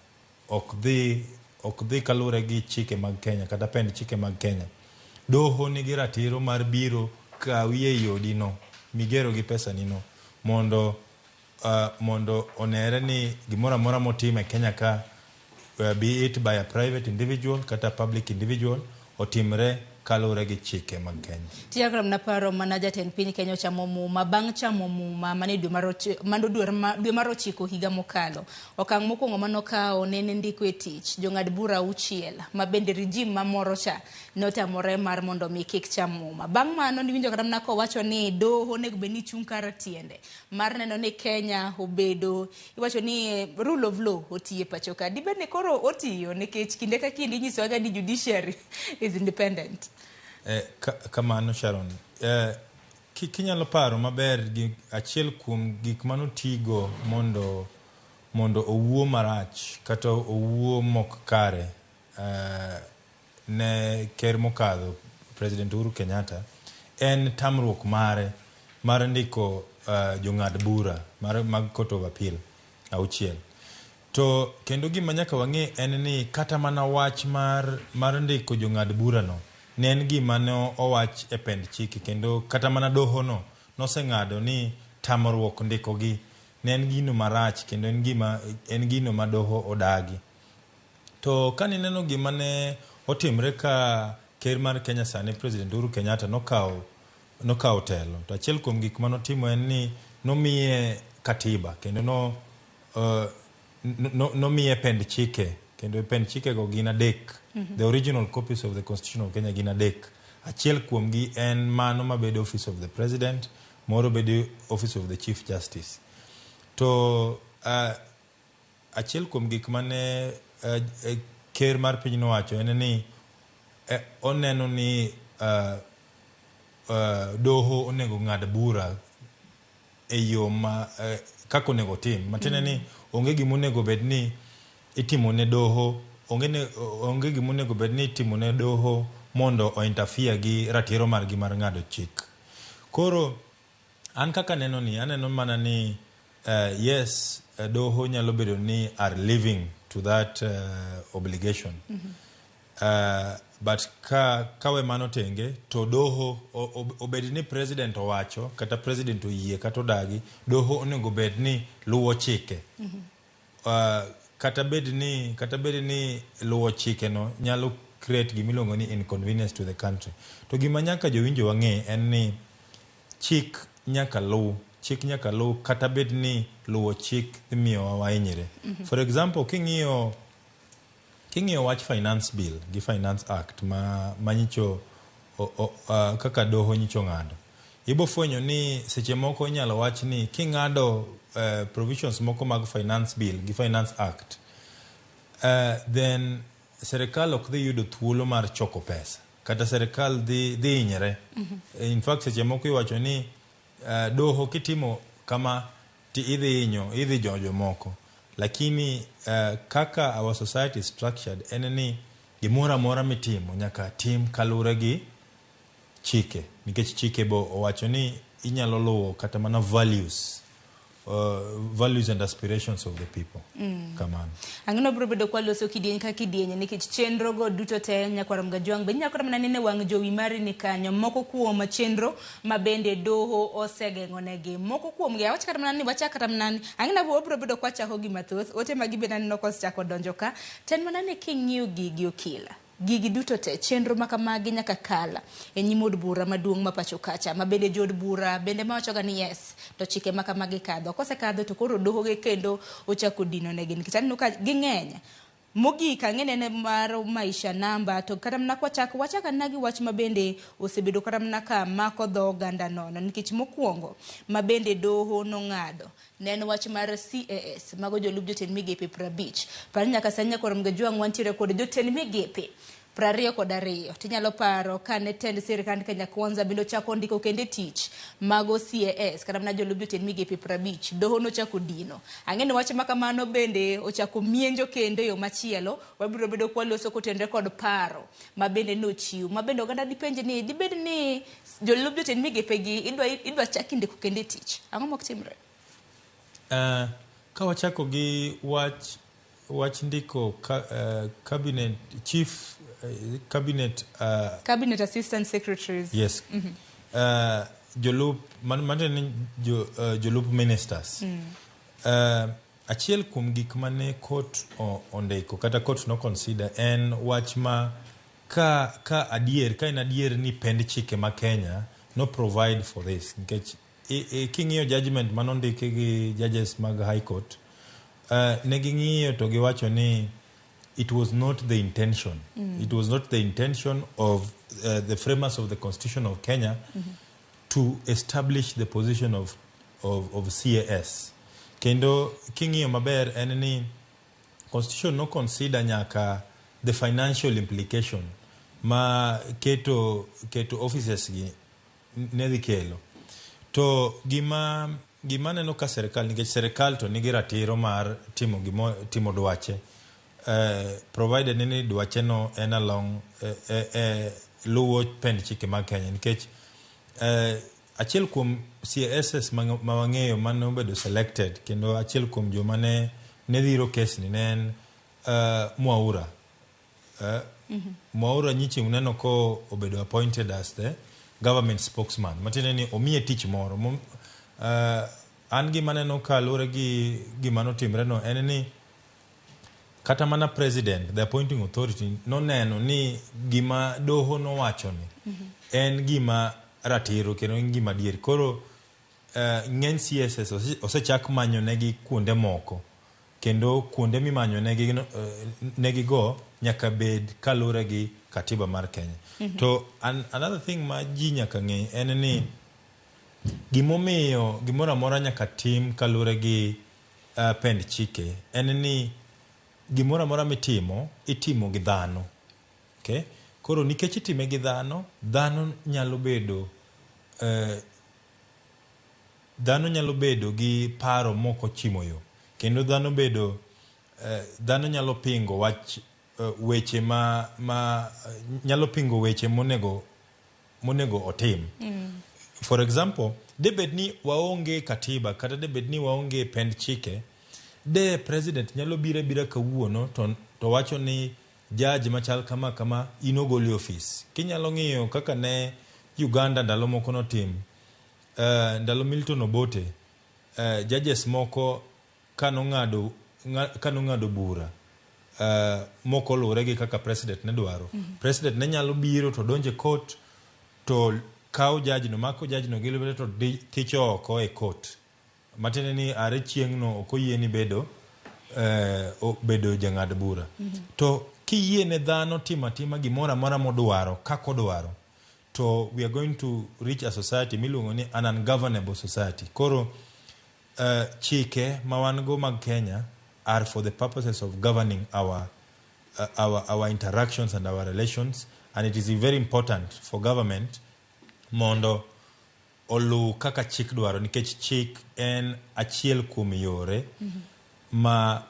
ok dhi kalure gi chike mag Kenya kata pend chike mag Kenya. Doho nigi ratiro mar biro kawi ei odi no migero gi pesa nino mondo onere ni gimoro amora motime Kenya ka, be it by a private individual kata public individual, otimre kalure gi chike mag Kenya. Tiagram na paro mana jatend piny Kenya chamo muma bang' chamo muma mane dwe mar 9 higa mokalo. Okang' mokwongo manokawo nene ndiko e tich jong'ad bura 6 ma bende regime mamoro cha notamore mar mondo mi kik cham muma. Bang' mano niwinjo kata mana kowacho ni doho onego bed ni chung' kar tiende mar neno ni Kenya obedo, iwacho ni rule of law otiye pacho ka. Dibed ni koro otiyo nikech kinde ka kinde inyisowaga ni judiciary is independent. Kamano Sharon, kinyalo paro maber gi achiel kuom gik manotigo mondo owuo marach kata owuo mok kare ne ker mokadho President Uhuru Kenyatta en tamruok mare mar ndiko jong'ad bura mag Court of Appeal 6. To kendo gima nyaka wang'e en ni kata mana wach mar ndiko jong'ad bura no ne en gima ne owach e pend chike, kendo kata mana doho no noseng'ado ni tamruok ndiko gi ne en gino marach kendo en gino ma doho odagi. To kani neno gima ne otimre ka ker mar Kenya sani President Uhuru Kenyatta nokawo telo, to achiel kuom gik manotimo en ni nomiye katiba kendo nomiye pend chike, kendo pend chike go gin 3. The original copies of the Constitution of Kenya gin 3. Achiel kuom gi en mano mabedo Office of the President, moro bedo Office of the Chief Justice. To achiel kuom gik mane ker mar piny nowacho en ni oneno ni doho onego ng'ad bura e yo kako onego tim. Matiende ni onge gima onego bed ni itimo ne doho, onge gima onego bed ni itimo ne doho mondo ointerfere gi ratiro margi mar ng'ado chik. Koro an kaka aneno mana ni yes, doho nyalo bedo ni are living to that obligation. But kawe mano tenge to doho obed ni president owacho kata president oyie kata odagi, doho onego bed ni luwo chike. Kata bed ni luwo chike no nyalo create gimiluongo ni inconvenience to the country. To gima nyaka jowinjo wang'e en ni chik nyaka lu kata bed ni luwo chik imiyo wainyre. For example, king'iyo wach finance bill gi finance act manyicho kaka doho nyicho ng'ado, ibo fwenyo ni seche moko inyalo wach ni king'ado provisions moko mag finance bill gi finance act, then serikal ok dhi yudo thuolo mar choko pesa kata serikal dhi hinyre. In fact, seche moko iwacho ni doho kitimo kama ti idhi jojo moko. Lakini kaka our society is structured en ni gimoro amora mitimo nyaka tim kalure gi chike, nikech chike bo owacho ni inyalo luwo kata mana values values and aspirations of the people. Kamano. Angino bro bedo kwa loso kidieny ka kidieny nikech chenro go duto te nyakwaram gajwang be nyakwaram nene wang jowi mari ni kanyo moko kuom chenro mabende doho osegengo negi moko kuom gi awach katam nani wacha katam nani angina bro bedo kwa chaho gi mathoth ote magi be nani nokos chako donjo ka ten manane king'iyo gigi okila gigi duto te chenro makamagi nyaka kala enyimod bura maduong' mapacho kacha mabende jod bura bende mawachoga ni yes to chike makamagi kadho kose kadho to koro doho ge kendo ochako dino negi nikech aneno ka ging'eny mogik ang'ene ne mar maisha namba to kata mna wachaka nagi wach mabende osebedo kata mna ka mako dho ganda nono nikech mokwongo mabende doho nong'ado neno wach mar CAS mago jolub jotend migepe 50 par nyaka sanya korom gajwang wantiere kod jotend migepe 22 tinyalo paro kane tend sirikand Kenya Kwanza bilo chako ndiko kende tich mago CAS kata mna jolub jotend migepe 50 doho no chako dino ang'ene wach makamano bende ochako mienjo kendo yo machielo wabiro bedo kwa loso kotendre kod paro mabende nochiw mabende oganda dipenje ni dibed ni jolub jotend migepe gi idwa chaki ndiko kende tich ang'o mok timre ka wachako gi wach ndiko cabinet chief cabinet assistant secretaries yes jolup jolup ministers achiel kuom gik mane court ondiko kata court no consider en wach ma ka in adier ni pend chike ma Kenya no provide for this nikech king'iyo judgment manondiki gi judges mag high court ne ging'iyo to giwacho ni it was not the intention it was not the intention of the framers of the Constitution of Kenya to establish the position of CAS kendo king'iyo maber en ni Constitution no consider nyaka the financial implication ma keto offices gi ne dhi kelo to gima neno ka serikal nikech serikal to nigi ratiro mar timo dwache provided ni dwache no en along luwo pend chike mag Kenya nikech achiel kuom CSS ma wang'eyo mane obedo selected kendo achiel kuom joma ne dhiro kes ni en Mwaura Mwaura nyichi uneno ko obedo appointed as the government spokesman matine ni omiye tich moro an gima neno ka lure gi gima notimre no en ni kata mana president the appointing authority no neno ni gima doho no wacho ni en gima ratiro kendo en gima dier koro ng'eny CSS osechak manyo negi kuonde moko kendo kuonde mimanyo negi go nyaka bed kalure gi katiba mar Kenya to another thing ma ji nyaka ng'e en ni gimomiyo gimoro amora nyaka tim kalure gi pend chike en ni gimoro amora itimo gi dhano okay koro nikech itime gi dhano nyalo bedo gi paro moko chimo yo kendo dhano nyalo pingo wach weche ma nyalo pingo weche monego otim for example debed ni waonge katiba kata debed ni waonge pend chike de president nyalo bira kawuono to wacho ni judge machal kama inogoli office kinyalo ng'iyo kaka ne Uganda ndalo moko notim ndalo Milton Obote judges moko kanong'ado bura moko lure gi kaka president ne dwaro president ne nyalo biro to donje court to kaw judge no mako judge no gilbere to thicho oko e court matene ni are chieng' no okoyie ni bedo jang'ad bura to kiyie ne dhano tima gimoro amora modwaro kakodwaro to we are going to reach a society miluongo ni an ungovernable society koro chike ma wan go mag Kenya are for the purposes of governing our interactions and our relations and it is very important for government mondo olu kaka chik dwaro nikech chik en achiel kuom yore ma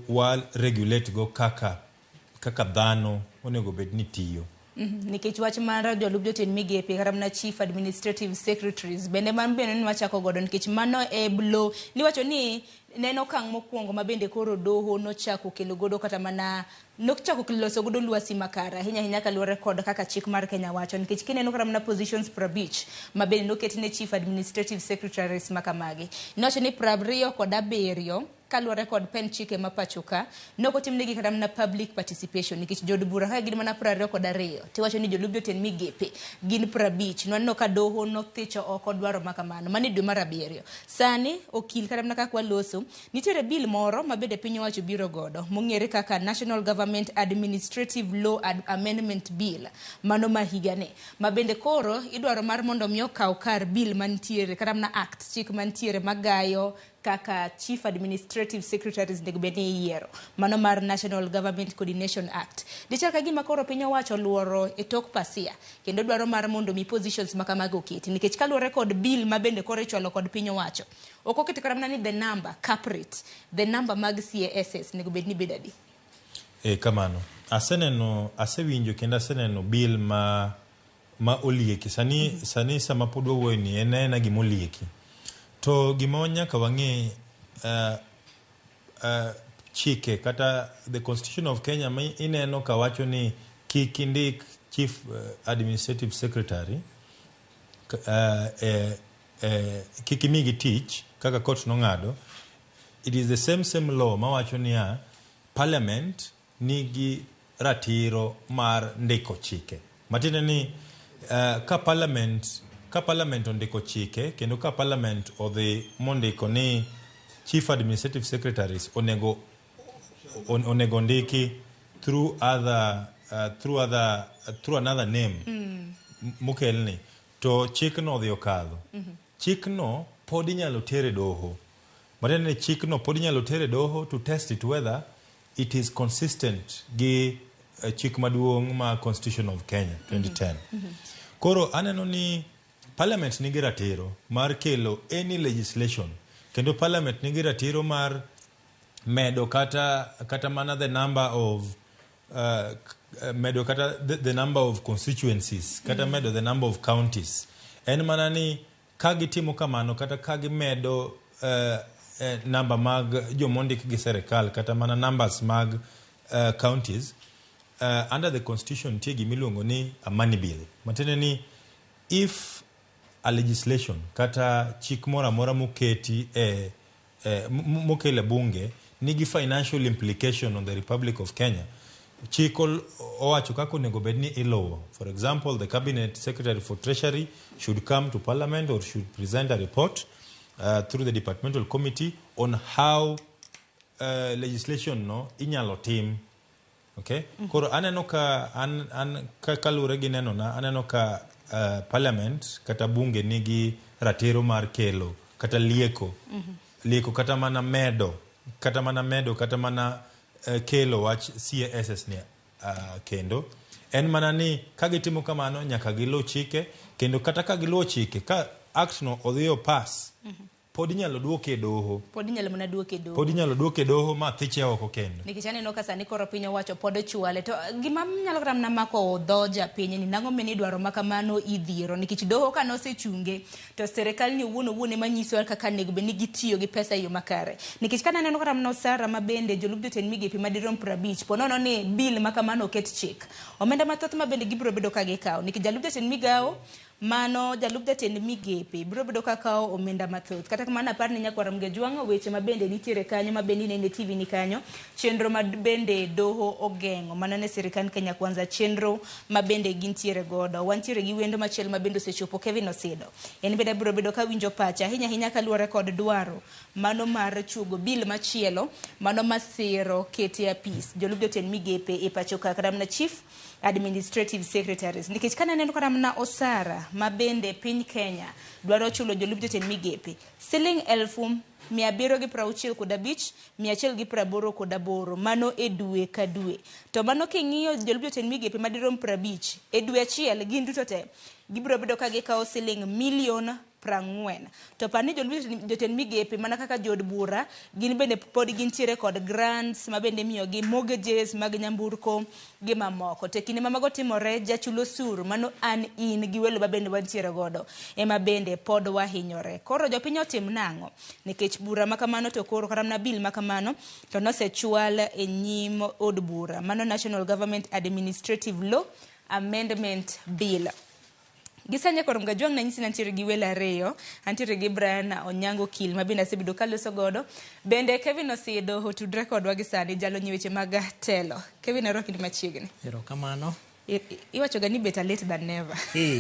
wa regulate go kaka dhano onego bed ni tiyo Nikech wach mar jolup jotend migepe kata mana chief administrative secretaries bende man bende ni wachako godo nikech mano e blo ni wacho ni neno kang mokwongo mabende koro doho nochako kelo godo kata mana nochako loso godo lwasi makara hinya kaluwore kod kaka chik mar Kenya wacho nikech kineno kata mana positions 50 mabende noket ne chief administrative secretaries makamagi nowacho ni 27 kaluwore kod pen chike mapachoka nokotimnegi kata mana public participation nikech jod bura ka gin mana 22 tiwacho ni jolup jotend migepe gin 50 nwaneno ka doho nothicho oko dwaro makamano mani dwe mar 7 sani okil kata mana kaka waloso nitiere bill moro mabende piny owacho biro godo mong'ere kaka National Government Administrative Law Amendment Bill mano mahigane mabende koro idwaro mar mondo mi okaw kar bill mantiere kata mana act chik mantiere magayo kaka chief administrative secretaries nego bende yiero mano mar National Government Coordination Act dichal ka gima koro piny owacho luoro e tok pasia kendo dwaro mar mondo mi positions makamago oketi nikech kaluwore kod bill mabende koro ichwalo kod piny owacho ok oketi kata mana ni the number cap rate the number mag CASS nego bed ni bedadi kamano asewinjo kendo aseneno bill ma olieki sani sama pod wawuoyo ni en gima olieki to gima nyaka wang'e chike kata the Constitution of Kenya ineno ka wacho ni kik indik chief administrative secretary kik imigi tich kaka court nong'ado. It is the same law mawacho ni parliament nigi ratiro mar ndiko chike matiende ni ka parliament ondiko chike kendo ka parliament odhi mondiko ni chief administrative secretaries onego ndiki through another name mokelni to chikno odhi okadho chikno pod inyalo tere doho matiende ni chikno pod inyalo tere doho to test it whether it is consistent gi chik maduong' ma Constitution of Kenya 2010 koro aneno ni parliament nigi ratiro mar kelo any legislation kendo parliament nigi ratiro mar medo kata mana the number of medo kata the number of constituencies kata medo the number of counties en mana ni kagitimo kamano kata kagimedo number mag jomondik gi serikal kata mana numbers mag counties under the constitution tie gimiluongo ni a money bill matiende ni if a legislation kata chik moro amora moketi mokele bunge nigi financial implication on the Republic of Kenya chik owacho kako onego bed ni iluwo. For example, the cabinet secretary for treasury should come to parliament or should present a report through the departmental committee on how legislation inyalo tim. Okay? Koro aneno ka an kalure gi neno na aneno ka parliament kata bunge nigi ratiro mar kelo kata lieko kata mana medo kata mana kelo wach CASS ni kendo en mana ni kagitimo kamano nyaka giluw chike kendo kata ka giluw chike ka act no odhiyo pass pod inyalo duoke doho pod inyalo duoke doho ma thiche oko kendo nikech aneno ka sani koro piny owacho pod chwale to gima nyalo kata mana mako dhoja piny ni nang'o meni dwaro makamano idhiero nikech doho ka nosechunge to serikal ni owuon ema nyiso kaka nego beni gitiyo gi pesa yo makare nikech kana neno kata mana osara mabende jolup jotend migepe madirom 50 ponono ni bill makamano oket chik omenda mathoth mabende gibiro bedo ka gikawo nikech jalup jotend migao mano jalup jatend migepe biro bedo kakao omenda mathoth kata kamano apar ni nyakwara mgejwang'o weche mabende nitiere kanyo mabende nene TV ni kanyo chenro mabende doho ogeng'o mana ne sirikand Kenya Kwanza chenro mabende gintiere godo wantiere gi wendo machiel mabende osechopo Kevin Osido en bende biro bedo ka winjo pacha hinya kaluwore kod dwaro mano mar chugo bill machielo mano masiro kete apis jolup jotend migepe e pacho kaka na chief administrative secretaries nikech kana neno kata mana osara mabende piny Kenya dwaro chulo jolup jotend migepe siling 1,755,188 mano e dwe ka dwe to mano king'iyo jolup jotend migepe madirom 50 e dwe achiel gin duto te gibiro bedo ka gikawo siling 40. To pani jotend migepe mana kaka jod bura gin bende pod gintiere kod grants ma bende miyo gi mortgages mag nyamburko gi mamoko. To kinde mamago timore jachulo osuru mano an in gi welo bende wantiere godo ema bende pod wahinyore. Koro jopiny otim nang'o nikech bura makamano to koro kata na bill makamano to nosechwal e nyim od bura mano National Government Administrative Law Amendment Bill. Gisanya korum ga juang na nyisi nantiere gi wela reyo, antiere gi Brian Onyango Kil ma bende asebedo kaloso godo. Bende Kevin Osido hotudre kodwa gi sani jalo nyiweche mag telo. Kevin ero kindi machiegni. Ero kamano. Iwacho ga ni better late than never.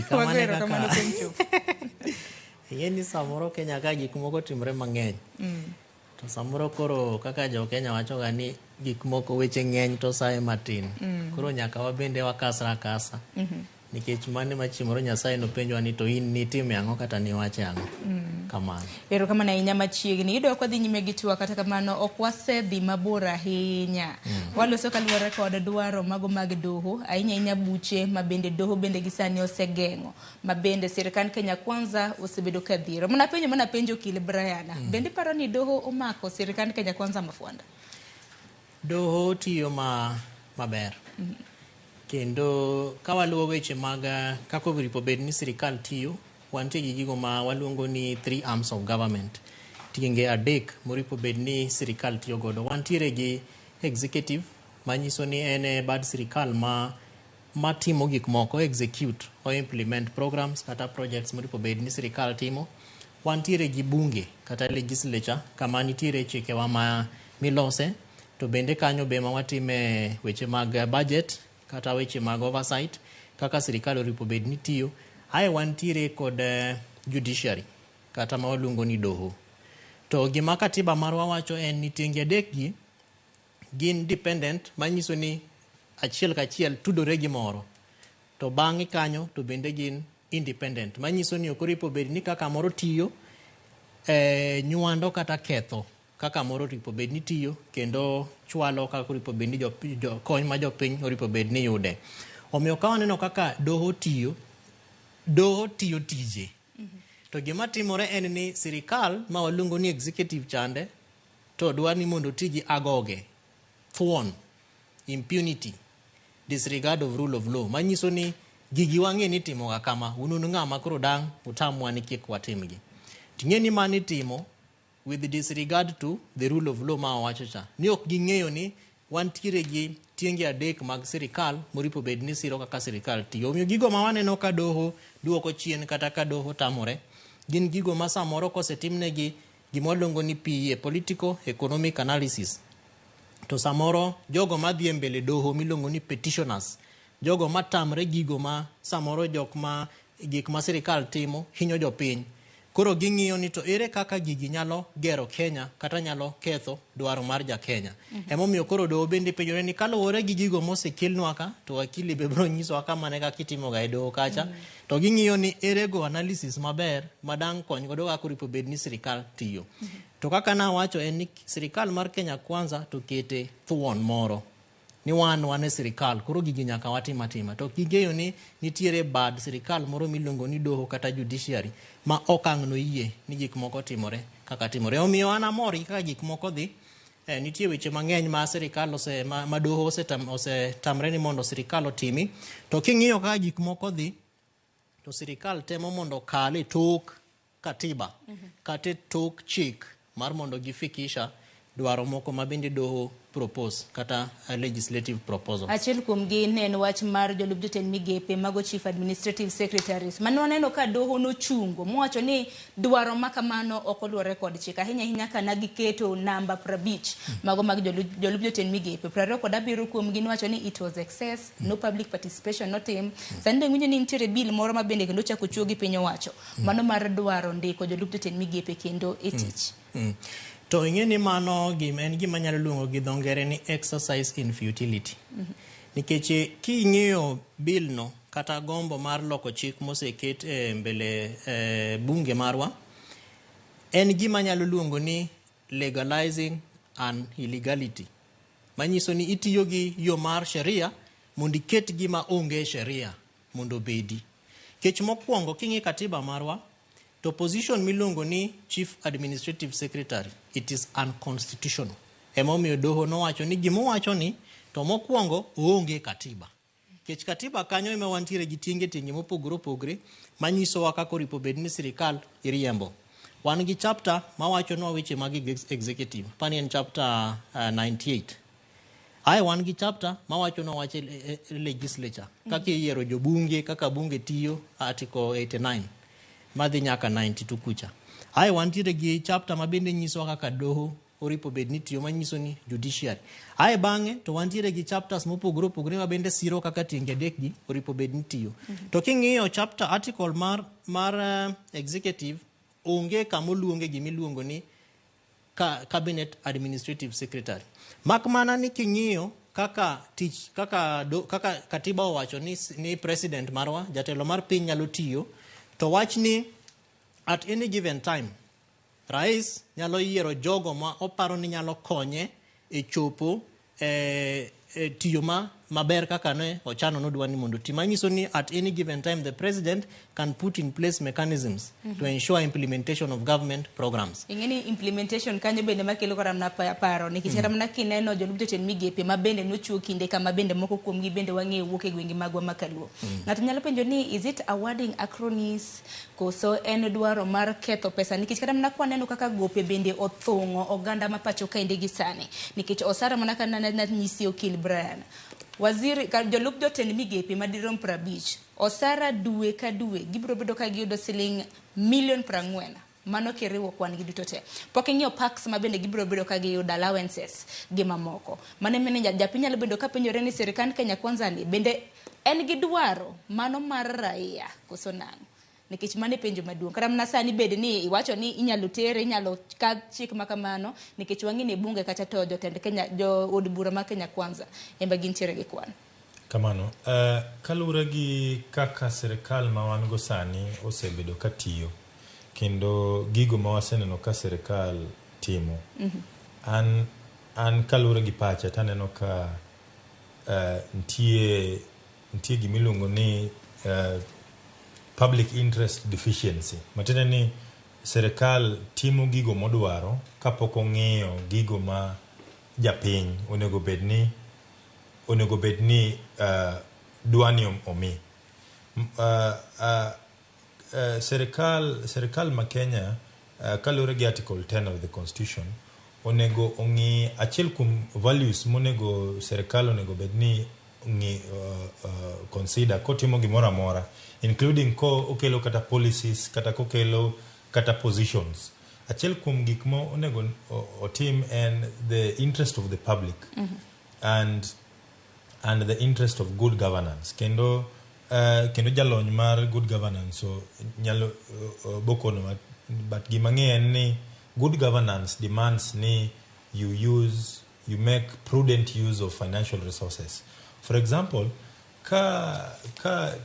Kamano kaka. Kamano pencho. Yeni samoro Kenya ka gik moko timre mang'eny. To samoro koro kaka jo Kenya wacho ga ni gik moko weche ng'eny to sae matin. Koro nyaka wabende wakasra kasa. Nikech mane machimoro Nyasaye no penjo ani to in nitime ang'o kata ni wache ang'o. Kamano. Ero kamano ahinya machiegni. Iyudo kwa dhi nyime gi tuwa kata kamano ok wasedhi mabor ahinya. Waloso kaluwore kod dwaro mago mag doho ahinya buche ma bende doho bende gisani osegeng'o ma bende sirikand Kenya Kwanza osebedo kadhiro. Mana penjo Kil Brian. Bende paro ni doho omako sirikand Kenya Kwanza mafuanda? Doho tiyo maber. Kendo kawaluwo weche mag kako ripo bed ni sirikal tiyo, wantie gi gigo ma waluongo ni 3 arms of government. Tienge adek moripo bed ni sirikal tiyo godo. Wantiere gi executive manyiso ni ene bad sirikal ma timo gik moko, execute or implement programs kata projects moripo bed ni sirikal timo. Wantiere gi bunge kata legislature kama nitiere chikewa ma milose, to bende kanyo be ma watime weche mag budget kata weche mag oversight kaka sirikal oripo bed ni tiyo. Ae wantiere kod judiciary kata ma waluongo ni doho. To gima katiba marwa wacho en ni tienge adek gi gin dependent, manyiso ni achiel kachiel tudore gi moro. To bang'e kanyo to bende gin independent, manyiso ni ok oripo bed ni kaka moro tiyo nywando kata ketho kaka moro ripo bed ni tiyo kendo chwalo kaka oripo bed ni kony ma jopiny oripo bed ni yude. Omiyo ka waneno kaka doho tiyo tije. To gima timore en ni sirikal ma waluongo ni executive chande to dwa ni mondo tiji agoge, thuon, impunity, disregard of rule of law. Manyiso ni gigi wang'e ni timo ga kama, ununu ng'ama koro dang' utamwa ni kik watimgi. Ting'e ni mani timo with disregard to the rule of law ma wacho cha. Ni ok ging'eyo ni wantiere gi tienge adek mag sirikal moripo bed ni siro kaka sirikal tiyo. Omiyo gigo ma waneno ka doho duoko chien kata ka doho tamore gin gigo ma samoro kosetimnegi gimoluongo ni PE, political economic analysis. To samoro jogo madhi mbele doho miluongo ni petitioners, jogo matamre gigo ma samoro gik ma sirikal timo hinyo jopiny. Koro ging'iyo ni to ere kaka gigi nyalo gero Kenya kata nyalo ketho dwaro mar ja Kenya. Emomiyo koro doho bende penjore ni kaluwore gi gigo mosekelnwa ka to wakili be bro nyiso kama ne kaka itimo ga e doho kacha. To ging'iyo ni ere go analysis maber madang' kony godo kaka oripo bed ni sirikal tiyo. To kaka na wacho en ni sirikal mar Kenya Kwanza to kete thuon moro. Ni wan e sirikal, koro gigi nyaka watima. To kigeyo ni nitiere bad sirikal moro miluongo ni doho kata judiciary ma okang' no yie ni gik moko timore kaka timore. Omiyo an amor kaka gik moko dhi. Nitie weche mang'eny ma sirikal ma doho osetamre ni mondo sirikal otimi. To king'iyo kaka gik moko dhi, to sirikal temo mondo kale tok katiba kata tok chik mar mondo gifikisha dwaro moko ma bende doho propose kata a legislative proposal. Achiel kuom gi en wach mar jolup jotend migepe mago chief administrative secretaries. Mano waneno ka doho nochungo mowacho ni dwaro makamano ok oluwore kod chik. Ahinya kana giketo namba 50 mago mag jolup jotend migepe. 27 kuom gi nowacho ni it was excess, no public participation notim. Sande winjo ni nitiere bill moro ma bende kendo chako chuo gi piny owacho. Mano mar dwaro ndiko jolup jotend migepe kendo e tich. To ing'e ni mano en gima nyalo luongo gi dho ngere ni exercise in futility. Nikech king'iyo bill no kata gombo mar loko chik moseket mbele bunge marwa, en gima nyalo luongo ni legalizing an illegality. Manyiso ni itiyo gi yo mar sheria mondo iket gima onge sheria mondo bedi. Kech mokwongo king'i katiba marwa, to position miluongo ni Chief Administrative Secretary, it is unconstitutional. Emomiyo doho nowacho ni gimowacho ni to mokwongo oonge katiba. Kech katiba kanyo ema wantiere gi tinge mopogore opogore manyiso wa kako ripo bed ni sirikal iriembo. Wan gi chapter mawacho no weche mag executive, pani en chapter 98. Ae wan gi chapter mawacho no wache legislature, kaka yiero jobunge, kaka bunge tiyo, article 89 madhi nyaka 92 kucha. Ae wantiere gi chapter mabende nyiso kaka doho oripo bed ni tiyo, manyiso ni judiciary. Ae bange to wantiere gi chapters mopogore opogore mabende siro kaka tinge dek gi oripo bed ni tiyo. To king'iyo chapter article mar executive, onge kamoluonge gimiluongo ni cabinet administrative secretary. Makmana ni king'iyo kaka katiba owacho ni president marwa, jatelo mar piny nyalo tiyo, to wach ni at any given time rais nyalo yiero jogo ma oparo ni nyalo konye e chopo tiyo maber kaka ne ochano nodwa ni mondo ti. Manyiso ni at any given time the president can put in place mechanisms to ensure implementation of government programs. Ingeni implementation kanyo bende makelo kara mna paro nikech kara mna kineno jolup jotend migepe mabende nochuo kinde kama bende moko kuom gi bende wang'e wuok e gwenge magwa makaluo. Ng'ato nyalo penjo ni is it awarding acronyms koso en dwaro mar ketho pesa nikech kara mna kwaneno kaka gope bende othong'o oganda mapacho kainde gi sani nikech osara mana kana na nyisi okil Brian waziri jolup jotend migepe madirom 50 osara dwe ka dwe gibiro bedo ka giyudo siling $40,000,000 mano kiriwo kwan gi duto te. Pok ing'iyo packs mabende gibiro bedo ka giyudo allowances gi mamoko. Mane mene japiny nyalo bedo ka penjore ni sirikand Kenya Kwanza ni bende en gi dwaro mano mar raia koso nang'o. Nikech mane penjo maduong'. Kara mna sani bede ni iwacho ni inyalo tere, inyalo ka chik makamano nikech wang'i ni bunge kata to jotend Kenya jo od bura ma Kenya Kwanza emba gintiere gi kwan. Kamano, kalure gi kaka sirikal ma wan go sani osebedo katiyo kendo gigo ma waseneno ka sirikal timo. An kalure gi pacha taneno ka ntie gimiluongo ni public interest deficiency. Matene ni sirikal timo gigo modwaro kapok ong'iyo gigo ma japiny onego bed ni dwani omi. Sirikal ma Kenya kalure gi article 10 of the constitution onego ong'i achiel kum values monego sirikal onego bed ni consider kotimo gimoro amora, including ko okelo kata policies kata kokelo kata positions. Achiel kum gik mo onego otim and the interest of the public and the interest of good governance. Kendo jalony mar good governance so nyalo bokono, but gimang'e en ni good governance demands ni you make prudent use of financial resources. For example,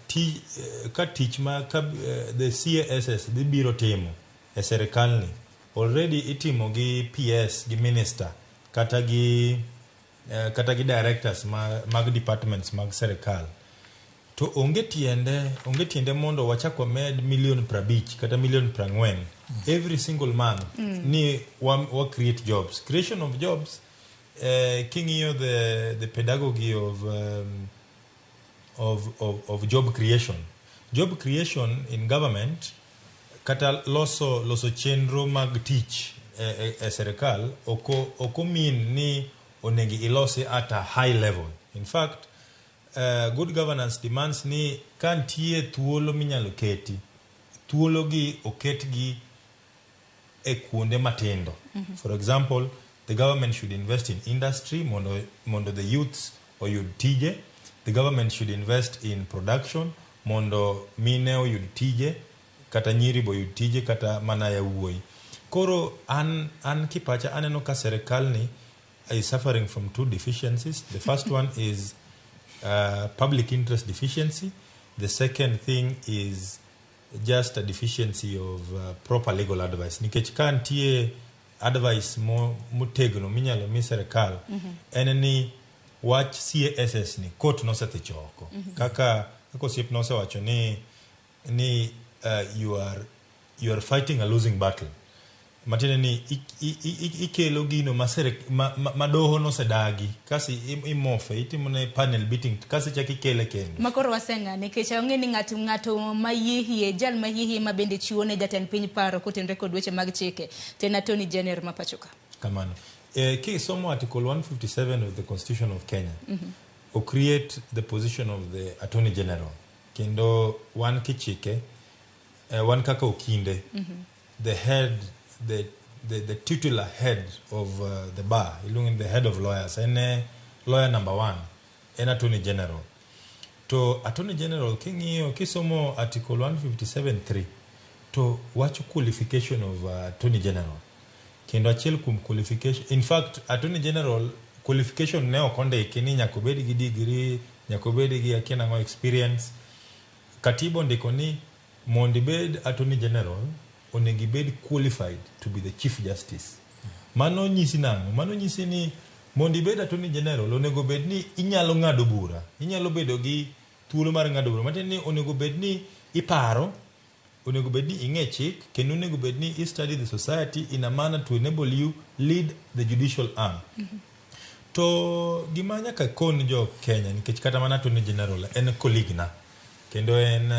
teach ma the CASS the biro timo e serikal ni already itimo gi PS gi minister kata gi directors mag departments mag serikal. To onge tiende mondo wachako med $50,000,000 kata $40,000,000 every single month ni wa create jobs. Creation of jobs, king'iyo the pedagogy of job creation. Job creation in government kata loso chenro mag tich e serikal oko mean ni onegi ilosi at a high level. In fact, good governance demands ni kantie thuolo minyalo keti, thuolo gi oketgi e kuonde matindo. For example, the government should invest in industry mondo the youths oyud tije. The government should invest in production mondo mine oyud tije kata nyiri boyud tije kata mana yawuoyi. Koro an kipacha aneno ka serikal ni is suffering from two deficiencies. The first one is public interest deficiency. The second thing is just a deficiency of proper legal advice. Nikech kantie advice motegno minyalo mi serikal eneni wach CASS ni court nosethe choko. Kaka osiep nosewacho ni you are fighting a losing battle. Matine ni ikelo gino madoho no sedagi kasi imofe itimone panel beating kasi chaki kele kendo. Makoro wasenga nikech onge ni ng'ato mayihie jal mayihie mabende chiwo ne jatend piny paro kotenre kod weche mag chike tena Attorney General mapachoka. Kamano. Kisomo article 157 of the Constitution of Kenya will create the position of the Attorney General. Kendo one kichike one kaka okinde the head the titular head of the bar, ilungin the head of lawyers, and lawyer number 1, and Attorney General. To Attorney General, kisomo article 157.3, to watch qualification of Attorney General. Kendo achiel kum qualification. In fact, Attorney General qualification ne okonde ikini nyakobedi gi degree, nyakobedi gi akina ngo experience. Katiba ndiko ni mondibed Attorney General onegibed qualified to be the Chief Justice. Mano nyisi nango, mano nyisi ni mondibed Attorney General onegobed ni inyalo ngado bura, inyalo bedo gi thuolo mar ngado bura. Mateni ni onegobed ni iparo, onegobed ni ing'e chik, kendo onegobed ni study the society in a manner to enable you lead the judicial arm. To gima nyaka kon jo Kenya nikech kata mana Attorney General en colleague na. Kendo en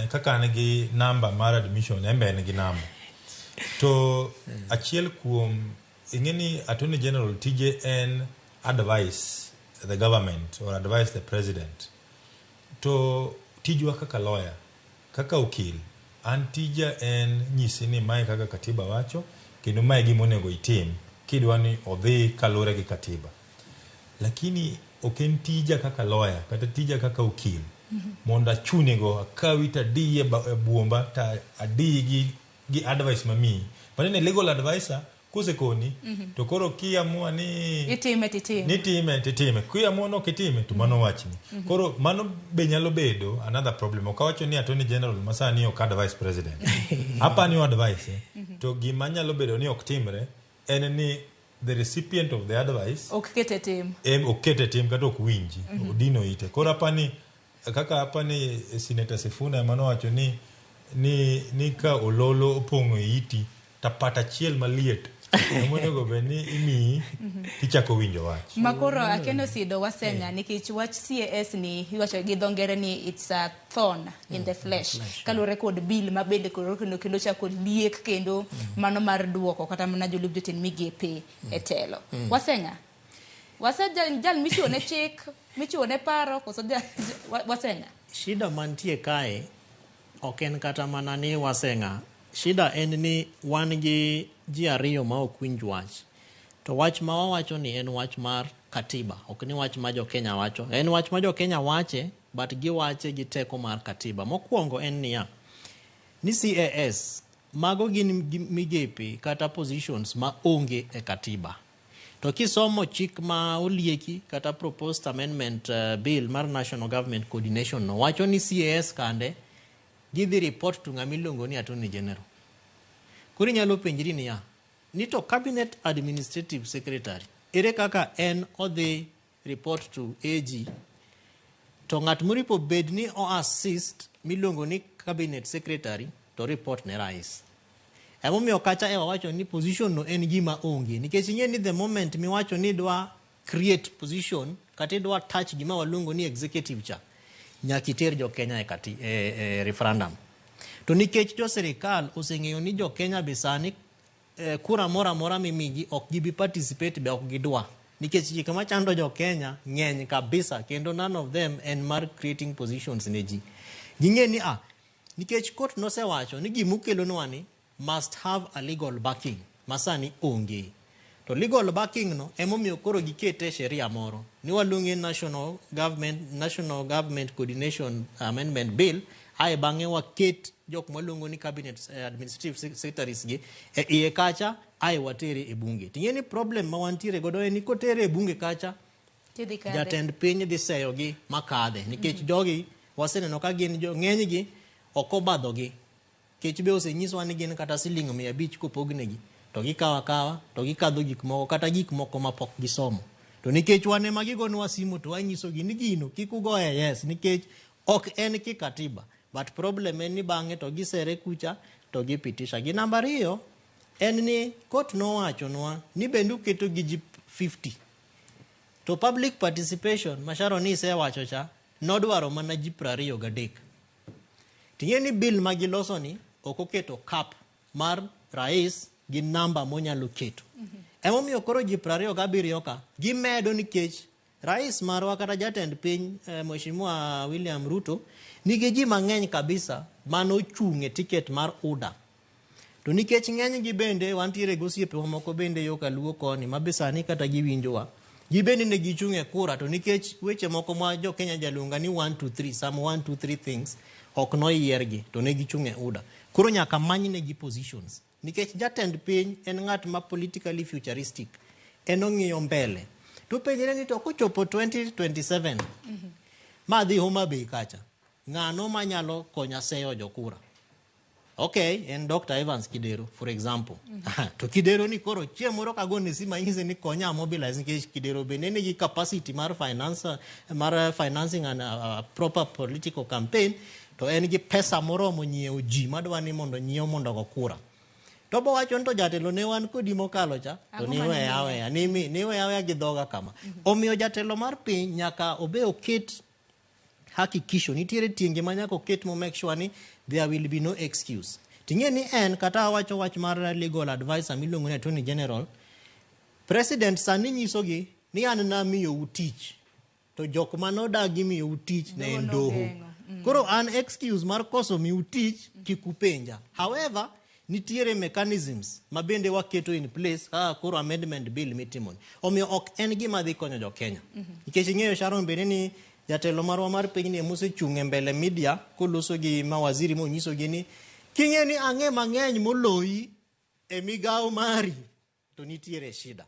kaka negi number mar admission embe negi number. To achiel kuom ingeni Attorney General TJ en advise the government or advise the president. To tijwa kaka lawyer, kaka ukil, an tija en nyisi ni mae kaka katiba wacho, kendo mae gima onego itim kidwa ni odhi kalure gi katiba. Lakini oken tija kaka lawyer, kata tija kaka ukil. Monda chunigo akawita diye buomba ta adi gi advice mami. Manene legal advisor kuse koni to koro kiamua ni itime kuya mono kitime to mano wachni. Koro mano be nyalo bedo another problem. Okawacho ni Attorney General masani ok advice president. Hapa ni advice to gima nyalo bedo ni ok timre en ni the recipient of the advice okete tim kata ok winji odino ite. Koro hapa ni kaka hapa ni Senator Sifuna mano wacho ni ka ololo opong'o iti tapata chiel maliet monego beni imi tichako winjo wach. Makoro akeno sido wasenga nikech wach CAS ni iwacho gi dho ngere ni it's a thorn in the flesh. Kalure kod bill mabende kendo chako liek kendo mano mar duoko kata mana jolub jotin migepe etelo. Wasenga jal michuone chik michuone paro koso wasenga. Shida mantie kae oken kata mana ni wasenga. Shida en ni wan gi ji ariyo ma ok winj wach. To wach ma wawacho ni en wach mar katiba, ok ni wach ma jo Kenya wacho. En wach ma jo Kenya wache, but giwache gi teko mar katiba. Mokwongo en niya, ni CAS mago gin migepe kata positions ma onge e katiba. To kisomo chik ma olieki kata proposed amendment bill mar National Government Coordination no wacho ni CAS kande gidhi report to ng'amilongo ni Attorney General. Kuri nyalo penjiri niya, ni to Cabinet Administrative Secretary ere kaka en odhi report to AG to ng'at moripo bed ni o assist milongo ni Cabinet Secretary to report ne rais. Emomiyo kacha ewa wacho ni position no en gima onge nikech ing'e ni the moment mi wacho ni dwa create position kata dwa touch gima waluongo ni executive cha nyaka iter jo Kenya e referendum. To nikech jo serikal oseng'eyo ni jo Kenya besani kura mora mimigi ok gibi participate be ok gidwa nikech chike machando jo Kenya ng'eny kabisa kendo none of them en mar creating positions ne ji. Ging'e ni nikech court nosewacho ni gimukelo nwani must have a legal backing masani onge. To legal backing no emomiyo koro gikete sheria moro ni waluonge National Government Coordination Amendment Bill ae bang'e waket jok maluongo ni Cabinet Administrative Secretaries gi iye kacha ae watere e bunge. Ting'e ni problem ma wantiere godo en ni kotere e bunge kacha jatend piny dhi seyo gi makadhe nikech jogi waseneno ka gin ng'eny gi ok obadho gi kech be osenyiswa ni gin kata siling 500 kopognegi to gikawa to gikadho gik moko kata gik moko mapok gisomo. To nikech wane ma gigonwa simo to wanyiso gi ni gino kik ugoye yes nikech ok en kikatiba but problem en ni bang'e to gisere kucha to gipitisha gi. Namba ariyo en ni kot nowachonwa ni bendu keto gi ji 50 to public participation masharo ni isewacho cha nodwaro mana ji 23. Ting'e ni bill magiloso ni ok oketo cap mar rais gi namba monyalo keto. Emomiyo koro ji 27 ka gimedo nikech rais marwa kata jatend piny Mheshimiwa William Ruto nigi ji mang'eny kabisa mano chung'e tiket mar UDA. To nikech ng'eny gi bende wantiere gosiepe moko bende yo kaluo koni mabisani kata giwinjowa. Gi bende ne gichung'e kura to nikech weche moko ma jo Kenya jalunga ni 1 2 3 some 1 2 3 things ok noyiergi to ne gichung'e UDA. Koro nyaka manyne gi positions. Nikech jatend piny en ng'at ma politically futuristic. En ong'iyo mbele. To penjre ni to kochopo 2027 ma dhi Homa Bay kacha ng'ano manyalo konya seyo jokura. Okay, en Dr. Evans Kidero for example. To Kidero ni koro chiemoro kagone sima ingise ni konya mobilize nikech Kidero bende nigi capacity mar financing and proper political campaign to en gi pesa moromo nyiewo ji madwa ni mondo nyiewo mondo go kura. To bo wacho to jatelo ne wan kodi mokalo cha to ni we yawe gi dhoga kama. Omiyo jatelo mar piny nyaka obe oket hakikisho nitiere tienge manyaka oket mo make sure ni there will be no excuse. Ting'e ni en kata wacho wach mar legal advisor miluongo ni Attorney General President sani nyisogi ni an na miyo utich to jok manodagi miyo utich ne en doho. Koro an excuse mar koso miyo utich kikupenja. However nitiere mechanisms mabende waketo in place koro amendment bill mitimoni. Omiyo ok en gima dhi konyo jo Kenya. Nikech ing'eyo Sharon bende ni jatelo marwa mar piny ni mose chung'e mbele media koloso gi mawaziri monyiso gi ni king'e ni ang'e mang'eny moloyi e migawo mari to nitiere shida.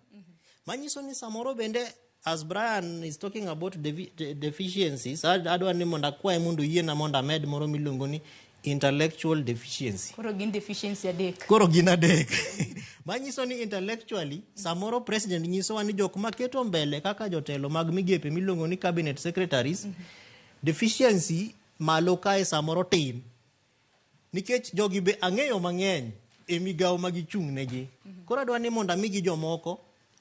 Manyiso ni samoro bende as Brian is talking about deficiencies adwa ni mondo akwaye mondo yiena mondo amed moro miluongo ni intellectual deficiency. Koro gin deficiency adek. Koro gin adek. Manyiso ni intellectually samoro president nyiso ni jok maketo mbele kaka jotelo mag migepe miluongo ni cabinet secretaries deficiency malo kae samoro tin. Nikech jogi be ang'eyo mang'eny e migawo magichung' negi. Koro adwa ni mondo amigi jomoko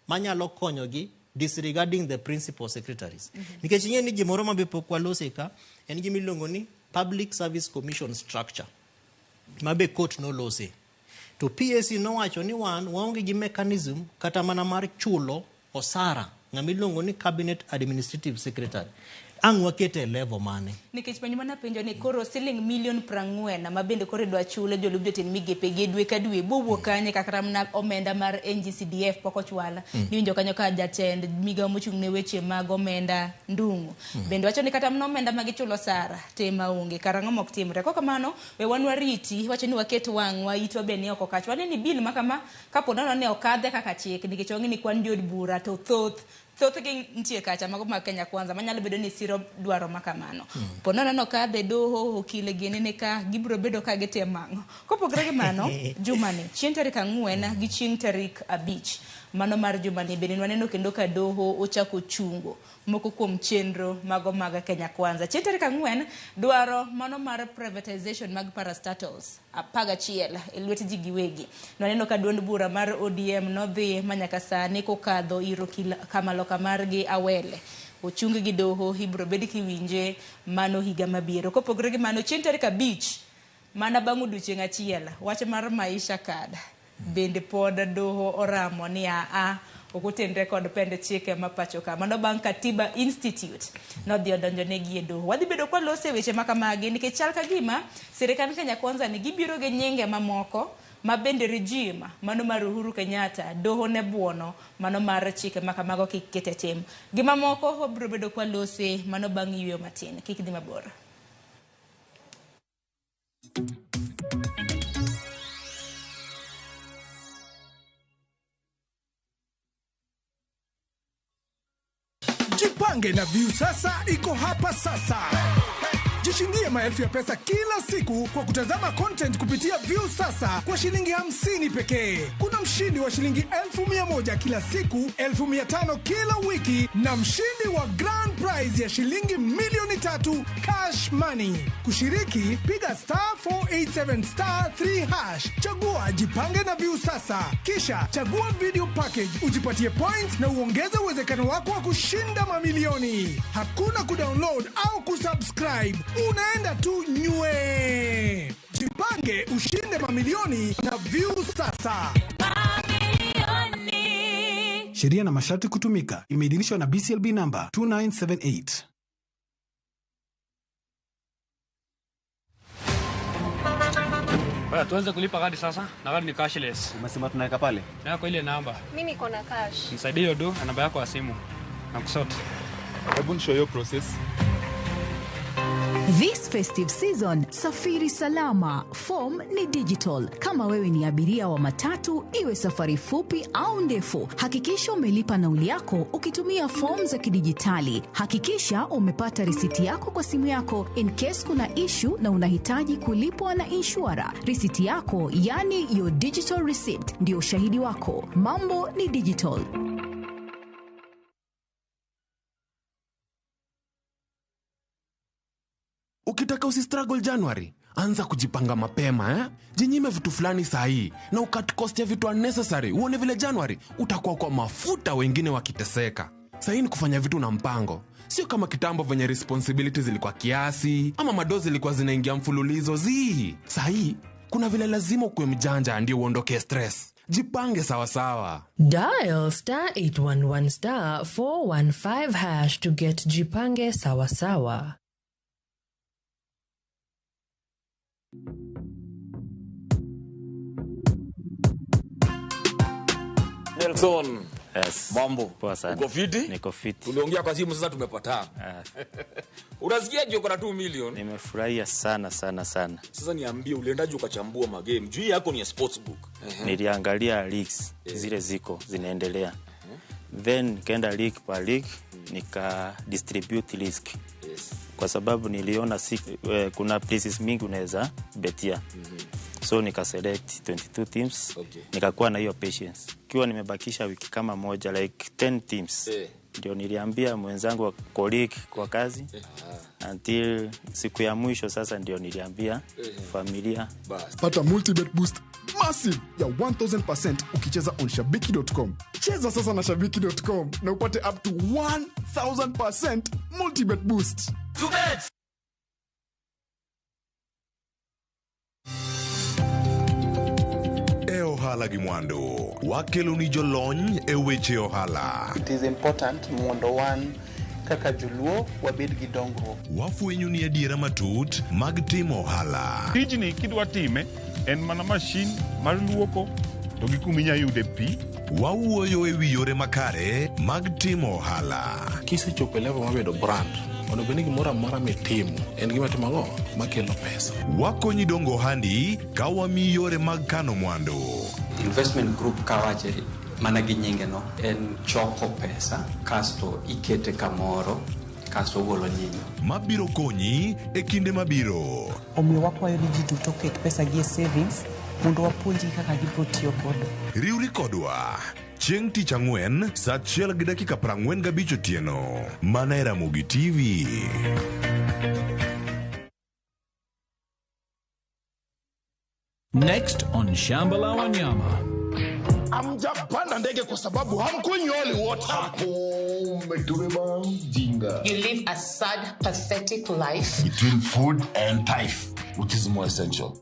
manyalo konyogi disregarding the principal secretaries. Nikech ing'e ni gimoro mabe pok walose ka en gimiluongo ni Public Service Commission structure. Mabe court no lose. To PSC no wacho ni waonge gi mechanism kata mana mar chulo osara ng'amilongo ni Cabinet Administrative Secretary. Ang' wakete level mane. Nikech penjo mana penjo ni koro siling million 40 ma bende koro dwa chule jolub jotin migepe ge dwe ka dwe bowuok kanye kaka na omenda mar NGCDF pok ochwala. Niwinjo kanyo ka jatend migawo mochung' ne weche mag omenda Ndung'u. Bende wacho ni kata mno omenda magichulo sara tema onge karang'o mok timre. Koko kamano we wanwa riti wacho ni waket wang'wa itwa be ne oko kach. Wane ni bill makama kapo nono ne okadhe kaka chik nikech onge ni kwan jod bura to thoth gi ntie kacha mago ma Kenya Kwanza manyalo bedo ni siro dwaro makamano. Ponono no ka de doho okile gene ne ka gibro bedo ka gete mango. Kopogre gi mano jumani chieng' tarik 4 gi chieng' tarik 5 mano mar jumani bende waneno kendo ka doho ochako chungo moko kuom chenro mago mag Kenya Kwanza. Chieng' tarik 4 dwaro mano mar privatization mag parastatals apaga chiel elwet ji giwegi. Waneno ka duond bura mar ODM nodhi manyaka sani kokadho iro kamalo kamargi awele. Ochungi gi doho hibro bedi kiwinje mano higa mabiro. Kopogre gi mano chieng' tarik 5 mana bang' odiochieng' achiel wach mar maisha kada bende pod doho oramo ni okotendre kod pende chike mapacho ka mano bang' Katiba Institute nodhi odonjo negi e doho. Wadhi bedo kwa lose weche makamagi nikech chal ka gima sirikal Kenya Kwanza ni gibiro gi nyinge mamoko ma bende regime mano mar Uhuru Kenyatta doho ne buono mano mar chike makamago kikete tim. Gima moko obiro bedo kwa lose mano bang' yweyo matin. Kik dhi mabor. Jipange na View sasa iko hapa sasa. Jishindia Jishindia maelfu ya pesa kila siku kwa kutazama content kupitia View Sasa kwa shilingi 50 pekee. Kuna mshindi wa shilingi 1,100 kila siku, 1,500 kila wiki na mshindi wa grand prize ya shilingi milioni 3 cash money. Kushiriki, piga *487*3#. Chagua Jipange na View Sasa. Kisha chagua video package, ujipatie points na uongeze uwezekano wako wa kushinda mamilioni. Hakuna kudownload au kusubscribe. Unaenda tu nywe. Jipange ushinde mamilioni na View Sasa. Sheria na masharti kutumika. Imeidhinishwa na BCLB number 2978. Baya, tuanze kulipa kadi sasa. Na kadi ni cashless. Umesema tunaweka pale? Na kwa ile namba. Mimi niko na cash. Nisaidie hiyo do na namba yako ya simu. Na kusort. Hebu nishow your process. This festive season, safiri salama. Form ni digital. Kama wewe ni abiria wa matatu, iwe safari fupi au ndefu, hakikisha umelipa nauli yako ukitumia form za kidijitali. Hakikisha umepata risiti yako kwa simu yako in case kuna issue na unahitaji kulipwa na insurer. Risiti yako, yani your digital receipt, ndio ushahidi wako. Mambo ni digital. Ukitaka usistruggle January, anza kujipanga mapema, Jinyime vitu fulani sahi na ukat cost ya vitu unnecessary. Uone vile January utakuwa kwa mafuta wengine wakiteseka. Sahi ni kufanya vitu na mpango. Sio kama kitambo venye responsibilities zilikuwa kiasi ama madozi zilikuwa zinaingia mfululizo Sahi kuna vile lazima ukuwe mjanja ndio uondoke stress. Jipange sawa sawa. Dial *811*415# to get Jipange sawa sawa. Nelson. Yes. Mambo. Poa sana. Uko fiti? Niko fiti. Tuliongea kwa simu sasa tumepatana. Unasikiaje uko na 2 million? Nimefurahia sana. Sasa niambie uliendaje ukachambua magame? Juu yako ni sportsbook. Niliangalia leagues zile ziko zinaendelea. Then nikaenda league per league nika distribute risk. Yes. Kwa sababu niliona kuna places mingi unaweza betia. So nika select 22 teams. Okay. Nikakuwa na hiyo patience. Kiwa nimebakisha wiki kama moja like 10 teams. Ndio niliambia mwenzangu wa colleague kwa kazi. Until siku ya mwisho sasa ndio niliambia familia. Pata multi-bet boost massive ya 1000% ukicheza on shabiki.com. Cheza sasa na shabiki.com na upate up to 1000% multi-bet boost. To bet! Ohala Gimwando, wakelo ni jolony e weche ohala. It is important mondo wan kaka joluo wabed gi dongruok. Wafwenyo ni adiera matut mag timo ohala. Tijni kidwa time en mana mashin mar luoko to gi kuminya yude pi. Wawuoyo e wi yore makare mag timo ohala. Kisechopo level mabedo brand, ono bende gimoro amora mitimo en gima timogo makelo pesa. Wakonyi dongo handi ka wami yore mag kano mwandu. Investment group kawache mana gi nyinge no en choko pesa kasto ikete kamoro kasto golo nyinyo. Mabiro konyi e kinde mabiro. Omiyo wakwayo ni ji duto ket pesa gi savings mondo wapuonji kaka gibiro tiyo kodo. Riwri kodwa chieng' tich ang'wen saa 1:45 otieno. Mana Ramogi TV. Next on Shambala Wanyama. Amjapanda ndege kwa sababu hamkunyoli wote hapo. Umetume mjinga. You live a sad, pathetic life. Between food and life, which is more essential.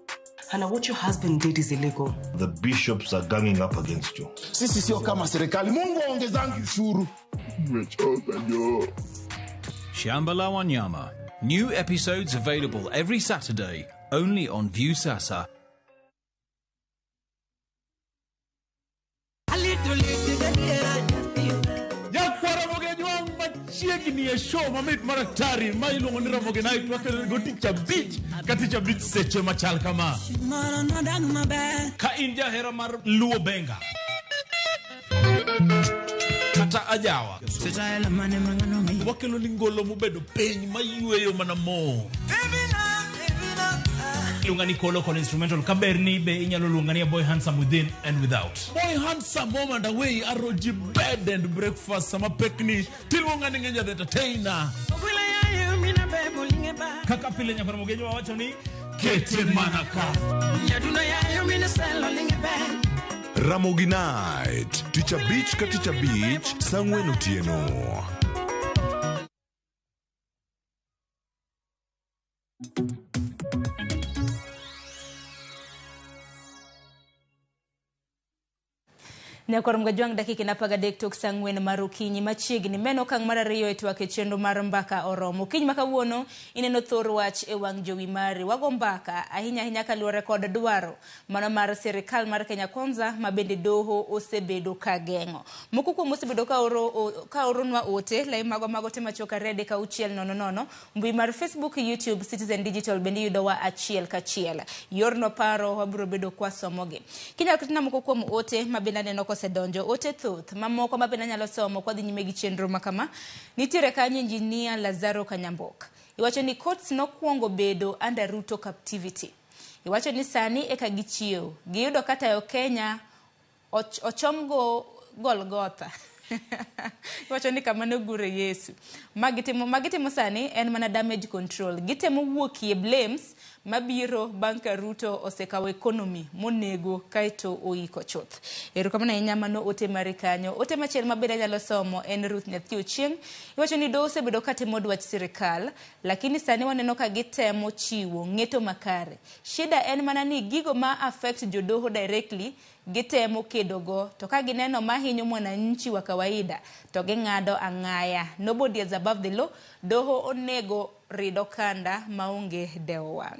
Hana, what your husband did is illegal. The bishops are ganging up against you. Sisi sio kama serikali. Mungu aongezangi ushuru. Umechoka nyo. Shambala Wanyama. New episodes available every Saturday, only on View Sasa. Chiegni e show mamit maraktari ma iluongo ni Ramogi Night wakelo go tich abich ka tich abich seche machal kama. Ka in jahera mar luo benga kata ajawa wakelo ni ngolo mobedo piny ma yueyo mana mo. Lungani Kolo Kolo instrumental Kaberni be inyalo lungani Boy Handsome within and without. Boy Handsome moment away aroji bed and breakfast sama pekni tilungani ngenja the entertainer. Kaka pile nyakoro mogenyo wacho ni kete manaka. Ramogi Night, Teacher Beach ka Teacher Beach, Sangwen Otieno. Nyakor mgajwang dakika napaga dek tok sangwen marukinyi machiegni meno kang marariyo etwake chendo mar mbaka oromo kiny makawuono ineno thor wach e wang jowi mari wago mbaka ahinya kaluwore kod dwaro mano mar sirikal mar Kenya Kwanza mabende doho osebedo kageng'o moko kuom osebedo ka oronwa ote lai mago tema choka rede ka 600 mbui mar Facebook, YouTube, Citizen Digital bende yudowa achiel kachiel yorno paro wabiro bedo kwa somoge kinyal kutina moko kuom ote mabende neno sedonjo ote thuth mamoko mabende nyalo somo kwa dhi nyime gi chenro makama nitiere kanyo engineer Lazaro Kanyambok iwacho ni courts nokuongo bedo under Ruto captivity iwacho ni sani eka gichiew giyudo kata yo Kenya ochomgo Golgotha iwacho ni kamano gure Yesu magitimo sani en mana damage control gitemo wuokie blames mabiro banka Ruto osekawo economy monego kaito oiko chuth erokamano inyamano ote marikanyo ote machiel mabende nyalo somo en Ruth Nyathi Ochieng iwacho ni dose bedo katemo dwach sirikal lakini sani waneno ka gitemo chiwo ng'eto makare shida en mana ni gigo ma affect jodoho directly gitemo kedogo to ka gineno mahinyo mwananchi wa kawaida to ging'ado ang'aya nobody is above the law doho onego rido kanda maonge dewo wang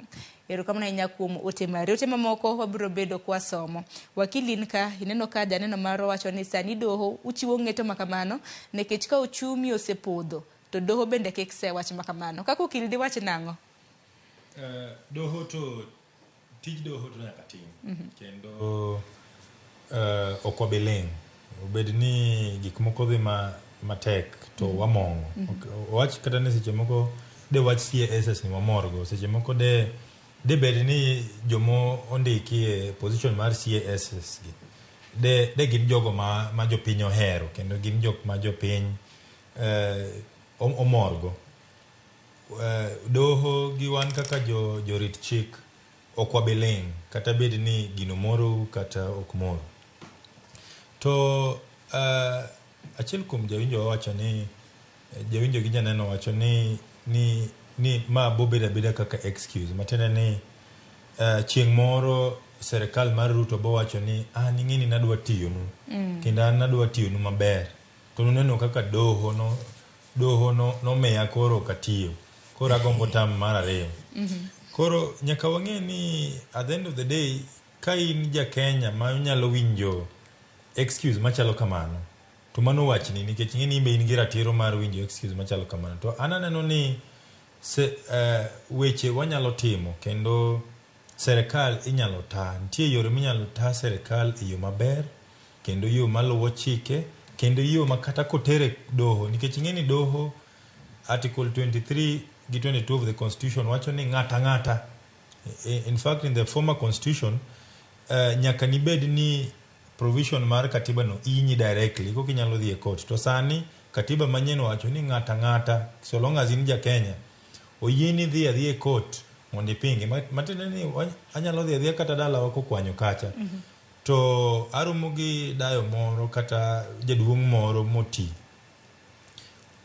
erokamano inyakuom ote mari ote mamoko wabiro bedo kwa somo wakili nka ineno ka janeno maro wacho ni sani doho uchiwo ng'eto makamano nekech ka uchumi osepodho to doho bende kekse wach makamano kako okil di wach nango doho to tij doho to nyaka tim kendo okwabeleng obed ni gik moko dhi matek to wamong'o wach kata ni seche moko de wach CSS ni mamorgo seche moko de bed ni jomo ondiki e position mar CSS gi de gin jogo ma jopiny ohero kendo gin jok ma jopiny omorgo doho gi wan kaka jorit chik okwabeleng kata bed ni gino moro kata ok moro to achiel kuom jawinjo wacho ni jawinjo gi janeno wacho ni ma bobedo abeda kaka excuse matene ni chieng' moro serikal mar Ruto bo wacho ni ing'eni nadwa tiyonu kendo nadwa tiyonu maber to nuneno kaka doho nomiya koro katiyo koro agombo tam mar ariyo koro nyaka wang'e ni at the end of the day ka in ja Kenya ma nyalo winjo excuse machalo kamano to mano wachni nikech ng'eni imbe in gi ratiro mar winjo excuse machalo kamano to ananeno ni weche wanyalo timo kendo serikal inyalo ta nitie yore minyalo ta serikal e yo maber kendo yo maluwo chike kendo yo makata kotere doho nikech ng'eni doho article 23 gi 22 of the constitution wacho ni ng'ata in fact in the former constitution nyaka nibed ni provision mar katiba no inyi directly ko kinyalo dhi e court to sani katiba manyien wacho ni ng'ata so long as in ja Kenya oyieni dhi e court mondo ipinge matende ni anyalo dhi kata dala wako kwanyo kacha to aromo gi dayo moro kata jaduong' moro moti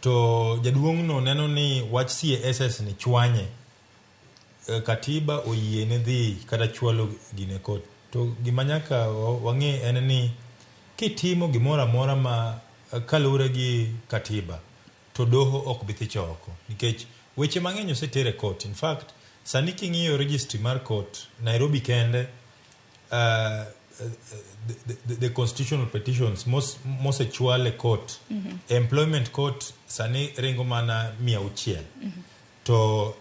to jaduong' no neno ni wach CSS ni chwanye katiba oyiene dhi kata chwalo gine court to gima nyaka wang'e en ni kitimo gimoro amora ma kalure gi katiba to doho ok bi thicho oko nikech weche mang'eny osetere court in fact sani king'iyo registry mar court Nairobi kende the constitutional petitions mosechwal e court employment court sani ringo mana 600 to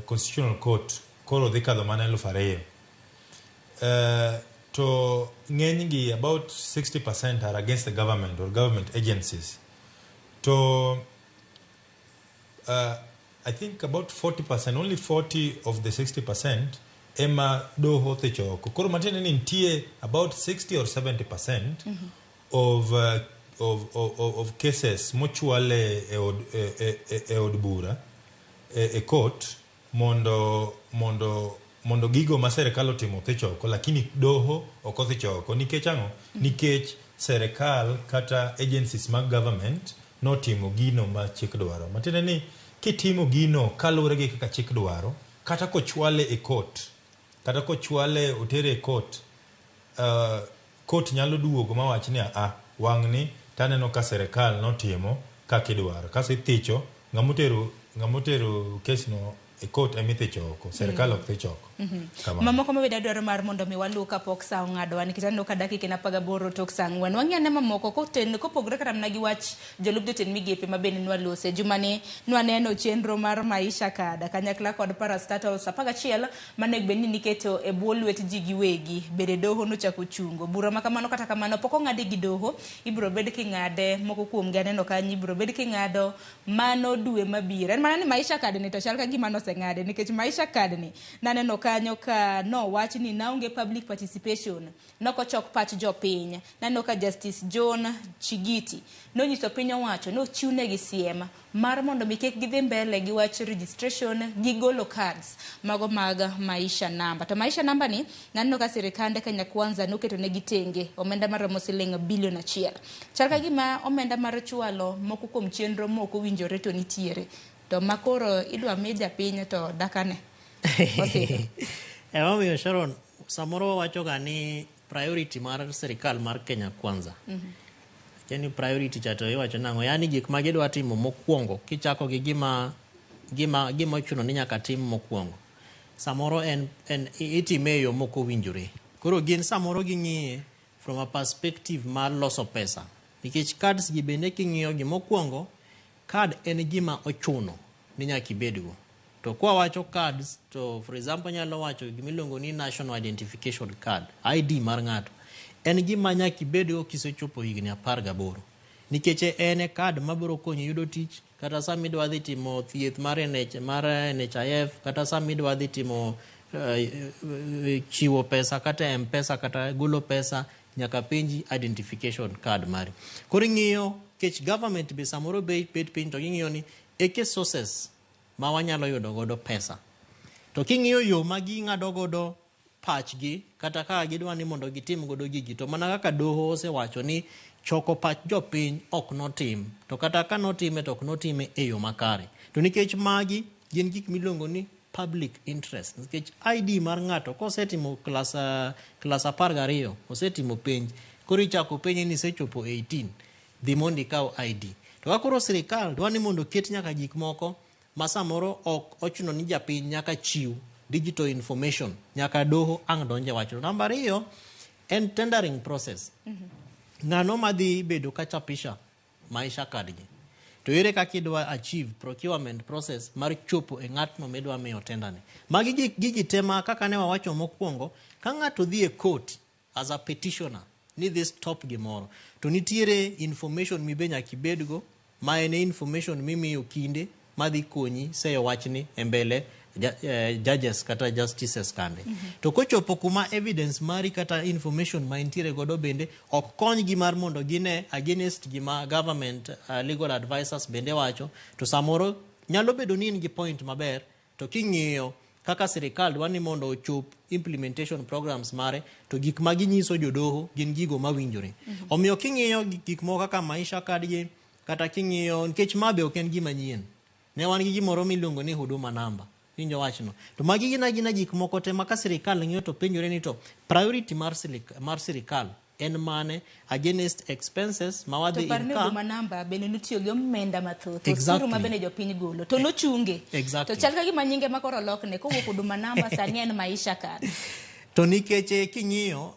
constitutional court koro dhi kadho mana 2,000 to ng'enygi about 60% are against the government or government agencies to I think about 40%, only 40 of the 60% ema doho thichoko. Koro matiende ni nitie about 60 or 70% of cases mochwale e od bura e court mondo gigo ma serikal otimo thichoko, lakini doho ok othichoko. Nikech ang'o? Nikech serikal kata agencies mag government notimo gino ma chik dwaro. Matiende ni kitimo gino kaluwore gi kaka chik dwaro, kata kochwale e court, kata kochwale otere e court, court nyalo duogo mawach ni wang'ni taneno ka serikal notimo kaka idwaro. Kaso ithicho, ng'amotero case no e court emithichoko, serikal ok thichoko. Mamoko mabeda dwaro mar mondo mi walu kapok sa ong'ado nikech aneno ka dakika na 18 tok sa 4. Wang'ane mamoko kopogre kata mana gi wach jolup jotend migepe mabende nwalose jumani nwaneno chenro mar maisha kada kanyakla kod parastatals 11 mane bedni niketo e bwo lwet ji giwegi bede doho nochako chungo bura makamano. Kata kamano pok ong'ade gi doho, ibiro bed king'ade moko kuom gi aneno kanyo ibiro bed king'ado mano dwe mabiro. En mana ni maisha kada ni to chal ka gima noseng'ade nikech maisha kada ni naneno kanyo ka no wach ni naonge public participation, nokochok pach jopiny. Naneno ka Justice John Chigiti nonyiso piny owacho nochiwne gi siem mar mondo mi kik gidhi mbele gi wach registration gi golo cards mago mag maisha namba. To maisha namba ni naneno ka sirikande Kenya Kwanza noketo ne gitenge omenda mar siling bilion 1. Chal ka gima omenda mar chwalo moko kuom chenro moko winjore to nitiere. To makoro idwa mi japiny to dakane. Omiyo Sharon, samoro wacho ga ni priority mar serikal mar Kenya Kwanza. Keni priority chato iwacho nango, yani gik ma gidwa timo mokwongo kichako gi gima chuno ni nyaka tim mokwongo. Samoro en itime yo moko winjore. Koro gin samoro ging'iye from a perspective mar loso pesa. Nikech cards gi bende king'iyo gi mokwongo, card en gima ochuno ni nyaka ibedgo. To kwa wacho cards, to for example nyalo wacho gimiluongo ni National Identification Card, ID mar ng'ato. En gima nyaka ibedgo kisechopo higni 18. Nikech en card mabiro konyi yudo tich, kata sama idwa dhi timo thieth mar NHIF, kata sama idwa dhi timo chiwo pesa kata M-Pesa kata golo pesa, nyaka penji identification card mari. Koro ng'iyo kech government be samoro bet piny to ging'iyo ni eke sources ma wanyalo yudo godo pesa. To king'iyo yo ma ging'ado godo pachgi kata ka gidwa ni mondo gitim godo gigi, to mana kaka doho osewacho ni choko pach jopiny ok notim, to kata ka notime to ok notime e yo makare. To nikech magi gin gik miluongo ni public interest. Nikech ID mar ng'ato kosetimo class 12 osetimo penj, koro ichako penje ni sechopo 18 dhi mondo ikaw ID. To kakoro sirikal dwa ni mondo ket nyaka gik moko ma samoro ok ochuno ni japiny nyaka chiw digital information, nyaka doho ang' donje wacho. Namba 2 en tendering process. Ng'ano madhi bedo kachapisha maisha card gi, to ere kaka idwa achieve procurement process mar chopo e ng'atno midwa miyo tendane. Magi gigi tema kaka ne wawacho mokwongo, ka ng'ato dhi e court as a petitioner ni this stop gimoro, to nitiere information mibe nyaka ibedgo ma en information mimiyo kinde madhi konyi seyo wachni e mbele judges kata justices kande. To kochopo kuma evidence mari kata information ma intiere godo bende ok kony gi mar mondo gine against gima government legal advisors bende wacho, to samoro nyalo bedo ni in gi point maber, to king'iyo kaka sirikal dwa ni mondo ochop implementation programs mare, to gik ma ginyiso jodoho gin gigo mawinjore. Omiyo king'iyo gik moko kaka maisha card gi, kata king'iyo nikech mabe ok en gima nyien, ne wan gi gimoro miluongo ni huduma namba, winjo wachno. To magi gina gik moko te maka sirikal ng'iyo to penjore ni to priority mar sirikal en mane against expenses ma wadhi income. To parne huduma namba bende nitiyo gi omenda mathoth. Exactly. Ma bende jopiny golo to nochunge. Exactly. To chal ka gima nyinge makoro lokne kowuok huduma namba sani en maisha card. To nikech king'iyo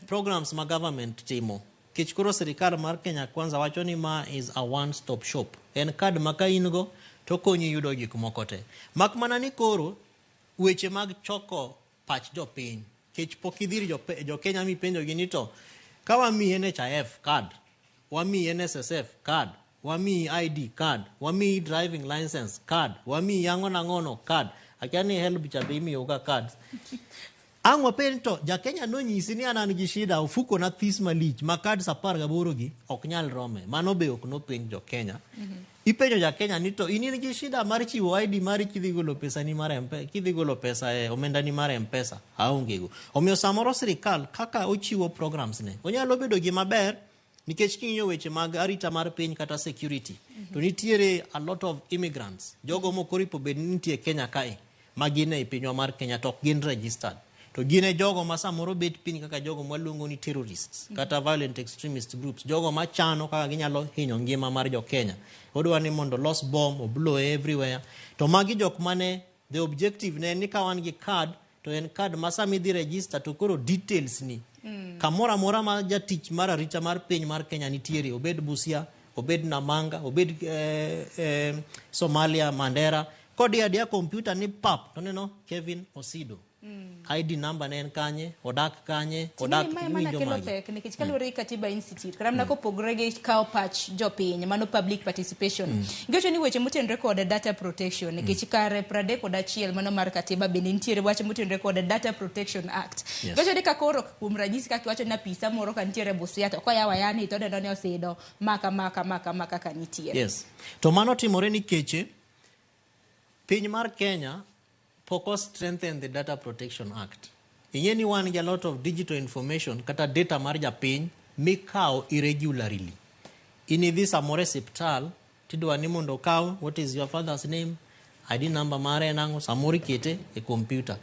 programs ma government timo, kech koro sirikal mar Kenya Kwanza wacho ni ma is a one stop shop. En card maka ingo to konyi yudo gik moko te. Mak mana ni koro weche mag choko pach jopiny, kech pok idhir jo Kenya mipenjo gi ni to ka wamiyi NHIF card, wamiyi NSSF card, wamiyi ID card, wamiyi driving license card, wamiyi ang'ono card, Akiani help cha bimi yoga cards. Angwa pento ja Kenya no nyisi ni anan gi shida ufuko na this malich ma cards 18 gi ok nyal rome. Mano be ok no penjo Kenya. Ipenjo ja Kenya ni to ini gi shida mar chiwo ID mari kidhi golo pesa ni mar MP kidhi golo pesa omenda ni mar M-Pesa aonge go. Omiyo samoro sirikal kaka ochiwo programs ne. Onyalo bedo gima ber nikech kinyo weche mag arita mar piny kata security. To nitiere a lot of immigrants. Jogo mokoripo bed nitie Kenya kae magine e pinywa mar Kenya to gin registered. To gine jogo ma samoro bet piny kaka jogo maluongo ni terrorists kata violent extremist groups, jogo machano kaka ginyalo hinyo ngima mar jo Kenya. Odwa ni mondo los bomb or blow everywhere. To magi jok mane the objective ne ni ka wan gi card to en card ma sami dhi register to koro details ni. Kamora mora ma jatich mar arita mar piny mar Kenya nitiere, obed Busia, obed Namanga, obed Somalia, Mandera, kodi adia computer ni pap, to neno Kevin Osido. ID number ne en kanye, odak kanye, odak winjo magi. Nikech kalure katiba institute, karamna ko pogrege kao patch jopiny, mano public participation. Gocho ni weche mutenre kod data protection, nikech kare prade kod achiel mano mar katiba bende nitiere wache mutenre kod Data Protection Act. Gocho ni kakoro kuom ranyisi kaka wacho na pisa moro ka nitiere Busia to kwa yawa yani to dendo ne Osido maka ka nitiere. Yes. To mano timore nikech piny mar Kenya focus strengthen the Data Protection Act. Ingeni wan get a lot of digital information kata data mar japiny mikao irregularly. In this amore siptal tidwa ni mondo kaw what is your father's name, ID number mare nango samori kete e computer.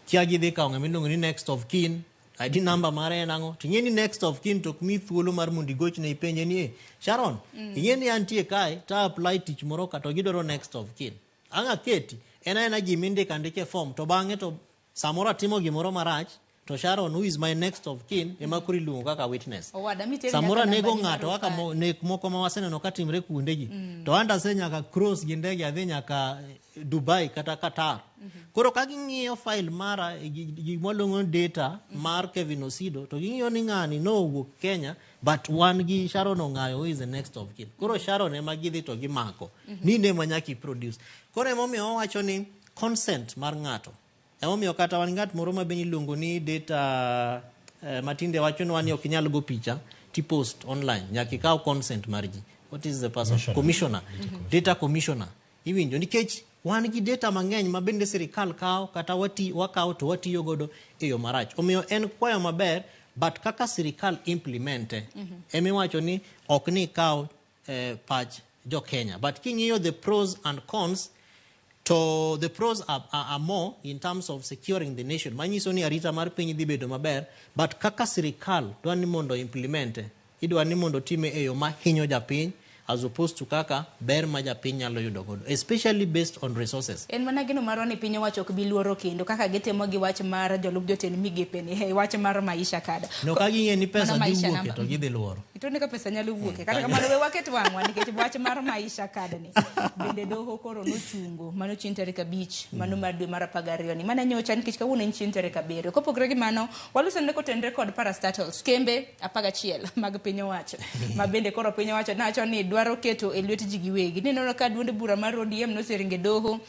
Kia gidhi kaw ngamiluongo ni next of kin, ID number mare nango. Tingeni next of kin tok mi thuolo mar mondo igoch ne ipenje ni Sharon, ingeni antie kae ta apply tich moro kato gidoro next of kin. Anga keti ena giminde kandike form to bange to samora timo gimoro marach to Sharon who is my next of kin ema kuri luongo kaka witness. Samora nego ngato kaka nek moko ma waseneno katimre kuonde gi. To anda se nyaka cross gi ndege adhi nyaka Dubai kata Qatar. Koro ka ging'iyo file mara gimoluongo data mar Kevin Osido to ging'iyo ni ng'ani no wuok Kenya but one gi Sharon Ongayo who is the next of kin. Koro Sharon ema gidhi to gimako. Ni ne manyaki produce. Koro emomiyo wacho ni consent mar ng'ato. Emomiyo kata wan ng'at moro mabeni luongo ni data matinde wacho ni wan ok nyal go picha ti post online nyaka ikaw consent mar ji. What is the person? Commissioner. Data commissioner. Iwinjo nikech wan gi data mang'eny ma bende sirikal kaw kata wakaw to watiyo godo e yo marach. Omiyo en kwayo maber but kaka sirikal implemente emiwacho ni ok ni kaw patch jo Kenya. But king'iyo the pros and cons, to the pros are more in terms of securing the nation. Manyiso ni arita mar piny dhi bedo maber, but kaka sirikal dwa ni mondo implemente, idwa ni mondo time e yo ma hinyo japiny as opposed to kaka ber ma japiny nyalo yudo godo, especially based on resources. En mana gino marwa ni piny wacho ok bi luoro kendo kaka gitemo gi wach mar jolup jotend migepe ni wach mar maisha kada. No ka ging'e ni pesa dhi wuoke to gidhi luoro. Ito ni ka pesa nyalo wuoke kata kamano we waket wang'wa nikech wach mar maisha kada ni. Bende doho koro nochungo mano chieng' tarik 5 mano mar dwe mar 12 ni mana nyocha nikech kawuono en chieng' tarik 7. Kopogre gi mano walusone ko tenre kod parastatals kembe 11 mag piny wacho ma bende koro piny wacho nacho ni dwaro keto e lwet ji giwegi. Neno ka duonde bura mar ODM noseringe doho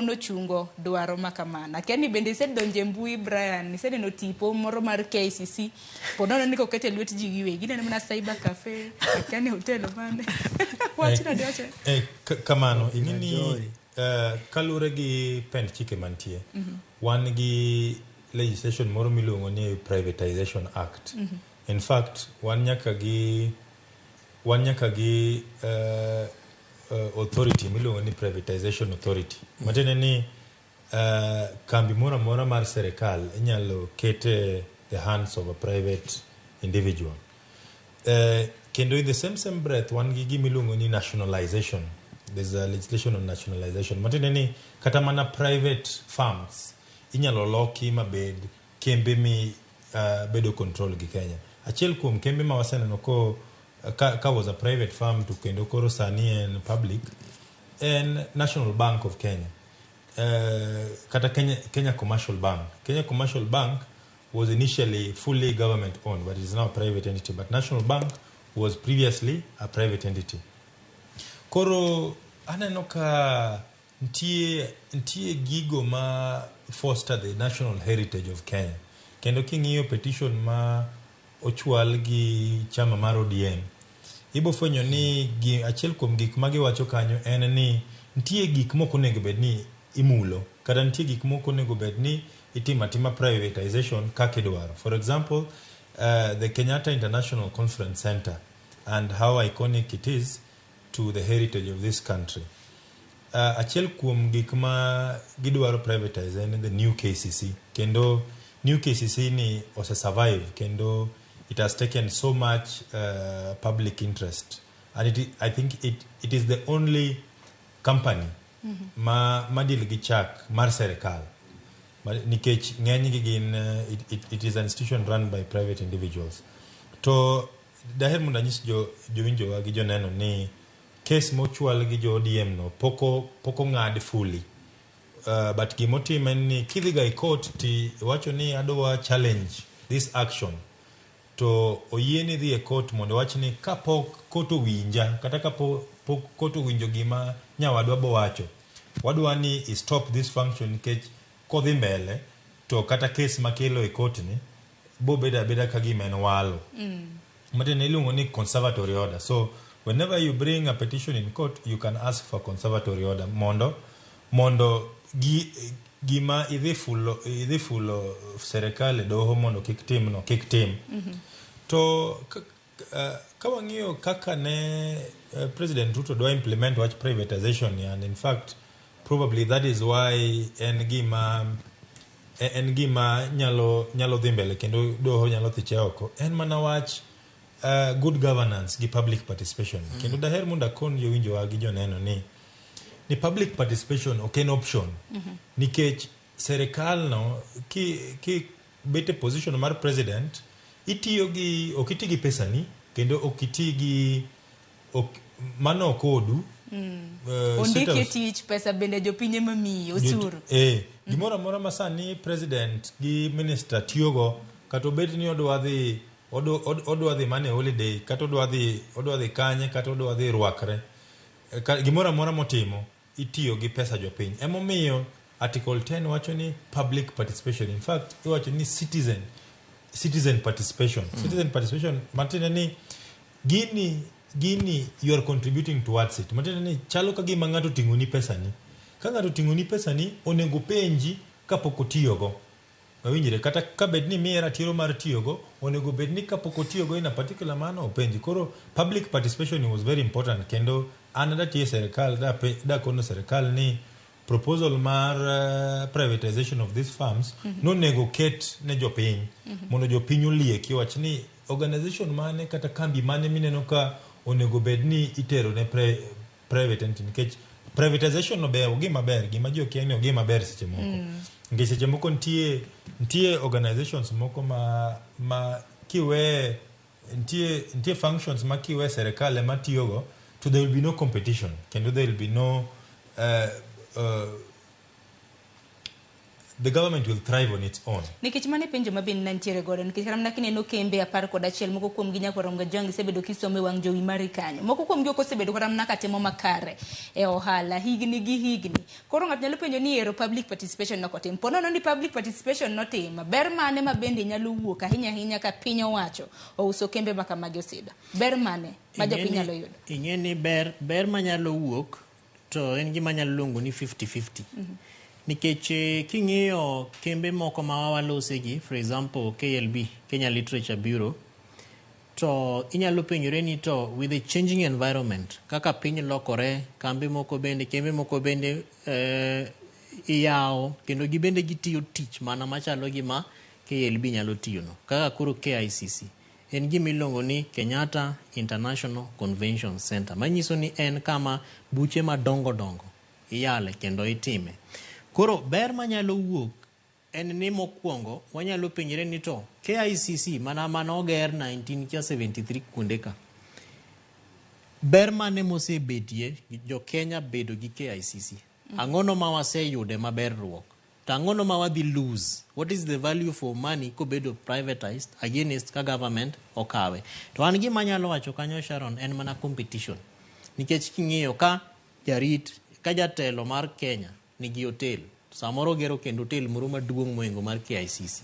nochungo dwaro makamana. Keni bende isedonje mbui Brian, iseneno tipo moro mar KCC ponono ni ko keto e lwet ji giwegi. Neno mana cyber cafe, kani hotel mane. Wachina dioche. Kamano ingini kalure gi pend chike mantie. Wan gi legislation moro miluongo ni Privatization Act. In fact, wan nyaka gi authority miluongo ni Privatization Authority. Matene ni kambi mora mar serikal inyalo kete the hands of a private individual. Kendo in the same breath wan gi gimiluongo ni nationalization. There's a legislation on nationalization. Matene ni kata mana private farms inyalo loki mabed kembe mi bedo control gi Kenya. Achiel kuom kembe ma waseneno ko ka was a private farm to kendo koro sani en public and National Bank of Kenya. Kata Kenya Commercial Bank. Kenya Commercial Bank was initially fully government owned, but it is now a private entity. But National Bank was previously a private entity. Koro aneno ka ntie gigo ma foster the national heritage of Kenya. Kendo king'iyo petition ma ochwal gi chama mar ODM, ibo fwenyo ni achiel kuom gik ma giwacho kanyo en ni ntie gik moko onego bed ni imulo, kata ntie gik moko onego bed ni itima privatization kaka idwaro. For example, the Kenyatta International Conference Center and how iconic it is to the heritage of this country. Achiel kuom gik ma gidwaro privatize in the new KCC. Kendo new KCC ni ose survive, kendo it has taken so much public interest, and I think it is the only company ma deal gi chak mar serikal, nikech ng'eny gi gin it is an institution run by private individuals. To daher mondo anyis jowinjowa gi joneno ni case mochwal gi jo ODM no poko ng'ad fully, but gimotim en ni kidhi ga court ti wacho ni adwa challenge this action, to oyieni dhi e court mondo wach ni kapok court owinja kata kapok court owinjo gima nyawadwa bo wacho, wadwa ni stop this function, nikech kodhi mbele to kata case makelo e court ni bo beda ka gima en walo. Matene iluongo ni conservatory order. So whenever you bring a petition in court, you can ask for conservatory order mondo gima idhi fulo serikali doho mondo kik tim. To kawang'iyo kaka ne President Ruto dwa implement watch privatization, and in fact probably that is why en gima nyalo dhi mbele kendo doho nyalo thiche oko, en mana wach good governance gi public participation. Kendo daher mondo akon jowinjowa gi joneno ni public participation ok en option, nikech serikal no ki bete position mar president ok iti gi pesa ni, kendo ok iti gi mano kodu ondike tich pesa bende jopinye mamiyi osuru. Gimoro amora ma sani president gi minister tiyogo, kata obed ni odwa dhi mane holiday, kata odwa dhi kanye, kata odwa dhi rwakre, gimoro amora motimo itiyo gi pesa jopiny. Emomiyo article 10 wacho ni public participation. In fact iwacho ni citizen participation. Citizen participation matine ni gini you are contributing towards it. Matine ni chalo ka gima ng'ato ting'oni pesa ni. Ka ng'ato ting'oni pesa ni onego penji kapok otiyogo. Mawinjire, kata ka bed ni miye ratiro mar tiyogo, onego bed ni kapok otiyogo in a particular manner openji. Koro public participation was very important, kendo an datie serikal da kono serikal ni proposal mar privatization of these farms nonego ket ne jopiny mondo jopiny olieki, wach ni organization mane kata kambi mane mineno ka onego bed ni itero ne private entity, nikech privatization no ber, gima ber, gima ji okia ni ogima ber seche moko. Nikech seche moko ntie organizations moko ma kiwe ntie functions ma kiwe serikal ema tiyogo, to there will be no competition, kendo there will be no the government will thrive on its own. Nikech mane penjo mabin nantiere godo, nikech ramna kineno kembe 11 moko kuom gi nyako ronga jangi sebedo kisome wang jowi mari kanyo, moko kuom gi osebedo ramna katimo makare e ohala higni. Koro ng'at nyalo penjo ni ero public participation nokotim, ponono ni public participation notima, ber mane ma bende nyalo wuok ahinya ka piny owacho ouso kembe makamagi osida, ber mane ma jopiny nyalo yudo? Ing'e ni ber manyalo wuok to en gima nyalo luongo ni 50-50. Nikech king'iyo kembe moko ma walose gi, for example KLB, Kenya Literature Bureau, to inyalo penjore ni to with the changing environment, kaka piny lokore, kembe moko bende iyawo, kendo gibende gitiyo tich mana machalo gima KLB nyalo tiyo no. Kaka kuro KICC en gima iluongo ni Kenyatta International Convention Center, manyiso ni en kama buche madongo iyale kendo itime. Koro ber manyalo wuok en ni mokwongo wanyalo penjore ni to KICC mana oger 1973 kuonde ka, ber mane mosebetie jo Kenya bedo gi KICC, ang'ono ma waseyude maberruok, to ang'ono ma wadhi lose, what is the value for money kobedo privatized against ka government okawe. To an gima nyalo wacho kanyo Sharon en mana competition, nikech king'iyo ka ka jatelo mar Kenya nigi hotel, samoro gero kendo hotel moro maduong' moingo mar KICC.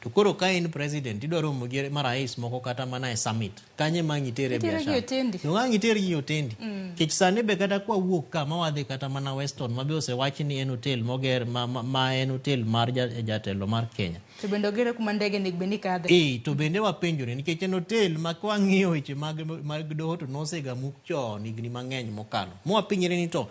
To koro ka in president idwaro romo mar rais moko kata mana e summit, kanye mangi tere biashara. No ngangi tere gi hotendi. Kech sane be kata kwa wuok ka mawadhi kata mana Weston mabe osewachi ni en hotel moger ma en hotel mar jatelo mar Kenya. To bende ogere kuma ndege ni bende kadhe. To bende wapenjore nikech en hotel ma kwa ng'iyo weche mag doho to nosega muk chon higni mang'eny mokalo. Mwapinyre ni to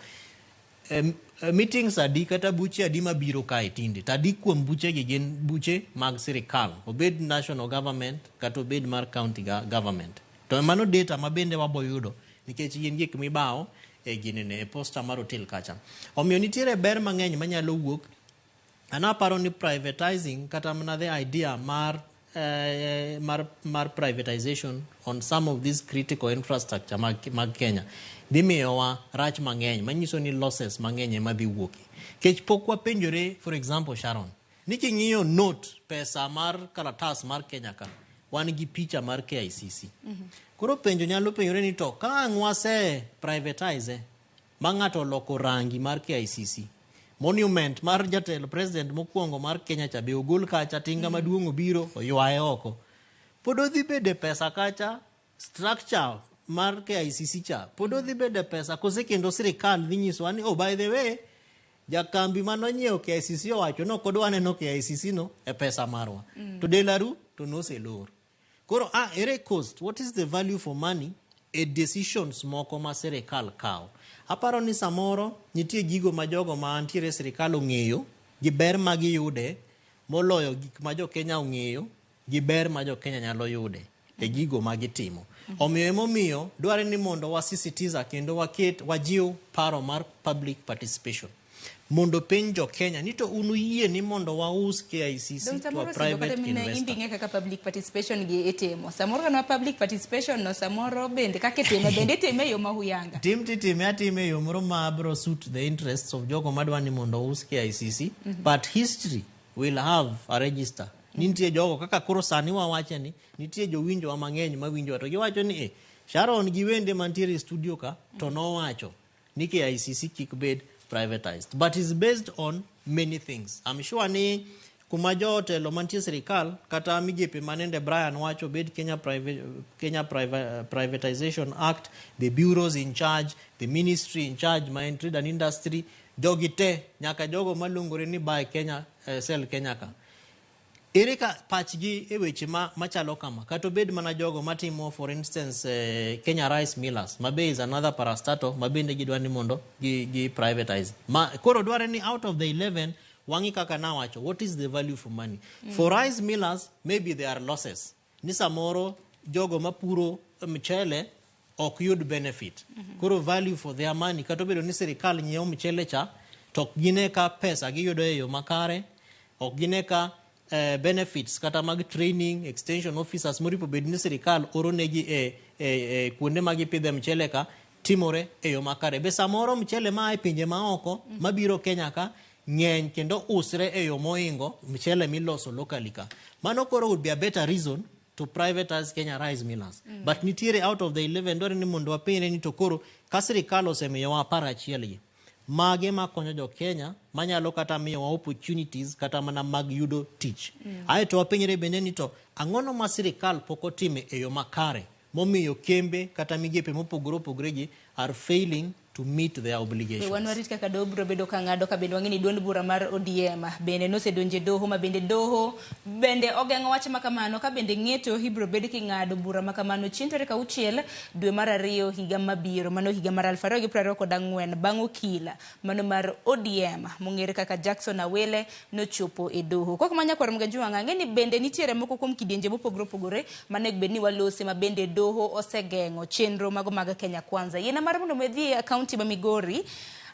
meetings adi kata buche adi mabiro kae tinde. Tadi kuom buche gi gin buche mag sirikal. Obed national government kata obed mar county government. To mano data mabende waboyudo nikech gin gik mibao ginene posta mar hotel kacha. Omiyo nitiere ber mang'eny manyalo wuok. Anaparo ni privatizing kata mana the idea mar privatization on some of these critical infrastructure mag Kenya. Dimiyowa rach mang'eny manyiso ni losses mang'eny ema dhi wuoki. Kech pok wapenjore, for example, Sharon, ni king'iyo note pesa mar kalatas mar Kenya ka wan gi picha mar KICC. Koro penjo nyalo penjore ni to ka wase privatize ma ng'ato loko rangi mar KICC, monument mar jatelo president mokwongo mar Kenya cha be ogol kacha, tinga maduong' obiro oywaye oko. Pod odhi bede pesa kacha, structure mar KICC cha pod odhi bede pesa kose kendo sirikal dhi nyisowa ni by the way jakambi manonyiewo KICC owacho no kod waneno KICC no e pesa marwa. To delaru to noselor. Koro ere cost, what is the value for money e decisions moko ma sirikal kawo. Aparo ni samoro nitie gigo ma jogo ma antiere sirikal ong'eyo gi ber ma giyude moloyo gik ma jo Kenya ong'eyo gi ber ma jo Kenya nyalo yude e gigo ma gitimo. Omiyo emomiyo dware ni mondo wasisitiza kendo wajiw paro mar public participation. Mondo piny jo Kenya ni to unu yie ni mondo waus KICC to a private investor. Imbi ng'e kaka public participation gi itimo. Samoro kana public participation no samoro bende kaka itime bende itime yo mahuyanga. Atime yo moro ma bro suit the interests of jogo madwa ni mondo us KICC, but history will have a register. Nitie jogo kaka koro sani wawache ni nitie jowinjo wa mang'eny mawinjo to giwacho ni Sharon gi wende mantiere studio ka to nowacho ni KICC kik bed privatized, but is based on many things. I'm sure ni kuma jotelo mantie sirikal kata migepe manende Brian wacho bed Kenya Privatization Act, the bureaus in charge, the ministry in charge, mine trade and industry, jogite nyaka jogo malungore ni by Kenya sell Kenya ka. Erika pachgi e weche machalo kama kato bed mana jogo matimo, for instance Kenya Rice Millers mabe is another parastato mabende gidwani mondo gi privatize koro dware ni out of the 11 wangi kaka nawacho what is the value for money. For rice millers maybe there are losses ni samoro jogo mapuro mchele ok yud benefit koro value for their money kato bedo ni sirikal nyiewo mchele cha to gine ka pesa giyudo e yo makare ok gine ka benefits kata mag training extension officers moripo bedni sirikal oro negi kuonde magi pidhe mchele ka timore e yo makare. Be samoro mchele ma pinje maoko mabiro Kenya ka ng'eny kendo usre e yo moingo mchele miloso locally ka. Mano koro would be a better reason to privatize Kenya Rice Millers. But nitiere out of the 11 dore ni mondo wapire ni to koro ka sirikal osemiyo wa para achiel gi mage makonyo jo Kenya manyalo kata miyo opportunities kata mana mag yudo tich. Ae to wapenyre bende ni to ang'ono ma sirikal pok otime e yo makare momiyo kembe kata migepe mopogore opogore gi are failing to meet their obligations. Wan warit kaka dobro bedo ka ng'ado ka bende wang'eni duond bura mar ODM bende nosedonje doho ma bende doho bende ogeng'o wach makamano ka bende ng'eto hibro bedo ki ng'ado bura makamano chieng' tarik 6 dwe mar 2 higa mabiro mano higa mar 2024 bang' okila mano mar ODM mong'ere kaka Jackson Awele nochopo e doho. Kok manya kwar mga juanga ng'eni bende nitiere moko kuom kidienje mopogore opogore manego bedni walose ma bende doho osegeng'o chenro mago mag Kenya Kwanza. Yena mar mondo medhi kaunti ma Migori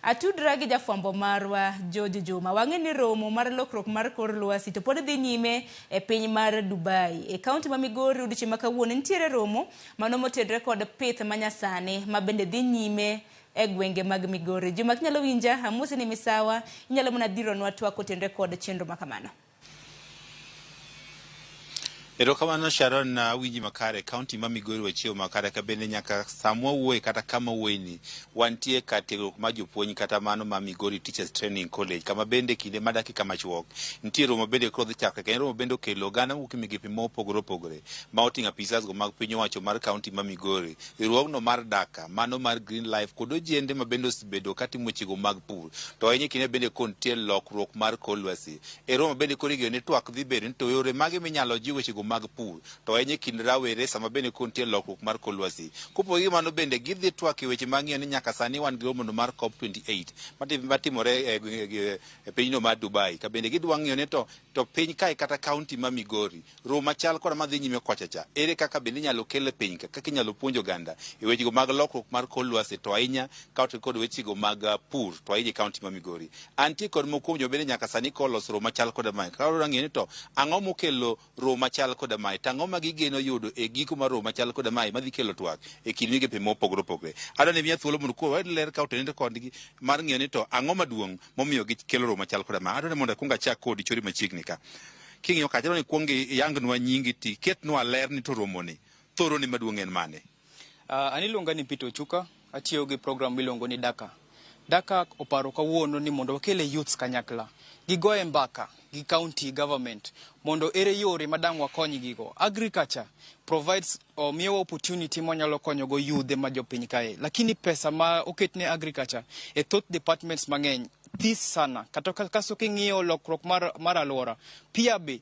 atudra gi jafwambo marwa George Juma wang'eni romo mar lokruok mar kor lwasi to pod dhi nyime e piny mar Dubai e kaunti ma Migori. Odiochieng' ma kawuono nitiere romo mano motedre kod pith manyasani ma bende dhi nyime e gwenge mag Migori. Juma kinyalo winja amusi ni misawa inyalo muna dhiro nwa twako tendre kod chenro makamano. Erokamano Sharon na winji makare county ma Migori wachio makare ka bende nyaka samwa wuoye kata kama wuoyni wantie katiegruok ma jopuonj kata mano ma Migori Teachers Training College kama bende kinde ma dakika machuok nitie romo bende kodhi chakre kendo romo bende okelo oganda mowuok e migepe mopogore opogore ma oting'o apisas go mag piny owacho mar county ma Migori riwruogno mar Daka mano mar Green Life kod ojende ma bende osebedo katimo weche go mag pur to ahinya kinde bende kontie lokruok mar kor lwasi e romo bende korigio ne twak dhi bedo to yore mage minyalo jiw weche go mag pur to ahinya kind rawere sama bende kontie lokruok mar kor lwasi kopogore gi mano bende gidhi twak e weche mang'iyo ni nyaka sani wan gi romo mar COP28 matimore e pinyno mar Dubai ka bende gidwa ng'iyo ne to piny kae kata county ma Migori romo machal koda madhi nyime kochacha ere kaka bende inyalo kele piny kaka inyalo puonjo oganda e weche go mag lokruok mar kor lwasi to ahinya kaote kod weche go mag pur to ahinya county ma Migori antie kod mokuongo bende nyaka sani kolos romo machal koda mae ka ng'iyo ni to ang'o mokelo romo machal koda mae tang'o ma gigeno yudo e giko mar romo machal koda mae madhi kelo twak e kind migepe mopogore opogore adwa miya thuolo mondo ko ler ka otenende kodgi mar ng'iyo ni to ang'o maduong' momiyo gikelo romo machal koda mae adwa mondo akwong achak kodi chori machiegni ka king'iyo kacha ni kuong yangnwa nyingi ti ketnwa ler ni to romo ni thoro ni maduong' en mane. Aniluonga ni Peter Chuka atiyo gi program miluongo ni Daka. Daka oparo kawuono ni mondo wakele youths kanyakla gigoye mbaka gi county government mondo ere yore madang wakony gigo. Agriculture provides miyo opportunity monyalo konyo go youth ma jopiny kae lakini pesa ma oketne agriculture e thoth departments mang'eny this sana kata kaso king'iyo lokruok mar alwora pia be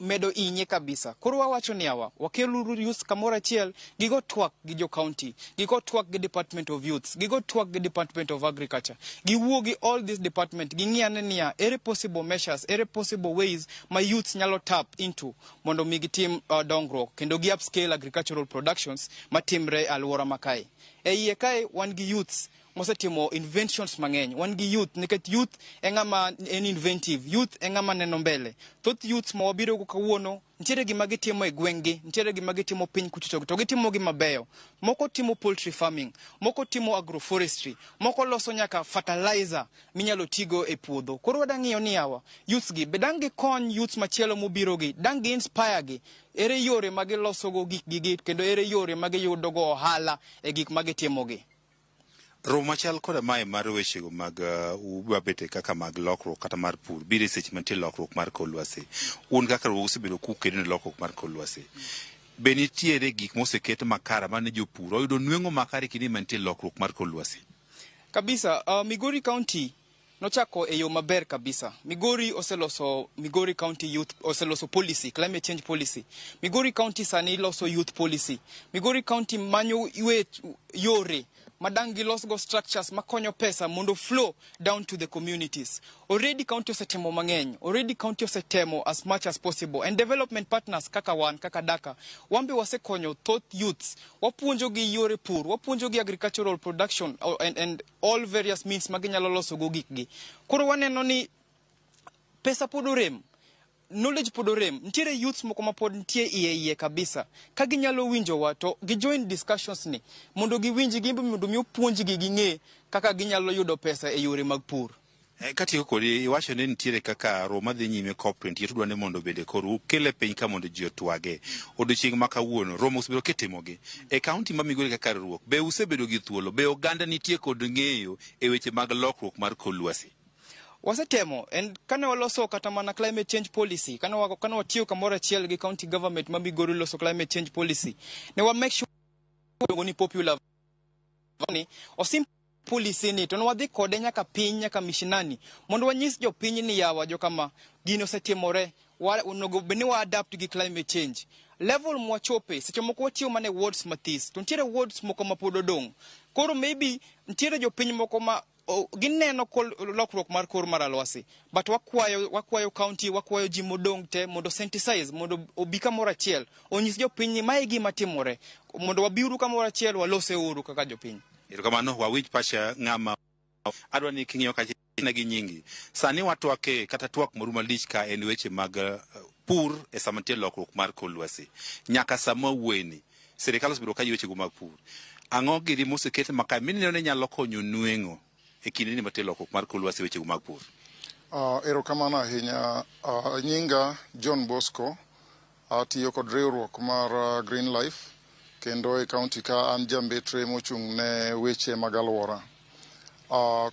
medo inye kabisa. Koro wawacho ni wakelu youth kamoro achiel gigo twak gi jo county, gigo twak gi Department of Youth, gigo twak gi Department of Agriculture, giwuo gi all this department ging'iane niya ere possible measures, ere possible ways ma youth nyalo tap into mondo mi gitim dongruok kendo gi upscale agricultural productions matimre alwora makae. E iye kae wan gi youths mosetimo inventions mang'eny. Wan gi youth nikech youth eng'ama en inventive, youth eng'ama neno mbele. Thoth youths ma wabiro go kawuono nitiere gima gitimo e gweng'gi, nitiere gima gitimo piny kuchocho to gitimo gima beyo. Moko timo poultry farming, moko timo agroforestry, moko loso nyaka fertilizer minyalo tigo e puodho. Koro wadang'iyo ni youths gi bedang gi kony youths machielo mobiro gi, dang gi inspire gi ere yore magiloso go gik gi kendo ere yore magiyudo go ohala e gik magitimo gi. Romo machal koda mae mar wechego mag ubabete kaka mag lokruok kata mar pur bire seche mantie lokruok mar kor lwasi un kaka usebedo kukedo ne lokruok mar kor lwasi be nitiere gik moseket makara mane jopur oyudo nweng'o makare kinde mantie lokruok mar kor lwasi kabisa. Migori County nochako e yo maber kabisa. Migori oseloso Migori County Youth oseloso policy, climate change policy. Migori County sani loso youth policy. Migori County manyo yore madang gilos go structures makonyo pesa mondo flow down to the communities. Already county osetemo mang'eny, already county osetemo as much as possible and development partners kaka Daka wambe wasekonyo thoth youths wapuonjo gi yore pur, wapuonjo gi agricultural production and all various means maginyalo loso go gikgi. Koro waneno ni pesa pod orem, knowledge pod orem. Nitiere youths moko ma pod nitie iye kabisa ka ginyalo winjo to gijoin discussions ni mondo giwinji gimbe mondo mi opuonji gi ging'e kaka ginyalo yudo pesa e yore mag pur. Katiyo kodi iwacho ni nitiere kaka romo madhi nyime COP28 tudwa ni mondo bende koro kele piny ka mondo ji otwage odiochieng' ma kawuono romo usebedo kitimogi e kaunti ma Migori kaka riwruok be usebedo gi thuolo be oganda nitie kod ng'eyo e weche mag lokruok mar kor lwasi. Wasetemo and kane waloso kata mana climate change policy kane watiyo kamoro achiel gi county government ma Migori loso climate change policy ne wa make sure ni popular ni osim policy ni to wadhi kode nyaka piny nyaka mishinani mondo wanyis jopiny ni jo kama gino osetimore onego beni wa adapt gi climate change level mwachope seche moko watiyo mane words mathis to nitiere words moko ma pod odong'. Koro maybe nitiere jopiny moko ma gineno lokruok mar kor mar alwasi but wakwayo county wakwayo ji modong' te mondo synthesize mondo obi kamoro achiel onyis jopiny ni mae gima timore mondo wabiuru kamoro achiel walose uru kaka jopiny. Erokamano wawich pacha ng'ama adwa ni king'iyo kacha gi nyingi sani watwake kata twak moru malich ka en weche mag pur e sama nitie lokruok mar kor lwasi nyaka sama wuoyni sirikal osebedo ka weche go mag pur ang'o giri moseket makae mineno ni nyalo konyo nweng'o e kinde ni matie lokruok mar kor lwasi weche go mag pur. Erokamano ahinya. Nyinga John Bosco atiyo kod riwruok mar Green Life kendo e kaunti ka an jambetre mochung' ne weche mag alwora.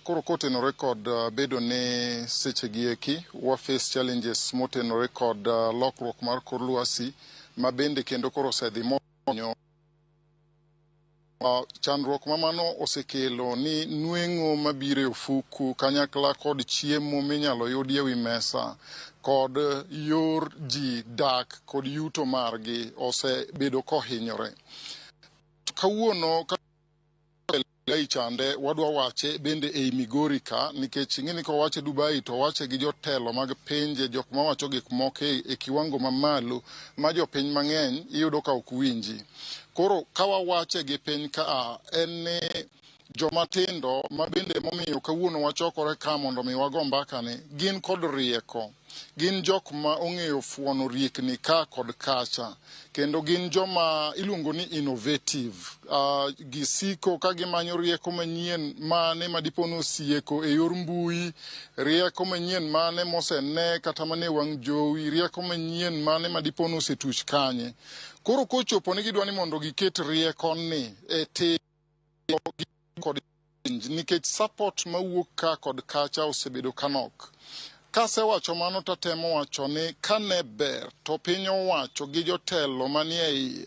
Koro kotenore kod bedo ni sechegi eki wa face challenges motenore kod lokruok mar kor lwasi ma bende kendo koro osedhi monyo chandruok mamano osekelo ni nweng'o mabiro e ofuku kanyakla kod chiemo minyalo yudi e wi mesa kod yor ji dak kod yuto margi osebedo kohinyore. Kawuono ei chande wadwa wache bende ei Migori ka nikech ing'eni ko wache Dubai to wache gi jotelo mag pinje jok ma wacho gik moko e kiwango mamalo ma jopiny mang'eny iyudo ka ok winji. Koro kawa wache gi piny ka en ni joma tindo ma bende momiyo kawuono wachokore ka mondo mi wago mbaka ni gin kod rieko. Gin jok ma ong'eyo fuono riekni ka kod kacha kendo gin joma iluongo ni innovative. Gisiko ka gimanyo rieko manyien mane madipono osieko e yor mbui, rieko manyien mane mosene kata mane wang' jowi, rieko manyien mane madipono osetuch kanye. Koro kochopo ni gidwa ni mondo giket rieko ni e kod nikech support mawuok ka kod kacha osebedo kanok. Kasewacho mano tatemo wacho ni kane ber to piny owacho gi jotelo manie iye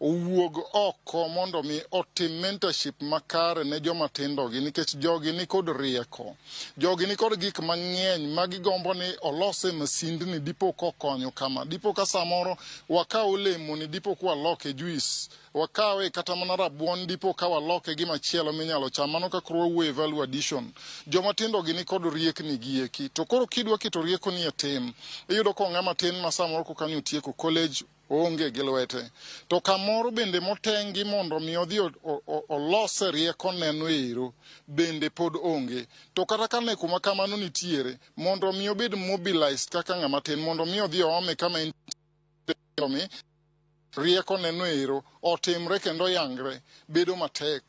owuog oko mondo mi otim mentorship makare ne joma tindogi nikech jogi ni kod rieko. Jogi ni kod gik mang'eny ma gigombo ni olose masindni dipo kokonyo kama. Dipo ka samoro wakaw olemo ni dipo kwa loke juice. Wakawe kata mana rabuon dipo ka waloke gi machielo minyalo cham. Mano ka koro wawuoye value addition. Joma tindogi ni kod riekni gieki. To koro kidwa keto rieko ni e tim, iyudo ko ng'ama tin ma samoro koka ni otieko college onge gi lwete. To kamoro bende motengi mondo mi odhi olose rieko neno ero bende pod onge. To kata kane kuma kamano nitiere mondo mi obed mobilized kaka ng'ama tin mondo mi odhi oome kama mi rieko neno ero otimre kendo yangre bedo matek.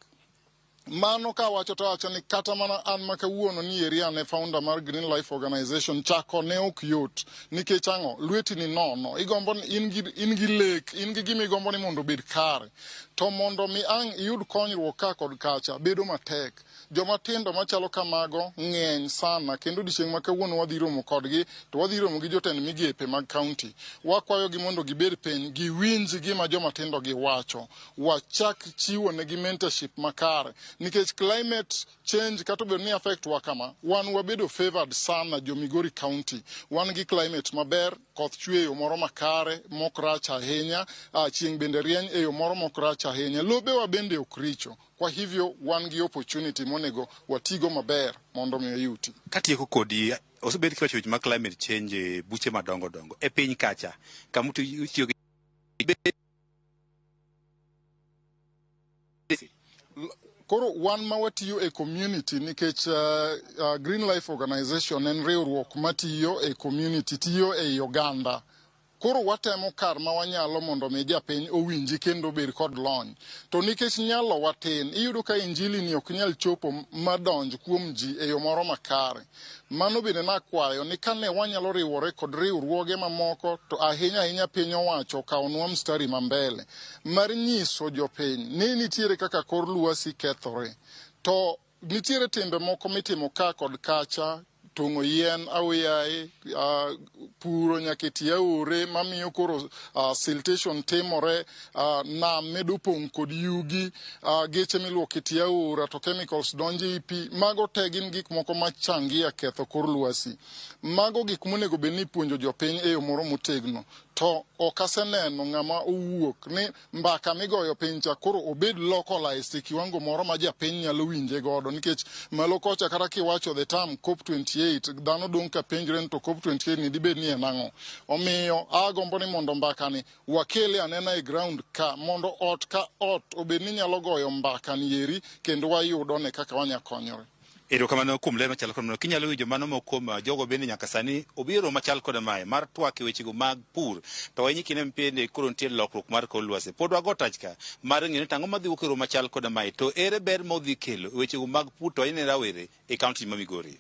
Mano ka wacho to wacho ni kata mana an makawuono ni eri ane founder mar Green Life Organization chako ne ok yot nikech ang'o lweti ni nono igombo in gi lek in gi gimi igombo ni mondo bed kare to mondo mi ang' iyud konyruok ka kod kacha bedo matek. Joma tindo machalo kamago ng'eny sana kendo odiochieng' ma kawuono wadhi romo kodgi to wadhi romo gi jotend migepe mag kaunti. Wakwayo gi mondo gibed piny giwinj gima joma tindo gi wacho. Wachak chiwo ne gi mentorship makare nikech climate change kata obedo ni affect wa kama wan wabedo favored sana jo Migori County. Wan gi climate maber, koth chwe e yo moro makare mok rach ahinya, chieng' bende rieny e yo moro mok rach ahinya. Lobe wa bende ok richo. Kwa hivyo wan gi opportunity monego watigo maber mondo mi yuti. Katieko kodi osebed kiwacho weche mag climate change buche madongo dongo e piny kacha kamuti tiyo gi Koro wan ma watiyo e community nikech Green Life Organization en riwruok matiyo e community, tiyo e oganda. Koro watemo kar ma wanyalo mondo mi japiny owinji kendo bed kod lony. To nikech nyalo watin, iyudo ka injili ni ok nyal chopo madonj kuom ji e yo moro makare. Mano bende nakwayo ni kane wanyalo riwore kod riwruoge mamoko to ahinya piny owacho kaonwa mstari mambele mar nyiso jopiny ni nitiere kaka kor lwasi kethore. To nitiere timbe moko mitimo ka kod kacha, tong'o yien awiyaye, puro nyaketi aore mamiyo koro siltation timore, nam medo pong' kod yugi, geche miluoko tie aora to chemicals donjo e pi. Mago te gin gik moko machangia ketho kor lwasi. Mago gik monego bed ni puonjo jopiny e yo moro motegno. To ok aseneno ng'ama owuok ni mbaka migoyo piny cha koro obed localized e kiwango moro ma japiny nyalo winje godo nikech malo kocha kata kiwacho the term COP28 dhano dong' ka penjre to COP28 ni dibed ni en ang'o. Omiyo agombo ni mondo mbaka ni wakele anena e ground ka mondo ot ka ot obed ni nyalo goyo mbaka ni eri kendo wayudo ne kaka wanyakonyore. Erokamano kuom ler machal kod mano kinyalo winjo mano mokuom jogo bende nyaka sani obiro machal kod mae mar twak e wechego mag pur to wenyi kine mpende koro nitiere lokruok mar kor lwasi pod wago tachka mar ng'eyo ni tang'o madhi wuok e ro machal kod mae to ere ber modhi kelo wechego mag pur to ine rawere e kaunti ma Migori.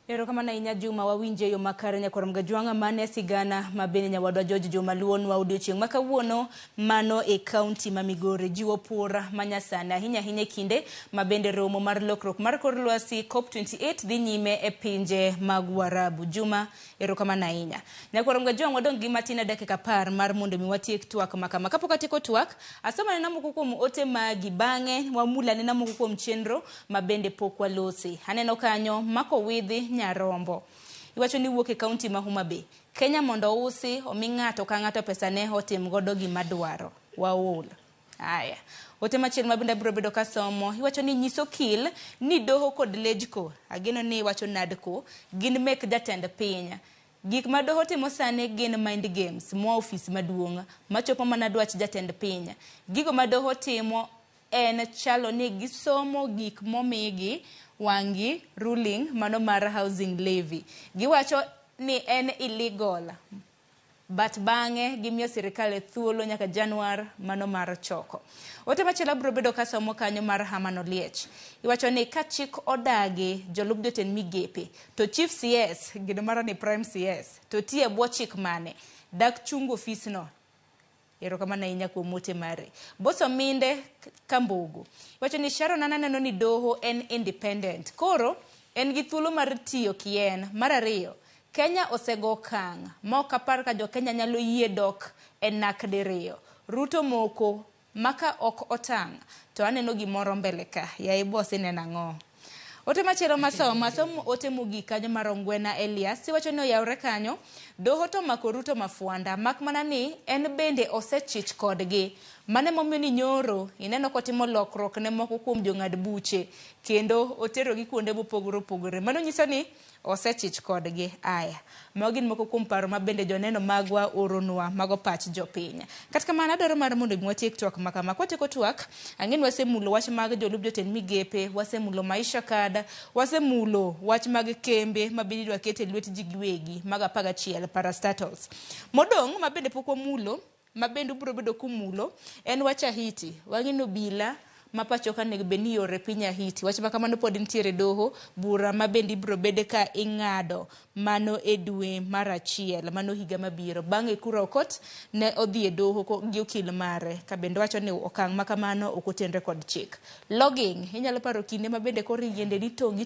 Ero kama na inya Juma wawinje yo makare nya koram gajwanga mane sigana mabene nya wadwa George Juma luon wa odiochieng makawuono mano e county ma Migori jiwo pura manyasana hinya kinde mabende romo mar lokrok mar kor lwasi COP28 dhi nyime e pinje mag Warabu. Juma ero kama na inya nya koram gajwanga wadong gi matina dakika 10 mar mondo mi watiek twak makama kapok atiko twak asoma ne namoko kuom ote magi bange wamula ne namoko kuom chenro mabende pokwa losi haneno kanyo mako widhi Nyarombo. Iwacho ni wuok e county ma Homa Bay. Kenya mondo usi omi ng'ato ka ng'ato pesa ne otim godo gima dwaro. Waul. Aya. Ote machiel mabende biro bedo ka somo. Iwacho ni nyiso kil ni doho kod lejko. Ageno ni iwacho nadko gin mek jatend piny. Gik ma doho timo sane gin mind games mo office maduong' machopo mana dwach jatend piny. Gigo ma doho timo en chalo ni gisomo gik momigi wangi ruling mano mar housing levy. Giwacho ni en illegal. But bange gimiyo sirikal thuolo nyaka Januar mano mar choko. Ote machielo biro bedo ka somo kanyo mar Hamano Liech. Iwacho ni ka chik odagi jolup jotend migepe to chief CS gino mara ni prime CS to tie bwo chik mane dak chungo ofisno. Ero kama na inya kuom ote mare. Boso minde Kambugu. Iwacho ni Sharon ananeno ni doho en independent. Koro en gi thuolo mar tiyo kien. Mar ariyo Kenya osego kang' mok apar ka jo Kenya nyalo yie dok en nak diriyo. Ruto moko maka ok otang' to aneno gimoro mbele ka ya ibosi ne nang'o. Ote machielo masomo ote mugi kanyo mar Ongwena Elias iwacho ni oyawre kanyo doho to mako Ruto mafuanda mak mana ni en bende osechich kodgi mane momiyo ni nyoro ineno kotimo lokrok ne moko kuom jong'ad buche kendo otero gi kuonde mopogore mano nyiso ni osechich kodgi. Aya magin moko kuom paro mabende joneno magwa oronwa mago pach jopiny. Kata kamano adwaro mar mondo mwatiek twak makama kwatieko twak ang'en wasemulo wach mag jolup jotend migepe wasemulo maisha kada wasemulo wach mag kembe mabende dwa kete lwet ji giwegi mag 11 parastatals modong mabende pok wamulo mabende biro bedo kumulo en wach Ahiti wang'ino bila mapacho ka nego beni yore piny Ahiti wach makamano pod nitiere doho bura mabende biro bede ka ing'ado mano e dwe mar achiel mano higa mabiro bang'e kura okot ne odhi e doho gi okil mare ka bende wacho ni okang' makamano ok otenre kod chik. Logging inyalo paro kinde mabende kor yiende ni tong'i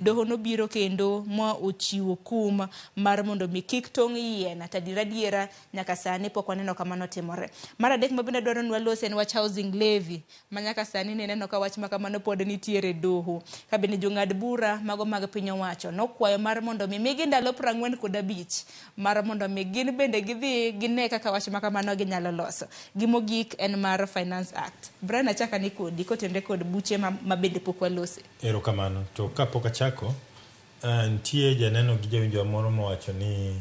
doho no biro kendo ma ochiwo kum mar mondo mi kik tong' yien tadiera nyaka sani pok waneno kamano timore. Mar adek mabende dwaro nwa lose en wach housing levy manyaka sani neno ka wach makamano pod nitiere doho ka bende jong'ad bura mago mag piny owacho nokwayo mar mondo mi migi ndalo 45 mar mondo mi gin bende gidhi gine kaka wach makamano ginyalo loso. Gimogik en mar Finance Act. Brian achaka ni kodi kotende kod buche mabende pok walose. Ero kamano to kapok achako ntie janeno gi jawinjo moro mowacho ni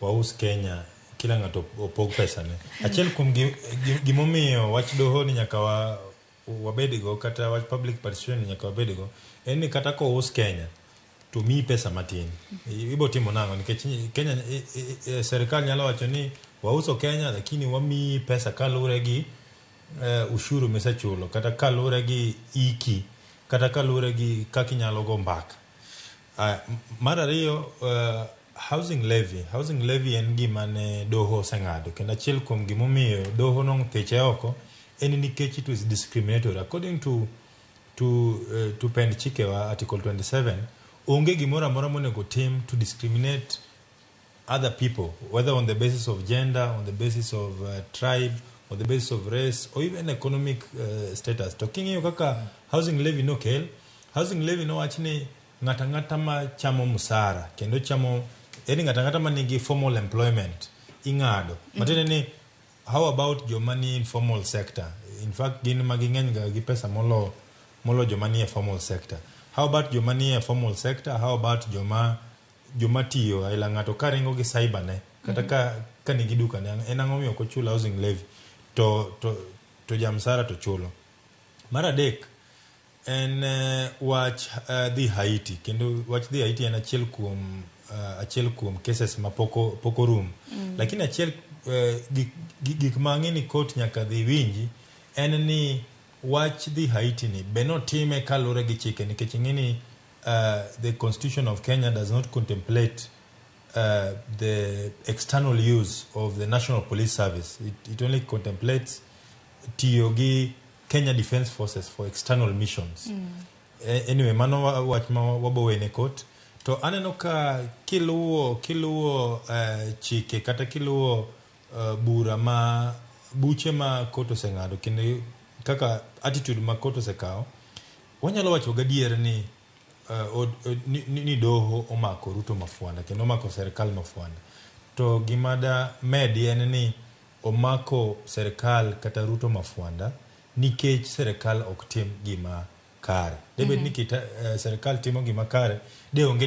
waus Kenya kila ng'ato opog pesa ne. Achiel kuom gimomiyo wach doho ni nyaka wabedigo kata wach public participation nyaka wabedigo en ni kata ko us Kenya to mi pesa matin ibo timo nango nikech Kenya serikal nyalo wacho ni wauso Kenya lakini wami pesa kalure gi ushuru mesachulo kata kalure gi iki kata kalure gi kaki nyalo go mbaka. Mar ariyo housing levy en gima ne doho seng'ado kendo achiel kuom gimomiyo doho no teche oko en nikech it was discriminatory according to pen chikewa article 27 onge gimoro amora monego tim to discriminate other people whether on the basis of gender, on the basis of tribe, on the basis of race or even economic status. Talking hiyo kaka housing levy no kel housing levy no wachni ng'ata ma chamo musara kendo chamo eni ng'ata ma nigi formal employment ing'ado matene ni how about joma ni informal sector. In fact gin maging'eny ga gi pesa molo joma ni e formal sector. How about joma ni e formal sector? How about joma tiyo aila ng'ato karingo gi cyber ne kata ka nigi duka ne en ang'o miyo ok chulo housing levy to jamsara to chulo. Mar adek en wach dhi Haiti kendo wach dhi Haiti en achiel kuom cases ma poko rum lakini achiel gik mang'eni court nyaka dhi winji en ni wach dhi Haiti ni beno time kalure gi chike nikech ng'eni the Constitution of Kenya does not contemplate the external use of the National Police Service. It only contemplates TOG Kenya Defence Forces for external missions. Anyway, mano wabo wene court. To aneno ka kiluo chike kata kiluo bura ma buche ma koto sengado kinde kaka attitude ma koto sekao wanyalo wacho gadier ni ni doho omako Ruto mafuanda kendo omako serikal mafuanda. To gimada medi en ni omako serikal kata Ruto mafuanda nikech serikal ok tim gima kare. Debed ni kita serikal timo gima kare de onge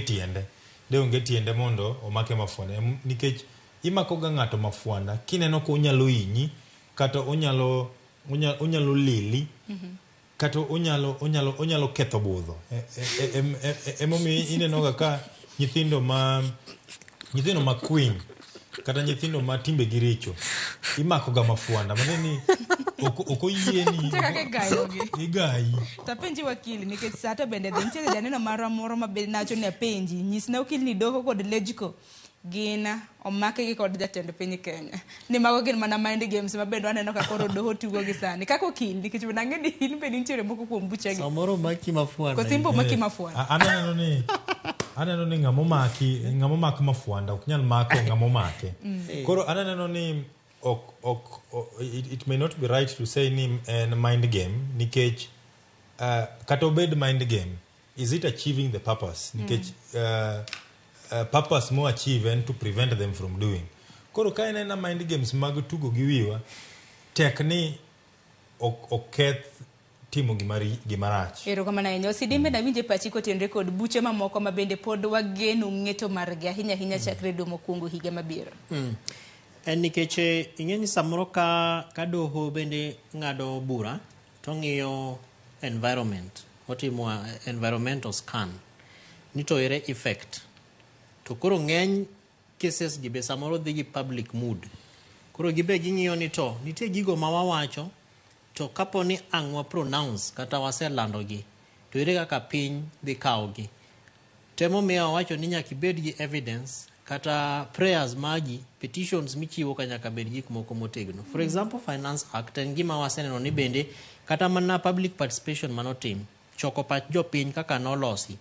tiende mondo omake mafuanda nikech imako ga ng'ato mafuanda kineno ko onyalo hinyi kata onyalo lili kata onyalo ketho budho emomi ineno ga ka nyithindo ma queen kata nyithindo ma timbe gi richo imako ga mafuanda maneni okoyieni igai tapenji wakili nikech sata bende dhintiere janeno mara moro mabed nacho ne penji nyisne wakili ni doho kod lejiko gina omake gi kod jatend piny Kenya ni mago gin mana mind games mabendo aneno ka koro doho tugo gi sani kako okil nikech nange ni in bende nitiere moko kuom buche gi samoro maki mafuanda ko simbo maki mafuanda aneno ni ngamo mak mafuanda ok nyal mako ngamo make koro aneno ni it may not be right to say ni en mind game nikech kata obed mind game, is it achieving the purpose nikech purpose mo achieve and to prevent them from doing. Koro ka en mind games mag tugo gi wiwa tek ni oketh timo gimarach. Ero kama na enyo sidimbe na winje pachi kotenre kod buche mamoko mabende pod wageno ng'eto margi ahinya chakre do mokwongo higa mabiro. En nikech ing'eni samoro ka doho bende ng'ado bura to ng'iyo environment, otimo environmental scan nito ere effect. To koro ng'eny cases gibe samoro dhigi public mood. Koro gibe ging'iyo ni to nitie gigo ma wawacho to kapo ni ang'wa pronounce kata waselando gi to ere kaka piny dhi kawo gi. Temo miyo wacho ni nyaka ibed gi evidence kata prayers magi, petitions michiwo ka nyaka bed gik moko motegno. For example, Finance Act en gima waseneno ni bende kata mana public participation manotim choko pach jopiny kaka nolosi.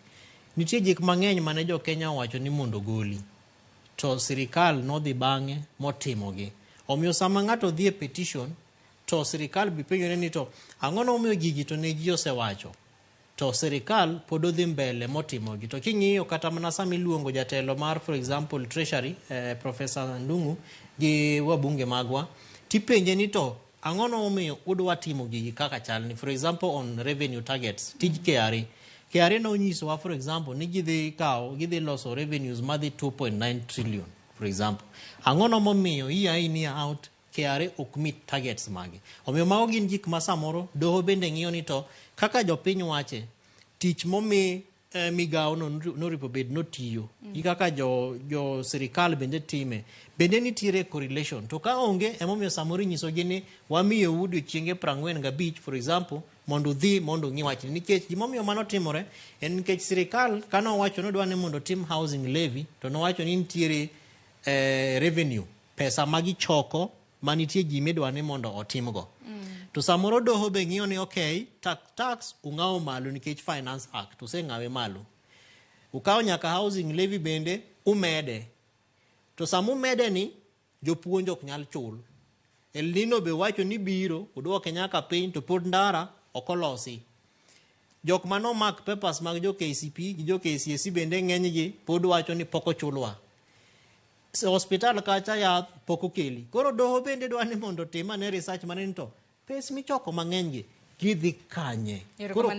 Nitie gik mang'eny mane jo Kenya wacho ni mondo goli to sirikal nodhi bang'e motimogi. Omiyo sama ng'ato dhi e petition to sirikal bi penjore ni to ang'o nomiyo gigi to ne ji osewacho to sirikal pod odhi mbele motimogi. To king'iyo kata mana sama iluongo jatelo mar for example treasury Professor Ndung'u gi wabunge magwa tipenje ni to ang'o nomiyo udwa timo gigi kaka chalni. For example on revenue targets tij KRA no nyisowa for example ni gidhi loso revenues madhi 2.9 trillion for example. Ang'o momiyo year in year out KRA ok meet targets mage. Omiyo mago gin gik ma samoro doho bende ng'iyo ni to kaka jopiny wache tich momi migao noripo bed notiyo gi kaka jo sirikal bende time bende nitiere correlation. To ka onge emomiyo samoro nyiso gi ni wamiyo odiochienge 45 for example mondo dhi mondo ng'i wachni. Nikech gimomiyo mano timore en nikech sirikal kano wacho nodwa ni mondo tim housing levy to nowacho ni nitiere revenue pesa magi choko manitie gimedwa ni mondo otimgo. To samoro doho be ng'iyo ni okay tax ung'awo malo nikech Finance Act useng'awe malo. Ukawo nyaka housing levy bende umede. To sama umede ni jopuonj ok nyal chul. El Nino be wacho ni biro udwoke nyaka piny to pod ndara okolosi. Jok mano mark papers mag jo KCP gi jo KCSE bende ng'enygi pod wacho ni poko chulwa. Hospital kacha ya poko keli. Koro doho bende dwa ni mondo tima ne research maneni to pes michoko mang'enygi gidhi kanye. Koro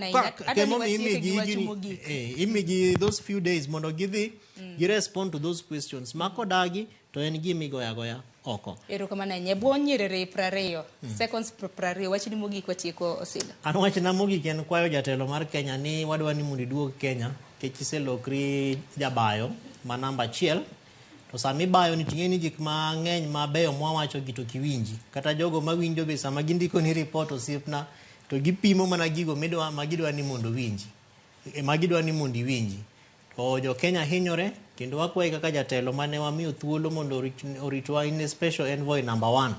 imigi those few days mondo gidhi respond to those questions. Mako dagi to en gimigoya oko. Ero kama na nyebo nyerere 20 seconds 20 wachini mogik watieko osila. An wachna mogik en kwayo jatelo mar Kenya ni wadwa ni mondo duog Kenya kech iselokri jabayo ma namba 1. To sami bayo ni ting'eni gik mang'eny mabeyo mwawacho gi to kiwinji kata jogo mawinjo be sama gindiko ni report osiepna to gipimo mana gigo magidwa ni mondo winji. magidwa ni mondi winji. To jo Kenya hinyore kendo wakwaye kaka jatelo mane wamiyo thuolo mondo oritwa in special envoy number 1.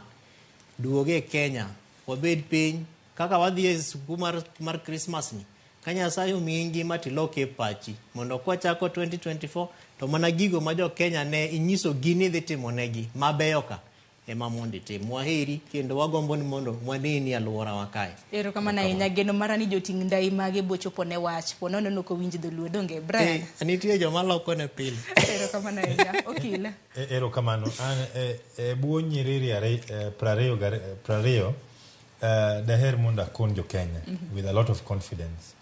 Duoge Kenya, wabed piny kaka wadhi e suku mar Christmas ni. Kanya sayo mingi matiloke pachi mondo kwa chako 2024 to mana gigo ma jo Kenya ne inyiso gini dhi timonegi mabeyo ka ema mondi tim. Waheri kendo wagombo ni mondo mwanini aluora wakae. Ero kama na inya geno mara ni joting ndai mage bochopo ne wach pono no ko winji dholuo donge Brian. Nitie joma loko ne pile. Ero kama na inya okila. Ero kama no an buo nyiriri are prario daher mondo akon jo Kenya with a lot of confidence.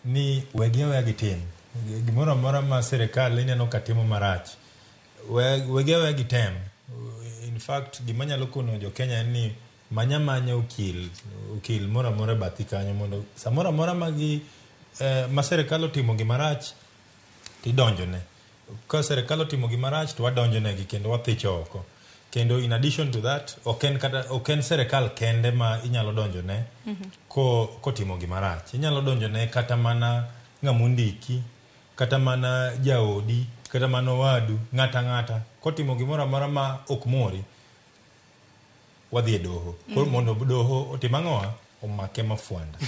Ni wegewa gitim gimoro amora ma serikal ineno katimo marach wegewa gitem. In fact gimanyalo kono jo Kenya ni manya ukil mora mora bathi kanyo mondo samora mora ma serikal otimo gimarach tidonjone. Ka serikal otimo gimarach to wadonjone gi kendo wathicho oko. Kendo in addition to that oken serikal kende ma inyalo donjone ko timo gimarach. Inyalo donjone kata mana ng'amundiki, kata mana jaodi, kata mana wadu, ng'ata ko timo gimoro amora ma ok mori wadhi e doho. Mondo doho otimang'oa omake mafuanda.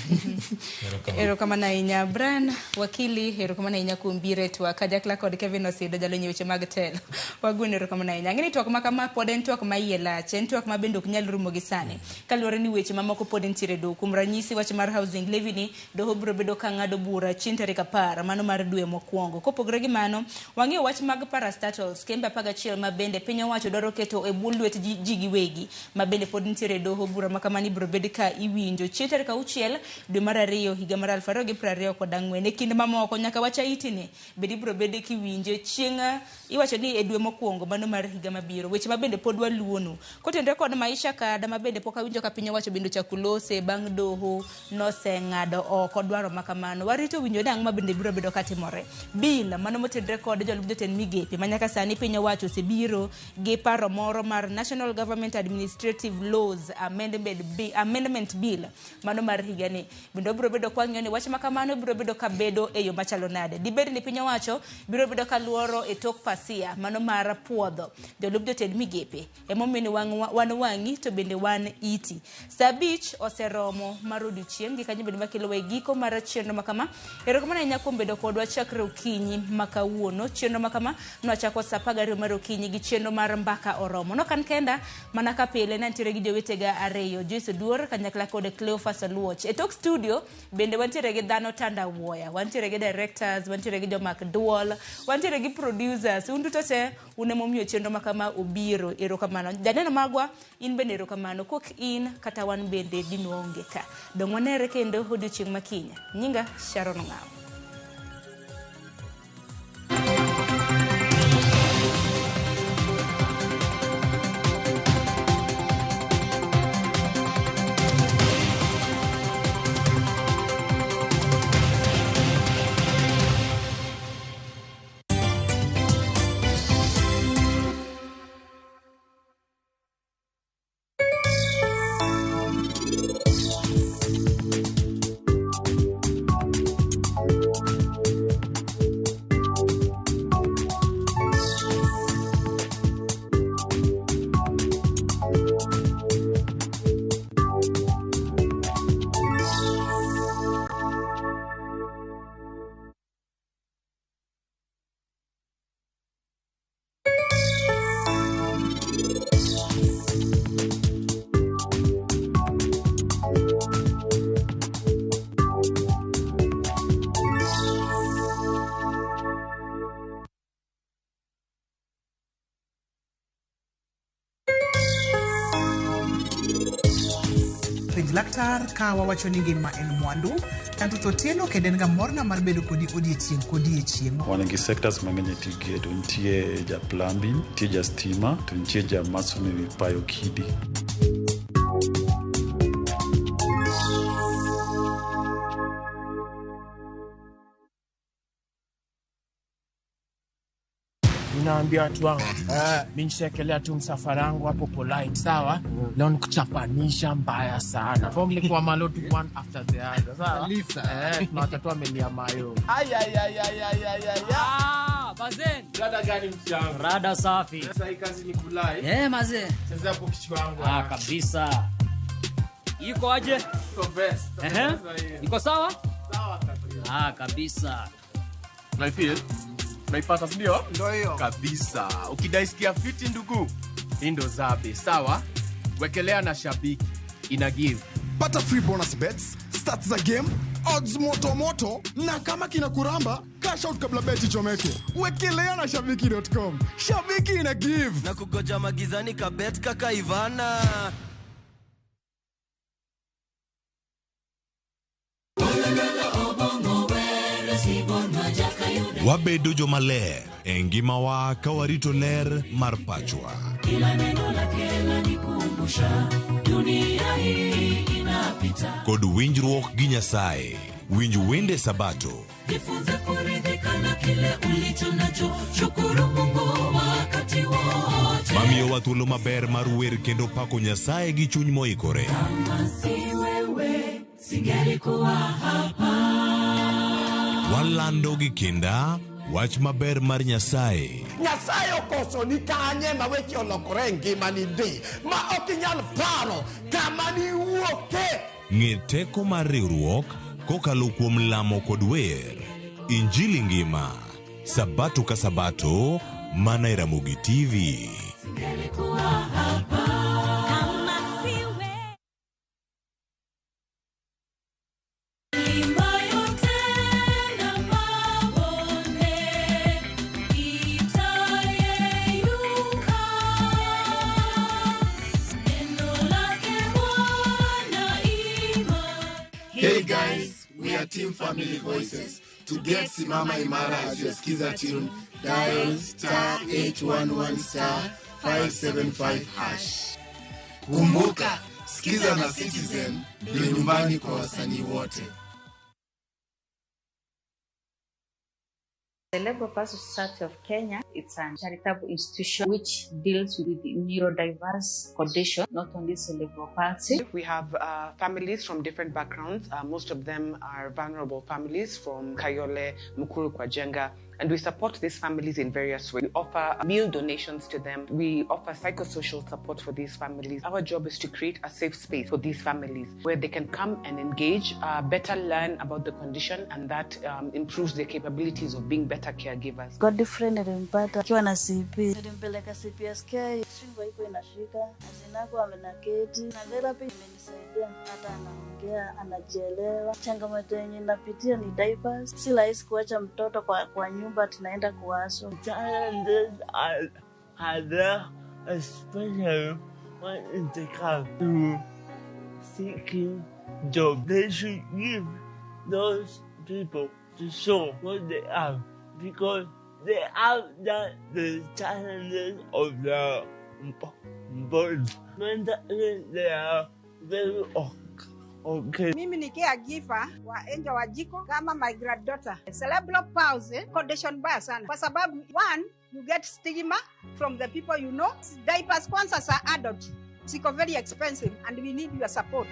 Ero kama na inya Brian wakili ero kama na inya kumbire twa kajakla kod Kevin Osido jalo nyeweche mag telo wagwene ero kama na inya ngini twak makama poden twak maiela chen twak mabendo kunyal rumo gi sani kaluore ni weche mamoko poden tire do kum ranyisi wach mar housing levy ni doho bro bedo ka ngado bura chin tarik 10 mano mar dwe mokwongo kopogre gi mano wang'eyo wach mag parastatals kembe 11 mabende piny owacho dwaro keto e bwo lwet ji giwegi mabende poden tire doho bura makamani bro bedo ka iwinjo Chiter ka uchiel dwe mar 2 higa mar 2024 e kind mamoko nyaka wacha itini bedi bro bede kiwinje chieng' iwacho ni e dwe mokwongo mano mar higa mabiro weche mabende pod waluonu kotendre kod maisha kada mabende pok awinjo ka piny owacho bende chakulose bang' doho noseng'ado oko dwaro makamano warito winjo dang' mabende biro bedo katimore bila mano motendre kod jolub jotend migepe manyaka sani piny owacho osebiro gi paro moro mar National Government Administrative Laws Amendment Bill mano mar higa ni bendo biro bedo kwang'yo ni wach makamano biro bedo ka bedo e yo machalo nade dibed ni piny owacho biro bedo ka luoro e tok pasia mano mar puodho jolub jotend migepe emomiyo ni wan wang'i to bende wan iti Sabich oseromo mar odiochieng' gi kanyo bende makelo we giko mar chenro makama ero kama na kuom bedo kodwa chakre okinyi makawuono chenro makama nwachako sa 12 mar okinyi gi chenro mar mbaka oromo no kan kenda mana ka pile nantiere gi jowetega areyo Joyce Duor kanyakla kod Cleophas Luoch e tok studio bende wantiere gi dhano tanda wuoya wantiere gi directors wantiere gi jomak duol wantiere gi producers unduto te unemomiyo chenro makama obiro ero kamano janeno magwa in bende ero kamano kok in kata wan bende dinonge ka dong wanere kendo odiochieng' makinya nyinga Sharon Ng'ao. Laktar ka wawacho ni ngima en mwandu tanto to tieno kendo en ga morna mar bedo kodi odiechieng' wan gi sectors mang'eny tije to nitie ja plumbing nitie ja stima to nitie ja masonry payo kidi naambia watu wangu mimi nishekelea tu msafara wangu hapo polite, sawa? Leo nikuchapanisha mbaya sana. Formally kwa malotu one after the other, sawa? Na watatoa melia mayo. Bazen. Rada gani msiangu? Rada safi. Sasa hii kazi ni kulai. Maze. Cheza hapo kichwa wangu. Kabisa. Iko aje? Iko best. Iko sawa? Sawa kabisa. Kabisa. Naipata ndio? Ndio hiyo. Kabisa. Ukidaisikia fiti ndugu, hii ndo zabe, sawa? Wekelea na shabiki ina give. Pata free bonus bets, stats za game, odds moto na kama kina kuramba, cash out kabla beti chomeke. Wekelea na shabiki.com. Shabiki ina give. Na kugoja magizani kabet kaka Ivana. Wabedo jomaler engima wa kawarito ler mar pachwa. Kila neno lake lanikumbusha dunia hii inapita. Kod winjruok gi Nyasaye. Winj wende Sabato. Jifunze kuridhika na kile ulicho nacho. Shukuru Mungu wakati wote. Mamiyo wa thuolo maber mar wer kendo pako Nyasaye gi chuny moikore. Kama si wewe singelikuwa hapa. Walando gi kinda wach maber mar Nyasaye. Nyasaye okoso ni kanye ma weche olokore ngima ni di ma okinyal paro kama ni wuoke. Ng'e teko mar riwruok kokalo kuom lamo kod wer. Injili ngima Sabato ka Sabato mana Ramogi TV. Singelikuwa hapa. Hey guys, we are Team Family Voices. To get Simama Imara as your skiza tune, dial *811*575#. Kumbuka, skiza na Citizen ndio nyumbani kwa wasanii wote. The Cerebral Palsy Society of Kenya, it's a charitable institution which deals with neurodiverse condition, not only cerebral palsy. We have families from different backgrounds. Most of them are vulnerable families from Kayole, Mukuru, Kwajenga, and we support these families in various ways. We offer meal donations to them. We offer psychosocial support for these families. Our job is to create a safe space for these families where they can come and engage, better learn about the condition, and that improves their capabilities of being better caregivers. Got different nilimpata akiwa na CP. Nilimpeleka CPSK, shingo iko inashika, azinako amenaketi. Na therapy imenisaidia hata anaongea, anajielewa. Changamoto yenye napitia ni diapers. Si rahisi kuacha mtoto kwa nyumba tunaenda kuwaso. Challenges are there, especially when it comes to seeking jobs. They should give those people to show what they have, because they have the challenges of their body. Mentally, they are very okay. Mimi ni caregiver wa Angel Wajiko kama my granddaughter. Cerebral palsy condition baya sana kwa sababu one, you get stigma from the people you know. Diapers kwanza za adult ziko very expensive and we need your support.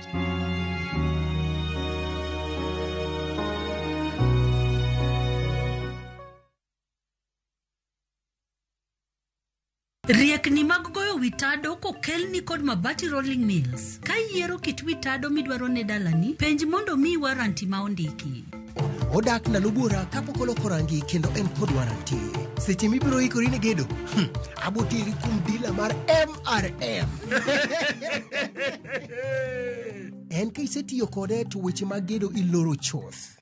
Riekni mag goyo witado kokelni kod Mabati Rolling Mills. Ka yiero kit witado midwaro ne dalani, penj mondo mi waranti ma ondiki. Odak na lubura kapok oloko rangi kendo en kod waranti. Seche mibiro ikori ne gedo, abotiri kum dila mar MRM. En kaisetiyo kode to weche mag gedo iloro choth.